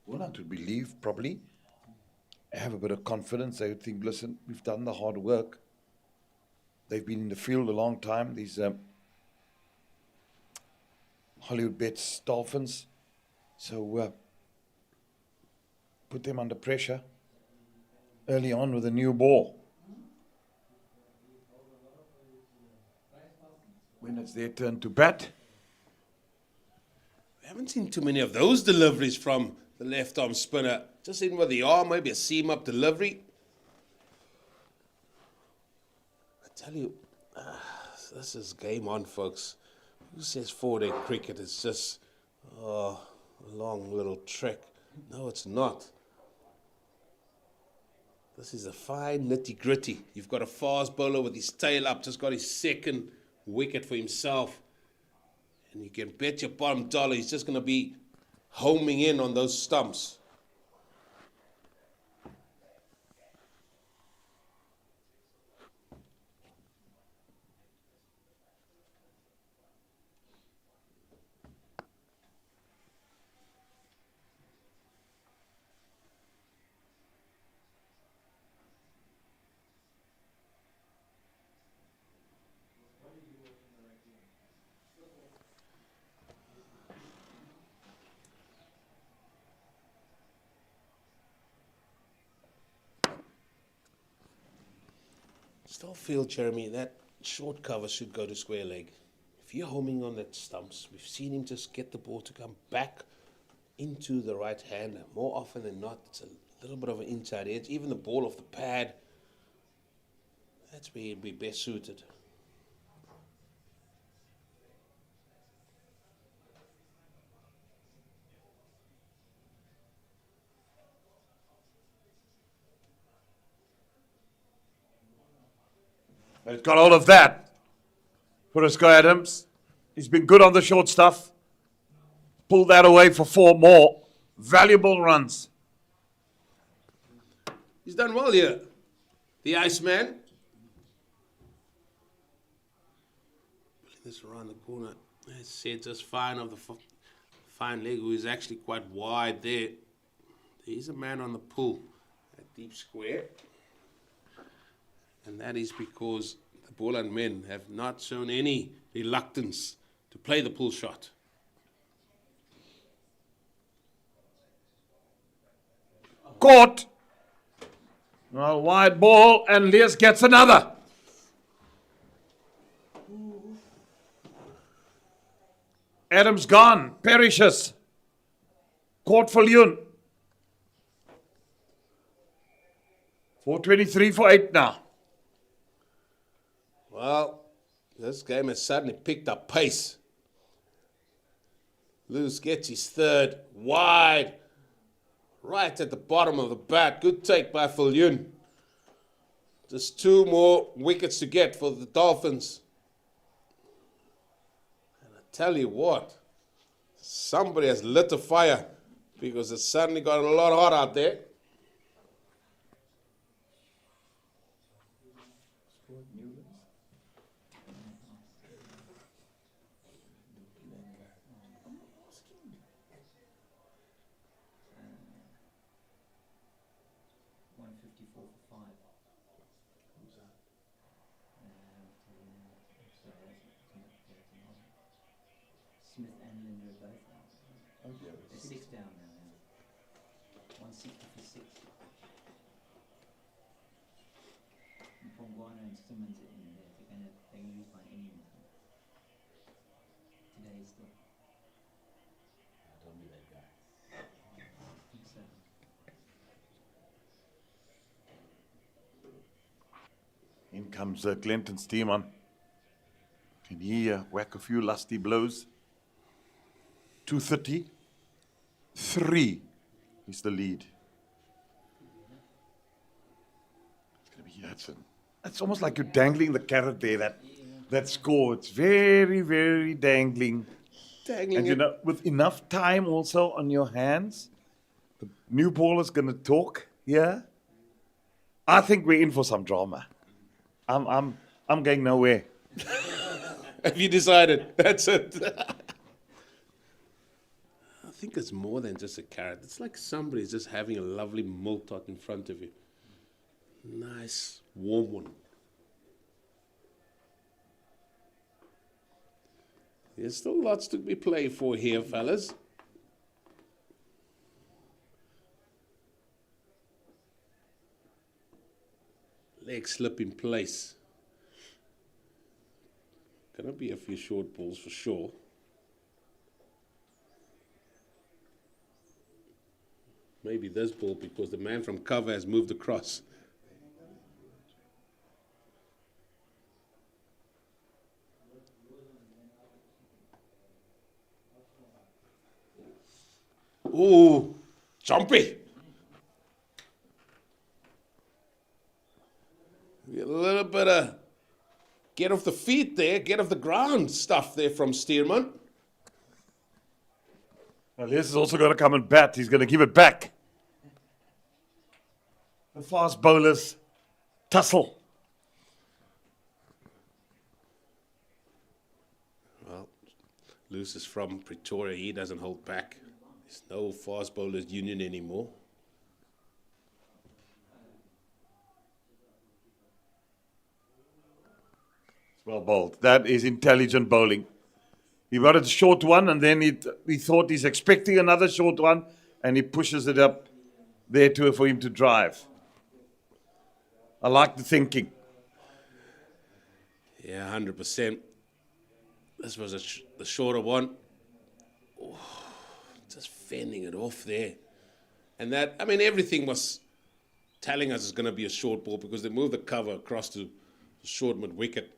Well, I would believe probably have a bit of confidence. They would think, listen, we've done the hard work. They've been in the field a long time, these Hollywoodbets Dolphins. So put them under pressure early on with a new ball. When it's their turn to bat. We haven't seen too many of those deliveries from the left arm spinner. Just in with the arm, maybe a seam up delivery. I tell you, this is game on, folks. Who says 4-day cricket is just a long little trick? No, it's not. This is a fine nitty-gritty. You've got a fast bowler with his tail up, just got his second wicket for himself. And you can bet your bottom dollar he's just going to be homing in on those stumps. Still feel, Jeremy, that short cover should go to square leg. If you're homing on that stumps, we've seen him just get the ball to come back into the right hander. More often than not, it's a little bit of an inside edge. Even the ball off the pad, that's where he'd be best suited. He's got all of that for Isco Adams. He's been good on the short stuff. Pulled that away for 4 more valuable runs. He's done well here. The Iceman. Pulling this around the corner. It's said just fine of the fine leg, who is actually quite wide there. There is a man on the pull at deep square. And that is because the Boland men have not shown any reluctance to play the pull shot. Caught. Well, wide ball, and Lears gets another. Adams gone. Perishes. Caught for Leon. 4:23 for 8 now. Well, this game has suddenly picked up pace. Lewis gets his third, wide, right at the bottom of the bat. Good take by Viljoen. Just 2 more wickets to get for the Dolphins. And I tell you what, somebody has lit a fire because it's suddenly got a lot hot out there. Smith and Linda are both out. Oh, yeah. They're 6 down now. 160 for 6. And Pongwana and Simmons are in there. They're going to lose by any now. Today is still. Don't be that guy. I think so. In comes Clinton's team on. Can he whack a few lusty blows? 2:30. 3 is the lead. It's going to be Hudson. It's almost like you're dangling the carrot there, that score. It's very, very dangling. And you know, with enough time also on your hands, the new ball is going to talk here. I think we're in for some drama. I'm going nowhere. Have you decided? That's it. I think it's more than just a carrot. It's like somebody's just having a lovely milk tart in front of you. Nice, warm one. There's still lots to be played for here, fellas. Leg slip in place. Gonna be a few short balls for sure. Maybe this ball because the man from cover has moved across. Ooh, jumpy. A little bit of get off the feet there, get off the ground stuff there from Stearman. Well, Les is also going to come and bat. He's going to give it back. The fast bowlers tussle. Well, Luce is from Pretoria. He doesn't hold back. There's no fast bowlers union anymore. Well bowled. That is intelligent bowling. He wanted a short one, and then he thought he's expecting another short one, and he pushes it up there for him to drive. I like the thinking. Yeah, 100%. This was the shorter one. Oh, just fending it off there. And that, I mean, everything was telling us it's going to be a short ball because they moved the cover across to the short mid wicket.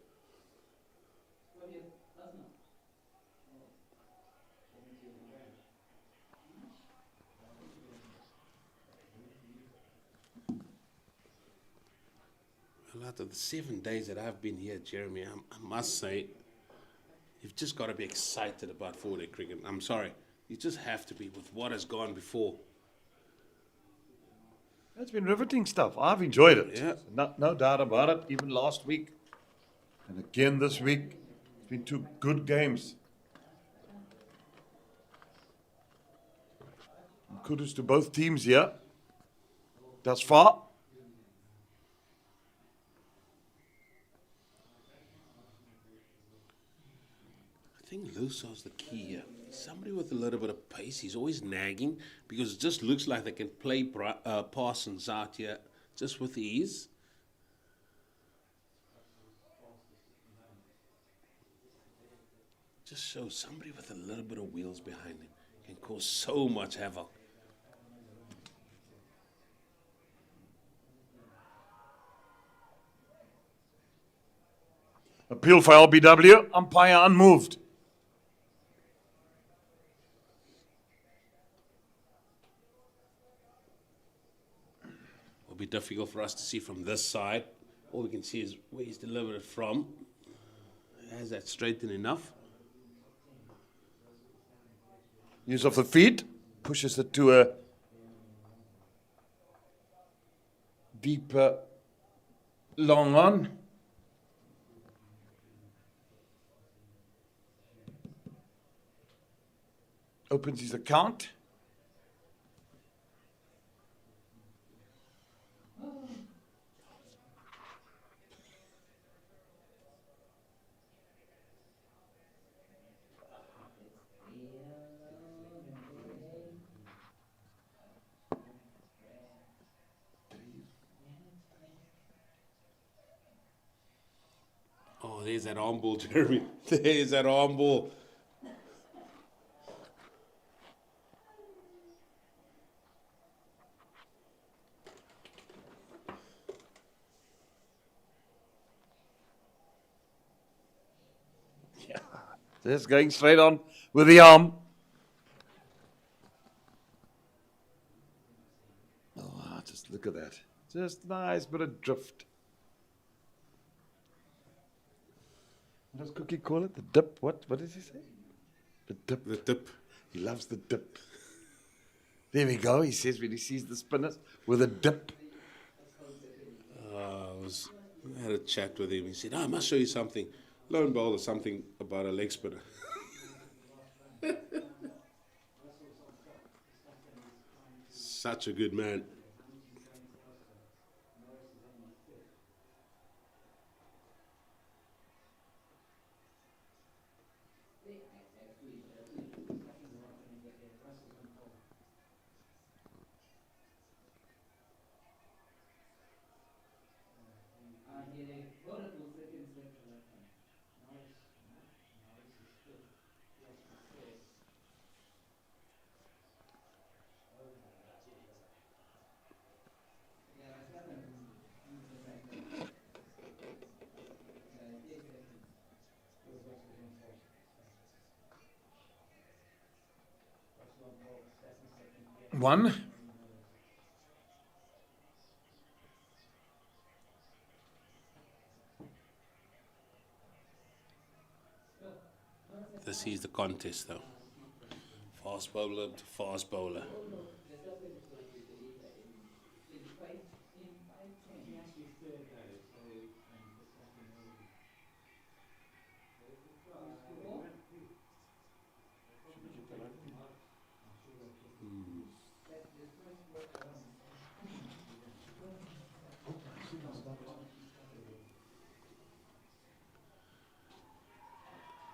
Well, out of the 7 days that I've been here, Jeremy, I must say, you've just got to be excited about four-day cricket. I'm sorry. You just have to be with what has gone before. It's been riveting stuff. I've enjoyed it. Yeah. No doubt about it. Even last week. And again this week. It's been two good games. And kudos to both teams here. Thus far. I think Luso's the key here. Somebody with a little bit of pace. He's always nagging because it just looks like they can play Parsons out here just with ease. Just shows somebody with a little bit of wheels behind him can cause so much havoc. Appeal for LBW. Umpire unmoved. It'll be difficult for us to see from this side. All we can see is where he's delivered it from. Has that straightened enough? Use of the feet. Pushes it to a deeper long on. Opens his account. Oh, there's that arm ball, Jeremy. There's that arm ball. Just going straight on with the arm. Oh, just look at that. Just nice bit of drift. What does Cookie call it? The dip? What does he say? The dip. The tip. He loves the dip. There we go. He says when he sees the spinners with a dip. I had a chat with him. He said, I must show you something. Lo and behold, there's something about a leg spinner. Such a good man. One. This is the contest, though. Fast bowler to fast bowler.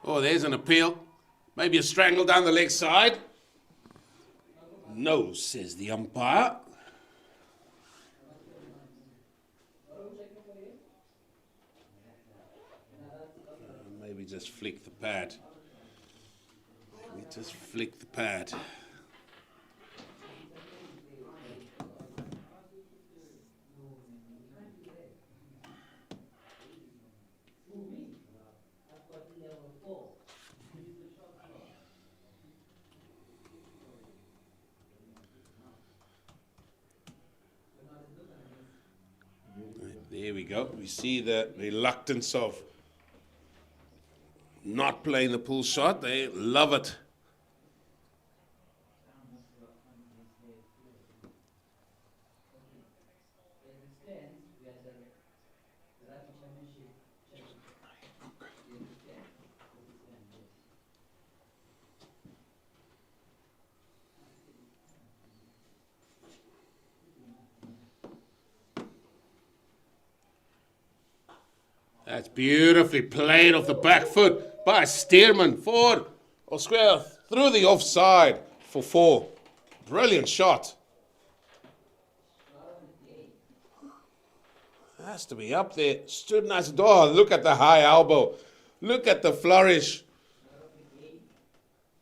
Oh, there's an appeal. Maybe a strangle down the leg side. No, says the umpire. Maybe just flick the pad. Maybe just flick the pad. There we go. We see the reluctance of not playing the pull shot. They love it. That's beautifully played off the back foot by Stearman. Forward or square through the offside for 4. Brilliant shot. Has to be up there. Stood nice. Oh, look at the high elbow. Look at the flourish.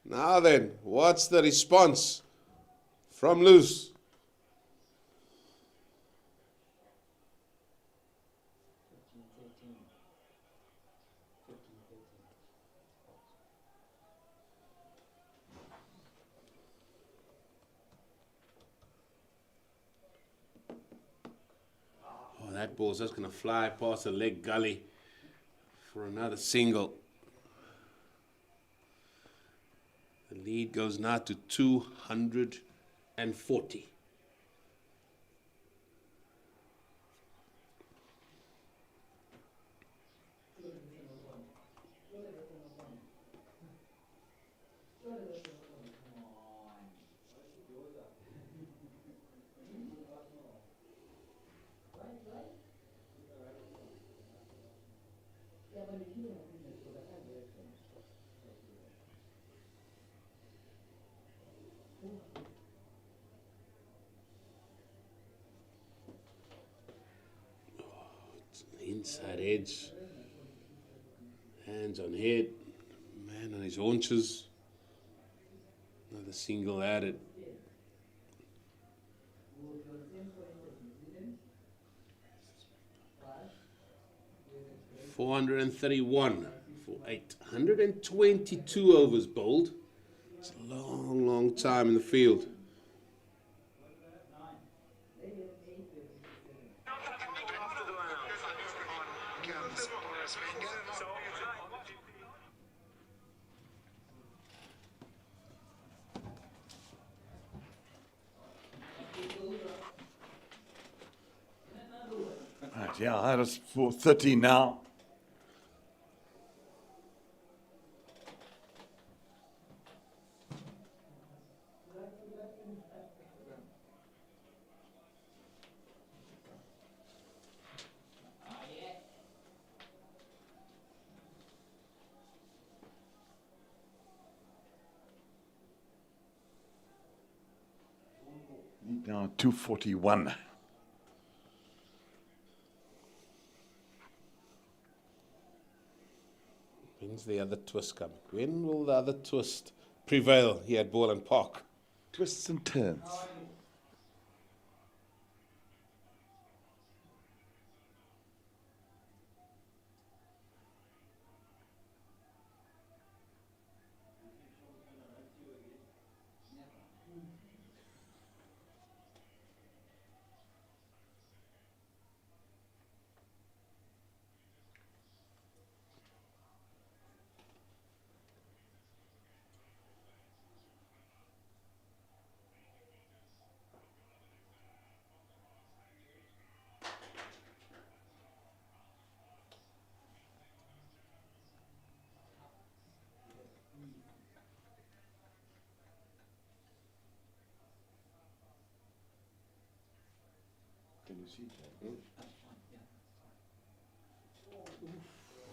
Now then, what's the response from loose? That ball's just going to fly past the leg gully for another single. The lead goes now to 240. Inside edge, hands on head, man on his haunches, another single added. 431 for 822 overs bowled. It's a long, long time in the field. Right, yeah, that is 430 now. Now 241. When's the other twist come? When will the other twist prevail here at Boland Park? Twists and turns.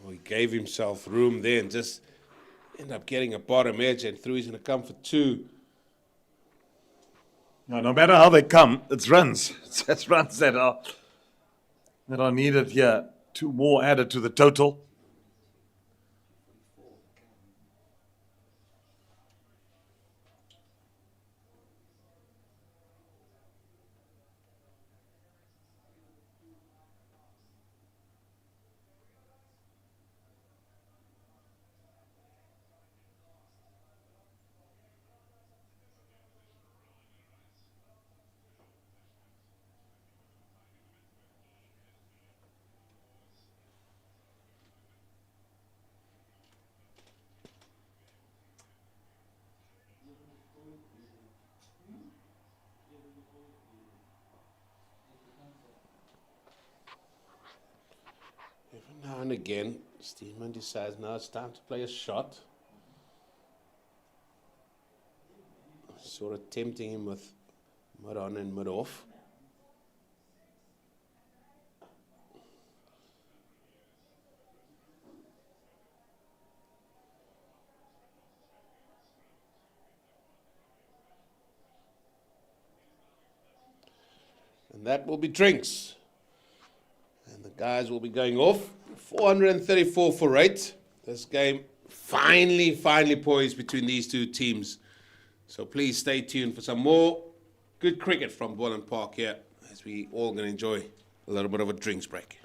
Oh, he gave himself room there and just ended up getting a bottom edge and threw. He's going to come for 2. Now, no matter how they come, it's runs. It's runs that are needed here. 2 more added to the total. Every now and again, Steeman decides now it's time to play a shot. Sort of tempting him with mid on and mid off. And that will be drinks. And the guys will be going off. 434 for 8. This game finally poised between these two teams. So please stay tuned for some more good cricket from Boland Park here, as we all going to enjoy a little bit of a drinks break.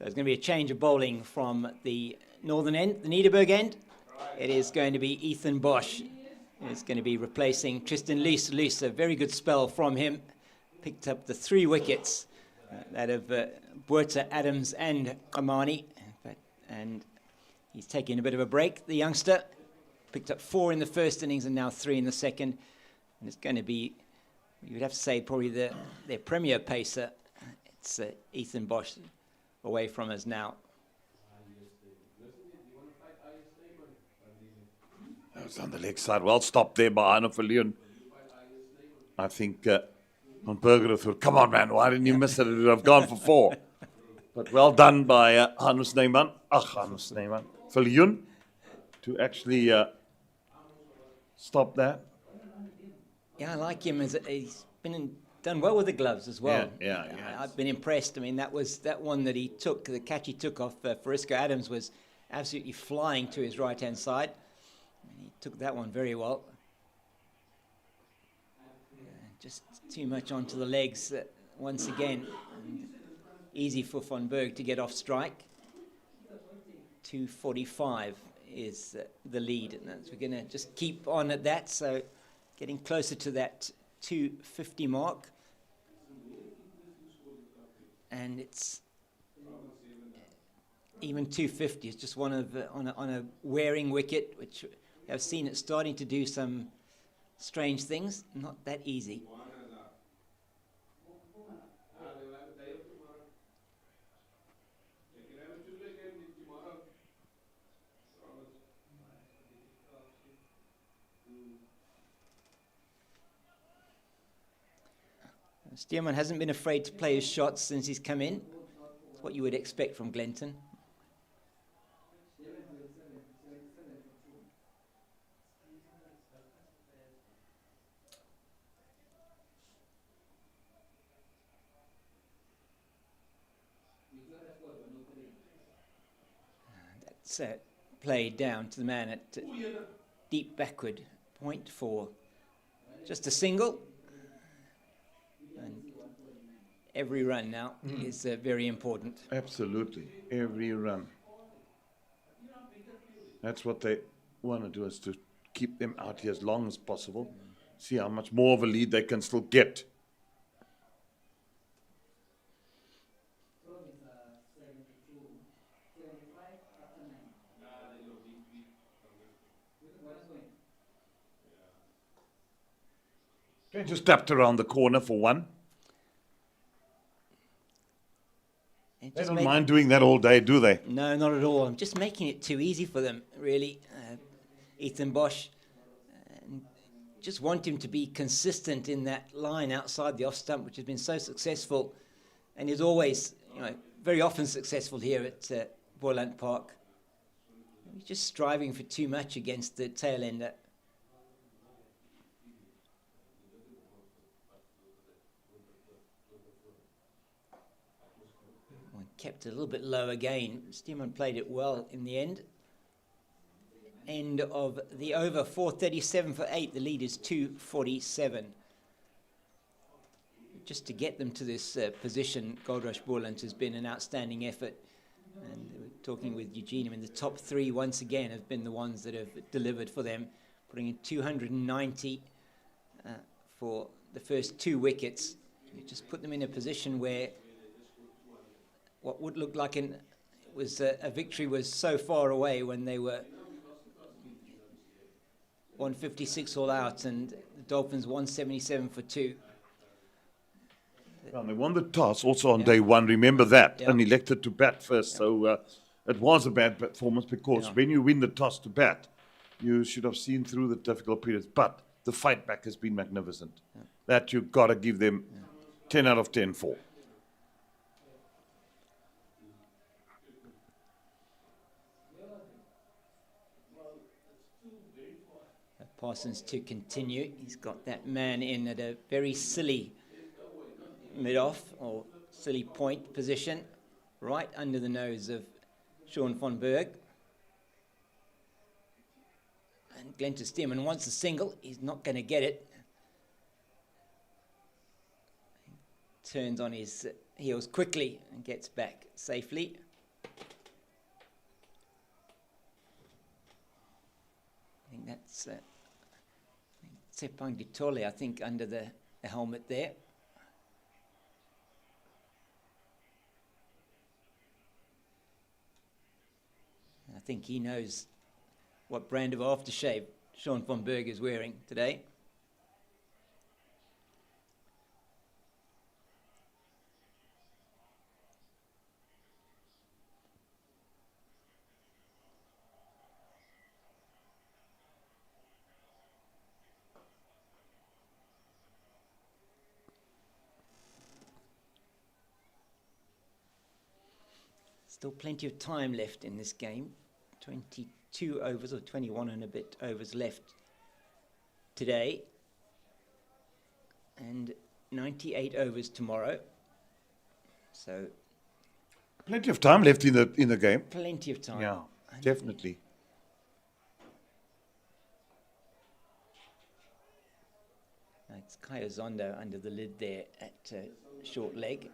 So there's going to be a change of bowling from the northern end, the Niederberg end. It is going to be Ethan Bosch. It's going to be replacing Tristan Lees. Lees, a very good spell from him. Picked up the 3 wickets, that of Buerta, Adams and Amani. And he's taking a bit of a break, the youngster. Picked up 4 in the first innings and now 3 in the second. And it's going to be, you would have to say, probably their premier pacer. It's Ethan Bosch away from us now. That was on the leg side. Well stopped there by Arno Verleon. I think on Burger thought, come on, man, why didn't you miss it? It would have gone for 4. But well done by Hanus Neyman. Hanus Neyman. Verleon to actually stop that. Yeah, I like him. He's done well with the gloves as well. Yeah. I've been impressed. I mean, that one that he took, the catch he took off Frisco Adams was absolutely flying to his right-hand side. And he took that one very well. Just too much onto the legs once again. And easy for Van Berg to get off strike. 245 is the lead. And we're going to just keep on at that. So getting closer to that 250 mark. And it's even 250. It's just one of on a wearing wicket, which I've seen it starting to do some strange things. Not that easy. Stearman hasn't been afraid to play his shots since he's come in. It's what you would expect from Glenton. That's played down to the man at deep backward point for just a single. And every run now is very important. Absolutely, every run. That's what they want to do, is to keep them out here as long as possible. See how much more of a lead they can still get. They just tapped around the corner for 1. They don't mind doing that all day, do they? No, not at all. I'm just making it too easy for them, really. Ethan Bosch. Just want him to be consistent in that line outside the off stump, which has been so successful and is always, very often successful here at Boland Park. He's just striving for too much against the tail ender. Kept it a little bit low again. Stearman played it well in the end. End of the over, 437 for 8. The lead is 247. Just to get them to this position, Goldrush Boland has been an outstanding effort. And we're talking with Eugene. I mean, the top 3 once again have been the ones that have delivered for them, putting in 290 for the first 2 wickets. You just put them in a position where what would look like a victory was so far away when they were 156 all out, and the Dolphins 177 for 2. Well, they won the toss also on day 1, remember that, and elected to bat first. So it was a bad performance because when you win the toss to bat, you should have seen through the difficult periods. But the fight back has been magnificent. That you've got to give them 10 out of 10 for. Parsons to continue. He's got that man in at a very silly mid-off or silly point position, right under the nose of Sean van Berg. And Glenton Stearman wants a single. He's not going to get it. Turns on his heels quickly and gets back safely. That's Sepang Gitole, I think, under the helmet there. I think he knows what brand of aftershave Sean von Berg is wearing today. Still plenty of time left in this game. 22 overs or 21 and a bit overs left today. And 98 overs tomorrow. So Plenty of time left in the game. plenty of time. Yeah, definitely. It's Kaya Zondo under the lid there at short leg.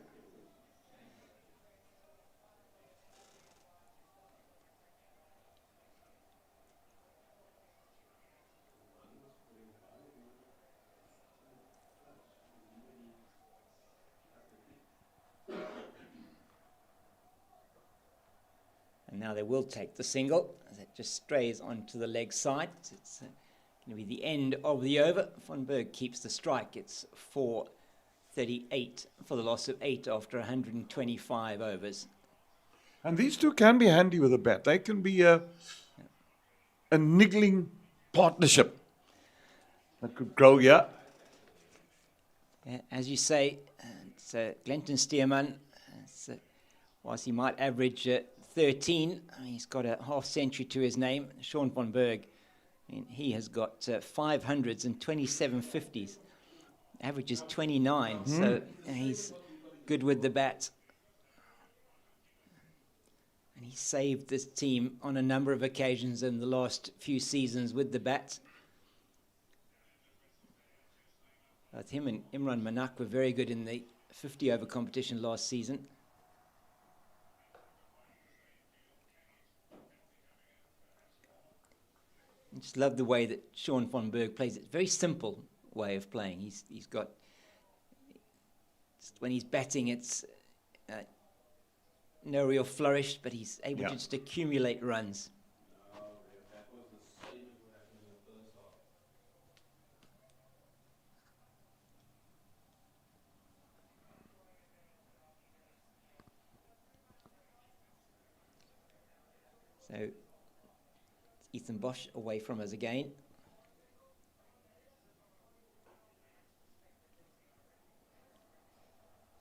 And now they will take the single as it just strays onto the leg side. It's going to be the end of the over. Von Berg keeps the strike. It's 438 for the loss of 8 after 125 overs. And these two can be handy with a bat. They can be a niggling partnership that could grow, yeah. As you say, it's Glenton Stearman. Whilst he might average 13, he's got a half century to his name. Sean von Berg, I mean, he has got 500s and 27 50s. Average is 29, so he's good with the bat. And he saved this team on a number of occasions in the last few seasons with the bat. Both him and Imran Manak were very good in the 50-over competition last season. I just love the way that Sean von Berg plays it. Very simple way of playing. He's got, just when he's batting, it's no real flourish, but he's able to just accumulate runs. So Ethan Bosch away from us again.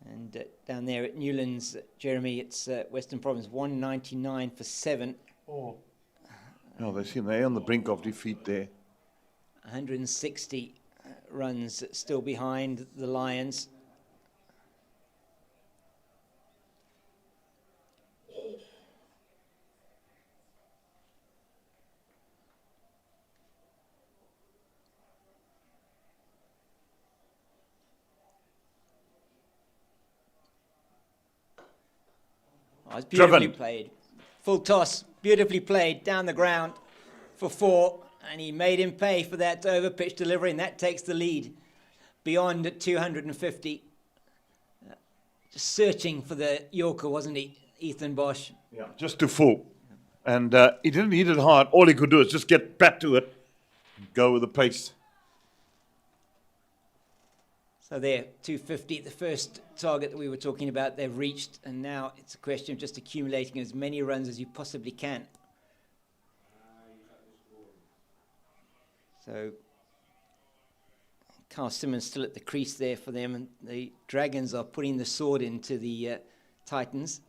And down there at Newlands, Jeremy, it's Western Province 199 for 7. Oh. No, they're on the brink of defeat there. 160 runs still behind the Lions. Oh, it's beautifully played. Full toss, beautifully played down the ground for 4, and he made him pay for that over pitch delivery, and that takes the lead beyond 250. Just searching for the Yorker, wasn't he, Ethan Bosch? Yeah, just too full. And he didn't hit it hard. All he could do is just get back to it and go with the pace. So there, 250, the first target that we were talking about, they've reached, and now it's a question of just accumulating as many runs as you possibly can. So Carl Simmons still at the crease there for them, and the Dragons are putting the sword into the Titans.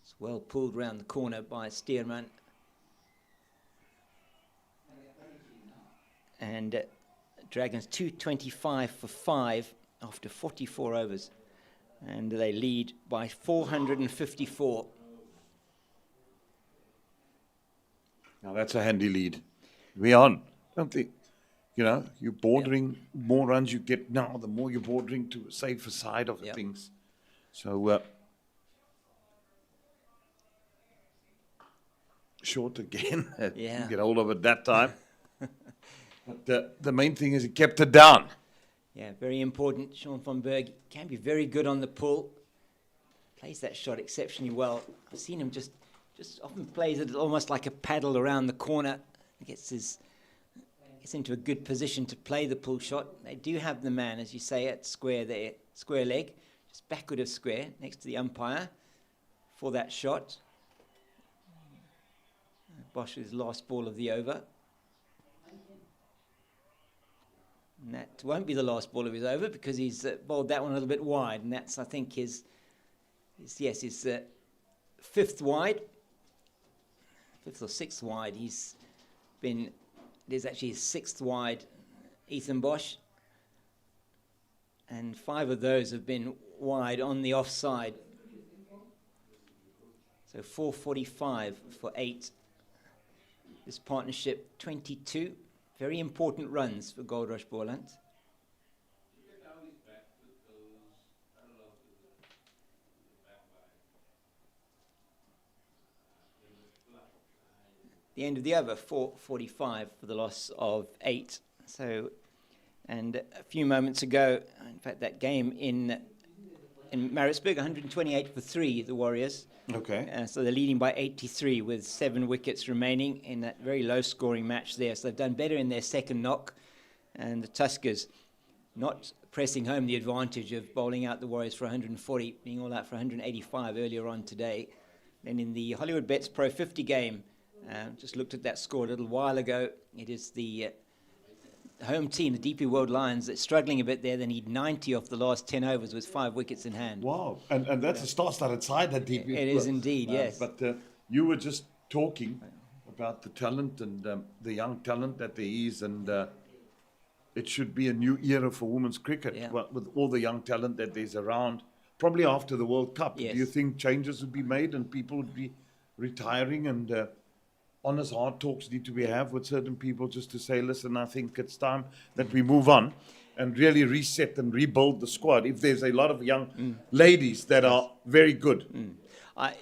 It's well pulled round the corner by Stearman. And Dragons 225 for 5 after 44 overs. And they lead by 454. Now that's a handy lead. We're on. Don't think, you're bordering, more runs you get now, the more you're bordering to a safer side of things. So, short again. Yeah. Didn't get hold of it that time. But the main thing is he kept it down. Yeah, very important. Sean van Berg can be very good on the pull. Plays that shot exceptionally well. I've seen him just often plays it almost like a paddle around the corner. Gets into a good position to play the pull shot. They do have the man, as you say, at square there, square leg, just backward of square, next to the umpire for that shot. Bosch's last ball of the over. And that won't be the last ball of his over because he's bowled that one a little bit wide, and that's, I think, his fifth wide, fifth or sixth wide. There's actually his sixth wide, Ethan Bosch, and 5 of those have been wide on the offside. So 445 for 8. This partnership, 22. Very important runs for Goldrush Boland. The end of the over, 445 for the loss of 8. So, and a few moments ago, in fact, that game in Maritzburg, 128 for 3, the Warriors. Okay. So they're leading by 83 with 7 wickets remaining in that very low-scoring match there. So they've done better in their second knock. And the Tuskers not pressing home the advantage of bowling out the Warriors for 140, being all out for 185 earlier on today. Then in the Hollywoodbets Pro 50 game, just looked at that score a little while ago. It is the home team, the DP World Lions, that's struggling a bit there. They need 90 off the last 10 overs with 5 wickets in hand. Wow. And that's a star-studded side, that DP. It is indeed, yes. But you were just talking about the talent and the young talent that there is, and it should be a new era for women's cricket. Yeah. Well, with all the young talent that there's around, probably after the World Cup. Yes. Do you think changes would be made and people would be retiring, and honest hard talks need to be had with certain people just to say, listen, I think it's time that we move on and really reset and rebuild the squad if there's a lot of young ladies that are very good?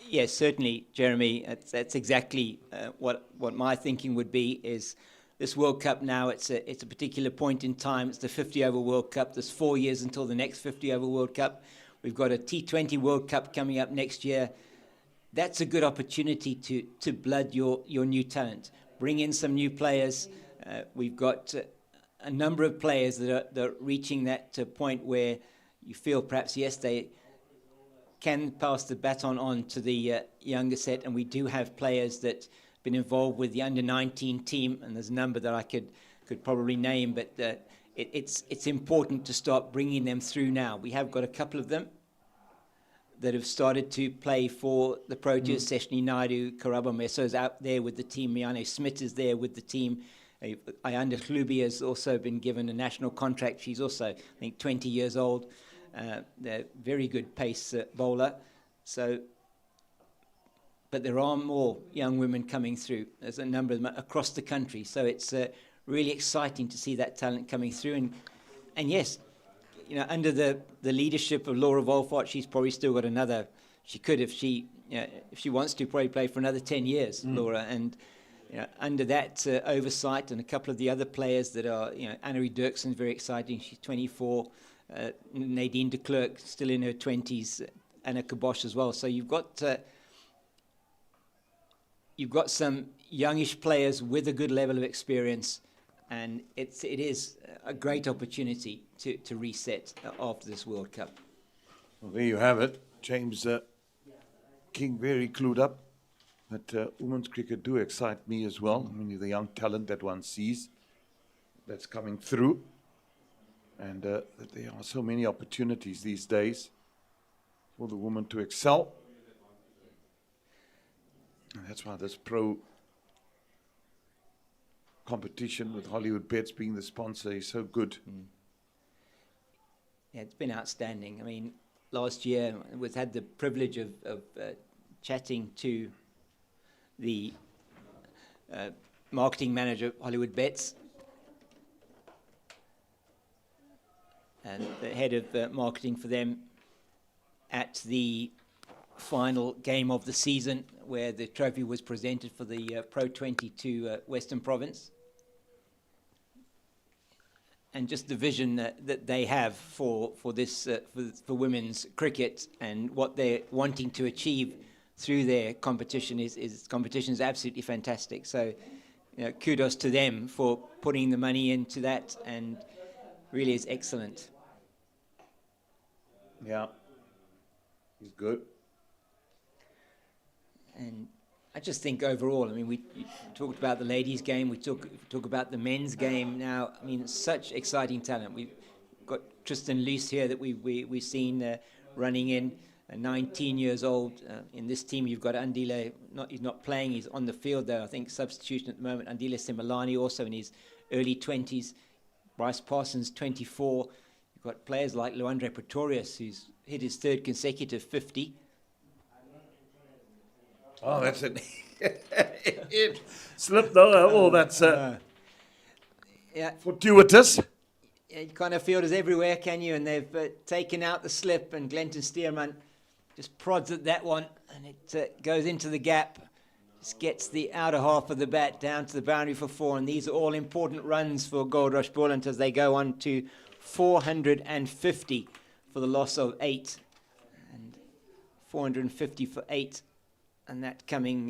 Yes, certainly, Jeremy. That's exactly what my thinking would be. Is this World Cup now? It's a particular point in time. It's the 50-over World Cup. There's 4 years until the next 50-over World Cup. We've got a T20 World Cup coming up next year. That's a good opportunity to blood your new talent. Bring in some new players. We've got a number of players that are reaching that point where you feel perhaps, yes, they can pass the baton on to the younger set, and we do have players that have been involved with the under-19 team, and there's a number that I could probably name, but it's important to start bringing them through now. We have got a couple of them that have started to play for the Proteas. Seshni Naidu, Karaba Meso's out there with the team. Miane Smith is there with the team. Ayanda Khlubi has also been given a national contract. She's also, I think, 20 years old. They're very good pace bowler. But there are more young women coming through. There's a number of them across the country. So it's really exciting to see that talent coming through. And yes, you know, under the leadership of Laura Wolfart, she's probably still got another. She could, if she wants to, probably play for another 10 years, Laura. And under that oversight, and a couple of the other players that are, Annerie Dirksen's very exciting. She's 24. Nadine de Klerk still in her 20s. Anna Kabosh as well. So you've got some youngish players with a good level of experience. And it is a great opportunity to reset after this World Cup. Well, there you have it. James King very clued up. But women's cricket do excite me as well. I mean, the young talent that one sees that's coming through. And that there are so many opportunities these days for the women to excel. And that's why this pro competition with Hollywoodbets being the sponsor is so good. Yeah, it's been outstanding. I mean, last year we've had the privilege of chatting to the marketing manager of Hollywoodbets and the head of marketing for them at the final game of the season where the trophy was presented for the Pro 22 Western Province. And just the vision that they have for this for women's cricket and what they're wanting to achieve through their competition is absolutely fantastic. So, kudos to them for putting the money into that, and really is excellent. Yeah, he's good. And I just think overall, I mean, we talked about the ladies' game, we talk about the men's game now. I mean, such exciting talent. We've got Tristan Luce here that we've seen running in, 19 years old. In this team, you've got Andile. He's not playing. He's on the field though. I think substitution at the moment. Andile Similani also in his early 20s. Bryce Parsons, 24. You've got players like Luandre Pretorius, who's hit his third consecutive 50. Oh, that's it. It slipped though. Oh, that's Yeah. fortuitous. You kind of fielders everywhere, can you? And they've taken out the slip, and Glenton Stearman just prods at that one, and it goes into the gap. Just gets the outer half of the bat down to the boundary for 4, and these are all important runs for Goldrush Boland as they go on to 450 for the loss of 8, and 450 for 8, and that coming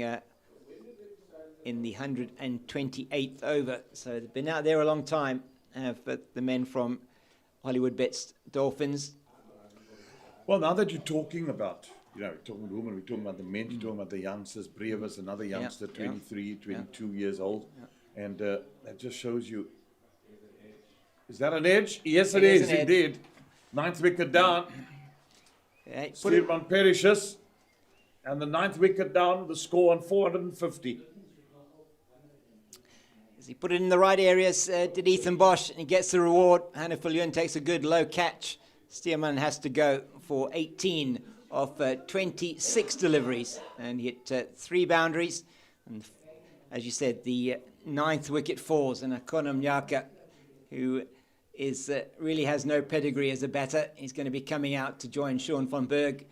in the 128th over. So they've been out there a long time. But the men from Hollywoodbets Dolphins. Well, now that you're talking about, we're talking about women, we're talking about the men, you're talking about the youngsters. Brevis, another youngster, 23, 22 years old. Yeah. And that just shows you, is that an edge? Yes, it is indeed. 9th wicket down. Stearman perishes. And the 9th wicket down, the score on 450. He put it in the right areas, did Ethan Bosch, and he gets the reward. Hannah Fillion takes a good low catch. Stearman has to go for 18 of 26 deliveries, and he hit 3 boundaries. And as you said, the 9th wicket falls, and Akona Mnyaka, who is really has no pedigree as a batter, he's going to be coming out to join Sean von Berg.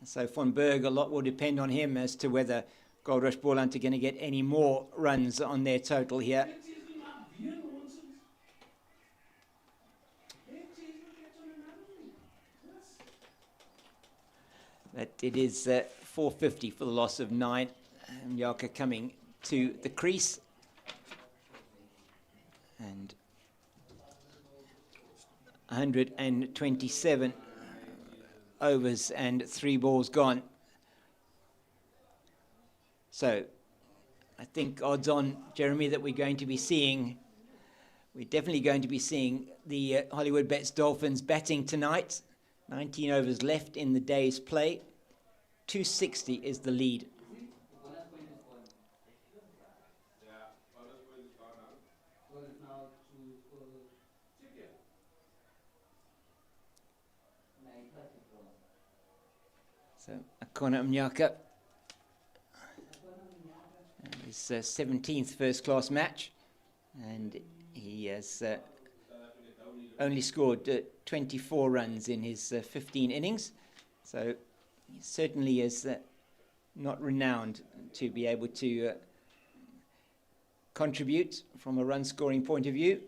So von Berg, a lot will depend on him as to whether Goldrush Boland are going to get any more runs on their total here. But it is 450 for the loss of 9. Mnyaka coming to the crease. And 127 overs and 3 balls gone. So I think odds on, Jeremy, that we're definitely going to be seeing the Hollywoodbets Dolphins batting tonight. 19 overs left in the day's play. 260 is the lead. So Akona Mnyaka. His 17th first-class match, and he has only scored 24 runs in his 15 innings, so he certainly is not renowned to be able to contribute from a run-scoring point of view.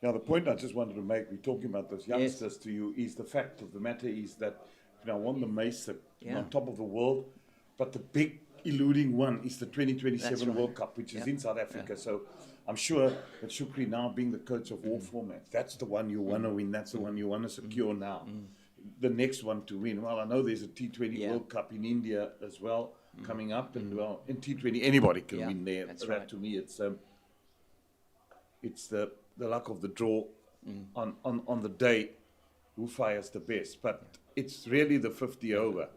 Now, the point I just wanted to make, we're talking about those youngsters to you, is the fact of the matter is that, won the Mace on top of the world, but the big eluding one is the 2027 World Cup, which is in South Africa. Yeah. So I'm sure that Shukri, now being the coach of all formats, that's the one you want to win. That's the one you want to secure now. The next one to win. Well, I know there's a T20 World Cup in India as well coming up, and well, in T20 anybody can win there. That's right. To me, it's the luck of the draw on the day who fires the best. But it's really the 50 over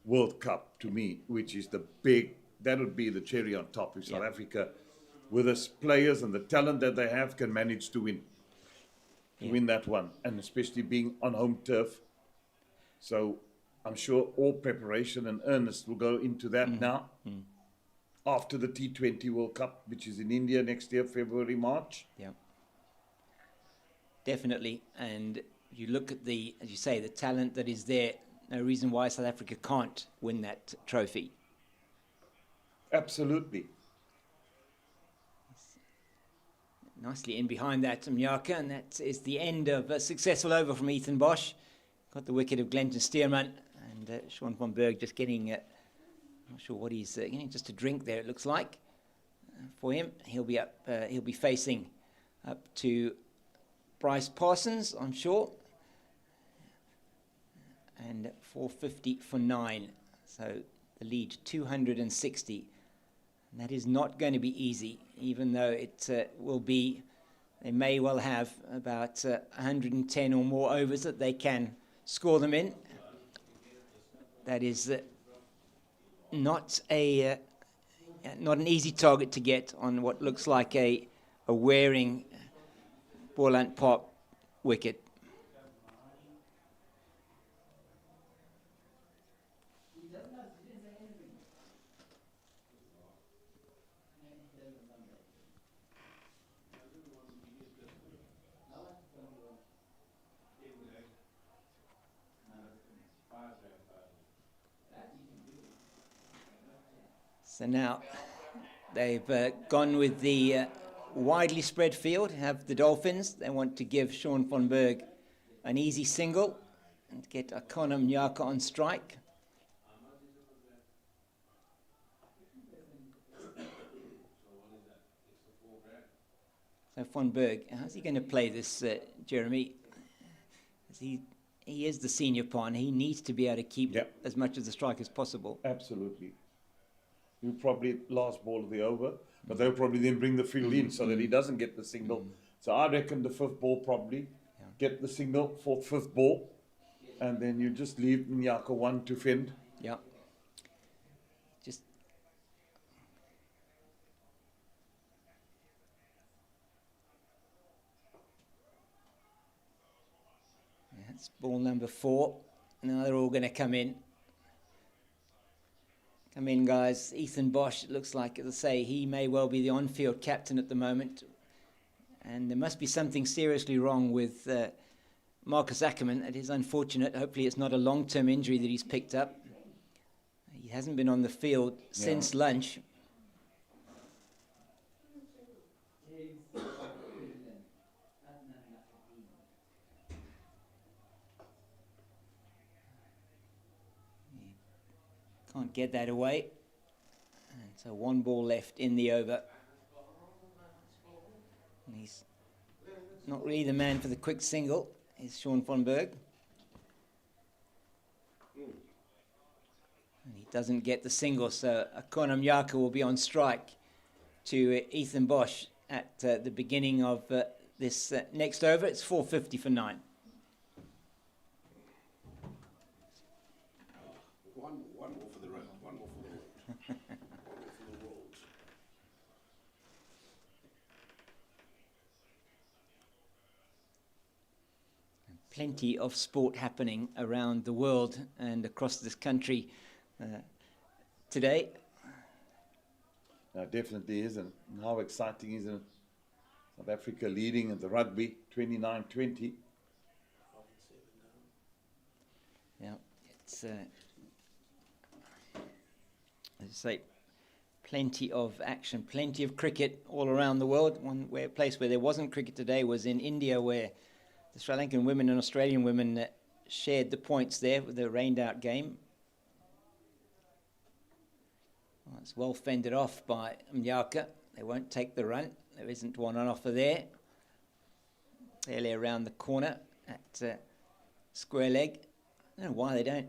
World Cup to me, which is the big, that would be the cherry on top if South Africa, with the players and the talent that they have, can manage to win that one, and especially being on home turf. So I'm sure all preparation and earnest will go into that now, after the T20 World Cup, which is in India next year, February, March. Yeah, definitely. And you look at the, as you say, the talent that is there. No reason why South Africa can't win that trophy. Absolutely. Nicely in behind that, Mnyaka, and that is the end of a successful over from Ethan Bosch. Got the wicket of Glenton Stearman, and Sean van Berg just getting, not sure what he's getting, just a drink there, it looks like, for him. He'll be up, he'll be facing up to Bryce Parsons, I'm sure, and 450 for 9. So the lead 260. And that is not going to be easy, even though it will be, they may well have about 110 or more overs that they can score them in. That is not an easy target to get on what looks like a wearing Boland Paarl wicket. So now they've gone with the widely spread field, have the Dolphins. They want to give Sean van Berg an easy single and get Akona Mnyaka on strike. So van Berg, how's he going to play this, Jeremy? He is the senior partner. He needs to be able to keep as much of the strike as possible. Absolutely. He'll probably last ball of the over, but they'll probably then bring the field in so that he doesn't get the single. So I reckon the 5th ball probably, get the single, 4th, 5th ball, and then you just leave Mnyaka 1 to fend. Yeah. Just that's ball number 4. Now they're all going to come in. Come in, guys. Ethan Bosch, it looks like, as I say, he may well be the on-field captain at the moment. And there must be something seriously wrong with Marcus Ackerman. It is unfortunate. Hopefully it's not a long-term injury that he's picked up. He hasn't been on the field since lunch. Can't get that away. And so 1 ball left in the over. And he's not really the man for the quick single, is Sean van Berg. And he doesn't get the single, so Akona Mnyaka will be on strike to Ethan Bosch at the beginning of this next over. It's 450 for 9. One more for the road. One more for the road. One more for the road. Plenty of sport happening around the world and across this country today. Definitely is, and how exciting is it? South Africa leading at the rugby, 29-20. Yeah, it's as I say, plenty of action, plenty of cricket all around the world. One place where there wasn't cricket today was in India, where the Sri Lankan women and Australian women shared the points there with the rained-out game. Well, it's well fended off by Mnyaka. They won't take the run. There isn't one on offer there. Fairly around the corner at square leg. I don't know why they don't.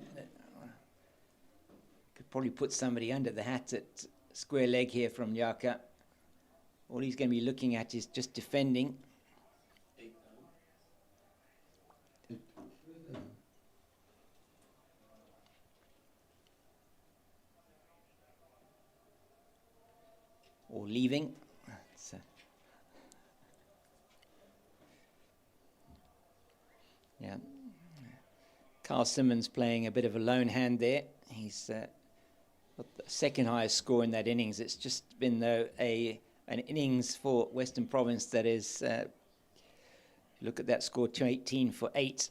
Could probably put somebody under the hat at square leg here from Mnyaka. All he's going to be looking at is just defending. Or leaving. Yeah. Carl Simmons playing a bit of a lone hand there. He's got the second highest score in that innings. It's just been, though, an innings for Western Province that is, look at that score, 218 for 8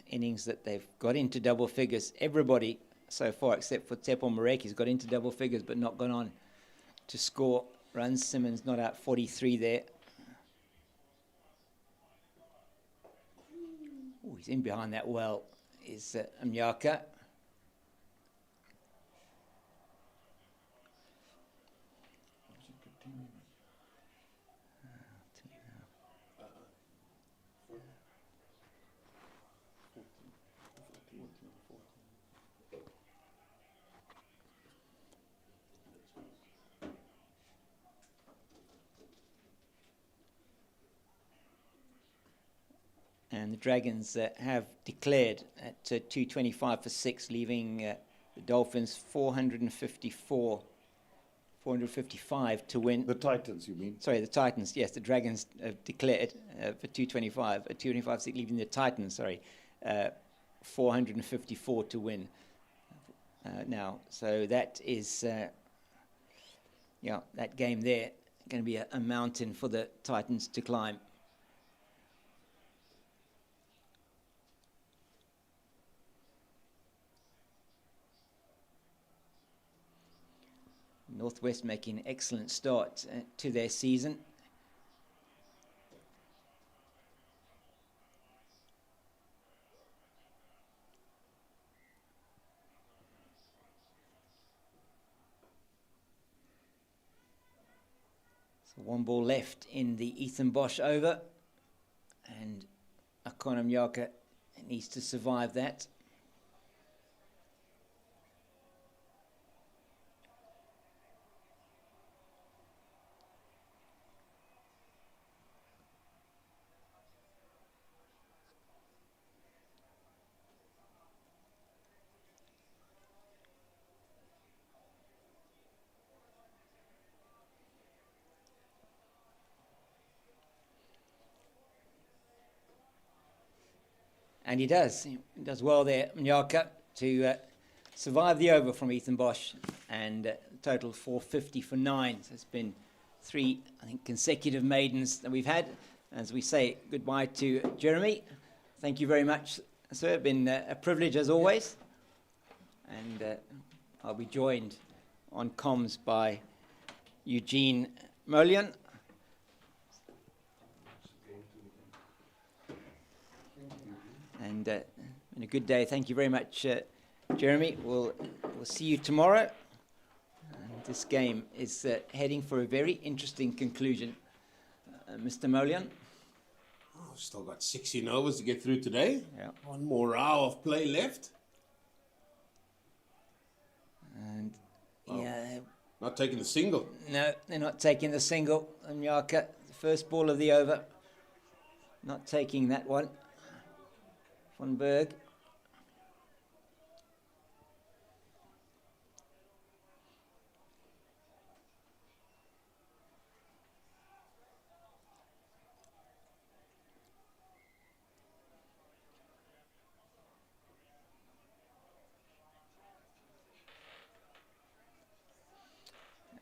innings that they've got into double figures. Everybody so far, except for Tepo Moreki's got into double figures but not gone on to score runs. Simmons not out 43 there. Oh, he's in behind that well, is Mnyaka. And the Dragons have declared at 225 for 6, leaving the Dolphins 455 to win. The Titans, you mean? Sorry, the Titans. Yes, the Dragons have declared for 225, 225 leaving the Titans. 454 to win now. So that is, that game there going to be a mountain for the Titans to climb. Northwest making an excellent start to their season. So 1 ball left in the Ethan Bosch over, and Akona Mnyaka needs to survive that. And he does. He does well there, Mnyaka, to survive the over from Ethan Bosch, and total 450 for 9. So it's been 3, I think, consecutive maidens that we've had. As we say goodbye to Jeremy. Thank you very much, sir. It's been a privilege as always. And I'll be joined on comms by Eugene Molian. And been a good day. Thank you very much, Jeremy. We'll see you tomorrow. And this game is heading for a very interesting conclusion. Mr. Molian? Oh, we've still got 16 overs to get through today. Yeah. 1 more hour of play left. And Not taking the single. no, they're not taking the single. Mnyaka, the first ball of the over, not taking that one. Von Berg.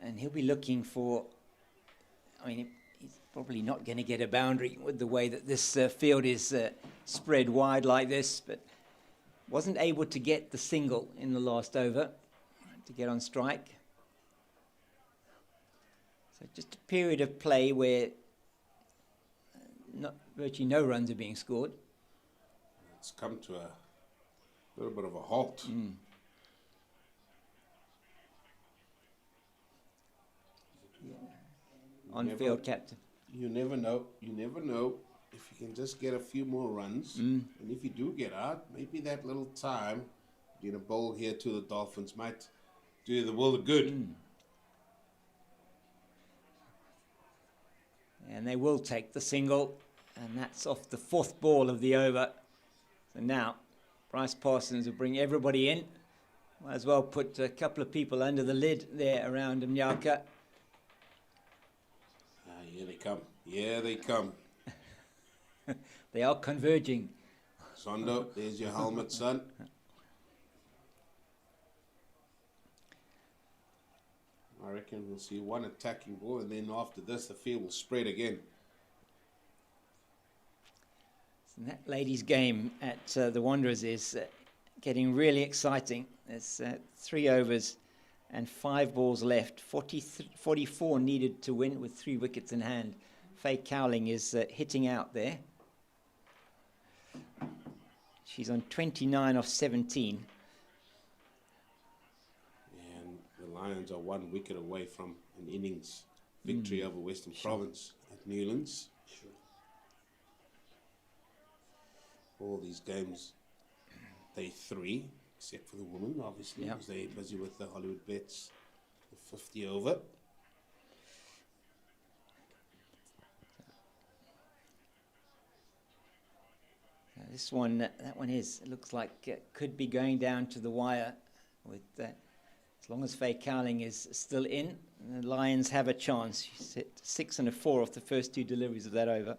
And he'll be looking for, he's probably not going to get a boundary with the way that this field is spread wide like this, but wasn't able to get the single in the last over to get on strike. So just a period of play where virtually no runs are being scored. It's come to a little bit of a halt. On-field captain. You never know. You never know if you can just get a few more runs. And if you do get out, maybe that little time, get a bowl here to the Dolphins might do you the world of good. And they will take the single, and that's off the 4th ball of the over. So now, Bryce Parsons will bring everybody in. Might as well put a couple of people under the lid there around Mnyaka. Here they come. Here they come. They are converging. Zondo, there's your helmet, son. I reckon we'll see one attacking ball, and then after this, the field will spread again. And that ladies' game at the Wanderers is getting really exciting. There's 3 overs and 5 balls left. 44 needed to win with 3 wickets in hand. Faye Cowling is hitting out there. She's on 29 off 17. And the Lions are 1 wicket away from an innings victory over Western Province at Newlands. All these games, day 3, except for the women, obviously, because they're busy with the Hollywoodbets, the 50 over. This one, that one is, it looks like it could be going down to the wire with that. As long as Faye Cowling is still in, the Lions have a chance. She's hit 6 and a 4 off the first 2 deliveries of that over.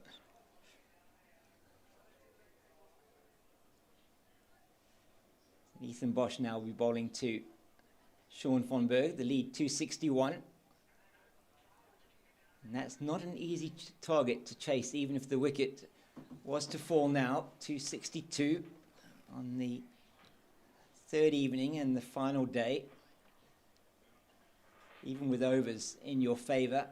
Ethan Bosch now will be bowling to Sean von Berg, the lead 261. And that's not an easy target to chase, even if the wicket was to fall now. 262 on the 3rd evening and the final day. Even with overs in your favour.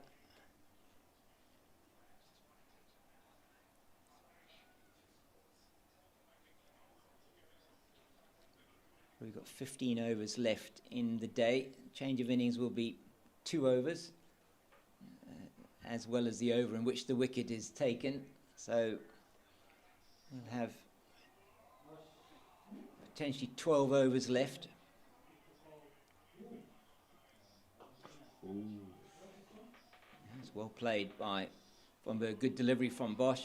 We've got 15 overs left in the day. Change of innings will be 2 overs, as well as the over in which the wicket is taken. So we'll have potentially 12 overs left. That's well played by von Berg. Good delivery from Bosch.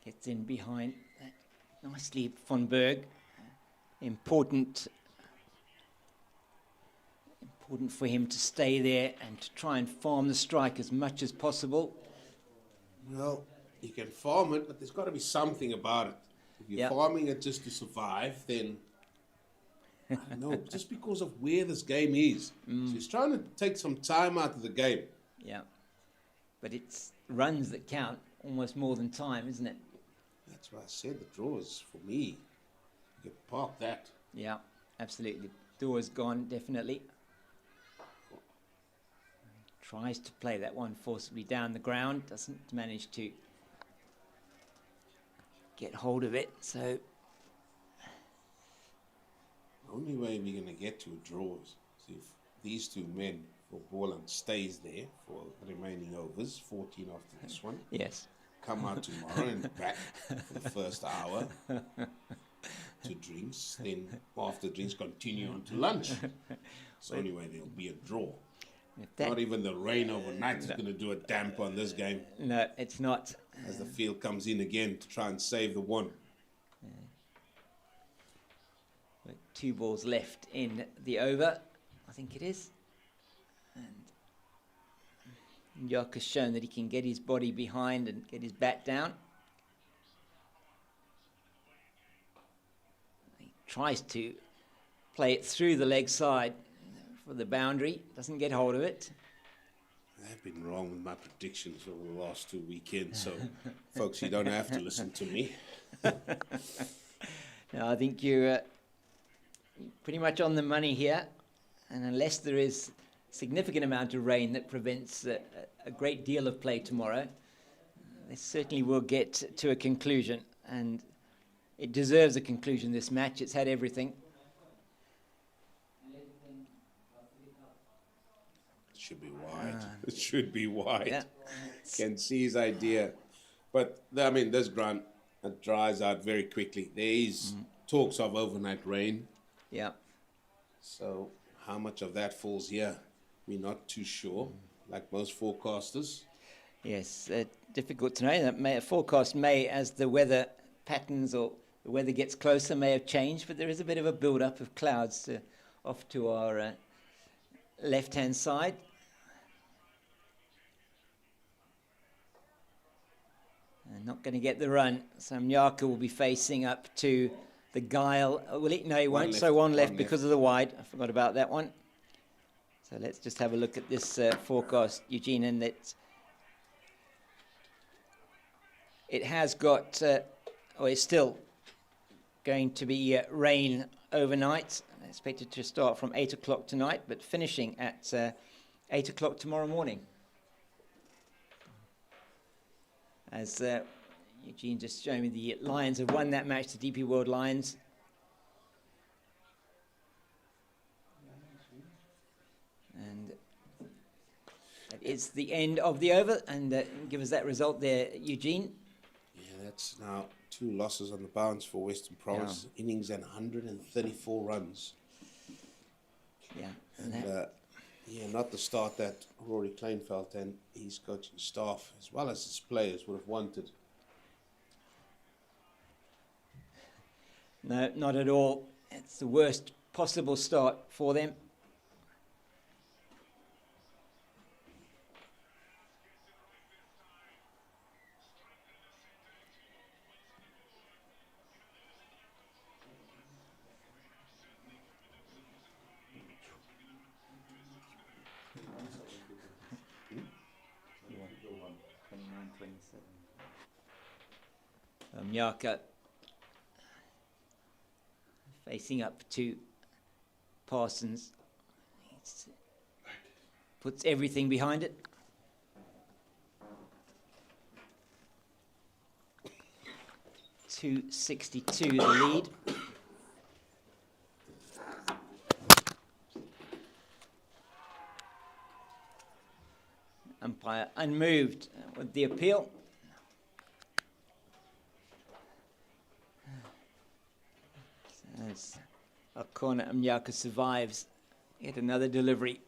Gets in behind that nicely, von Berg. Important for him to stay there and to try and farm the strike as much as possible. Well, you can farm it, but there's got to be something about it. If you're farming it just to survive, then I don't know, just because of where this game is. So he's trying to take some time out of the game. Yeah, but it's runs that count almost more than time, isn't it? That's why I said the draw is for me. You can park that. Yeah, absolutely. Door is gone, definitely. Tries to play that one forcibly down the ground, doesn't manage to get hold of it, so... The only way we're going to get to a draw is if these 2 men for Boland stays there for the remaining overs, 14 after this one. Yes. Come out tomorrow and back for the first hour to drinks. Then after drinks, continue on to lunch. It's the only way there'll be a draw. Not even the rain overnight is going to do a damp on this game. No, it's not. As the field comes in again to try and save the one. With 2 balls left in the over, I think it is. And York has shown that he can get his body behind and get his bat down. He tries to play it through the leg side for the boundary, doesn't get hold of it. I've been wrong with my predictions over the last 2 weekends, so folks, you don't have to listen to me. No, I think you're pretty much on the money here, and unless there is significant amount of rain that prevents a great deal of play tomorrow, they certainly will get to a conclusion, and it deserves a conclusion, this match. It's had everything. It should be wide. It should be wide. Yeah. Can see his idea. But, I mean, this ground, it dries out very quickly. There is talks of overnight rain. Yeah. So how much of that falls here, we're not too sure, like most forecasters. Yes, difficult to know. That forecast may, as the weather patterns or the weather gets closer, may have changed, but there is a bit of a build-up of clouds off to our left-hand side. And not going to get the run. So Mnyaka will be facing up to the Guile. Oh, no, he won't. So one left because of the wide. I forgot about that one. So let's just have a look at this forecast, Eugene, and it has got, or it's still going to be rain overnight. Expected to start from 8 o'clock tonight, but finishing at 8 o'clock tomorrow morning. As Eugene just showed me, the Lions have won that match, the DP World Lions. And that is the end of the over, and give us that result there, Eugene. Yeah, that's now 2 losses on the bounce for Western Province. Yeah. Innings and 134 runs. Yeah. And not the start that Rory Kleinfeld and his coaching staff, as well as his players, would have wanted. No, not at all. It's the worst possible start for them. Mnyaka facing up to Parsons. Puts everything behind it. .262 the lead. Umpire unmoved with the appeal. As Akona Mnyaka survives yet another delivery.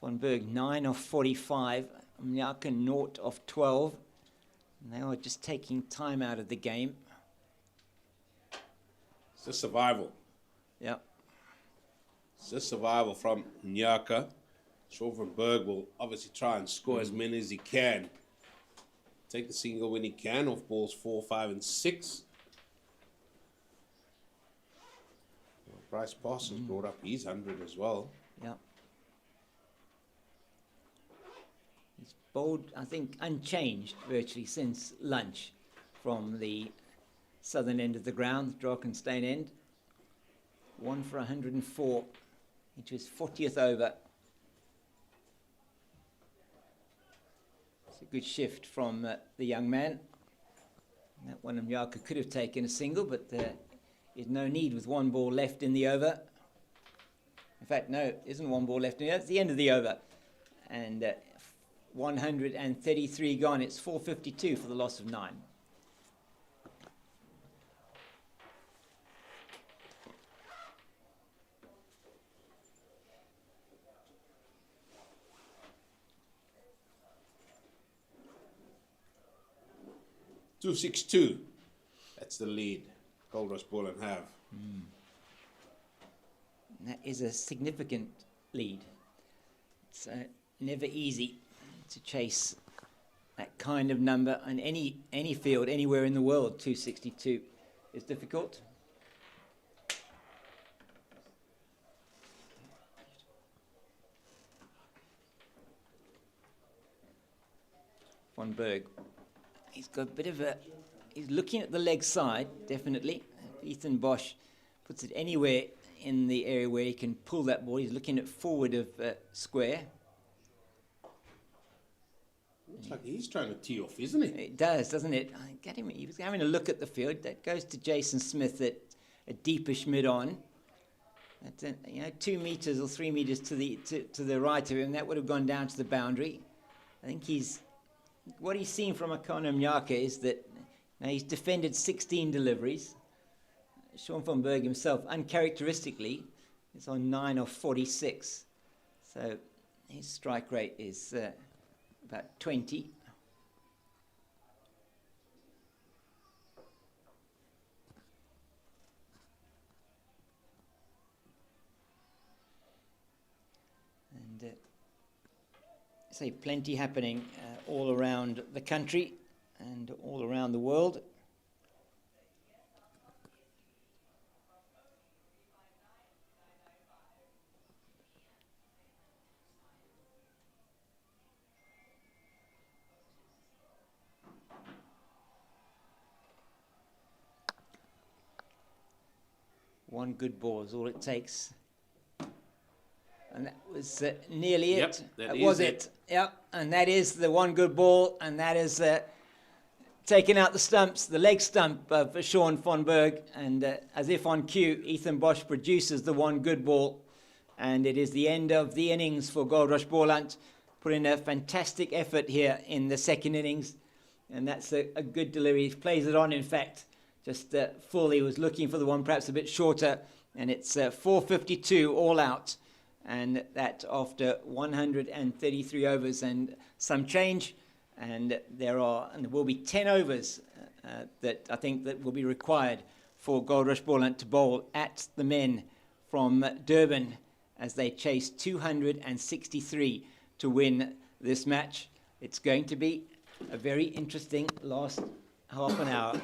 Von Berg 9 of 45, Mnyaka 0 of 12. And they are just taking time out of the game. It's just survival. Yep. It's just survival from Mnyaka. Schofenberg will obviously try and score as many as he can. Take the single when he can off balls 4, 5, and 6. Bryce Parsons brought up his 100 as well. Yeah. He's bowled, I think, unchanged virtually since lunch from the southern end of the ground, Drakenstein end. 1 for 104 into his 40th over. It's a good shift from the young man. That one Mnyaka could have taken a single, but there's no need with 1 ball left in the over. In fact, no, there isn't 1 ball left in the over. It's the end of the over. And 133 gone. It's 452 for the loss of 9. .262. That's the lead. Goldrush, Boland have. That is a significant lead. It's never easy to chase that kind of number on any field, anywhere in the world. 262 is difficult. Von Berg. He's got a bit of a... He's looking at the leg side, definitely. Ethan Bosch puts it anywhere in the area where he can pull that ball. He's looking at forward of square. Looks like he's trying to tee off, isn't he? It does, doesn't it? He was having a look at the field. That goes to Jason Smith at a deepish mid-on. That's 2 meters or 3 meters to the right of him. That would have gone down to the boundary. I think what he's seen from Akona Mnyaka is that now he's defended 16 deliveries. Sean von Berg himself, uncharacteristically, is on 9 of 46. So his strike rate is about 20. And say plenty happening all around the country and all around the world. One good ball is all it takes. And that was nearly Yep, it. that was is it. Yep, and that is the one good ball, and that is taking out the stumps, the leg stump of Sean von Berg. And as if on cue, Ethan Bosch produces the one good ball. And it is the end of the innings for Goldrush Boland. Put in a fantastic effort here in the second innings. And that's a good delivery. He plays it on, in fact. Just full. He was looking for the one perhaps a bit shorter. And it's 452 all out. And that after 133 overs and some change. And there will be 10 overs that I think that will be required for Goldrush Boland to bowl at the men from Durban as they chase 263 to win this match. It's going to be a very interesting last half an hour.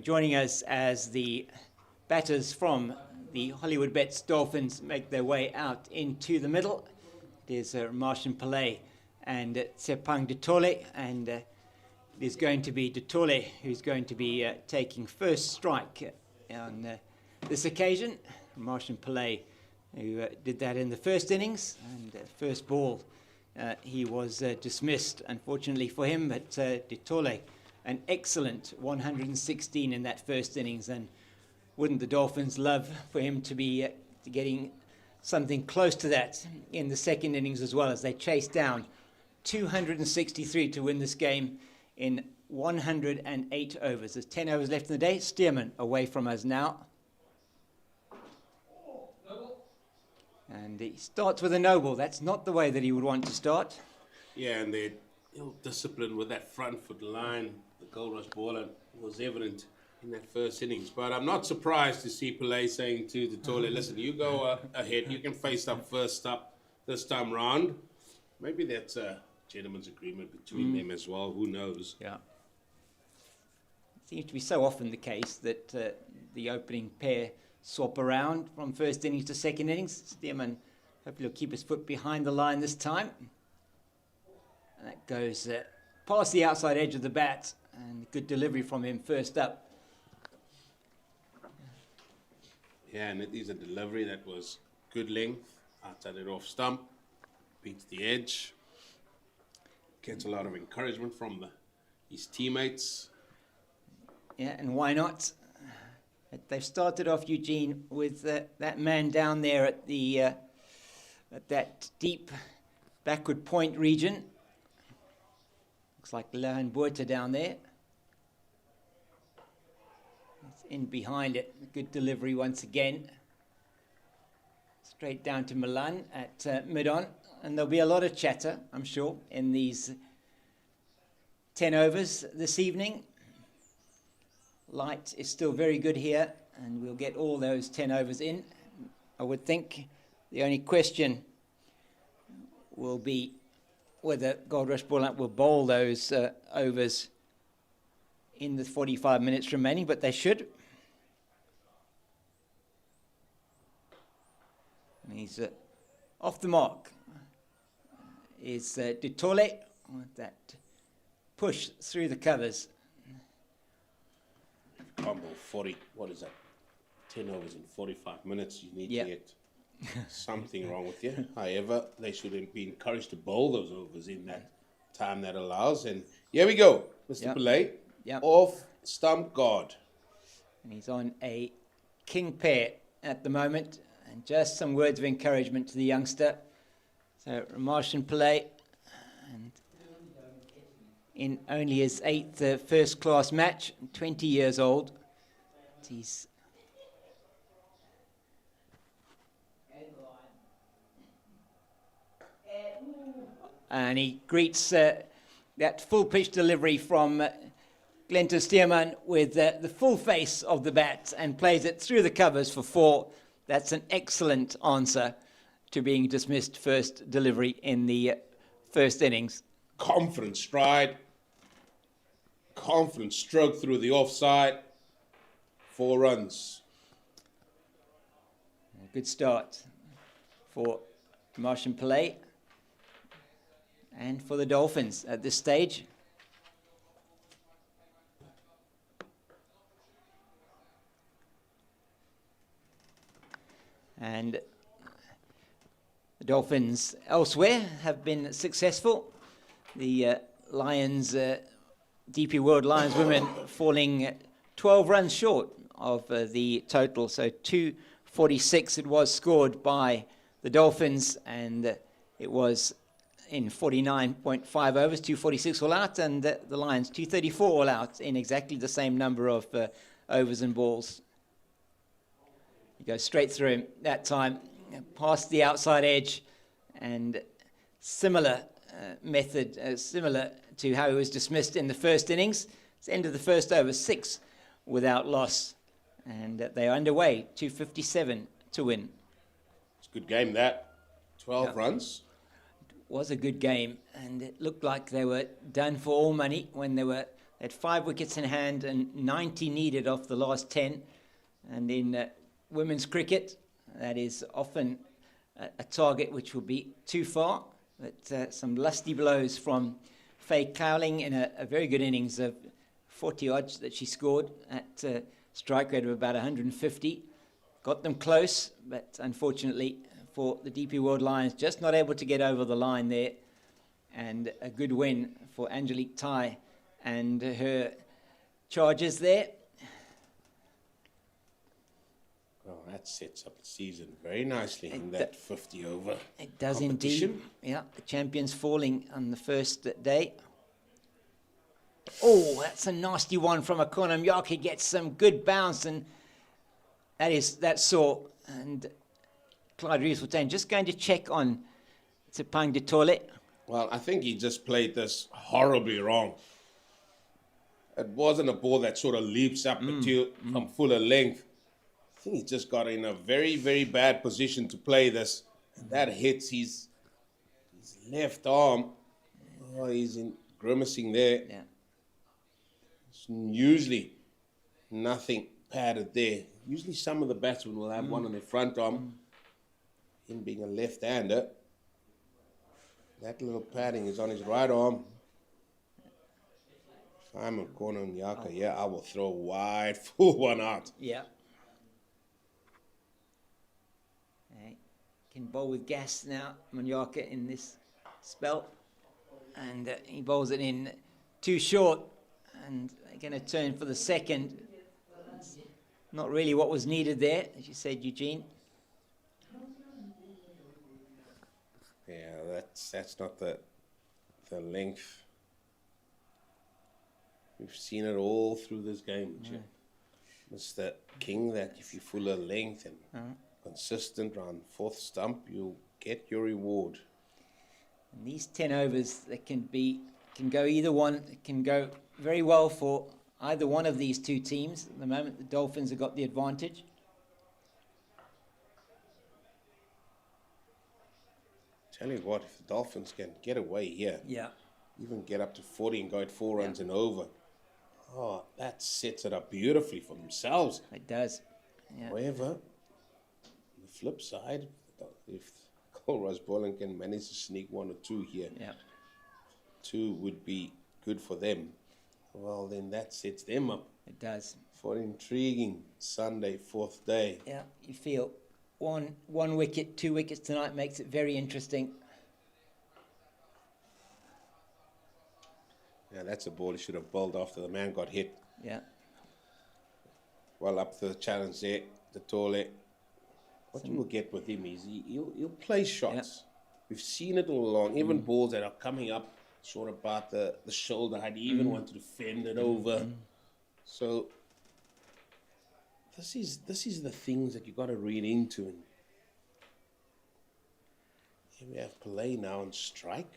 Joining us as the batters from the Hollywoodbets Dolphins make their way out into the middle. There's Martian Paarl and Tsepang Ditole, and it is going to be Ditole who's going to be taking first strike on this occasion. Martian Paarl, who did that in the first innings, and first ball he was dismissed, unfortunately for him, but Ditole, an excellent 116 in that first innings, and wouldn't the Dolphins love for him to be getting something close to that in the second innings as well, as they chased down 263 to win this game in 108 overs. There's 10 overs left in the day. Stearman away from us now. And he starts with a no ball. That's not the way that he would want to start. Yeah, and their discipline with that front foot line, the Goldrush Boland, was evident in that first innings. But I'm not surprised to see Paarl saying to Ditole, listen, you go ahead, you can face up first up this time round. Maybe that's a gentleman's agreement between them as well, who knows. Yeah. It seems to be so often the case that the opening pair swap around from first innings to second innings. Stearman hopefully will keep his foot behind the line this time. And that goes past the outside edge of the bat, and good delivery from him first up. Yeah, and it is a delivery that was good length, outside it off stump, beats the edge, gets a lot of encouragement from his teammates. Yeah, and why not? They've started off, Eugene, with that man down there at the at that deep backward point region. Looks like Milan down there. It's in behind it. Good delivery once again. Straight down to Milan at mid-on. And there'll be a lot of chatter, I'm sure, in these 10 overs this evening. Light is still very good here, and we'll get all those 10 overs in, I would think. The only question will be whether Goldrush Boland will bowl those overs in the 45 minutes remaining, but they should. And he's off the mark. Is Ditole with that push through the covers. Combo 40, what is that? 10 overs in 45 minutes. You need to get something wrong with you. However, they should be encouraged to bowl those overs in that time that allows. And here we go, Mr. Paarl, off stump guard. And he's on a king pair at the moment. And just some words of encouragement to the youngster. So, Martian Paarl, and in only his 8th first-class match, 20 years old. And he greets that full-pitch delivery from Glenton Stearman with the full face of the bat and plays it through the covers for 4. That's an excellent answer to being dismissed first delivery in the first innings. Confident stride. Confident stroke through the offside. 4 runs. A good start for Martian Paarl and for the Dolphins at this stage. And the Dolphins elsewhere have been successful. The Lions, DP World Lions women falling 12 runs short of the total. So 246 it was scored by the Dolphins, and it was in 49.5 overs, 246 all out, and the Lions 234 all out in exactly the same number of overs and balls. He goes straight through him that time, past the outside edge, and similar method, similar to how he was dismissed in the first innings. It's the end of the first over, 6 without loss, and they are underway, 257 to win. It's a good game, that. 12 runs. Was a good game, and it looked like they were done for all money when they had 5 wickets in hand and 90 needed off the last 10. And in women's cricket, that is often a target which will be too far. But some lusty blows from Faye Cowling in a very good innings of 40 odds that she scored at strike rate of about 150. Got them close, but unfortunately for the DP World Lions, just not able to get over the line there. And a good win for Angelique Tai and her charges there. Well, that sets up the season very nicely in that 50 over. It does indeed. Yeah, the champions falling on the first day. Oh, that's a nasty one from a corner. Miyake gets some good bounce, and that's saw. And Clyde Reeves-Fontaine just going to check on Tsepang de Tole. Well, I think he just played this horribly wrong. It wasn't a ball that sort of leaps up at you from fuller length. I think he just got in a very, very bad position to play this. And that hits his left arm. Oh, he's grimacing there. Yeah. It's usually nothing padded there. Usually some of the batsmen will have one on their front arm. Him being a left-hander, that little padding is on his right arm. If I'm a corner on Yaka, I will throw wide full one out. Yeah. Can bowl with gas now, Manyaka, in this spell. And he bowls it in too short. And they're going to turn for the second. Not really what was needed there, as you said, Eugene. Yeah, that's not the length. We've seen it all through this game, Mr. King, that if you full of length and consistent around fourth stump, you'll get your reward. And these 10 overs, they can go either one. It can go very well for either one of these two teams. At the moment, the Dolphins have got the advantage. Tell you what, if the Dolphins can get away here, even get up to 40 and go at 4 runs and over, that sets it up beautifully for themselves. It does. Yeah. However, on the flip side, if Goldrush Boland can manage to sneak 1 or 2 here, 2 would be good for them. Well, then that sets them up. It does. For an intriguing Sunday, 4th day. Yeah, you feel one wicket, 2 wickets tonight makes it very interesting. Yeah, that's a ball he should have bowled after the man got hit. Yeah. Well up to the challenge there, the Tole. What you will get with him is he'll play shots. We've seen it all along. Even balls that are coming up short about the shoulder height. He even want to defend it over. So this is the things that you got to read into. And here we have Paarl now on strike.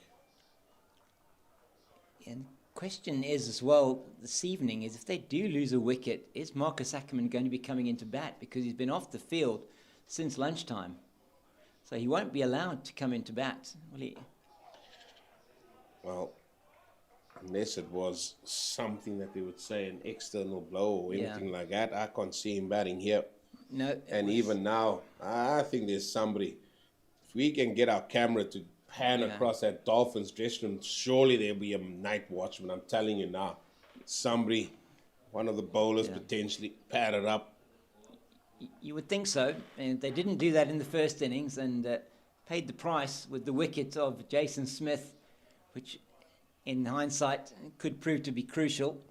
And question is as well this evening is if they do lose a wicket, is Marcus Ackerman going to be coming into bat? Because he's been off the field since lunchtime. So he won't be allowed to come into bat, will he? Well, unless it was something that they would say an external blow or anything like that, I can't see him batting here. No. And even now, I think there's somebody. If we can get our camera to pan across that Dolphins dressing room, surely there'll be a night watchman. I'm telling you now. Somebody, one of the bowlers potentially padded up. You would think so. And they didn't do that in the first innings and paid the price with the wicket of Jason Smith, which in hindsight could prove to be crucial.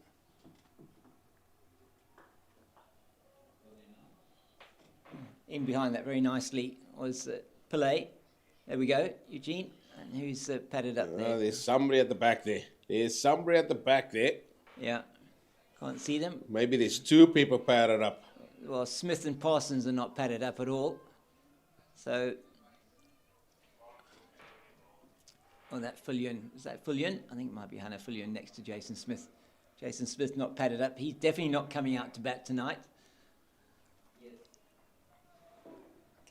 In behind that very nicely was Paarl. There we go, Eugene. And who's padded up there? There's somebody at the back there. Yeah, can't see them. Maybe there's 2 people padded up. Well, Smith and Parsons are not padded up at all. So, that Fullion. Is that Fullion? I think it might be Hannah Fullion next to Jason Smith. Jason Smith not padded up. He's definitely not coming out to bat tonight.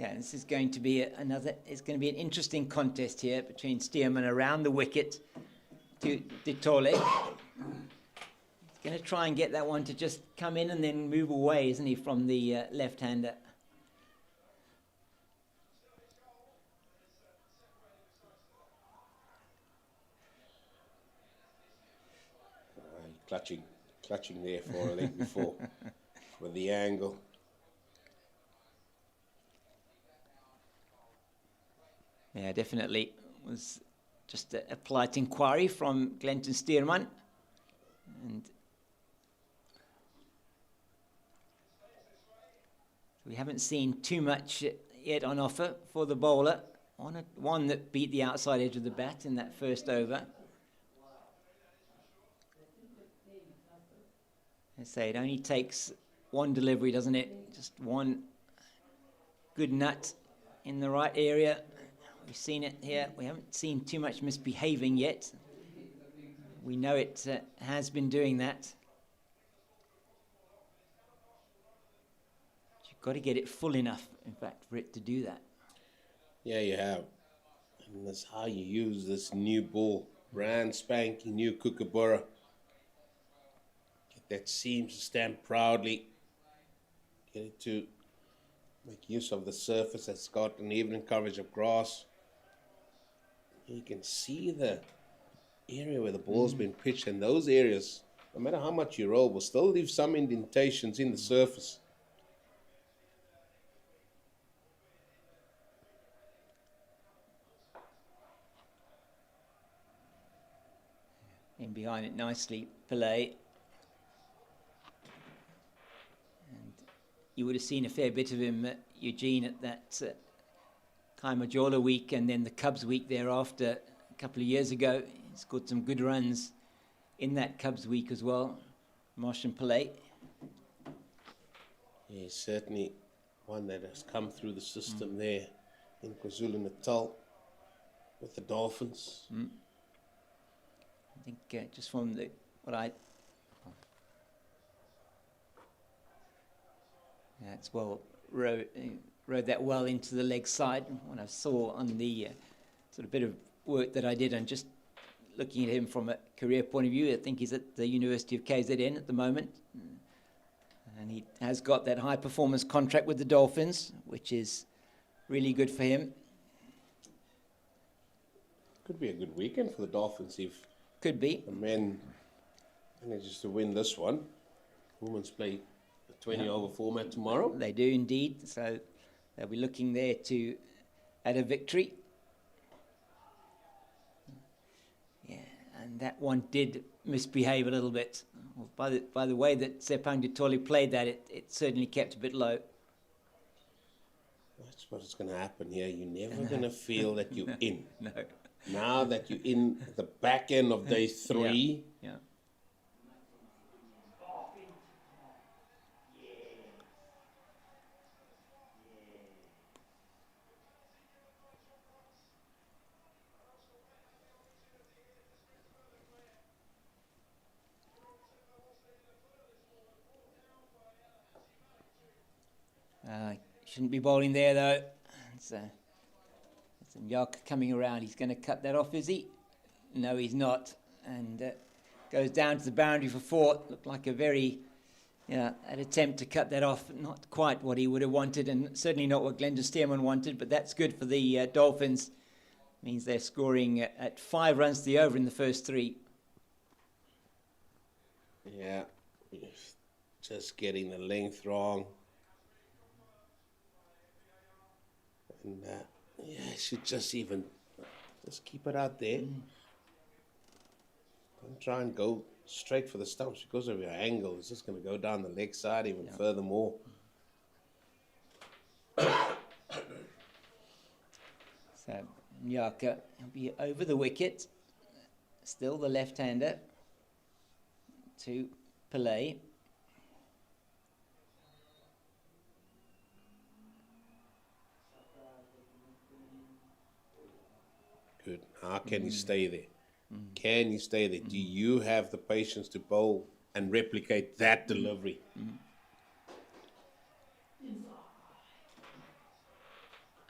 Okay, this is going to be it's going to be an interesting contest here between Stearman around the wicket to Tole. He's going to try and get that one to just come in and then move away, isn't he, from the left-hander? Clutching there for a leg before with the angle. Yeah, definitely. It was just a polite inquiry from Glenton Stearman. And we haven't seen too much yet on offer for the bowler. One that beat the outside edge of the bat in that first over. I say it only takes one delivery, doesn't it? Just one good nut in the right area. We've seen it here. We haven't seen too much misbehaving yet. We know it has been doing that. You've got to get it full enough, in fact, for it to do that. Yeah, you have. And that's how you use this new ball. Brand spanking new Kookaburra. Get that seam to stand proudly. Get it to make use of the surface that's got an even coverage of grass. You can see the area where the ball's been pitched, and those areas, no matter how much you roll, will still leave some indentations in the surface. In behind it nicely, Pillay. And you would have seen a fair bit of him, Eugene, at that Kaimajala week and then the Cubs week thereafter a couple of years ago. He scored some good runs in that Cubs week as well, Martian Pillay. Yeah, certainly one that has come through the system there in KwaZulu-Natal with the Dolphins. I think just from it's well rode that well into the leg side. What I saw on the sort of bit of work that I did, and just looking at him from a career point of view, I think he's at the University of KZN at the moment, and he has got that high performance contract with the Dolphins, which is really good for him. Could be a good weekend for the Dolphins if Could be. the men manages to win this one. Women's play the 20 over format tomorrow. They do indeed. So they'll be looking there to add a victory. Yeah, and that one did misbehave a little bit. Well, by the way that Sepang Ditoli played that, it certainly kept a bit low. That's what's going to happen here. You're never going to feel that you're in. No. Now that you're in the back end of day 3, Yeah. Shouldn't be bowling there though. It's Mjaka coming around. He's going to cut that off, is he? No, he's not. And goes down to the boundary for 4. Looked like a very, an attempt to cut that off. Not quite what he would have wanted, and certainly not what Glenda Stearman wanted. But that's good for the Dolphins. Means they're scoring at 5 runs to the over in the first 3. yeah, just getting the length wrong. And should just keep it out there. Don't try and go straight for the stumps because of your angle. It's just going to go down the leg side even furthermore. So Mjaka will be over the wicket. Still the left-hander to Pillay. Good. How can you stay there? Can you stay there? Do you have the patience to bowl and replicate that delivery?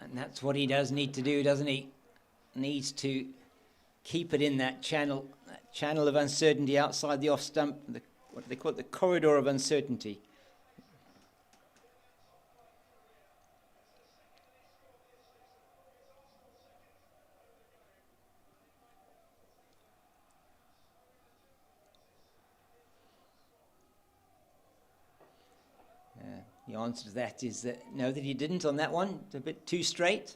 And that's what he does need to do, doesn't he? Needs to keep it in that channel of uncertainty outside the off stump, what they call it, the corridor of uncertainty. The answer to that is no, that he didn't on that one. It's a bit too straight.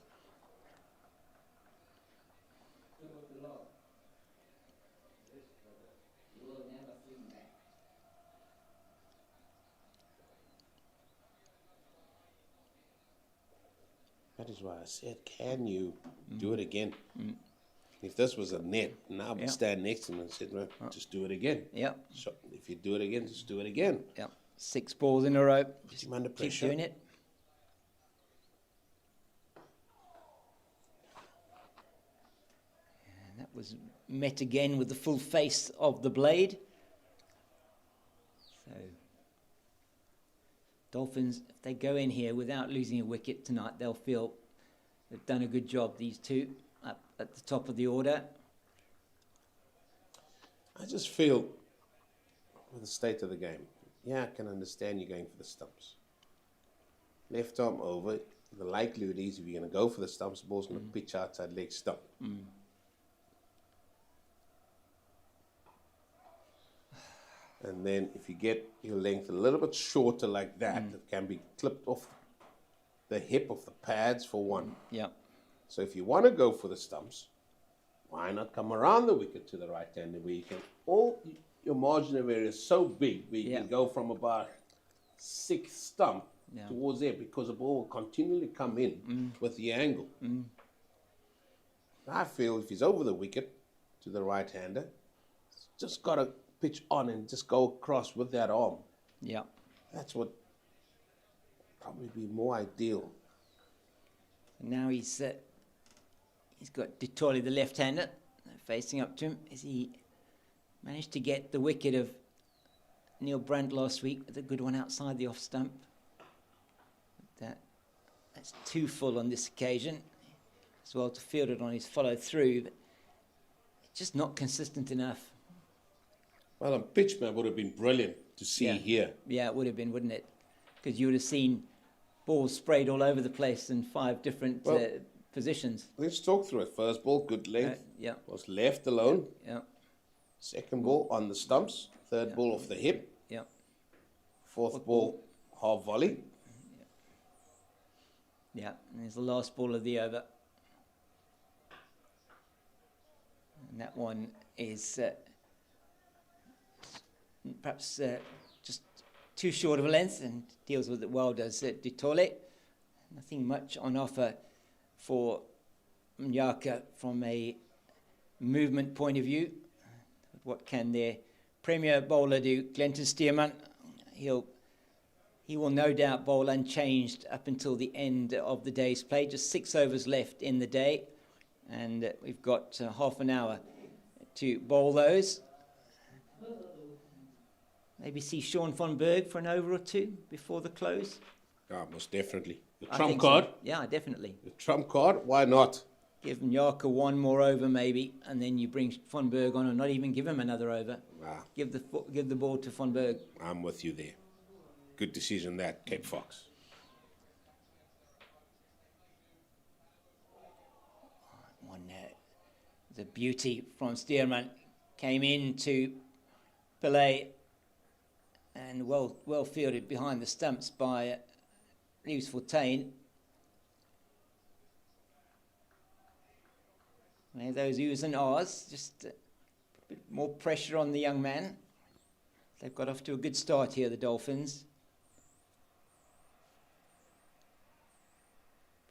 That is why I said, can you do it again? If this was a net, now I would stand next to him and said, well, just do it again. Yep. So if you do it again, just do it again. Yep. 6 balls in a row. Put him under Keep pressure. doing it. And that was met again with the full face of the blade. So Dolphins, if they go in here without losing a wicket tonight, they'll feel they've done a good job, these two, up at the top of the order. I just feel, with the state of the game, yeah, I can understand you going for the stumps. Left arm over, the likelihood is if you're going to go for the stumps, the ball's going to pitch outside leg stump. And then if you get your length a little bit shorter like that, it can be clipped off the hip of the pads for one. Yeah. So if you want to go for the stumps, why not come around the wicket to the right hand where you can, all your margin of error is so big where you can go from about 6th stump towards there because the ball will continually come in with the angle. I feel if he's over the wicket to the right-hander, just got to pitch on and just go across with that arm. Yeah. That's what probably be more ideal. Now he's got Ditoli, the left-hander, facing up to him. As he managed to get the wicket of Neil Brandt last week with a good one outside the off stump. That's too full on this occasion. As well to field it on his follow through, but it's just not consistent enough. Well, on pitch, man, would have been brilliant to see here. Yeah, it would have been, wouldn't it? Because you would have seen balls sprayed all over the place in 5 different positions. Let's talk through it. First ball, good length. Was left alone. Yeah. Second ball on the stumps. Third ball off the hip. Yeah. Fourth ball, half volley. Yeah, and there's the last ball of the over. And that one is perhaps just too short of a length and deals with it well, does Ditole. Nothing much on offer for Mnyaka from a movement point of view. What can their premier bowler do? Glenton Stearman, he will no doubt bowl unchanged up until the end of the day's play. Just 6 overs left in the day, and we've got half an hour to bowl those. Maybe see Sean von Berg for an over or two before the close. Yeah, most definitely. The I trump think card. so. Yeah, definitely. The trump card, why not? Give Mnyaka one more over maybe, and then you bring von Berg on, or not even give him another over. Nah, Give the ball to von Berg. I'm with you there. Good decision that, Cape Fox. One, the beauty from Stearman came into Pillay and well fielded behind the stumps by Reeves Fontaine. Those oohs and ahs, just a bit more pressure on the young man. They've got off to a good start here, the Dolphins.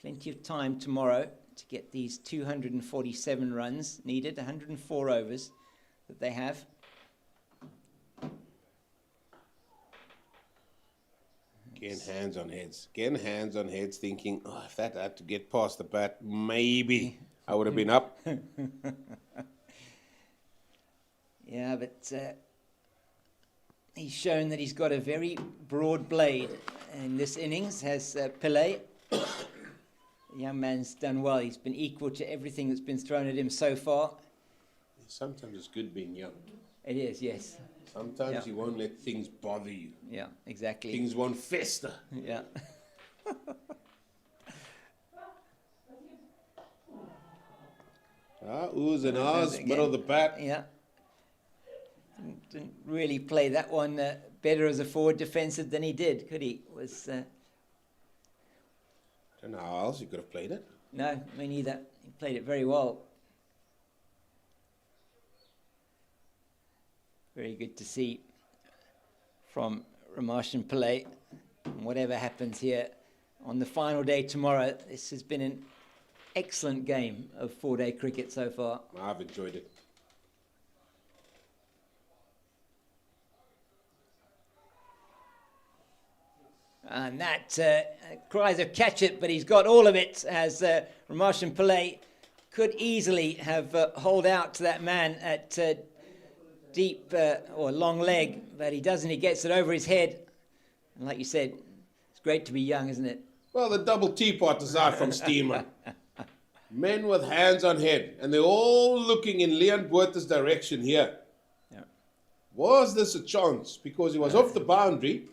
Plenty of time tomorrow to get these 247 runs needed, 104 overs that they have. Getting hands on heads. Getting hands on heads thinking, oh, if that had to get past the bat, maybe I would have been up. Yeah, but he's shown that he's got a very broad blade in this innings, has Pillay. The young man's done well. He's been equal to everything that's been thrown at him so far. Sometimes it's good being young. It is, yes. Sometimes you won't let things bother you. Yeah, exactly. Things won't fester. Yeah. Oohs and ahs, middle of the bat. Yeah. Didn't really play that one better as a forward defensive than he did, could he? Don't know how else you could have played it. No, me neither. He played it very well. Very good to see from Reminiscing Paarl. Whatever happens here on the final day tomorrow, this has been an excellent game of 4-day cricket so far. I've enjoyed it. And that cries of catch it, but he's got all of it as Reminiscing Paarl could easily have holed out to that man at deep or long leg, but he doesn't. He gets it over his head. And like you said, it's great to be young, isn't it? Well, the double teapot is out from Steeman. Men with hands on head, and they're all looking in Leon Botha's direction here. Yeah. Was this a chance? Because he was off the boundary.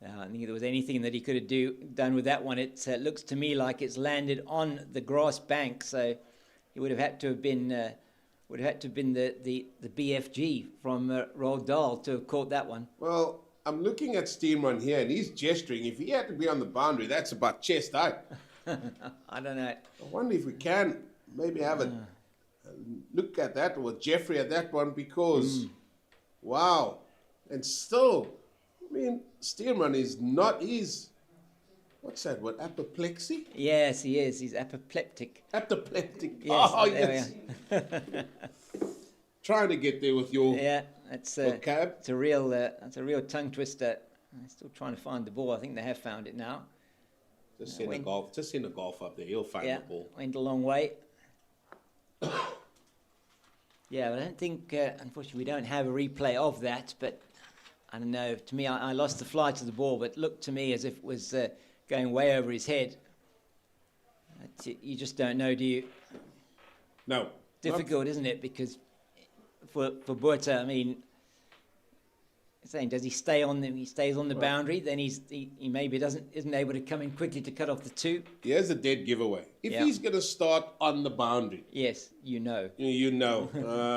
I think if there was anything that he could have done with that one, it looks to me like it's landed on the grass bank. So he would have had to have been the BFG from Roald Dahl to have caught that one. Well, I'm looking at Steeman here, and he's gesturing. If he had to be on the boundary, that's about chest high. I don't know. I wonder if we can maybe have a look at that with Jeffrey at that one, because wow. And still, I mean, Steeman is not, what's that word, apoplexy? Yes, he is. He's apoplectic. Apoplectic. Yes, oh, there yes. Trying to get there with your that's vocab. It's a real tongue twister. I'm still trying to find the ball. I think they have found it now. Just send a golf up there. He'll find the ball. Went a long way. Yeah, but I don't think, unfortunately, we don't have a replay of that. But I don't know. To me, I lost the fly to the ball, but it looked to me as if it was going way over his head. You just don't know, do you? No. Difficult, isn't it? Because for Botha, I mean, saying, does he stay on the? He stays on the boundary, then he maybe isn't able to come in quickly to cut off the two. Here's a dead giveaway. If he's going to start on the boundary, yes, you know,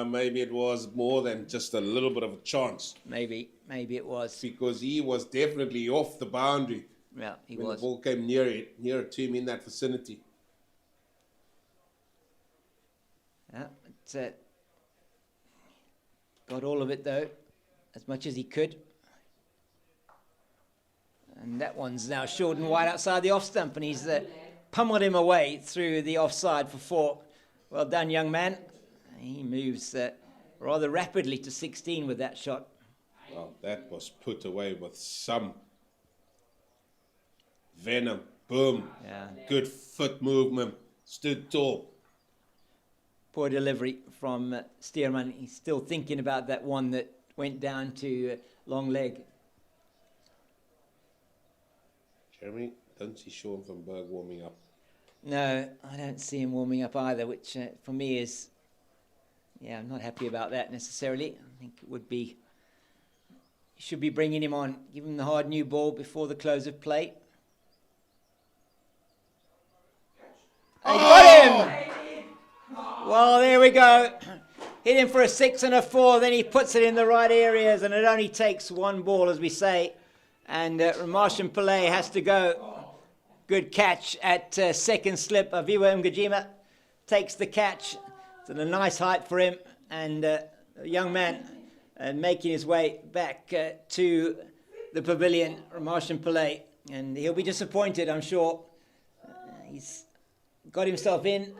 maybe it was more than just a little bit of a chance. Maybe it was because he was definitely off the boundary. Yeah, when the ball came nearer to him in that vicinity. Yeah, got all of it though, as much as he could. And that one's now short and wide outside the off stump, and he's pummeled him away through the offside for 4. Well done, young man. He moves rather rapidly to 16 with that shot. Well, that was put away with some venom. Boom. Yeah. Good foot movement. Stood tall. Poor delivery from Stearman. He's still thinking about that one that went down to long leg. Jeremy, don't see Sean van Berg warming up. No, I don't see him warming up either, which for me is, I'm not happy about that necessarily. I think it would be, you should be bringing him on, give him the hard new ball before the close of play. They got him! Well, there we go. Hit him for a 6 and a 4, then he puts it in the right areas, and it only takes one ball, as we say. And Reminiscing Paarl has to go. Good catch at second slip. Aviwa Mgajima takes the catch. It's at a nice height for him. And a young man making his way back to the pavilion, Reminiscing Paarl. And he'll be disappointed, I'm sure. He's got himself in,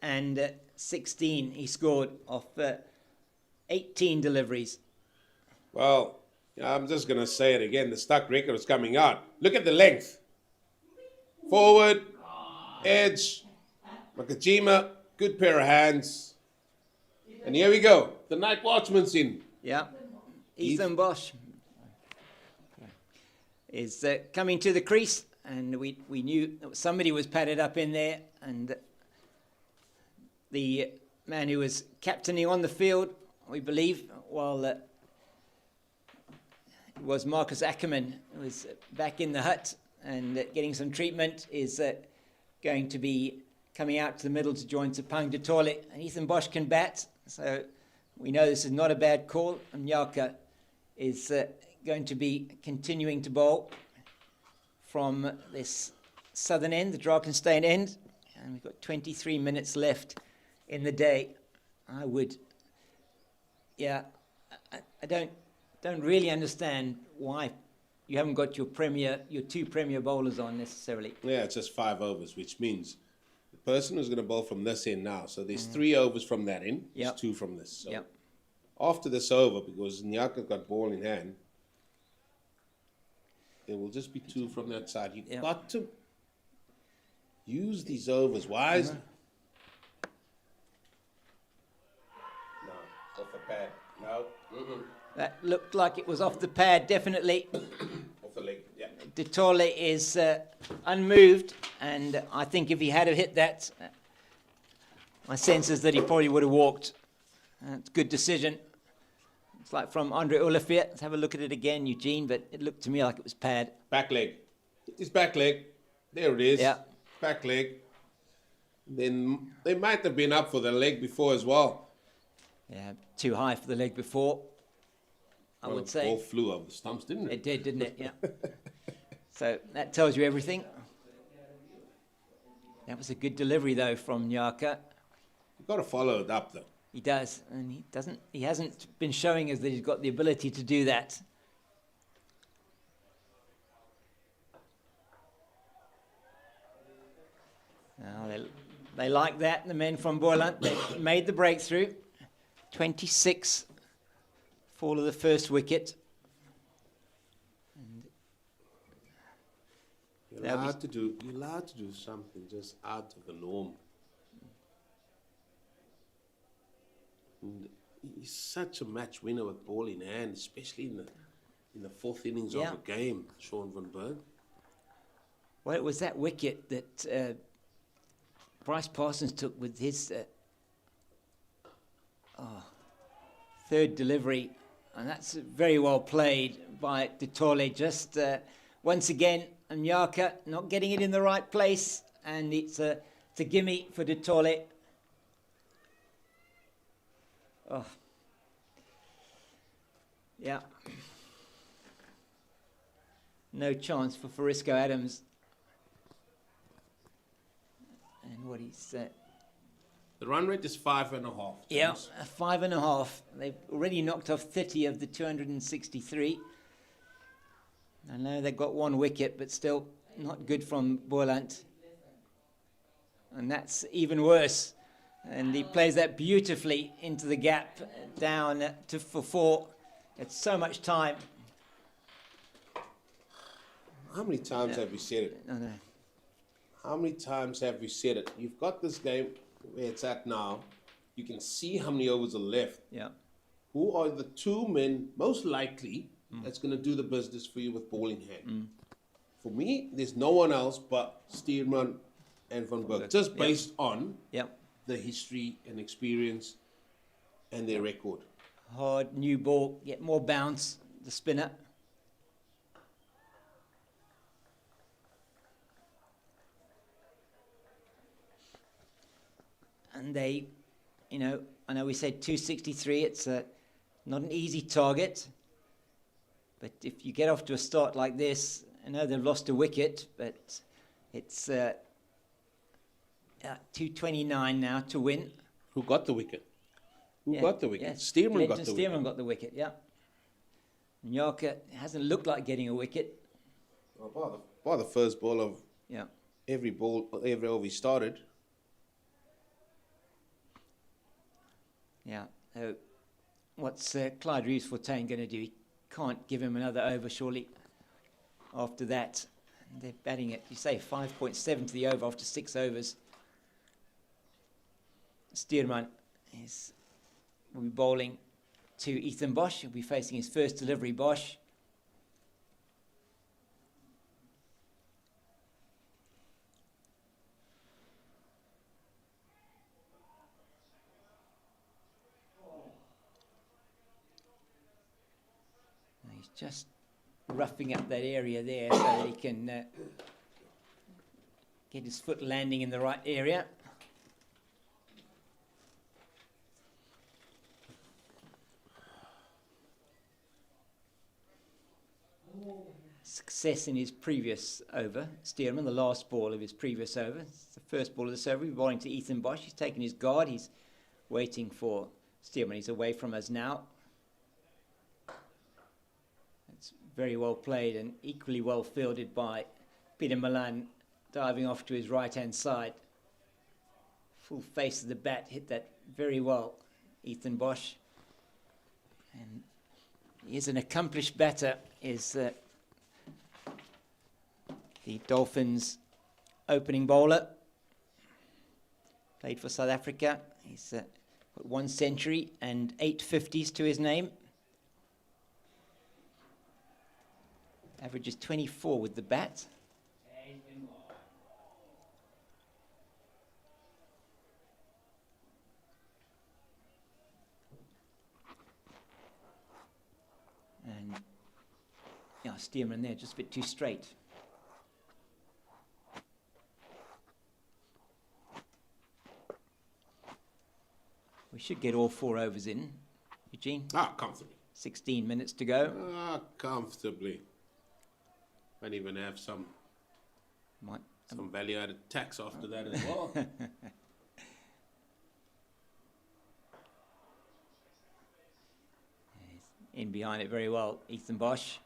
and 16 he scored off 18 deliveries. Well, I'm just going to say it again. The stuck record is coming out. Look at the length. Forward, edge, Makajima, good pair of hands. And here we go. The night watchman's in. Yeah. Ethan Bosch is coming to the crease. and we knew somebody was padded up in there, and the man who was captaining on the field, we believe, while it was Marcus Ackerman, who was back in the hut and getting some treatment, is going to be coming out to the middle to join Tsepang de Tole, and Ethan Bosch can bat, so we know this is not a bad call. Mnyaka is going to be continuing to bowl from this southern end, the Drakenstein end, and we've got 23 minutes left in the day. I don't really understand why you haven't got your two premier bowlers on necessarily. Yeah, it's just 5 overs, which means the person who's going to bowl from this end now. So there's 3 overs from that end. There's 2 from this. So after this over, because Nyaka got ball in hand, there will just be 2 from that side. You've got to use these overs wisely. No, off the pad. No. That looked like it was off the pad, definitely. Off the leg, yeah. De Tole is unmoved, and I think if he had hit that, my sense is that he probably would have walked. It's a good decision. It's like from Andre Olivier. Let's have a look at it again, Eugene, but it looked to me like it was pad. Back leg. His back leg. There it is. Yeah. Back leg. Then they might have been up for the leg before as well. Yeah, too high for the leg before, I would say. The ball flew over the stumps, didn't it? It did, didn't it? Yeah. So that tells you everything. That was a good delivery, though, from Nyaka. You've got to follow it up, though. He does, and he hasn't been showing us that he's got the ability to do that. Now they like that, the men from Boland. They made the breakthrough. 26, fall of the first wicket. You're allowed to do something just out of the norm. And he's such a match winner with ball in hand, especially in the 4th innings of a game, Sean van Berg. Well, it was that wicket that Bryce Parsons took with his 3rd delivery, and that's very well played by De Tole. Just once again, Nyaka not getting it in the right place, and it's a gimme for De Tole. Oh, yeah. No chance for Frisco Adams. And what he's The run rate is 5.5. yeah, 5.5. They've already knocked off 30 of the 263. I know they got 1 wicket, but still not good from Boland. And that's even worse. And he plays that beautifully into the gap, down for 4. It's so much time. How many times have we said it? I know. How many times have we said it? You've got this game where it's at now. You can see how many overs are left. Yeah. Who are the 2 men most likely that's going to do the business for you with ball in hand? For me, there's no one else but Steerman and Van Berg, just based on the history and experience and their record. Hard, new ball, get more bounce, the spinner. And they, I know we said 263, it's not an easy target. But if you get off to a start like this, I know they've lost a wicket, but it's 229 now to win. Who got the wicket? Who got the wicket? Yeah. Steerman got the Steerman wicket. got the wicket, yeah. Nyaka hasn't looked like getting a wicket. Well, by the first ball of every over he started. Yeah. So what's Clyde Reeves-Fontaine going to do? He can't give him another over, surely, after that. And they're batting it, you say, 5.7 to the over after 6 overs. Steerman will be bowling to Ethan Bosch. He'll be facing his first delivery, Bosch. just roughing up that area there so that he can get his foot landing in the right area. Success in his previous over. Stearman, the last ball of his previous over. It's the first ball of this over. He's bowling to Ethan Bosch. He's taken his guard. He's waiting for Stearman. He's away from us now. It's very well played and equally well fielded by Peter Milan, diving off to his right-hand side. Full face of the bat, hit that very well, Ethan Bosch. And he is an accomplished batter, is the Dolphins opening bowler. Played for South Africa. He's got 1 century and 8 50s to his name. Averages 24 with the bat. And yeah, Stearman there, just a bit too straight. We should get all 4 overs in, Eugene. Comfortably. 16 minutes to go. Comfortably. Might even have some value-added tax after that as well. In behind it very well, Ethan Bosch.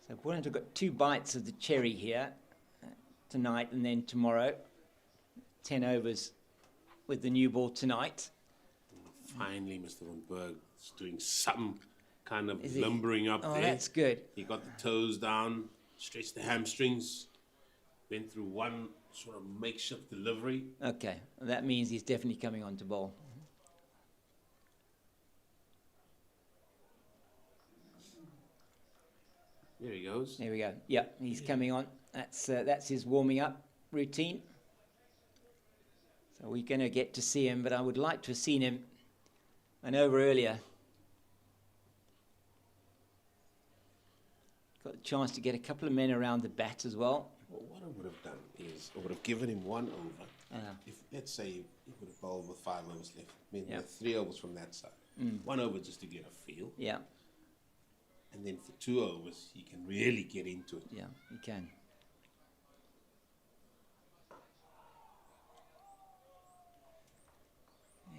So Boland have got 2 bites of the cherry here tonight and then tomorrow. 10 overs with the new ball tonight. Finally, Mr. Van Berg is doing some kind of lumbering up there. Oh, that's good. He got the toes down, stretched the hamstrings, went through one sort of makeshift delivery. Okay, that means he's definitely coming on to bowl. There he goes. There we go. Yeah, he's coming on. That's his warming up routine. So we're going to get to see him, but I would like to have seen him an over earlier. Got a chance to get a couple of men around the bat as well. Well, what I would have done is I would have given him 1 over. If, let's say, he would have bowled with 5 overs left. I mean, with 3 overs from that side. 1 over just to get a feel. Yeah. And then for 2 overs, he can really get into it. Yeah, he can.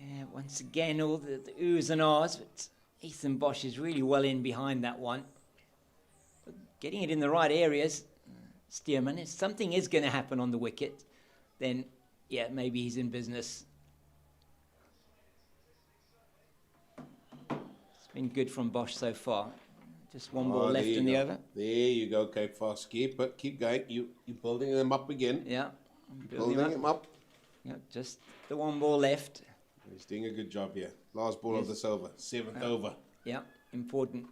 Yeah, once again, all the oohs and ahs, but Ethan Bosch is really well in behind that one. But getting it in the right areas, Stearman, if something is going to happen on the wicket, then, yeah, maybe he's in business. It's been good from Bosch so far. Just 1 ball left in the over. There you go, Cape Fast. Keep going. You're building them up again. Yeah. Building them up. Yeah, just the 1 ball left. He's doing a good job here. Last ball of this over. 7th over. Yeah, important.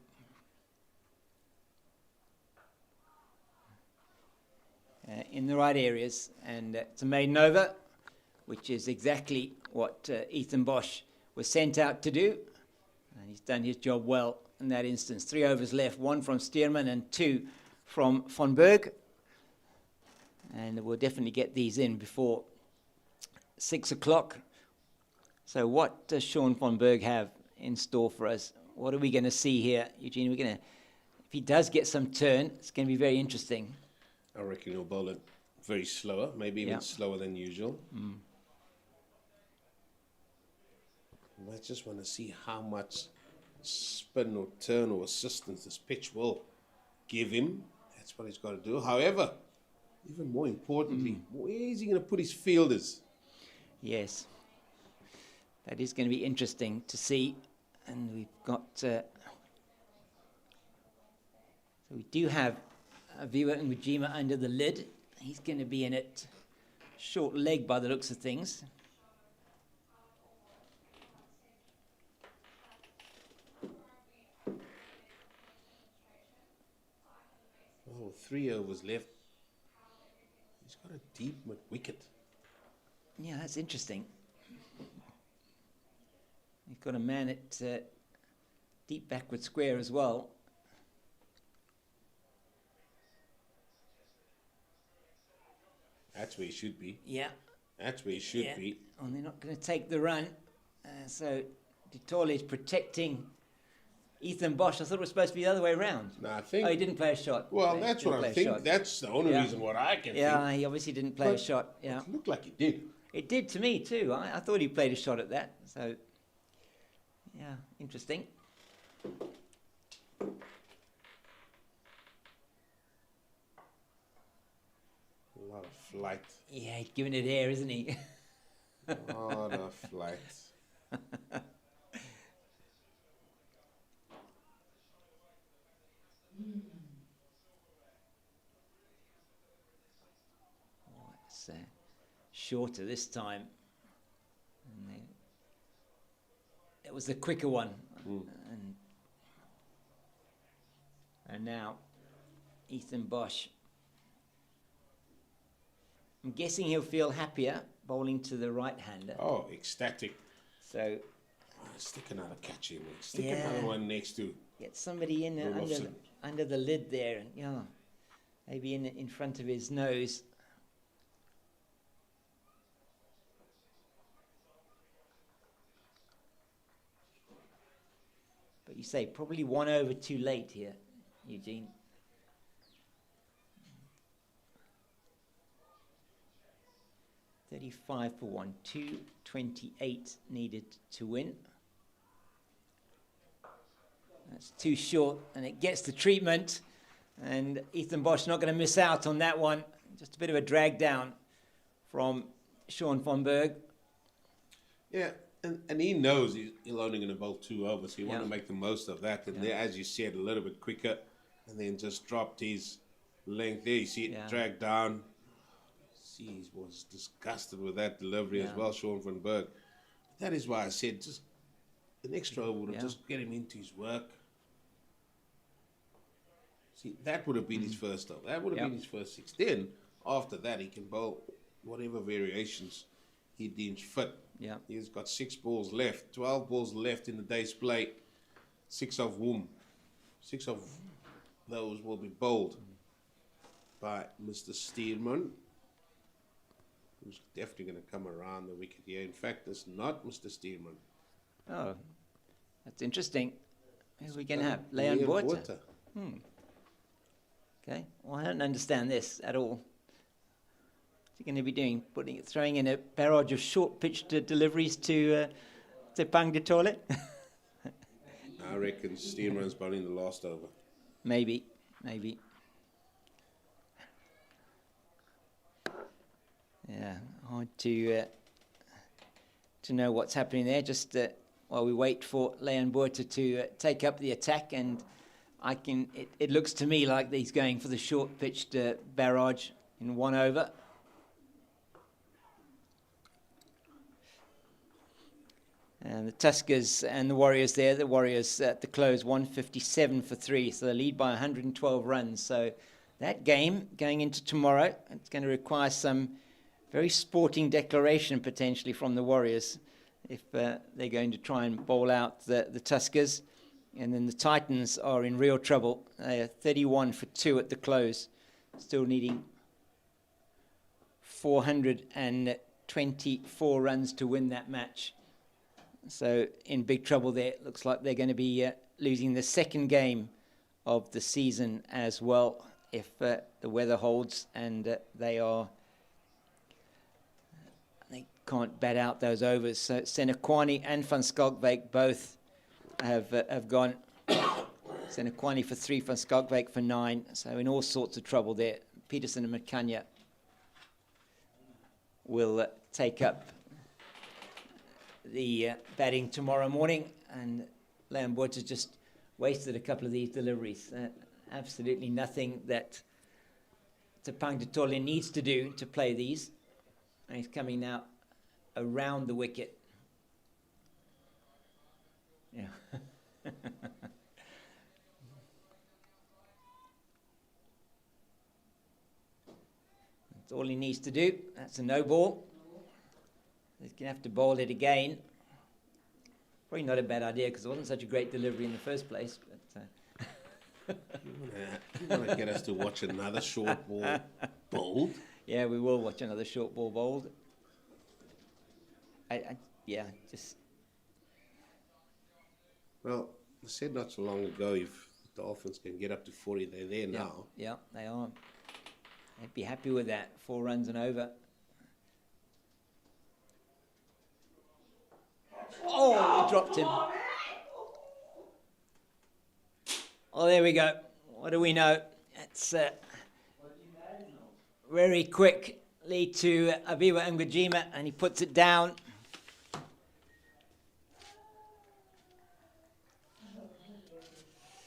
In the right areas. And it's a maiden over, which is exactly what Ethan Bosch was sent out to do. And he's done his job well in that instance. 3 overs left, 1 from Stearman and 2 from Van Berg. And we'll definitely get these in before 6 o'clock. So what does Sean Van Berg have in store for us? What are we going to see here, Eugene? If he does get some turn, it's going to be very interesting. I reckon he'll bowl it very slower, maybe even slower than usual. I just want to see how much spin or turn or assistance this pitch will give him. That's what he's got to do. However, even more importantly, where is he going to put his fielders? Yes. That is going to be interesting to see. And we've got... so we do have a viewer in Mujima under the lid. He's going to be in it short leg by the looks of things. Oh, 3 overs left. He's got a deep wicket. Yeah, that's interesting. He's got a man at deep backward square as well. That's where he should be. Yeah. That's where he should be. And they're not going to take the run. So Ditole is protecting Ethan Bosch. I thought it was supposed to be the other way around. No, I think. Oh, he didn't play a shot. Well, He that's didn't what play I a think. shot. That's the only Yeah. reason what I can Yeah, think. he obviously didn't play a But shot. Yeah. It looked like he did. It did to me too. I thought he played a shot at that. So, yeah, interesting. A lot of flight. Yeah, he's giving it air, isn't he? A lot of flight. It's shorter this time. And it was the quicker one. And now Ethan Bosch. I'm guessing he'll feel happier bowling to the right-hander. Oh, ecstatic. So Stick another catch in there. Stick Yeah. another one next to. get somebody in Olofsson. under the lid there, and yeah, maybe in front of his nose. But you say probably 1 over too late here, Eugene. $35 for 1, 228 needed to win. That's too short, and it gets the treatment. And Ethan Bosch not going to miss out on that one. Just a bit of a drag down from Sean von Berg. Yeah, and he knows he's only going to bowl 2 overs. So you want Yeah. to make the most of that. And there, as you said, a little bit quicker. And then just dropped his length there. You see it Yeah. drag down. See, he was disgusted with that delivery as Yeah. well, Sean van Berg. That is why I said just an extra over would have Yeah. just get him into his work. See, that would have been his first over. That would have Yeah. been his first 6. Then, after that, he can bowl whatever variations he deems fit. Yeah. He's got 6 balls left, 12 balls left in the day's play. 6 of whom, 6 of those will be bowled by Mr. Stearman, who's definitely going to come around the wicket here. In fact, it's not Mr. Stearman. Oh, that's interesting. Who are we going to have? Leon Water. Okay. Well, I don't understand this at all. What's he going to be doing? Throwing in a barrage of short-pitched deliveries to Pang de Toilet? I reckon Stearman's bowling the last over. Maybe. Yeah, hard to know what's happening there. Just while we wait for Leon Buerta to take up the attack, and it looks to me like he's going for the short-pitched barrage in 1 over. And the Tuskers and the Warriors there. The Warriors at the close 157 for 3, so they lead by 112 runs. So that game going into tomorrow, it's going to require some very sporting declaration potentially from the Warriors if they're going to try and bowl out the Tuskers. And then the Titans are in real trouble. They are 31 for 2 at the close, still needing 424 runs to win that match. So in big trouble there. It looks like they're going to be losing the second game of the season as well if the weather holds and they can't bat out those overs. So Senekwani and Van Skalkwyk both have gone. Senekwani for 3, Van Skalkwyk for 9. So in all sorts of trouble there. Peterson and McCanya will take up the batting tomorrow morning, and Leon Buerta just wasted a couple of these deliveries. Absolutely nothing that Pang de Toilet needs to do to play these. And he's coming now around the wicket. Yeah. That's all he needs to do. That's a no ball. He's going to have to bowl it again. Probably not a bad idea because it wasn't such a great delivery in the first place. But, You want to get us to watch another short ball bowled? yeah, we will watch another short ball bowled. Yeah, just Well, I said not so long ago, if the Dolphins can get up to 40, they're there now. Yeah, they are. They'd be happy with that. 4 runs and over. Oh, he dropped him. Oh, there we go. What do we know? It's very quick lead to Aviva Ngajima, and he puts it down.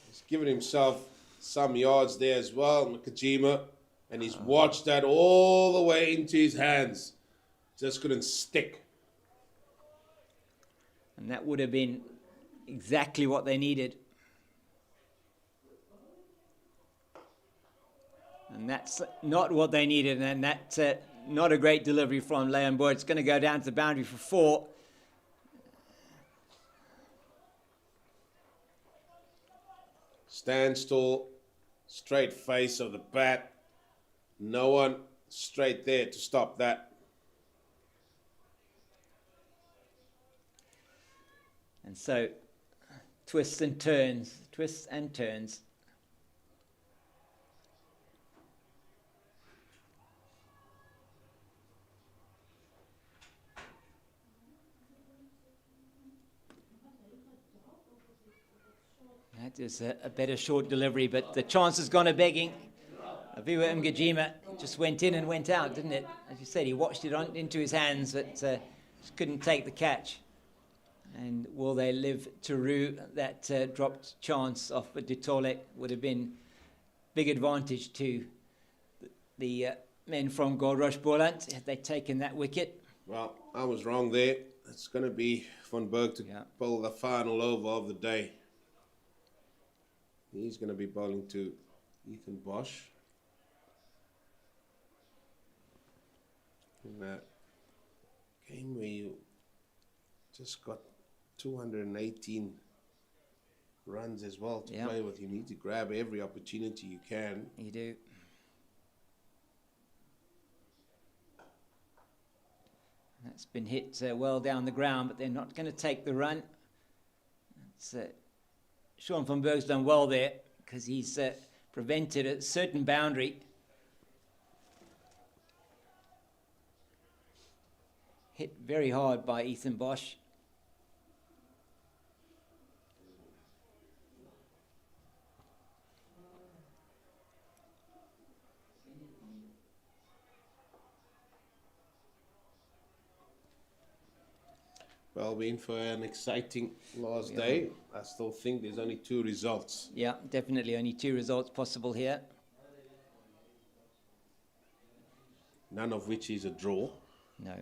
He's given himself some yards there as well, Nakajima, and he's watched that all the way into his hands. Just couldn't stick. And that would have been exactly what they needed. And that's not what they needed. And that's not a great delivery from Leon Boyd. It's going to go down to the boundary for 4. Stand still, straight face of the bat. No one straight there to stop that. And so, twists and turns, twists and turns. That is a better short delivery, but the chance has gone a begging. Aviva Ngajima just went in and went out, didn't it? As you said, he watched it on into his hands, but just couldn't take the catch. And will they live to rue that dropped chance off Ditole? Would have been big advantage to the men from Goldrush Boland had they taken that wicket. Well, I was wrong there. It's going to be Van Berg to bowl the final over of the day. He's going to be bowling to Ethan Bosch. In that game where you just got 218 runs as well to play with, you need to grab every opportunity you can. You do. That's been hit well down the ground, but they're not going to take the run. It's, Sean van Berg's done well there because he's prevented a certain boundary. Hit very hard by Ethan Bosch. Well, we're in for an exciting last day. I still think there's only 2 results. Yeah, definitely only 2 results possible here. None of which is a draw. No.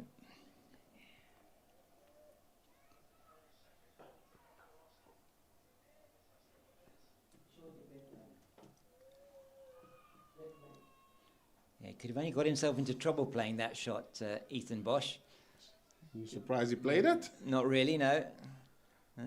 Yeah, could have only got himself into trouble playing that shot, Ethan Bosch. You surprised he played it? Not really, no. No.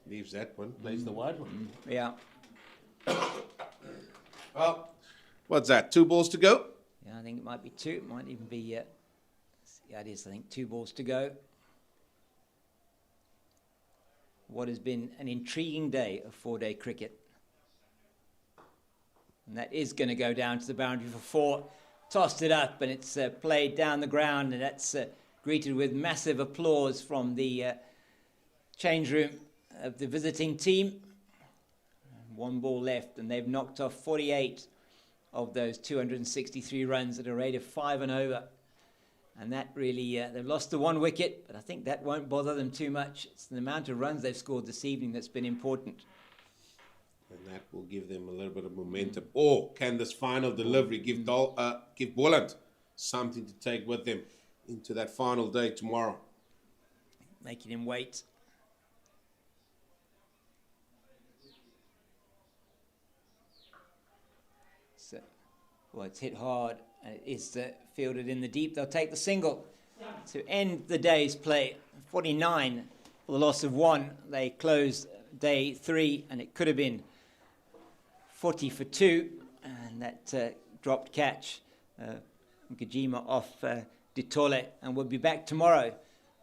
Leaves that one, plays the wide one. Yeah. Well, what's that? 2 balls to go? Yeah, I think it might be 2. It might even be, yeah, it is, I think, 2 balls to go. What has been an intriguing day of 4-day cricket. And that is going to go down to the boundary for 4. Tossed it up, and it's played down the ground, and that's greeted with massive applause from the change room of the visiting team. 1 ball left, and they've knocked off 48 of those 263 runs at a rate of 5 and over. And that really, they've lost the 1 wicket, but I think that won't bother them too much. It's the amount of runs they've scored this evening that's been important. And that will give them a little bit of momentum. Or can this final delivery give Boland something to take with them into that final day tomorrow? Making him wait. well, it's hit hard. It's fielded in the deep. They'll take the single to end the day's play. 49 for the loss of 1. They closed day 3, and it could have been 40 for 2, and that dropped catch. Nkajima off Ditole, and we'll be back tomorrow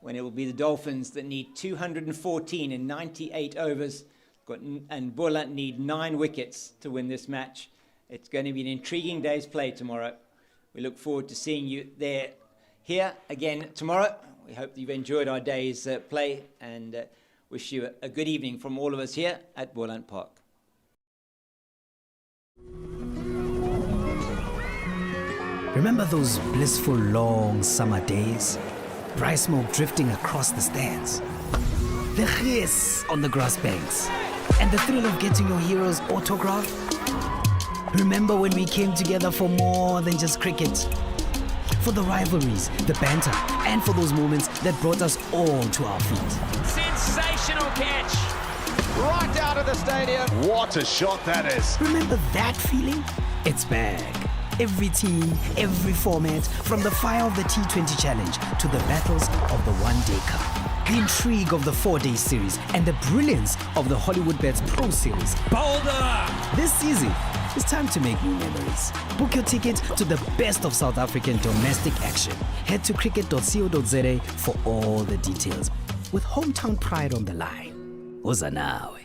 when it will be the Dolphins that need 214 in 98 overs. And Boland need 9 wickets to win this match. It's going to be an intriguing day's play tomorrow. We look forward to seeing you here again tomorrow. We hope that you've enjoyed our day's play, and wish you a good evening from all of us here at Boland Park. Remember those blissful long summer days? Dry smoke drifting across the stands. The hiss on the grass banks. And the thrill of getting your hero's autograph? Remember when we came together for more than just cricket? For the rivalries, the banter, and for those moments that brought us all to our feet. Sensational catch! Right out of the stadium. What a shot that is. Remember that feeling? It's back. Every team, every format, from the fire of the T20 Challenge to the battles of the One Day Cup. The intrigue of the 4-day series and the brilliance of the Hollywoodbets Pro Series. Boulder! This season, it's time to make new memories. Book your ticket to the best of South African domestic action. Head to cricket.co.za for all the details. With hometown pride on the line. Uza nawe.